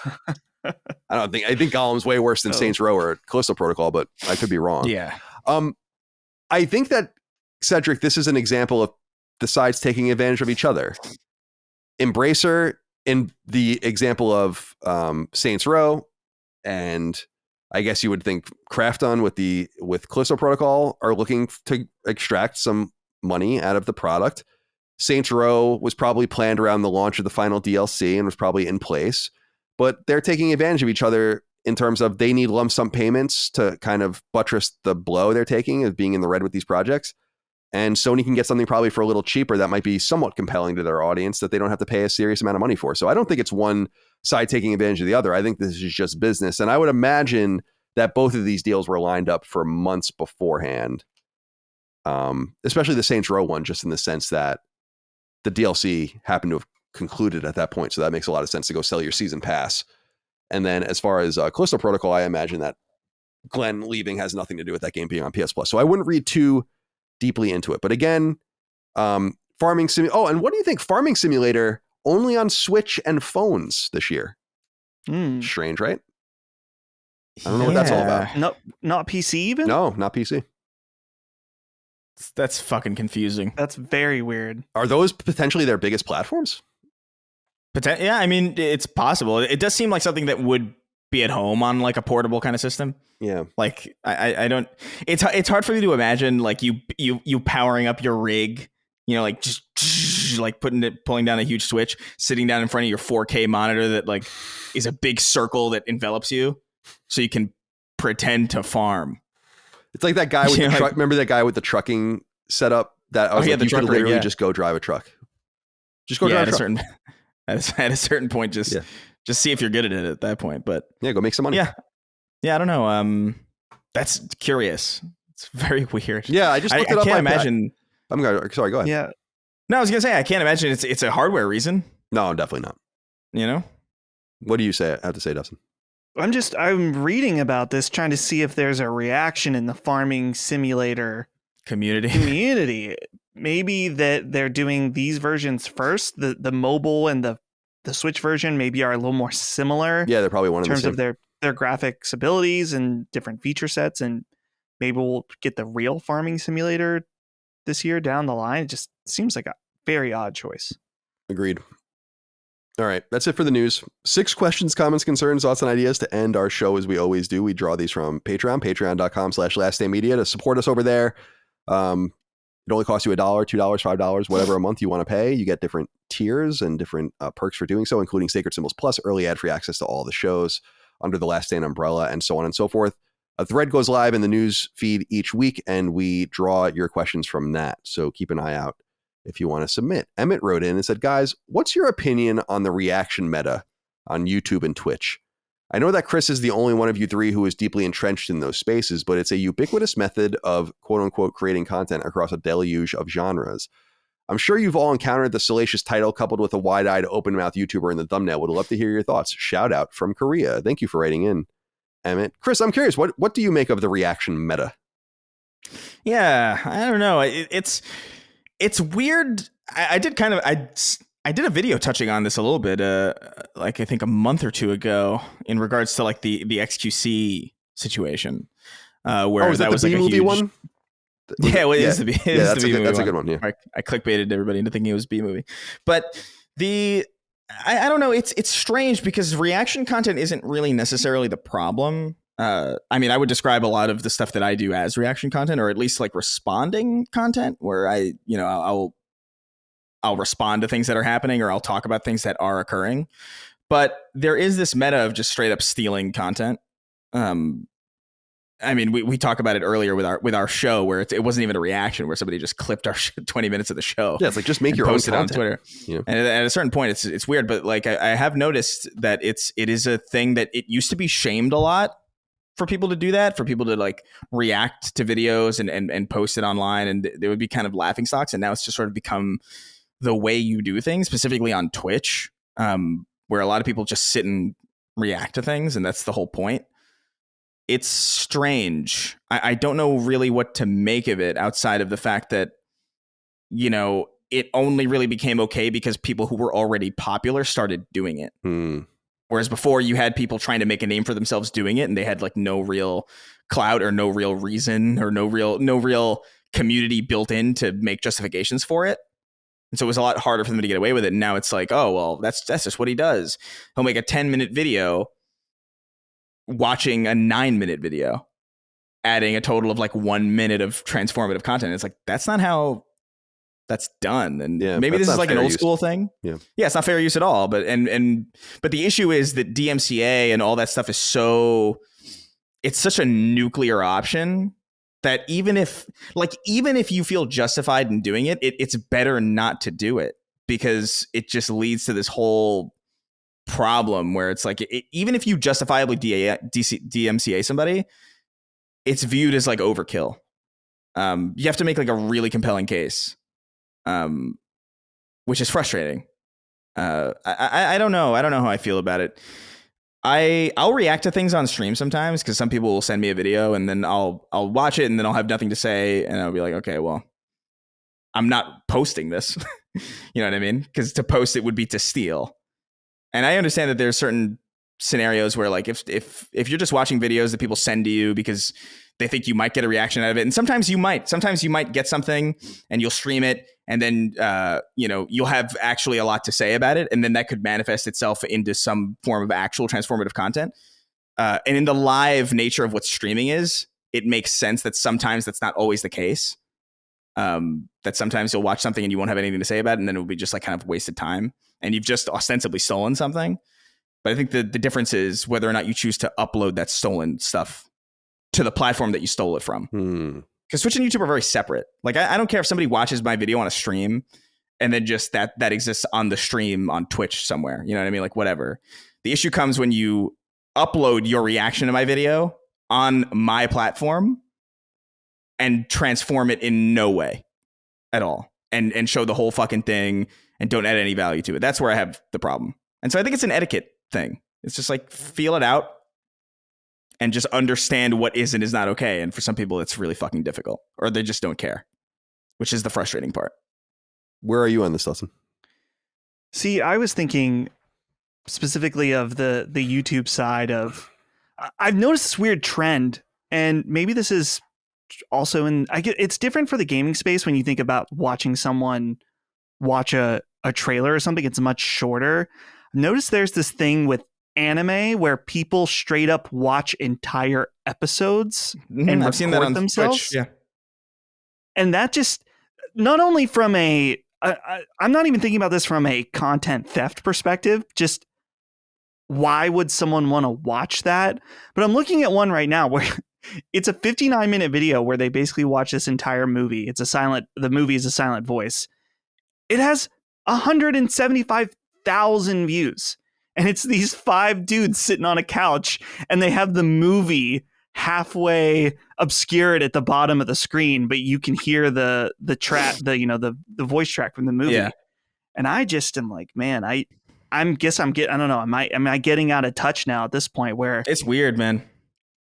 I think Gollum's way worse than Saints Row or Callisto Protocol, but I could be wrong. Yeah. I think that, Cedric, this is an example of the sides taking advantage of each other. Embracer, in the example of Saints Row, and I guess you would think Krafton with Callisto Protocol, are looking to extract some money out of the product. Saints Row was probably planned around the launch of the final DLC and was probably in place, but they're taking advantage of each other in terms of they need lump sum payments to kind of buttress the blow they're taking of being in the red with these projects. And Sony can get something probably for a little cheaper that might be somewhat compelling to their audience that they don't have to pay a serious amount of money for. So I don't think it's one side taking advantage of the other. I think this is just business. And I would imagine that both of these deals were lined up for months beforehand, especially the Saints Row one, just in the sense that the DLC happened to have concluded at that point. So that makes a lot of sense to go sell your season pass. And then as far as Callisto Protocol, I imagine that Glenn leaving has nothing to do with that game being on PS Plus. So I wouldn't read too deeply into it. But again, Farming Simulator. Oh, and what do you think? Farming Simulator only on Switch and phones this year. Strange, right? I don't know what that's all about. No, not PC even? No, not PC. That's fucking confusing. That's very weird. Are those potentially their biggest platforms? Yeah, I mean, it's possible. It does seem like something that would be at home on like a portable kind of system. Yeah. Like I don't. It's hard for me to imagine like you powering up your rig. You know, like just like pulling down a huge switch, sitting down in front of your 4K monitor that like is a big circle that envelops you, so you can pretend to farm. It's like that guy with the truck. Remember that guy with the trucking setup? That I was like, you could literally just go drive a truck. Just go drive a truck. At a certain point, just see if you're good at it at that point. But yeah, go make some money. Yeah. I don't know. That's curious. It's very weird. Yeah, I just looked it up. I can't imagine. Sorry, go ahead. Yeah. No, I was gonna say I can't imagine it's a hardware reason. No, definitely not. You know. What do you have to say, Dustin? I'm reading about this, trying to see if there's a reaction in the farming simulator community. Maybe that they're doing these versions first. The mobile and the Switch version maybe are a little more similar. Yeah, they're probably one in terms of their graphics abilities and different feature sets, and maybe we'll get the real farming simulator this year down the line. It just seems like a very odd choice. Agreed. All right, that's it for the news. 6 questions, comments, concerns, thoughts, and ideas to end our show as we always do. We draw these from patreon.com/lastdaymedia to support us over there. It only costs you $1, $2, $5, whatever a month you want to pay. You get different tiers and different perks for doing so, including Sacred Symbols Plus, early ad-free access to all the shows under the Last Stand umbrella, and so on and so forth. A thread goes live in the news feed each week, and we draw your questions from that. So keep an eye out if you want to submit. Emmett wrote in and said, guys, what's your opinion on the reaction meta on YouTube and Twitch? I know that Chris is the only one of you three who is deeply entrenched in those spaces, but it's a ubiquitous method of quote unquote creating content across a deluge of genres. I'm sure you've all encountered the salacious title coupled with a wide-eyed, open-mouthed YouTuber in the thumbnail. Would love to hear your thoughts. Shout out from Korea. Thank you for writing in, Emmett. Chris, I'm curious, what do you make of the reaction meta? Yeah, I don't know. It's weird. I did a video touching on this a little bit, like I think a month or two ago, in regards to like the XQC situation, where that was like a huge one. Yeah, well, it is the B. That's a good one. Yeah, I clickbaited everybody into thinking it was B movie, but I don't know. It's strange because reaction content isn't really necessarily the problem. I mean, I would describe a lot of the stuff that I do as reaction content, or at least like responding content, where I'll respond to things that are happening, or I'll talk about things that are occurring. But there is this meta of just straight up stealing content. I mean, we talk about it earlier with our show, where it wasn't even a reaction, where somebody just clipped our 20 minutes of the show. Yeah, it's like just make your own content on Twitter. Yeah. And at a certain point, it's weird, but like I have noticed that it is a thing that it used to be shamed a lot for people to do that, for people to like react to videos and post it online, and there would be kind of laughing stocks. And now it's just sort of become the way you do things, specifically on Twitch, where a lot of people just sit and react to things, and that's the whole point. It's strange. I don't know really what to make of it outside of the fact that, you know, it only really became okay because people who were already popular started doing it. Whereas before you had people trying to make a name for themselves doing it, and they had like no real clout or no real reason or no real community built in to make justifications for it. And so it was a lot harder for them to get away with it. And now it's like, oh, well, that's just what he does. He'll make a 10-minute video watching a 9-minute video, adding a total of like 1 minute of transformative content. It's like, that's not how that's done. And maybe this is like an old school thing. Yeah, it's not fair use at all. But but the issue is that DMCA and all that stuff is it's such a nuclear option that even if you feel justified in doing it, it's better not to do it, because it just leads to this whole problem where it's like, even if you justifiably DMCA somebody, it's viewed as like overkill. You have to make like a really compelling case, which is frustrating. I don't know. I don't know how I feel about it. I'll react to things on stream sometimes, because some people will send me a video and then I'll watch it and then I'll have nothing to say, and I'll be like, okay, well, I'm not posting this. You know what I mean? Because to post it would be to steal. And I understand that there's certain scenarios where, like, if you're just watching videos that people send to you because they think you might get a reaction out of it, and sometimes you might get something and you'll stream it, and then you'll have actually a lot to say about it, and then that could manifest itself into some form of actual transformative content. And in the live nature of what streaming is, it makes sense that sometimes that's not always the case. That sometimes you'll watch something and you won't have anything to say about it, and then it'll be just like kind of wasted time, and you've just ostensibly stolen something. But I think the difference is whether or not you choose to upload that stolen stuff to the platform that you stole it from. Because Twitch and YouTube are very separate. Like, I don't care if somebody watches my video on a stream and then just that exists on the stream on Twitch somewhere. You know what I mean? Like, whatever. The issue comes when you upload your reaction to my video on my platform and transform it in no way at all, and show the whole fucking thing and don't add any value to it. That's where I have the problem. And so I think it's an etiquette thing. It's just like, feel it out and just understand what is and is not okay. And for some people, it's really fucking difficult, or they just don't care, which is the frustrating part. Where are you on this, Dustin? See, I was thinking specifically of the YouTube side of, I've noticed this weird trend, and maybe this is also it's different for the gaming space. When you think about watching someone watch a trailer or something, it's much shorter. I've noticed there's this thing with anime where people straight up watch entire episodes and I've seen that on themselves. Twitch, yeah. And that just, not only from I'm not even thinking about this from a content theft perspective, just why would someone want to watch that? But I'm looking at one right now where it's a 59-minute video where they basically watch this entire movie. The movie is a silent voice. It has 175,000 views. and it's these 5 dudes sitting on a couch, and they have the movie halfway obscured at the bottom of the screen, but you can hear the track, the voice track from the movie. Yeah. And I just am like, man, I don't know, am I getting out of touch now at this point where it's weird, man.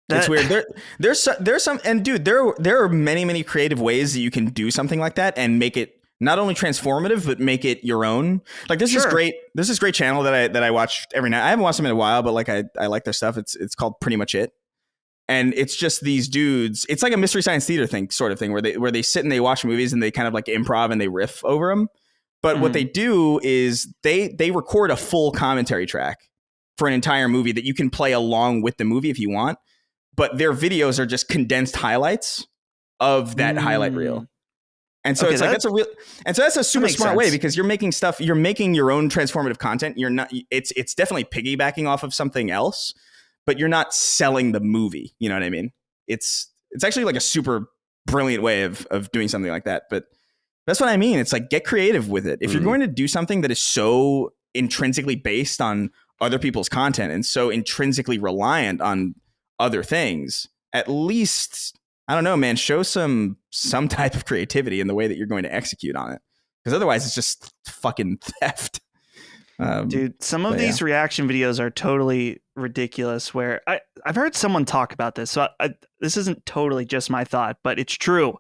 It's weird. There's some, and dude, there are many creative ways that you can do something like that and make it not only transformative but make it your own. Like there's this great channel that I watch every night. I haven't watched them in a while, but like I like their stuff. It's called Pretty Much It. And it's just these dudes. It's like a Mystery Science Theater sort of thing where they sit and they watch movies and they kind of like improv and they riff over them. But what they do is they record a full commentary track for an entire movie that you can play along with the movie if you want. But their videos are just condensed highlights of that highlight reel. And so that's a super smart way, because you're making your own transformative content. It's definitely piggybacking off of something else, but you're not selling the movie. You know what I mean? It's actually like a super brilliant way of doing something like that. But that's what I mean. It's like, get creative with it. If you're going to do something that is so intrinsically based on other people's content and so intrinsically reliant on other things, at least, I don't know, man, show some type of creativity in the way that you're going to execute on it. Because otherwise it's just fucking theft. Dude, some of these reaction videos are totally ridiculous, where I've heard someone talk about this. So this isn't totally just my thought, but it's true.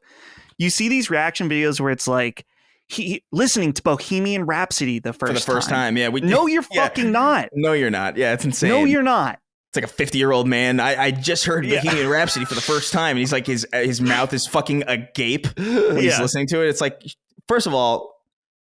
You see these reaction videos where it's like he listening to Bohemian Rhapsody for the first time. Yeah. No, you're fucking not. No, you're not. Yeah, it's insane. No, you're not. It's like a 50-year-old man. I just heard Bohemian Rhapsody for the first time, and he's like his mouth is fucking agape when he's listening to it. It's like, first of all,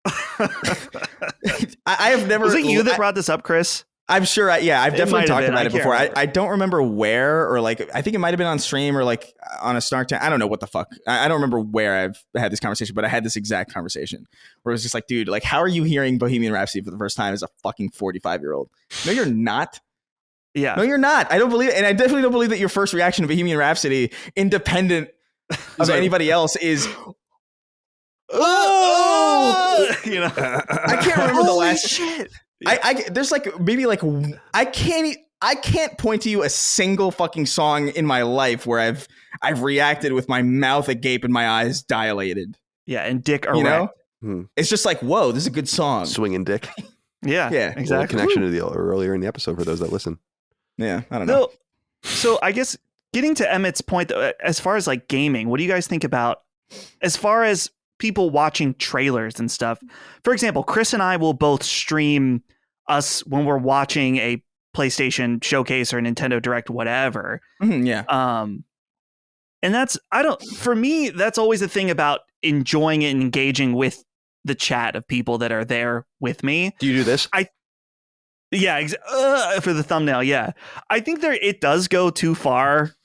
I have never. Was it you that brought this up, Chris? I'm sure. I've definitely talked about it before. Remember. I don't remember where, or like, I think it might have been on stream or like on a Snark Town. I don't know what the fuck. I don't remember where I've had this conversation, but I had this exact conversation where it was just like, dude, like, how are you hearing Bohemian Rhapsody for the first time as a fucking 45-year-old? No, you're not. Yeah. No, you're not. I don't believe it. And I definitely don't believe that your first reaction to Bohemian Rhapsody, independent of anybody else, is you know. I can't remember the last shit. There's like maybe like I can't point to you a single fucking song in my life where I've reacted with my mouth agape and my eyes dilated. Yeah, and dick erect. You know? It's just like, whoa, this is a good song. Swinging dick. Yeah, A exactly. connection to the earlier in the episode for those that listen. Yeah, I don't know. So I guess getting to Emmett's point, though, as far as like gaming, what do you guys think about as far as people watching trailers and stuff? For example, Chris and I will both stream us when we're watching a PlayStation showcase or Nintendo Direct, whatever. Mm-hmm, and for me, that's always the thing about enjoying it and engaging with the chat of people that are there with me. Do you do this? For the thumbnail. Yeah. I think it does go too far,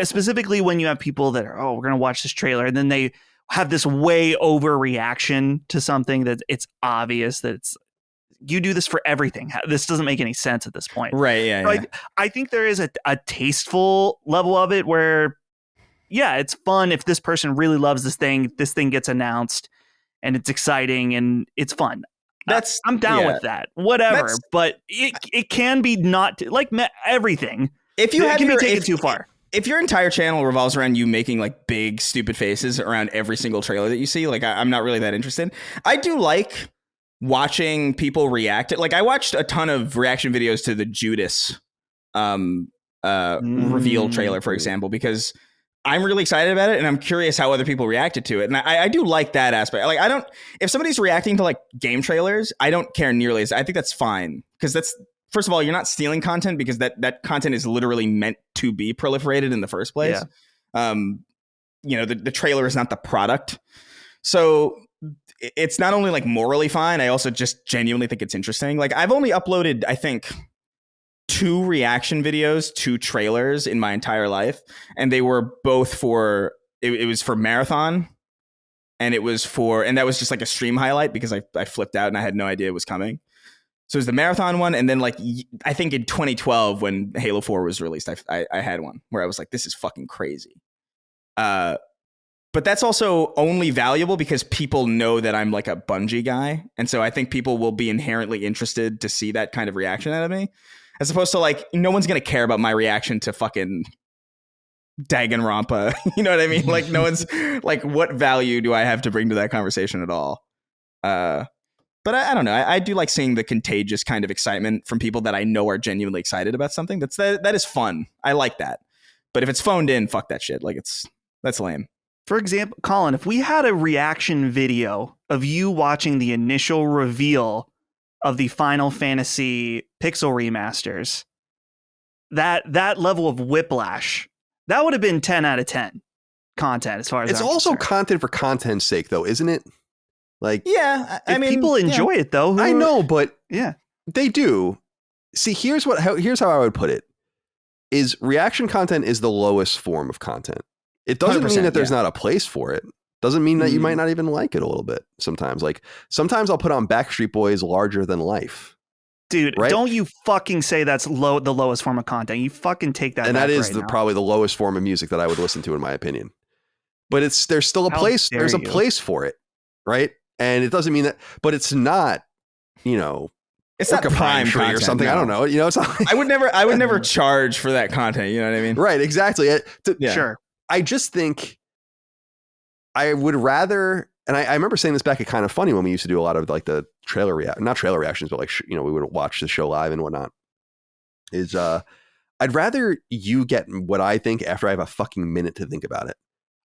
specifically when you have people that are, we're going to watch this trailer, and then they have this way overreaction to something that it's obvious that you do this for everything. This doesn't make any sense at this point. Right. Yeah. So I think there is a tasteful level of it where, it's fun if this person really loves this thing gets announced and it's exciting and it's fun. I'm down with that. Whatever. But it can be not like everything. If you have taken too far. If your entire channel revolves around you making like big stupid faces around every single trailer that you see, like I'm not really that interested. I do like watching people react. Like I watched a ton of reaction videos to the Judas reveal trailer, for example, because I'm really excited about it and I'm curious how other people reacted to it. And I do like that aspect. Like if somebody's reacting to like game trailers, I don't care nearly I think that's fine, because that's, first of all, you're not stealing content, because that content is literally meant to be proliferated in the first place. Yeah. The trailer is not the product. So it's not only like morally fine, I also just genuinely think it's interesting. Like I've only uploaded, I think, 2 reaction videos to trailers in my entire life, and they were both for it was for Marathon, and that was just like a stream highlight because I flipped out and I had no idea it was coming. So it was the Marathon one, and then like I think in 2012 when Halo 4 was released, I had one where I was like, this is fucking crazy. But that's also only valuable because people know that I'm like a Bungie guy. And so I think people will be inherently interested to see that kind of reaction out of me. As opposed to like, no one's going to care about my reaction to fucking Danganronpa. You know what I mean? Like no one's like, what value do I have to bring to that conversation at all? But I don't know. I do like seeing the contagious kind of excitement from people that I know are genuinely excited about something. That is fun. I like that. But if it's phoned in, fuck that shit. Like that's lame. For example, Colin, if we had a reaction video of you watching the initial reveal of the Final Fantasy Pixel remasters, that level of whiplash, that would have been 10 out of 10 content as far as it's also content for content's sake, though, isn't it? Like, yeah, I mean, people enjoy it though. I know, but yeah, they do. See, here's how I would put it: is reaction content is the lowest form of content. It doesn't mean that there's not a place for it. Doesn't mean that you might not even like it a little bit sometimes. Like sometimes I'll put on Backstreet Boys Larger Than Life. Dude, right? Don't you fucking say that's the lowest form of content. You fucking take that. And back that is right probably the lowest form of music that I would listen to, in my opinion. But there's still a place. There's a place for it, right? And it doesn't mean that, but it's not, it's not prime content, or something. No. I don't know. It's not like, I would never charge for that content. You know what I mean? Right. Exactly. Sure. I just think I would rather, and I remember saying this back at Kind of Funny when we used to do a lot of like the not trailer reactions, but like, we would watch the show live and whatnot, is I'd rather you get what I think after I have a fucking minute to think about it.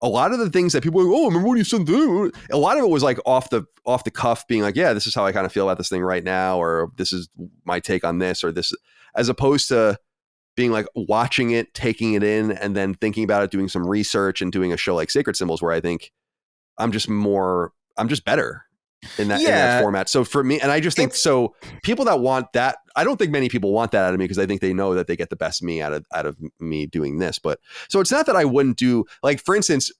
A lot of the things that people are like, oh, remember when you said that? A lot of it was like off the cuff being like, yeah, this is how I kind of feel about this thing right now, or this is my take on this, or this, as opposed to being like watching it, taking it in, and then thinking about it, doing some research and doing a show like Sacred Symbols, where I think I'm just better in that format. So for me, and I just think, so people that want that, I don't think many people want that out of me because I think they know that they get the best me out of me doing this. But so it's not that I wouldn't do, like, for instance,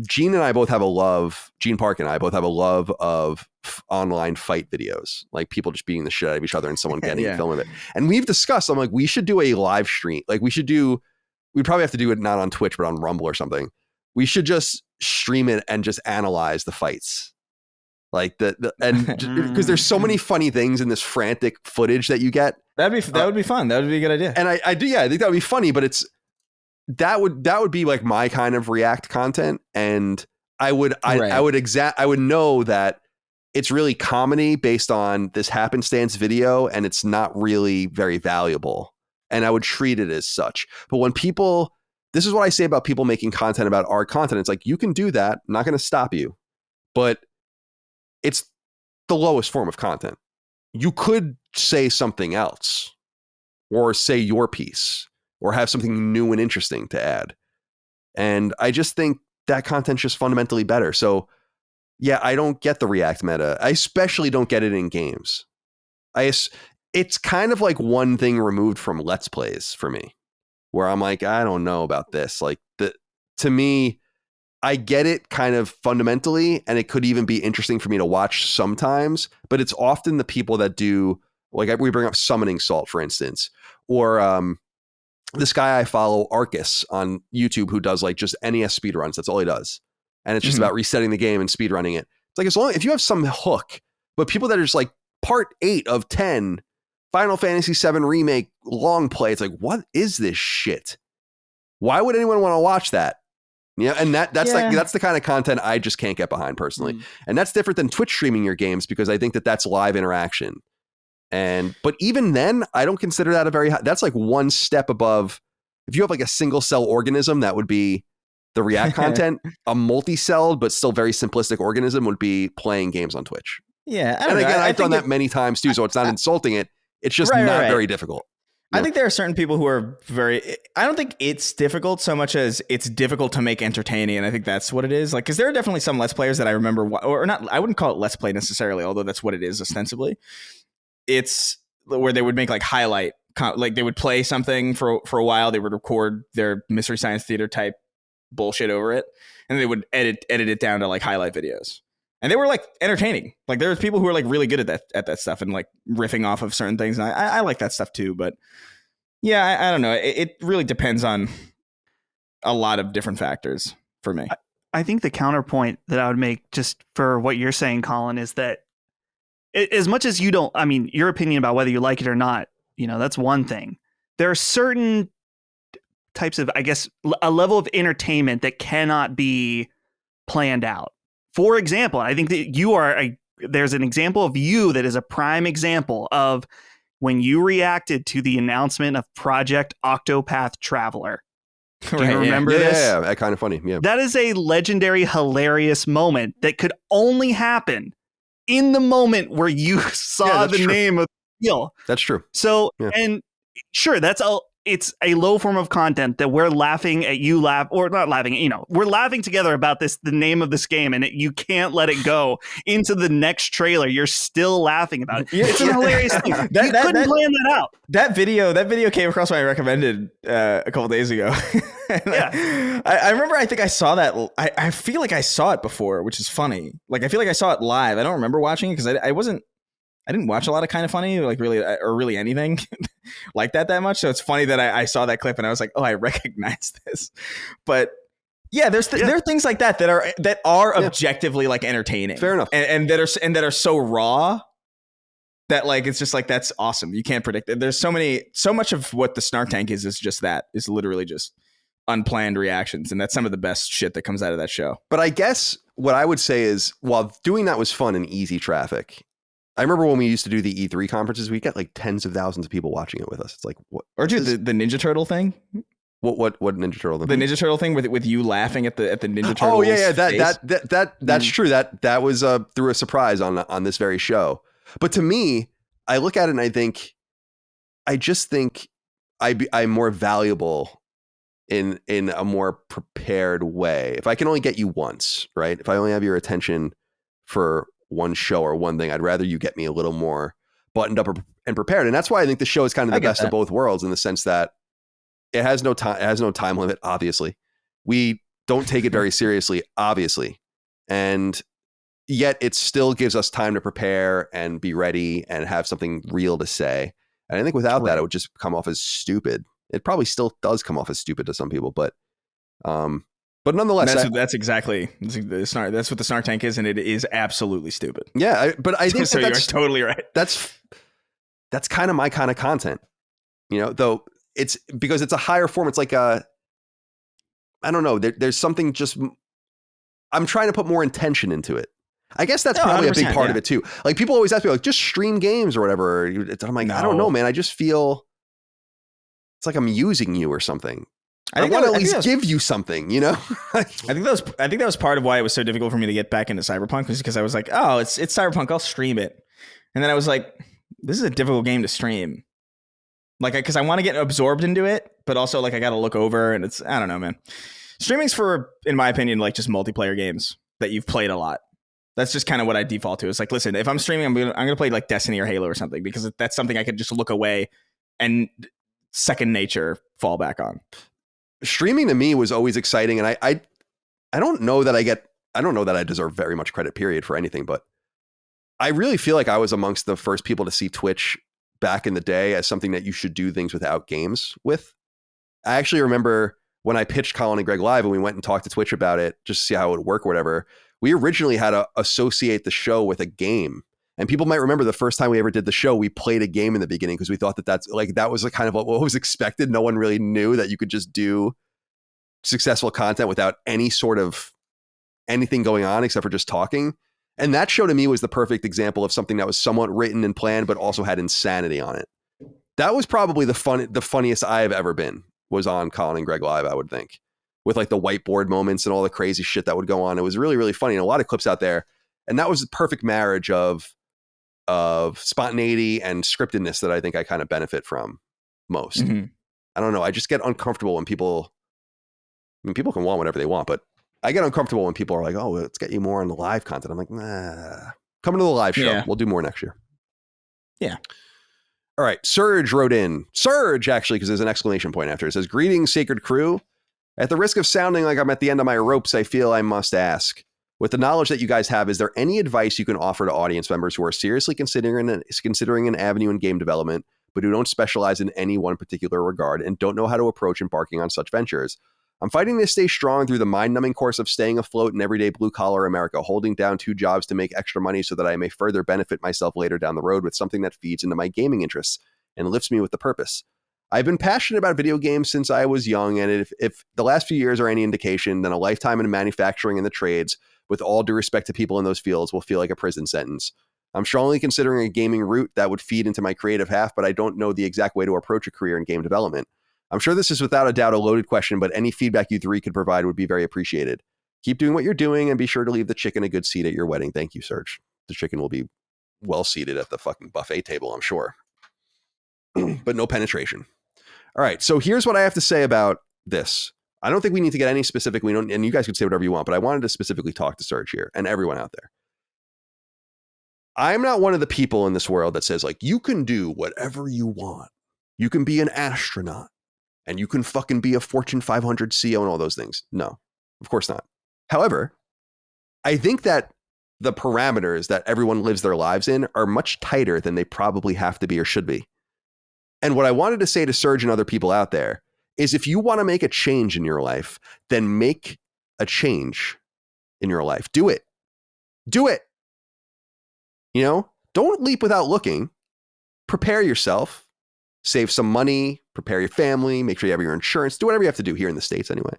Gene Park and I both have a love of online fight videos, like people just beating the shit out of each other and someone getting a film of it. And we've discussed, I'm like, we should do a live stream. Like we'd probably have to do it not on Twitch, but on Rumble or something. We should just stream it and just analyze the fights. Like because there's so many funny things in this frantic footage that you get. That would be fun. That would be a good idea. And I think that would be funny, but that would be like my kind of react content. And I would know that it's really comedy based on this happenstance video, and it's not really very valuable. And I would treat it as such. But when this is what I say about people making content about our content. It's like, you can do that. I'm not going to stop you, but it's the lowest form of content. You could say something else, or say your piece, or have something new and interesting to add. And I just think that content's just fundamentally better. So yeah, I don't get the react meta. I especially don't get it in games. It's kind of like one thing removed from Let's Plays for me, where I'm like, I don't know about this. Like, to me, I get it kind of fundamentally, and it could even be interesting for me to watch sometimes, but it's often the people that do, like, we bring up Summoning Salt, for instance, or this guy I follow, Arcus, on YouTube, who does like just NES speedruns. That's all he does. And it's just about resetting the game and speedrunning it. It's like, if you have some hook, but people that are just like part 8 of 10 Final Fantasy VII Remake long play, it's like, what is this shit? Why would anyone want to watch that? Yeah, and that's the kind of content I just can't get behind personally. And that's different than Twitch streaming your games, because I think that's live interaction. But even then, I don't consider that that's like one step above. If you have like a single cell organism, that would be the React content. A multi-celled but still very simplistic organism would be playing games on Twitch. Yeah, and again, I've done that many times too, so it's not insulting it. It's just not very difficult. I think there are certain people who are I don't think it's difficult so much as it's difficult to make entertaining. And I think that's what it is. Like, because there are definitely some Let's Players that I remember, or not, I wouldn't call it Let's Play necessarily, although that's what it is ostensibly. It's where they would make like like they would play something for a while. They would record their Mystery Science Theater type bullshit over it, and they would edit it down to like highlight videos. And they were like entertaining. Like, there was people who were like really good at that stuff and like riffing off of certain things. And I like that stuff too. But yeah, I don't know. It really depends on a lot of different factors for me. I think the counterpoint that I would make just for what you're saying, Colin, is that as much as you don't, I mean, your opinion about whether you like it or not, that's one thing. There are certain types of, I guess, a level of entertainment that cannot be planned out. For example, I think that there's an example of you that is a prime example of when you reacted to the announcement of Project Octopath Traveler. Do you remember this? Yeah, kind of funny. Yeah. That is a legendary, hilarious moment that could only happen in the moment where you saw the name of the deal. That's true. So, and sure, it's a low form of content that we're laughing at you or not laughing, we're laughing together about the name of this game, and you can't let it go into the next trailer. You're still laughing about it. It's a hilarious thing. You couldn't plan that out. That video came across my recommended a couple days ago. I remember, I think I saw that. I feel like I saw it before, which is funny. Like, I feel like I saw it live. I don't remember watching it because I didn't watch a lot of Kind of Funny, like really anything like that much. So it's funny that I saw that clip and I was like, oh, I recognize this. But yeah, there are things like that are objectively like entertaining. Fair enough. And that are so raw that like it's just like, that's awesome. You can't predict it. There's so much of what the Snark Tank is literally just unplanned reactions, and that's some of the best shit that comes out of that show. But I guess what I would say is, while doing that was fun and easy traffic, I remember when we used to do the E3 conferences, we got like tens of thousands of people watching it with us. It's like, what? Or dude, the Ninja Turtle thing. What Ninja Turtle? The Ninja Turtle thing with you laughing at the Ninja Turtle. Oh yeah, that's true. That was through a surprise on this very show. But to me, I look at it and I just think I'm more valuable in a more prepared way. If I can only get you once, right? If I only have your attention for one show or one thing, I'd rather you get me a little more buttoned up and prepared. And that's why I think the show is kind of the best of both worlds, in the sense that it has no time limit. Obviously, we don't take it very seriously, obviously, and yet it still gives us time to prepare and be ready and have something real to say. And I think without that, it would just come off as stupid. It probably still does come off as stupid to some people, but nonetheless, that's exactly that's what the Snark Tank is, and it is absolutely stupid. Yeah, but I think so. You're totally right. That's kind of my kind of content, though it's because it's a higher form. It's like I don't know. There's something just, I'm trying to put more intention into it. I guess that's probably a big part of it too. Like, people always ask me, like, just stream games or whatever. I'm like, no. I don't know, man. I just feel it's like I'm using you or something. I want to at least give you something, I think that was part of why it was so difficult for me to get back into Cyberpunk, was because I was like, oh, it's Cyberpunk, I'll stream it. And then I was like, this is a difficult game to stream. Like, because I want to get absorbed into it, but also like I got to look over, and I don't know, man. Streaming's for, in my opinion, like just multiplayer games that you've played a lot. That's just kind of what I default to. It's like, listen, if I'm streaming, I'm gonna play like Destiny or Halo or something, because that's something I could just look away and second nature fall back on. Streaming to me was always exciting, and I don't know that I deserve very much credit, period, for anything, but I really feel like I was amongst the first people to see Twitch back in the day as something that you should do things without games with. I actually remember when I pitched Colin and Greg Live and we went and talked to Twitch about it just to see how it would work or whatever, we originally had to associate the show with a game. And people might remember the first time we ever did the show, we played a game in the beginning because we thought that was kind of what was expected. No one really knew that you could just do successful content without any sort of anything going on except for just talking. And that show to me was the perfect example of something that was somewhat written and planned, but also had insanity on it. That was probably the funniest I have ever been, was on Colin and Greg Live, I would think, with like the whiteboard moments and all the crazy shit that would go on. It was really, really funny, and a lot of clips out there. And that was the perfect marriage of spontaneity and scriptedness that I think I kind of benefit from most. Mm-hmm. I don't know. I just get uncomfortable when people can want whatever they want, but I get uncomfortable when people are like, oh, let's get you more on the live content. I'm like, nah, come to the live show. Yeah. We'll do more next year. Yeah. All right. Surge wrote in. Surge, actually, because there's an exclamation point after. It says, greetings, sacred crew. At the risk of sounding like I'm at the end of my ropes, I feel I must ask, with the knowledge that you guys have, is there any advice you can offer to audience members who are seriously considering an avenue in game development, but who don't specialize in any one particular regard and don't know how to approach embarking on such ventures? I'm fighting to stay strong through the mind-numbing course of staying afloat in everyday blue-collar America, holding down 2 jobs to make extra money so that I may further benefit myself later down the road with something that feeds into my gaming interests and lifts me with the purpose. I've been passionate about video games since I was young, and if the last few years are any indication, then a lifetime in manufacturing and the trades, with all due respect to people in those fields, will feel like a prison sentence. I'm strongly considering a gaming route that would feed into my creative half, but I don't know the exact way to approach a career in game development. I'm sure this is without a doubt a loaded question, but any feedback you 3 could provide would be very appreciated. Keep doing what you're doing and be sure to leave the chicken a good seat at your wedding. Thank you, Serge. The chicken will be well seated at the fucking buffet table, I'm sure. But no penetration. All right, so here's what I have to say about this. I don't think we need to get any specific. We don't, and you guys could say whatever you want, but I wanted to specifically talk to Serge here and everyone out there. I'm not one of the people in this world that says, like, you can do whatever you want. You can be an astronaut and you can fucking be a Fortune 500 CEO and all those things. No, of course not. However, I think that the parameters that everyone lives their lives in are much tighter than they probably have to be or should be. And what I wanted to say to Serge and other people out there is if you want to make a change in your life, then make a change in your life. Do it. Do it. You know, don't leap without looking. Prepare yourself. Save some money. Prepare your family. Make sure you have your insurance. Do whatever you have to do here in the States anyway.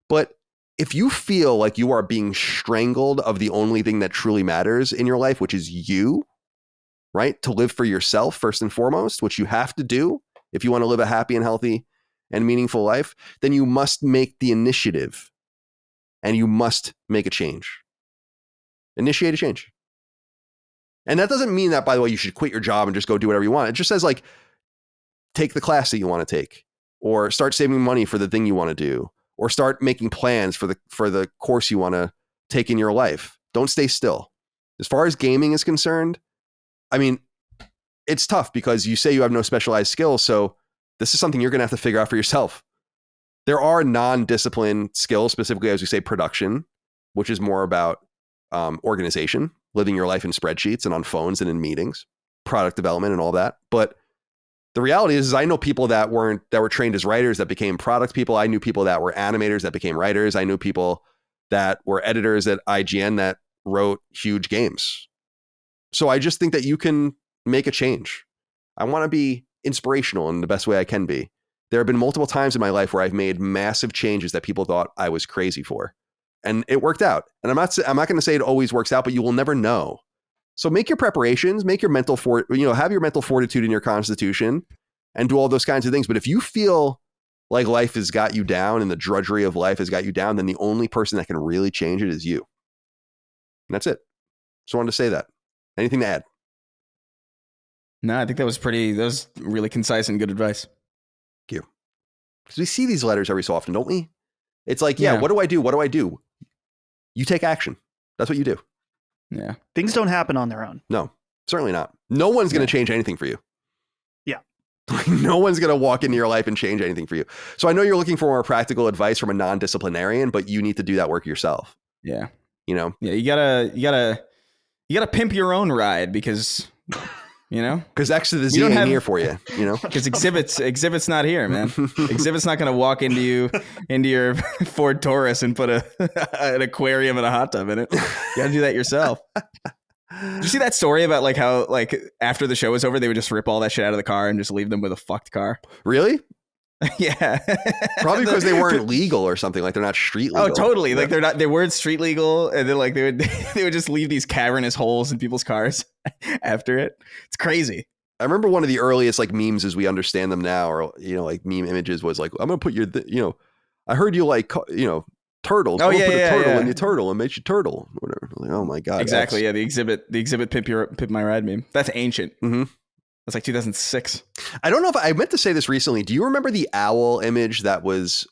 But if you feel like you are being strangled of the only thing that truly matters in your life, which is you, right? To live for yourself first and foremost, which you have to do if you want to live a happy and healthy and meaningful life, then you must make the initiative and you must make a change. Initiate a change. And that doesn't mean that, by the way, you should quit your job and just go do whatever you want. It just says, like, take the class that you want to take, or start saving money for the thing you want to do, or start making plans for the course you want to take in your life. Don't stay still. As far as gaming is concerned, I mean, it's tough because you say you have no specialized skills. So this is something you're going to have to figure out for yourself. There are non-discipline skills, specifically, as we say, production, which is more about organization, living your life in spreadsheets and on phones and in meetings, product development and all that. But the reality is I know people that were trained as writers that became product people. I knew people that were animators that became writers. I knew people that were editors at IGN that wrote huge games. So I just think that you can make a change. I want to be inspirational in the best way I can be. There have been multiple times in my life where I've made massive changes that people thought I was crazy for. And it worked out. And I'm not going to say it always works out, but you will never know. So make your preparations, make your have your mental fortitude in your constitution and do all those kinds of things. But if you feel like life has got you down and the drudgery of life has got you down, then the only person that can really change it is you. And that's it. Just wanted to say that. Anything to add? No, I think that was really concise and good advice. Thank you. Because we see these letters every so often, don't we? It's like, yeah, what do I do? What do I do? You take action. That's what you do. Yeah. Things don't happen on their own. No, certainly not. No one's going to change anything for you. Yeah. No one's going to walk into your life and change anything for you. So I know you're looking for more practical advice from a non-disciplinarian, but you need to do that work yourself. Yeah. You know? Yeah, you gotta pimp your own ride because, you know? Because X to the Z ain't here for you, you know? Because Exhibit's not here, man. Exhibit's not going to walk into your Ford Taurus and put an aquarium and a hot tub in it. You got to do that yourself. Did you see that story about like how like after the show was over, they would just rip all that shit out of the car and just leave them with a fucked car? Really? Yeah. Probably because they weren't legal or something. Like they're not street legal. Oh, totally. Yeah. Like they weren't street legal, and then like they would just leave these cavernous holes in people's cars after it. It's crazy. I remember one of the earliest like memes as we understand them now, or like meme images was like, I'm gonna put your I heard you like turtles. Oh, yeah, put yeah, a turtle yeah. in your turtle and make you turtle. Whatever. Like, oh my god. Exactly. Yeah. The exhibit pimp my ride meme. That's ancient. Mm-hmm. That's like 2006. I don't know if I meant to say this recently. Do you remember the owl image that was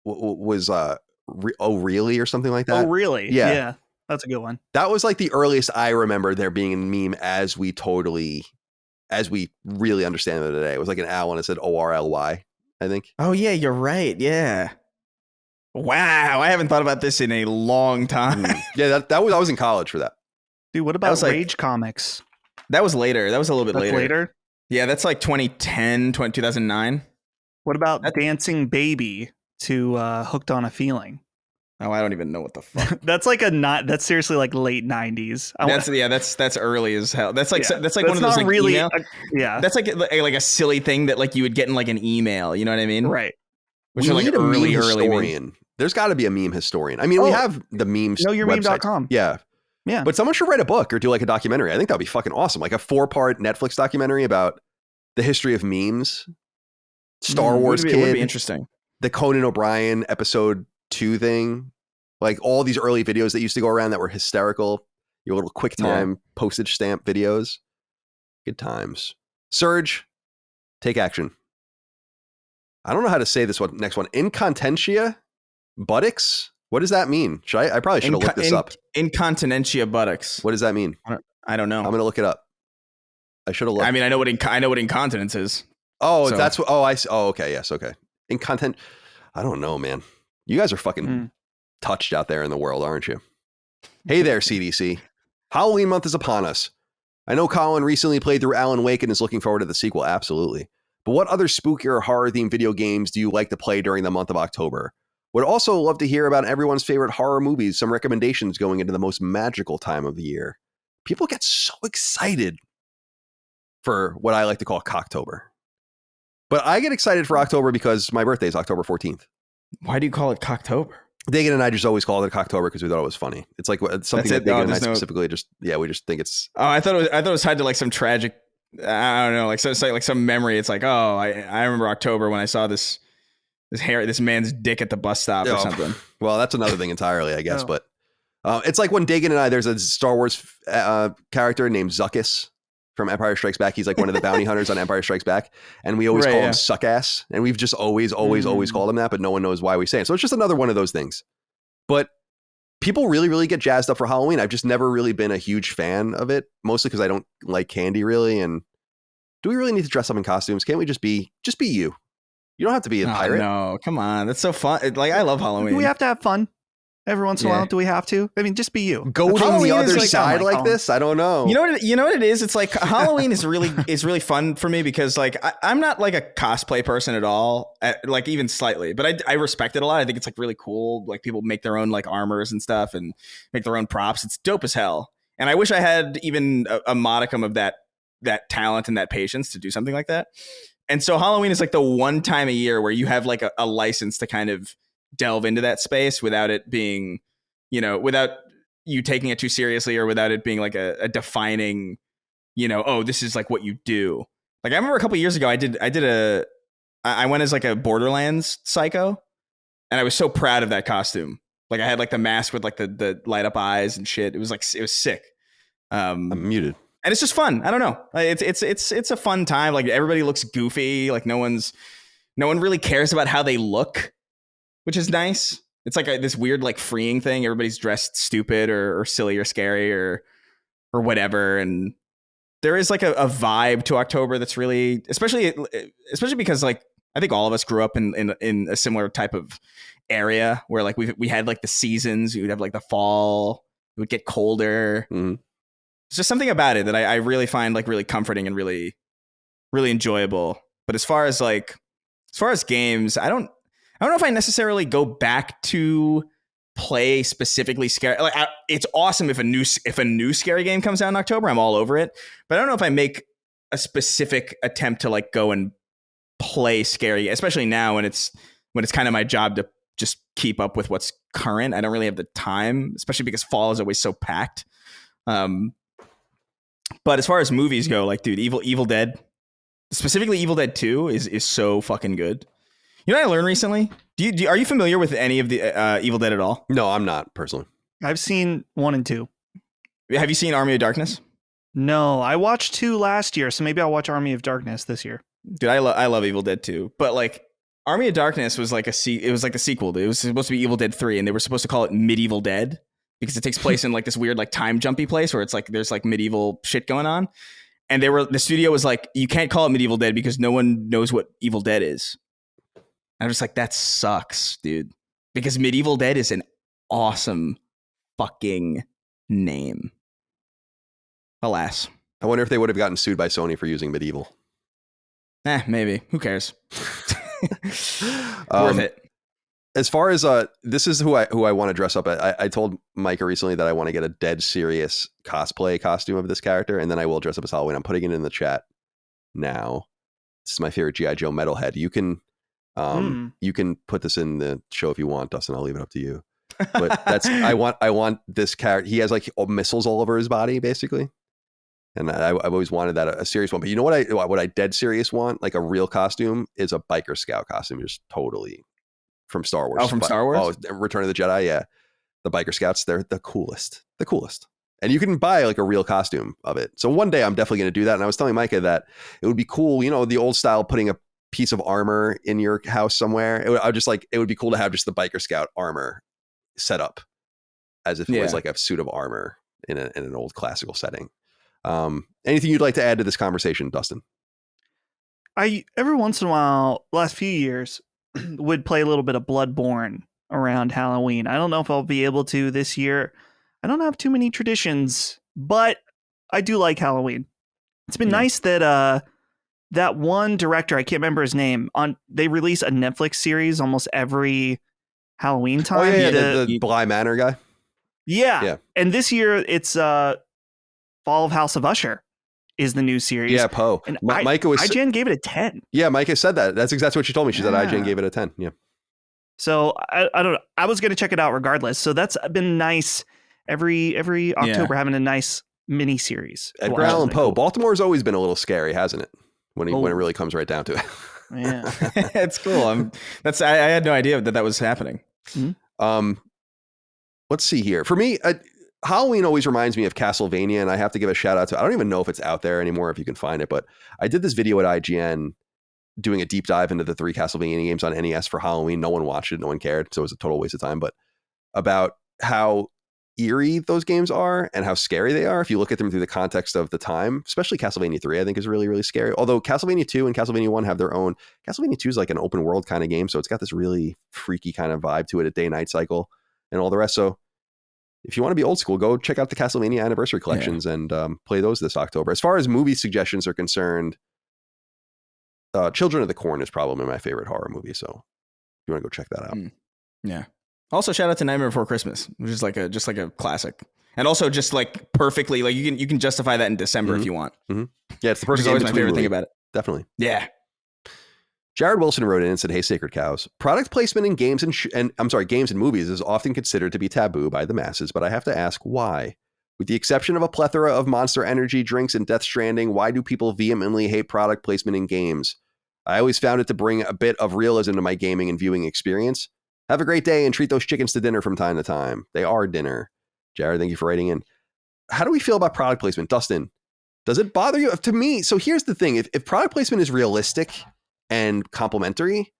really or something like that? Oh, really? Yeah. Yeah. That's a good one. That was like the earliest I remember there being a meme as we really understand it today. It was like an owl and it said ORLY, I think. Oh yeah, you're right. Yeah. Wow, I haven't thought about this in a long time. Yeah, I was in college for that. Dude, what about like, Rage Comics? That was later. That was a little bit later. Yeah, that's like 2010, 2009. What about Dancing Baby? to Hooked on a Feeling. Oh, I don't even know what the fuck. That's seriously like late 90s. That's early as hell. That's like one of those like really email. Yeah. That's like a silly thing that like you would get in like an email. You know what I mean? Right. Which are like a early historian. There's got to be a meme historian. I mean, we have the memes. KnowYourMeme.com. Yeah. Yeah. But someone should write a book or do like a documentary. I think that'd be fucking awesome. Like a 4-part Netflix documentary about the history of memes. Star Wars Kid. Would be interesting. The Conan O'Brien episode 2 thing. Like all these early videos that used to go around that were hysterical. Your little QuickTime postage stamp videos. Good times. Surge, take action. I don't know how to say this one. Next one. Incontinentia buttocks. What does that mean? I probably should have looked this up. Incontinentia buttocks. What does that mean? I don't know. I'm going to look it up. I should have looked. I mean, I know what incontinence is. Oh, so. That's what. Oh, I see. Oh, okay. Yes. Okay. I don't know, man. You guys are fucking touched out there in the world, aren't you? Hey there, CDC. Halloween month is upon us. I know Colin recently played through Alan Wake and is looking forward to the sequel. Absolutely. But what other spooky or horror-themed video games do you like to play during the month of October? Would also love to hear about everyone's favorite horror movies, some recommendations going into the most magical time of the year. People get so excited for what I like to call Cocktober. But I get excited for October because my birthday is October 14th. Why do you call it Cocktober? Dagan and I just always called it Cocktober because we thought it was funny. It's like something that Dagan and I specifically we just think it's... Oh, I thought it was tied to like some tragic... I don't know, like some memory. It's like, oh, I remember October when I saw this man's dick at the bus stop or something. Well, that's another thing entirely, I guess. But it's like when Dagan and I, there's a Star Wars character named Zuckuss from Empire Strikes Back. He's like one of the bounty hunters on Empire Strikes Back. And we always call him Suckass. And we've just always called him that, but no one knows why we say it. So it's just another one of those things. But people really, really get jazzed up for Halloween. I've just never really been a huge fan of it, mostly because I don't like candy really. And do we really need to dress up in costumes? Can't we just be you? You don't have to be a pirate. No, come on. That's so fun. Like, I love Halloween. Do we have to have fun every once in a while? Do we have to? I mean, just be you. Go to the other side like this? I don't know. You know what it is? It's like Halloween is really fun for me because like I'm not like a cosplay person at all, like even slightly, but I respect it a lot. I think it's like really cool. Like people make their own like armors and stuff and make their own props. It's dope as hell. And I wish I had even a modicum of that talent and that patience to do something like that. And so Halloween is like the one time a year where you have like a license to kind of delve into that space without it being, without you taking it too seriously or without it being like a defining, oh, this is like what you do. Like I remember a couple of years ago, I went as like a Borderlands psycho and I was so proud of that costume. Like I had like the mask with like the light up eyes and shit. It was sick. I'm muted. And it's just fun. I don't know. It's a fun time. Like everybody looks goofy. Like no one really cares about how they look, which is nice. It's like this weird like freeing thing. Everybody's dressed stupid or silly or scary or whatever. And there is like a vibe to October that's really, especially because like I think all of us grew up in a similar type of area where like we had like the seasons. We would have like the fall. It would get colder. Mm-hmm. It's just something about it that I really find like really comforting and really, really enjoyable. But as far as games, I don't know if I necessarily go back to play specifically scary. Like it's awesome if a new scary game comes out in October, I'm all over it. But I don't know if I make a specific attempt to like go and play scary, especially now when it's kind of my job to just keep up with what's current. I don't really have the time, especially because fall is always so packed. But as far as movies go, like, dude, Evil Dead, specifically Evil Dead 2 is so fucking good. You know what I learned recently? Are you familiar with any of the Evil Dead at all? No, I'm not personally. I've seen 1 and 2. Have you seen Army of Darkness? No, I watched 2 last year, so maybe I'll watch Army of Darkness this year. Dude, I love Evil Dead 2, but like Army of Darkness was like it was like the sequel. It was supposed to be Evil Dead 3, and they were supposed to call it Medieval Dead because it takes place in like this weird like time jumpy place where it's like there's like medieval shit going on. And the studio was like, you can't call it Medieval Dead because no one knows what Evil Dead is. And I'm just like, that sucks, dude. Because Medieval Dead is an awesome fucking name. Alas. I wonder if they would have gotten sued by Sony for using medieval. Maybe. Who cares? Worth it. as far as this is who I want to dress up. I told Micah recently that I want to get a dead serious cosplay costume of this character, and then I will dress up as Halloween. I'm putting it in the chat now. This is my favorite G.I. Joe metalhead. You can put this in the show if you want, Dustin. I'll leave it up to you. But that's I want this character. He has like missiles all over his body, basically. And I've always wanted that, a serious one. But you know what I dead serious want? Like a real costume is a biker scout costume. Just totally from Star Wars. Oh, from Star Wars? Oh, Return of the Jedi, yeah. The biker scouts, they're the coolest. The coolest. And you can buy like a real costume of it. So one day I'm definitely going to do that. And I was telling Micah that it would be cool, you know, the old style, putting a piece of armor in your house somewhere. It would be cool to have just the biker scout armor set up as if it was like a suit of armor in an old classical setting. Anything you'd like to add to this conversation, Dustin? I every once in a while, last few years, would play a little bit of Bloodborne around Halloween. I don't know if I'll be able to this year. I don't have too many traditions, but I do like Halloween. It's been nice that that one director, I can't remember his name, they release a Netflix series almost every Halloween time. Oh yeah, the Bly Manor guy. Yeah. And this year it's Fall of House of Usher is the new series. Yeah, Poe. And IGN gave it a 10. Yeah, Micah said that. That's exactly what she told me. She said IGN gave it a 10. Yeah. So I don't know. I was going to check it out regardless. So that's been nice. Every October having a nice mini series. Edgar Allan Poe. Baltimore's always been a little scary, hasn't it? When it really comes right down to it. Yeah, it's cool. I had no idea that was happening. Mm-hmm. Let's see here. For me, Halloween always reminds me of Castlevania, and I have to give a shout out to, I don't even know if it's out there anymore, if you can find it, but I did this video at IGN doing a deep dive into the 3 Castlevania games on NES for Halloween. No one watched it. No one cared. So it was a total waste of time, but about how eerie those games are and how scary they are if you look at them through the context of the time. Especially Castlevania 3 I think is really, really scary, although Castlevania 2 and Castlevania 1 have their own. Castlevania 2 is like an open world kind of game, so it's got this really freaky kind of vibe to it, a day-night cycle and all the rest. So if you want to be old school, go check out the Castlevania Anniversary Collections and play those this October. As far as movie suggestions are concerned, Children of the Corn is probably my favorite horror movie, so if you want to go check that out. Yeah. Also, shout out to Nightmare Before Christmas, which is like a classic, and also just like perfectly, like you can justify that in December if you want. Mm-hmm. Yeah, it's the perfect. Always my favorite thing about it. Definitely. Yeah. Jared Wilson wrote in and said, "Hey, Sacred Cows, product placement in games games and movies is often considered to be taboo by the masses, but I have to ask why. With the exception of a plethora of Monster Energy drinks and Death Stranding, why do people vehemently hate product placement in games? I always found it to bring a bit of realism to my gaming and viewing experience. Have a great day and treat those chickens to dinner from time to time. They are dinner." Jared, thank you for writing in. How do we feel about product placement? Dustin, does it bother you? To me, so here's the thing. If product placement is realistic and complimentary,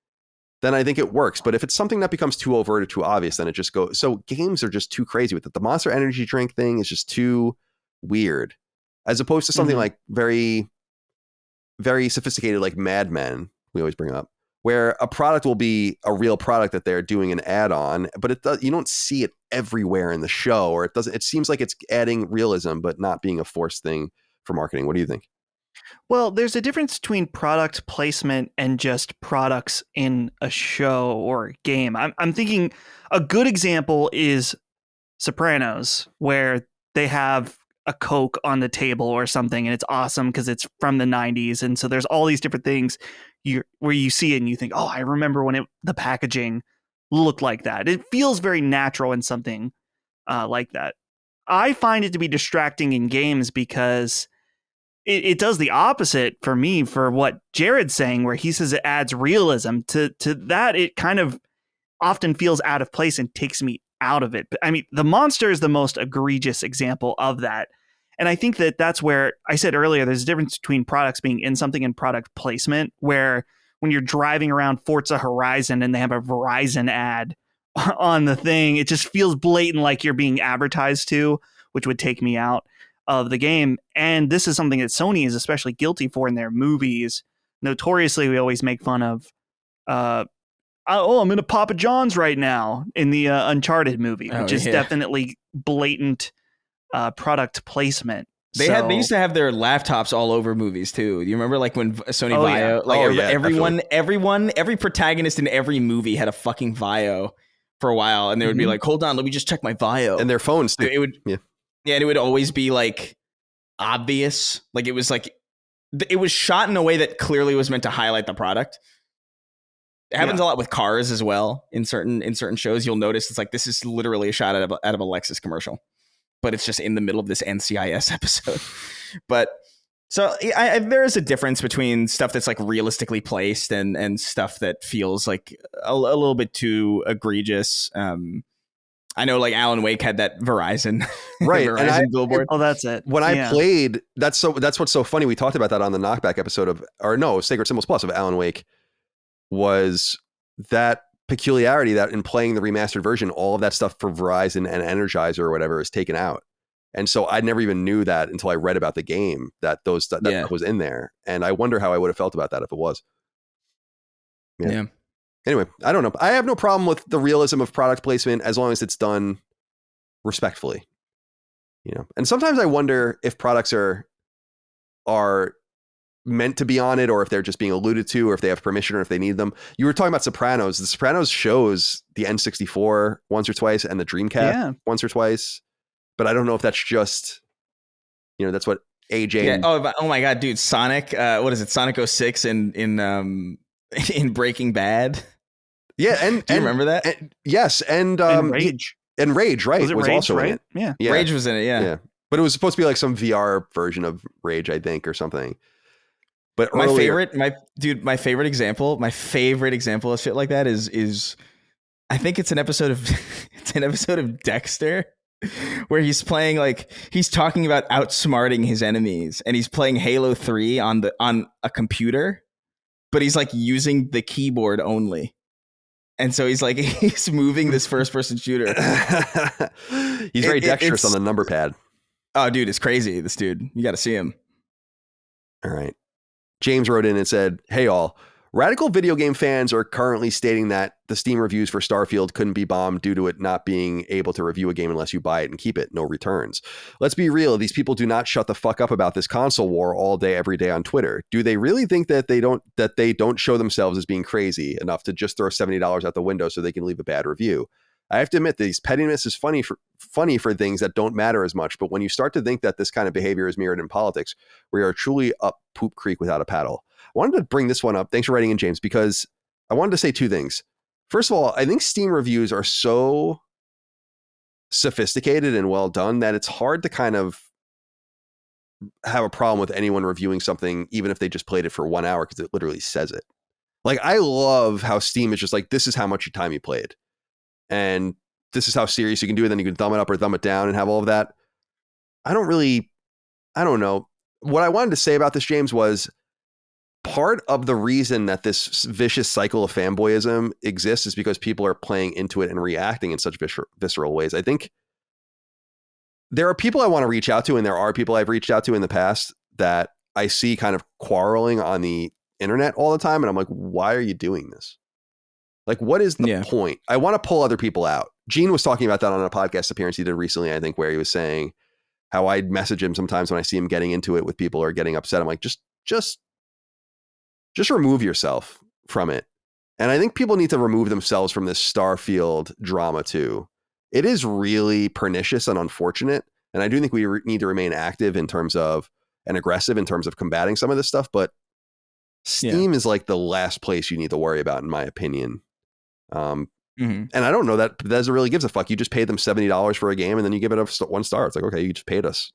then I think it works. But if it's something that becomes too overt or too obvious, then it just goes. So games are just too crazy with it. The Monster Energy drink thing is just too weird, as opposed to something like very, very sophisticated, like Mad Men, we always bring up, where a product will be a real product that they're doing an ad on, but you don't see it everywhere in the show, or it seems like it's adding realism, but not being a forced thing for marketing. What do you think? Well, there's a difference between product placement and just products in a show or a game. I'm thinking a good example is Sopranos, where they have a Coke on the table or something, and it's awesome because it's from the 90s. And so there's all these different things where you see it and you think, oh, I remember when the packaging looked like that. It feels very natural in something like that. I find it to be distracting in games because it does the opposite for me, for what Jared's saying, where he says it adds realism to that. It kind of often feels out of place and takes me out of it. But I mean, the monster is the most egregious example of that. And I think that's where I said earlier, there's a difference between products being in something and product placement, where when you're driving around Forza Horizon and they have a Verizon ad on the thing, it just feels blatant like you're being advertised to, which would take me out of the game. And this is something that Sony is especially guilty for in their movies. Notoriously, we always make fun of, I'm in a Papa John's right now in the Uncharted movie, which is definitely blatant product placement. They used to have their laptops all over movies too. You remember like when Sony Vaio, every protagonist in every movie had a fucking Vaio for a while, and they would be like, "Hold on, let me just check my Vaio." And their phones too. It would, and it would always be like obvious, like it was shot in a way that clearly was meant to highlight the product. It happens a lot with cars as well. In certain shows, you'll notice it's like this is literally a shot out of a Lexus commercial, but it's just in the middle of this NCIS episode. But so there is a difference between stuff that's like realistically placed and stuff that feels like a little bit too egregious. I know like Alan Wake had that Verizon, right? Verizon billboard. Oh, that's it. When I played, that's what's so funny. We talked about that on the Knockback episode Sacred Symbols Plus of Alan Wake, was that peculiarity that in playing the remastered version, all of that stuff for Verizon and Energizer or whatever is taken out. And so I never even knew that until I read about the game that that was in there. And I wonder how I would have felt about that if it was. Yeah. Anyway, I don't know. I have no problem with the realism of product placement as long as it's done respectfully. And sometimes I wonder if products are meant to be on it, or if they're just being alluded to, or if they have permission, or if they need them. You were talking about Sopranos. The Sopranos shows the N64 once or twice and the Dreamcast once or twice, but I don't know if that's just, that's what AJ. Yeah. Oh my God, dude! Sonic. What is it? Sonic 06 in Breaking Bad. Yeah, and do you remember that? Yes, and Rage. And Rage, right? Was Rage, also right? in it. Yeah, Rage was in it. Yeah. But it was supposed to be like some VR version of Rage, I think, or something. But my favorite example of shit like that is I think it's an episode of Dexter where he's playing he's talking about outsmarting his enemies, and he's playing Halo 3 on a computer, but he's like using the keyboard only. And so he's moving this first person shooter. He's very dexterous on the number pad. Oh, dude, it's crazy. This dude, you got to see him. All right. James wrote in and said, "Hey all, radical video game fans are currently stating that the Steam reviews for Starfield couldn't be bombed due to it not being able to review a game unless you buy it and keep it, no returns. Let's be real, these people do not shut the fuck up about this console war all day, every day on Twitter. Do they really think that they don't show themselves as being crazy enough to just throw $70 out the window so they can leave a bad review? I have to admit, these pettiness is funny for things that don't matter as much, but when you start to think that this kind of behavior is mirrored in politics, we are truly up poop creek without a paddle." I wanted to bring this one up. Thanks for writing in, James, because I wanted to say two things. First of all, I think Steam reviews are so sophisticated and well done that it's hard to kind of have a problem with anyone reviewing something, even if they just played it for 1 hour, because it literally says it. Like, I love how Steam is just like, this is how much time you played, and this is how serious you can do it. Then you can thumb it up or thumb it down and have all of that. I don't know. What I wanted to say about this, James, was part of the reason that this vicious cycle of fanboyism exists is because people are playing into it and reacting in such visceral ways. I think there are people I want to reach out to, and there are people I've reached out to in the past that I see kind of quarreling on the internet all the time. And I'm like, why are you doing this? Like, what is the point? I want to pull other people out. Gene was talking about that on a podcast appearance he did recently, I think, where he was saying how I'd message him sometimes when I see him getting into it with people or getting upset. I'm like, just remove yourself from it. And I think people need to remove themselves from this Starfield drama too. It is really pernicious and unfortunate. And I do think we need to remain active in terms of, and aggressive in terms of combating some of this stuff. But Steam is like the last place you need to worry about, in my opinion. And I don't know that Bethesda really gives a fuck. You just paid them $70 for a game and then you give it a 1 star. It's like, okay, you just paid us.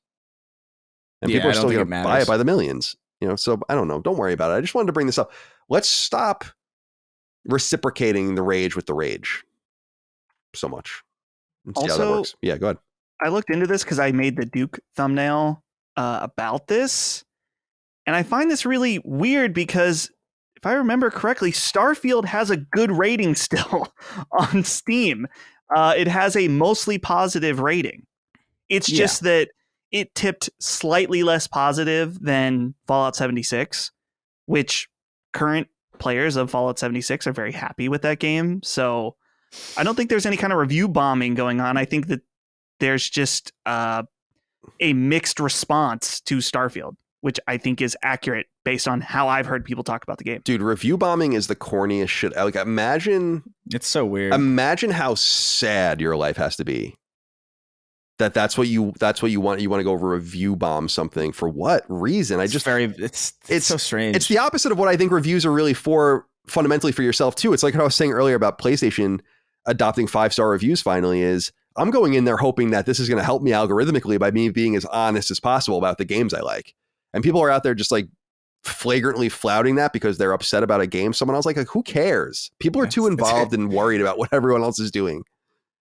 And people are still going to buy it by the millions. So I don't know. Don't worry about it. I just wanted to bring this up. Let's stop reciprocating the rage with the rage so much. And see how that works. Yeah, go ahead. I looked into this because I made the Duke thumbnail about this. And I find this really weird because if I remember correctly, Starfield has a good rating still on Steam. It has a mostly positive rating. It's just that it tipped slightly less positive than Fallout 76, which current players of Fallout 76 are very happy with that game. So I don't think there's any kind of review bombing going on. I think that there's just a mixed response to Starfield, which I think is accurate based on how I've heard people talk about the game. Dude, review bombing is the corniest shit. Like, imagine it's so weird. Imagine how sad your life has to be. That's what you want. You want to go review bomb something for what reason? It's so strange. It's the opposite of what I think reviews are really for, fundamentally for yourself too. It's like what I was saying earlier about PlayStation adopting 5-star reviews finally is I'm going in there hoping that this is going to help me algorithmically by me being as honest as possible about the games I like. And people are out there just like flagrantly flouting that because they're upset about a game someone else like who cares? People are too involved and worried about what everyone else is doing.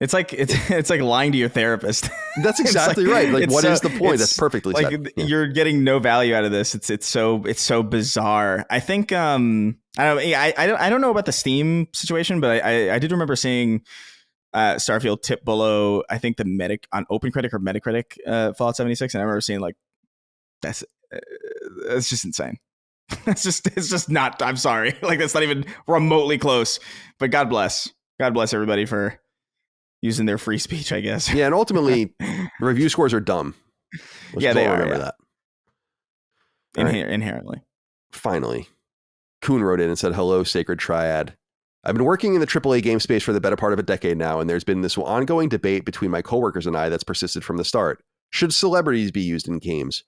It's like lying to your therapist. That's exactly right. Like, what is the point? That's perfectly like said. You're getting no value out of this. It's so bizarre. I think I don't know about the Steam situation, but I did remember seeing Starfield tip below, I think, the OpenCritic or Metacritic Fallout 76, and I remember seeing like that's just insane. it's just not. I'm sorry, like that's not even remotely close. But God bless everybody for using their free speech, I guess. Yeah, and ultimately, review scores are dumb. Yeah, they are. Remember that. Inherently. Finally, Kuhn wrote in and said, "Hello, Sacred Triad. I've been working in the AAA game space for the better part of a decade now, and there's been this ongoing debate between my coworkers and I that's persisted from the start. Should celebrities be used in games?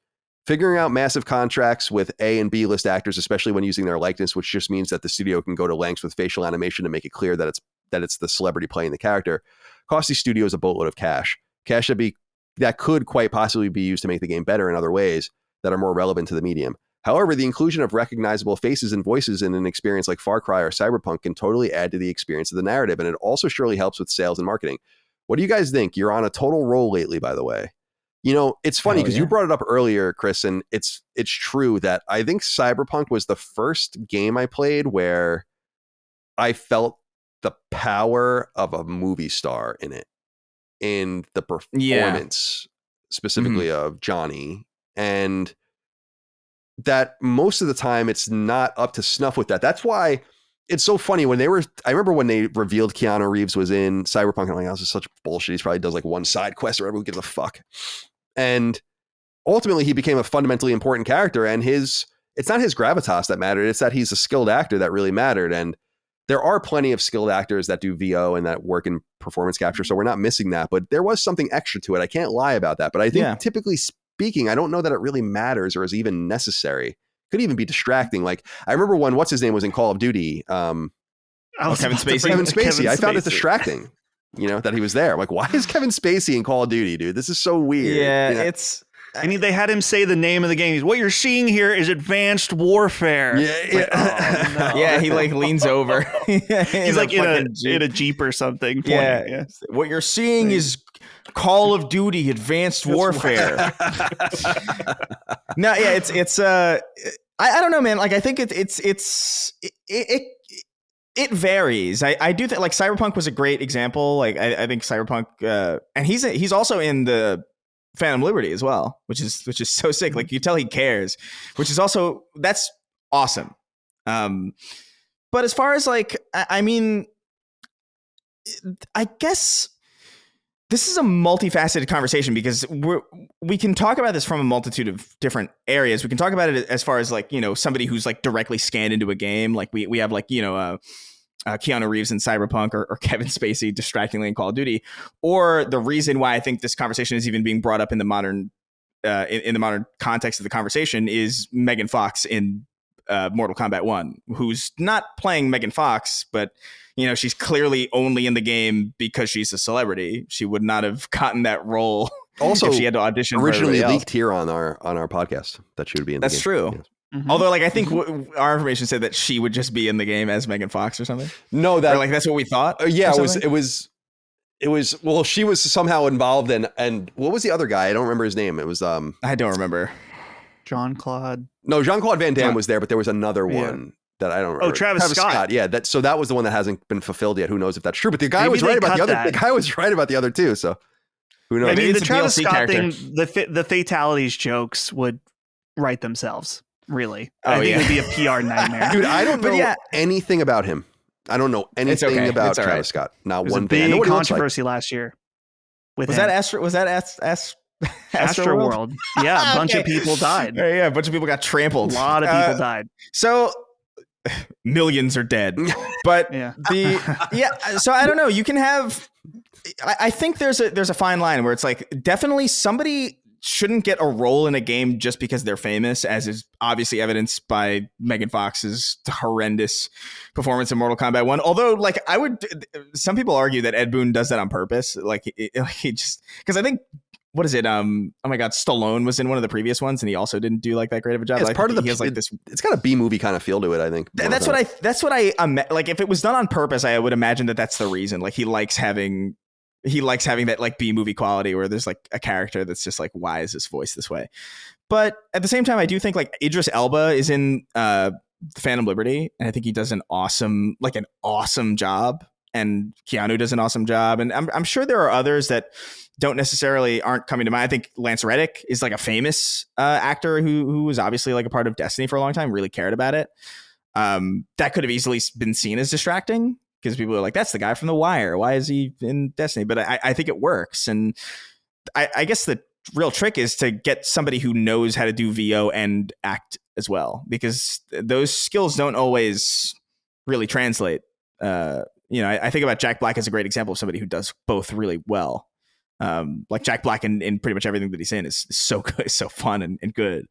Figuring out massive contracts with A and B list actors, especially when using their likeness, which just means that the studio can go to lengths with facial animation to make it clear that it's the celebrity playing the character, costs these studios a boatload of cash that could quite possibly be used to make the game better in other ways that are more relevant to the medium. However, the inclusion of recognizable faces and voices in an experience like Far Cry or Cyberpunk can totally add to the experience of the narrative, and it also surely helps with sales and marketing. What do you guys think? You're on a total roll lately, by the way. You know, it's funny because you brought it up earlier, Chris, and it's true that I think Cyberpunk was the first game I played where I felt the power of a movie star in it, in the performance specifically of Johnny, and that most of the time it's not up to snuff with that. That's why it's so funny when I remember when they revealed Keanu Reeves was in Cyberpunk, and I'm like, this is such bullshit. He probably does like one side quest or whatever. Who gives a fuck? And ultimately he became a fundamentally important character, and it's not his gravitas that mattered. It's that he's a skilled actor that really mattered. And there are plenty of skilled actors that do VO and that work in performance capture. So we're not missing that, but there was something extra to it. I can't lie about that. But I think typically speaking, I don't know that it really matters or is even necessary. Could even be distracting. Like I remember when what's his name was in Call of Duty. Kevin Spacey. Kevin Spacey. I found it distracting. You know, that he was there. I'm like, why is Kevin Spacey in Call of Duty, dude? This is so weird. Yeah, you know? I mean, they had him say the name of the game. What you're seeing here is advanced warfare. Yeah, no. Yeah, he like leans over. He's like in a Jeep or something. Yeah. What you're seeing is Call of Duty Advanced Warfare. No, yeah, it's I don't know, man. Like I think it varies. I do think like Cyberpunk was a great example. Like I think Cyberpunk and he's also in the Phantom Liberty as well, which is so sick. Like you tell he cares, which is also that's awesome. But as far as like I mean, I guess this is a multifaceted conversation because we can talk about this from a multitude of different areas. We can talk about it as far as like, you know, somebody who's like directly scanned into a game. Like we have like, you know, Keanu Reeves in Cyberpunk or Kevin Spacey distractingly in Call of Duty, or the reason why I think this conversation is even being brought up in the modern in the modern context of the conversation is Megan Fox in Mortal Kombat 1, who's not playing Megan Fox, but you know, she's clearly only in the game because she's a celebrity. She would not have gotten that role also if she had to audition. Originally leaked here on our podcast that she would be in. That's the game. true. Yes. Mm-hmm. Although, like, I think our information said that she would just be in the game as Megan Fox or something. No, or like that's what we thought. Yeah, it was. Well, she was somehow involved in. And what was the other guy? I don't remember his name. It was I don't remember. Jean-Claude. No, Jean-Claude Van Damme was there, but there was another one that I don't remember. Oh, Travis Scott. Yeah, that was the one that hasn't been fulfilled yet. Who knows if that's true? But the guy Maybe was right about the other. that. The guy was right about the other two. So who knows? I mean, Maybe the it's a Travis DLC Scott character. thing, the fatalities jokes would write themselves. Really, Oh, I think yeah. it'd be a PR nightmare. Dude, I don't But know yeah. anything about him. I don't know anything okay. about It's all Travis right. Scott. Not There's one a thing. I know big what he looks like. controversy last year. With Was him. that Astra? Was that Astro World. Yeah, a bunch of people died. Yeah, a bunch of people got trampled. A lot of people died. So millions are dead. But so I don't know. You can have. I think there's a fine line where it's like definitely somebody shouldn't get a role in a game just because they're famous, as is obviously evidenced by Megan Fox's horrendous performance in Mortal Kombat 1. Although, like, some people argue that Ed Boon does that on purpose. Like, he just, because I think, what is it? Oh my God, Stallone was in one of the previous ones, and he also didn't do like that great of a job. It's part of he has like this. It's got a B movie kind of feel to it. I think That's what I like. If it was done on purpose, I would imagine that that's the reason. Like, he likes having that like B movie quality where there's like a character that's just like, why is this voice this way? But at the same time, I do think like Idris Elba is in Phantom Liberty, and I think he does an awesome job, and Keanu does an awesome job, and I'm sure there are others that aren't coming to mind. I think Lance Reddick is like a famous actor who was obviously like a part of Destiny for a long time, really cared about it. That could have easily been seen as distracting, because people are like, that's the guy from The Wire. Why is he in Destiny? But I think it works. And I guess the real trick is to get somebody who knows how to do VO and act as well, because those skills don't always really translate. I think about Jack Black as a great example of somebody who does both really well. Like Jack Black in pretty much everything that he's in is so good, so fun and good.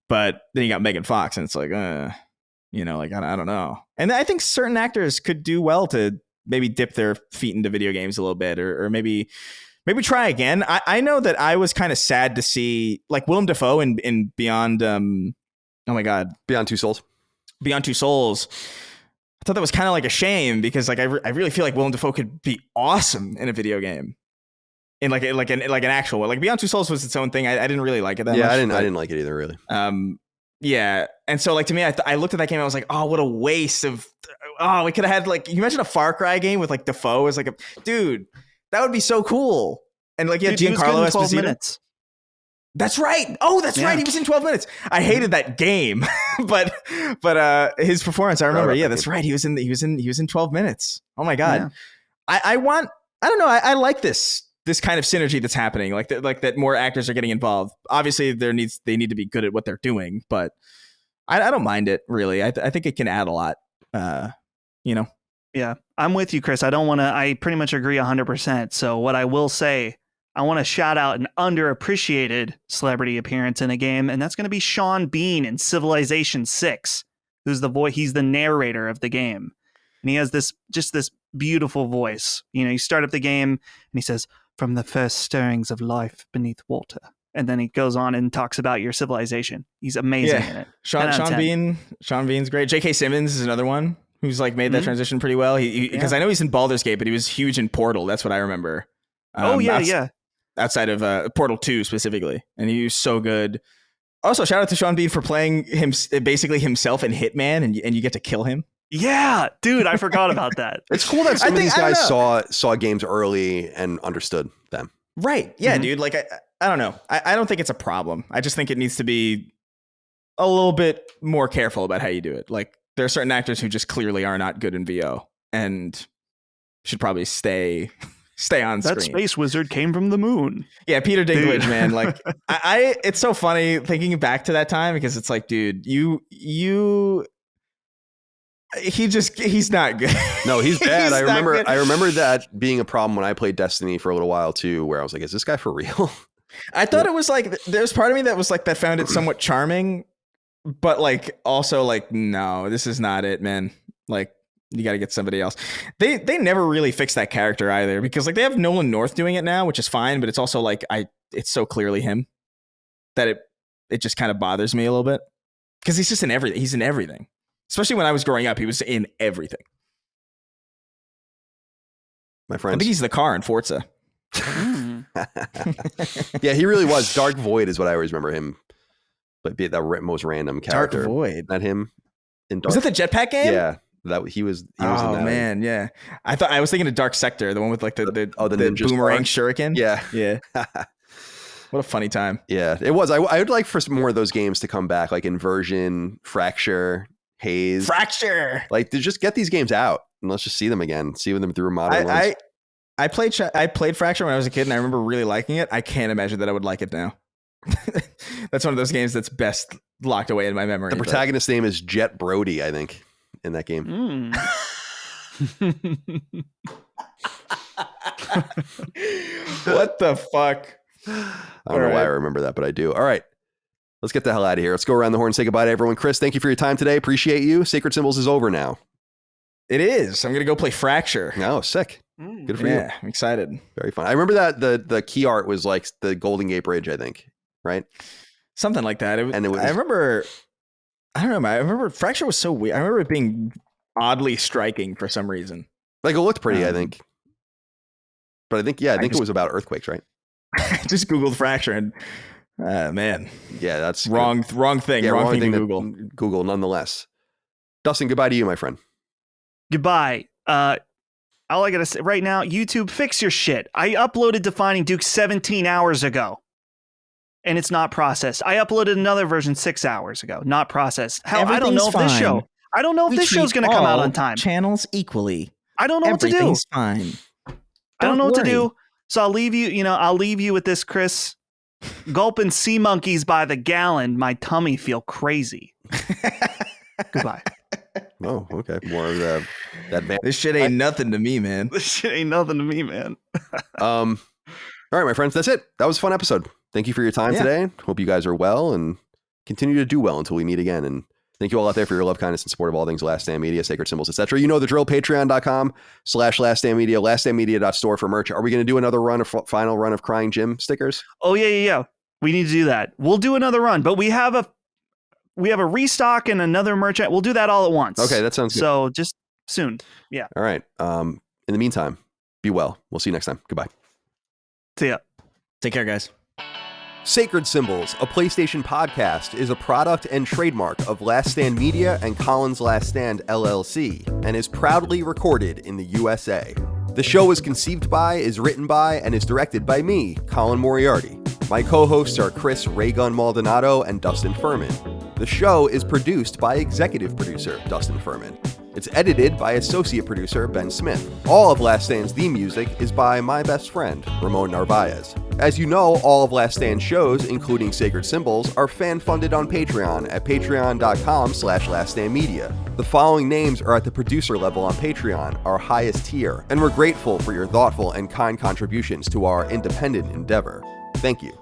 But then you got Megan Fox, and it's like, like, I don't know. And I think certain actors could do well to maybe dip their feet into video games a little bit, or maybe try again. I know that I was kind of sad to see like Willem Dafoe in Beyond. Oh my God, Beyond Two Souls. Beyond Two Souls. I thought that was kind of like a shame, because like I really feel like Willem Dafoe could be awesome in a video game. In like an actual one. Like Beyond Two Souls was its own thing. I didn't really like it that much. Yeah, I didn't like it either, really. Yeah, and so like to me, I looked at that game. I was like, oh, what a waste of. Oh, we could have had like, you mentioned a Far Cry game with like Dafoe as like a dude. That would be so cool. And like, yeah, Giancarlo Esposito. Minutes. That's right. Oh, that's right. He was in 12 minutes. I hated that game, but his performance, I remember. Yeah, that's right. He was in 12 minutes. Oh my God. Yeah. I don't know. I like this kind of synergy that's happening, like that more actors are getting involved. Obviously they need to be good at what they're doing, but I don't mind it really. I think it can add a lot. Yeah, I'm with you, Chris. I pretty much agree 100%. So what I will say, I want to shout out an underappreciated celebrity appearance in a game, and that's going to be Sean Bean in Civilization 6, who's he's the narrator of the game. And he has this beautiful voice. You start up the game and he says, "From the first stirrings of life beneath water." And then he goes on and talks about your civilization. He's amazing in it. Sean Bean's great. J.K. Simmons is another one who's like made that transition pretty well. Because I know he's in Baldur's Gate, but he was huge in Portal. That's what I remember. Outside of Portal 2 specifically. And he was so good. Also, shout out to Sean Bean for playing basically himself in Hitman, and you get to kill him. Yeah, dude, I forgot about that. It's cool that some of these guys saw games early and understood them. Right. Yeah, dude. Like, I don't know. I don't think it's a problem. I just think it needs to be a little bit more careful about how you do it. Like, there are certain actors who just clearly are not good in VO and should probably stay on screen. That space wizard came from the moon. Yeah, Peter Dinklage, man. Like, it's so funny thinking back to that time, because it's like, dude, he's not good. No, he's bad. I remember that being a problem when I played Destiny for a little while too, where I was like, is this guy for real? I thought it was like, there's part of me that was like, that found it somewhat charming, but like also like, no, this is not it, man. Like, you got to get somebody else. They never really fixed that character either, because like they have Nolan North doing it now, which is fine, but it's also like, it's so clearly him that it just kind of bothers me a little bit, because he's just in everything. He's in everything. Especially when I was growing up, he was in everything. My friends. I think he's the car in Forza. Yeah, he really was. Dark Void is what I always remember him. But be the most random character. Dark Void. Not him. Was that the jetpack game? Yeah, he was. He was in that. Man, yeah. I was thinking of Dark Sector, the one with like the boomerang shuriken. Yeah. What a funny time. Yeah, it was. I would like for some more of those games to come back, like Inversion, Fracture, Haze. Fracture. Like, to just get these games out and let's just see them again. See them through modern lens. I played Fracture when I was a kid, and I remember really liking it. I can't imagine that I would like it now. That's one of those games that's best locked away in my memory. The protagonist's name is Jet Brody, I think, in that game. What the fuck? I don't know why I remember that, but I do. All right. Let's get the hell out of here. Let's go around the horn and say goodbye to everyone. Chris, thank you for your time today. Appreciate you. Sacred Symbols is over now. It is. I'm going to go play Fracture. Oh, sick. Good for you. Yeah, I'm excited. Very fun. I remember that the key art was like the Golden Gate Bridge, I think. Right? Something like that. I don't know, man. I remember Fracture was so weird. I remember it being oddly striking for some reason. Like it looked pretty, I think. But I think it was about earthquakes, right? I just Googled Fracture and man. Yeah, that's wrong thing. Yeah, wrong thing to Google. Google nonetheless. Dustin, goodbye to you, my friend. Goodbye. All I gotta say right now, YouTube, fix your shit. I uploaded Defining Duke 17 hours ago. And it's not processed. I uploaded another version 6 hours ago. Not processed. Hell, I don't know if this show. I don't know if this show's gonna come out on time. Channels equally. I don't know what to do. Everything's fine. I don't know what to do. So I'll leave you with this, Chris. Gulping sea monkeys by the gallon, my tummy feel crazy. Goodbye. Oh, okay. More of that. This shit ain't nothing to me, man. This shit ain't nothing to me, man. All right, my friends. That's it. That was a fun episode. Thank you for your time today. Hope you guys are well and continue to do well until we meet again. And thank you all out there for your love, kindness, and support of all things Last Stand Media, Sacred Symbols, etc. You know the drill. Patreon.com/Last Stand Media, laststandmedia.store for merch. Are we going to do another final run of Crying Jim stickers? Oh, yeah. We need to do that. We'll do another run, but we have a restock and another merch. We'll do that all at once. Okay, that sounds good. So just soon. Yeah. All right. In the meantime, be well. We'll see you next time. Goodbye. See ya. Take care, guys. Sacred Symbols, a PlayStation podcast, is a product and trademark of Last Stand Media and Collins Last Stand LLC, and is proudly recorded in the USA. The show is conceived by, is written by, and is directed by me, Colin Moriarty. My co-hosts are Chris Raygun Maldonado and Dustin Furman. The show is produced by executive producer Dustin Furman. It's edited by associate producer Ben Smith. All of Last Stand's theme music is by my best friend, Ramon Narvaez. As you know, all of Last Stand's shows, including Sacred Symbols, are fan-funded on Patreon at patreon.com/laststandmedia. The following names are at the producer level on Patreon, our highest tier, and we're grateful for your thoughtful and kind contributions to our independent endeavor. Thank you.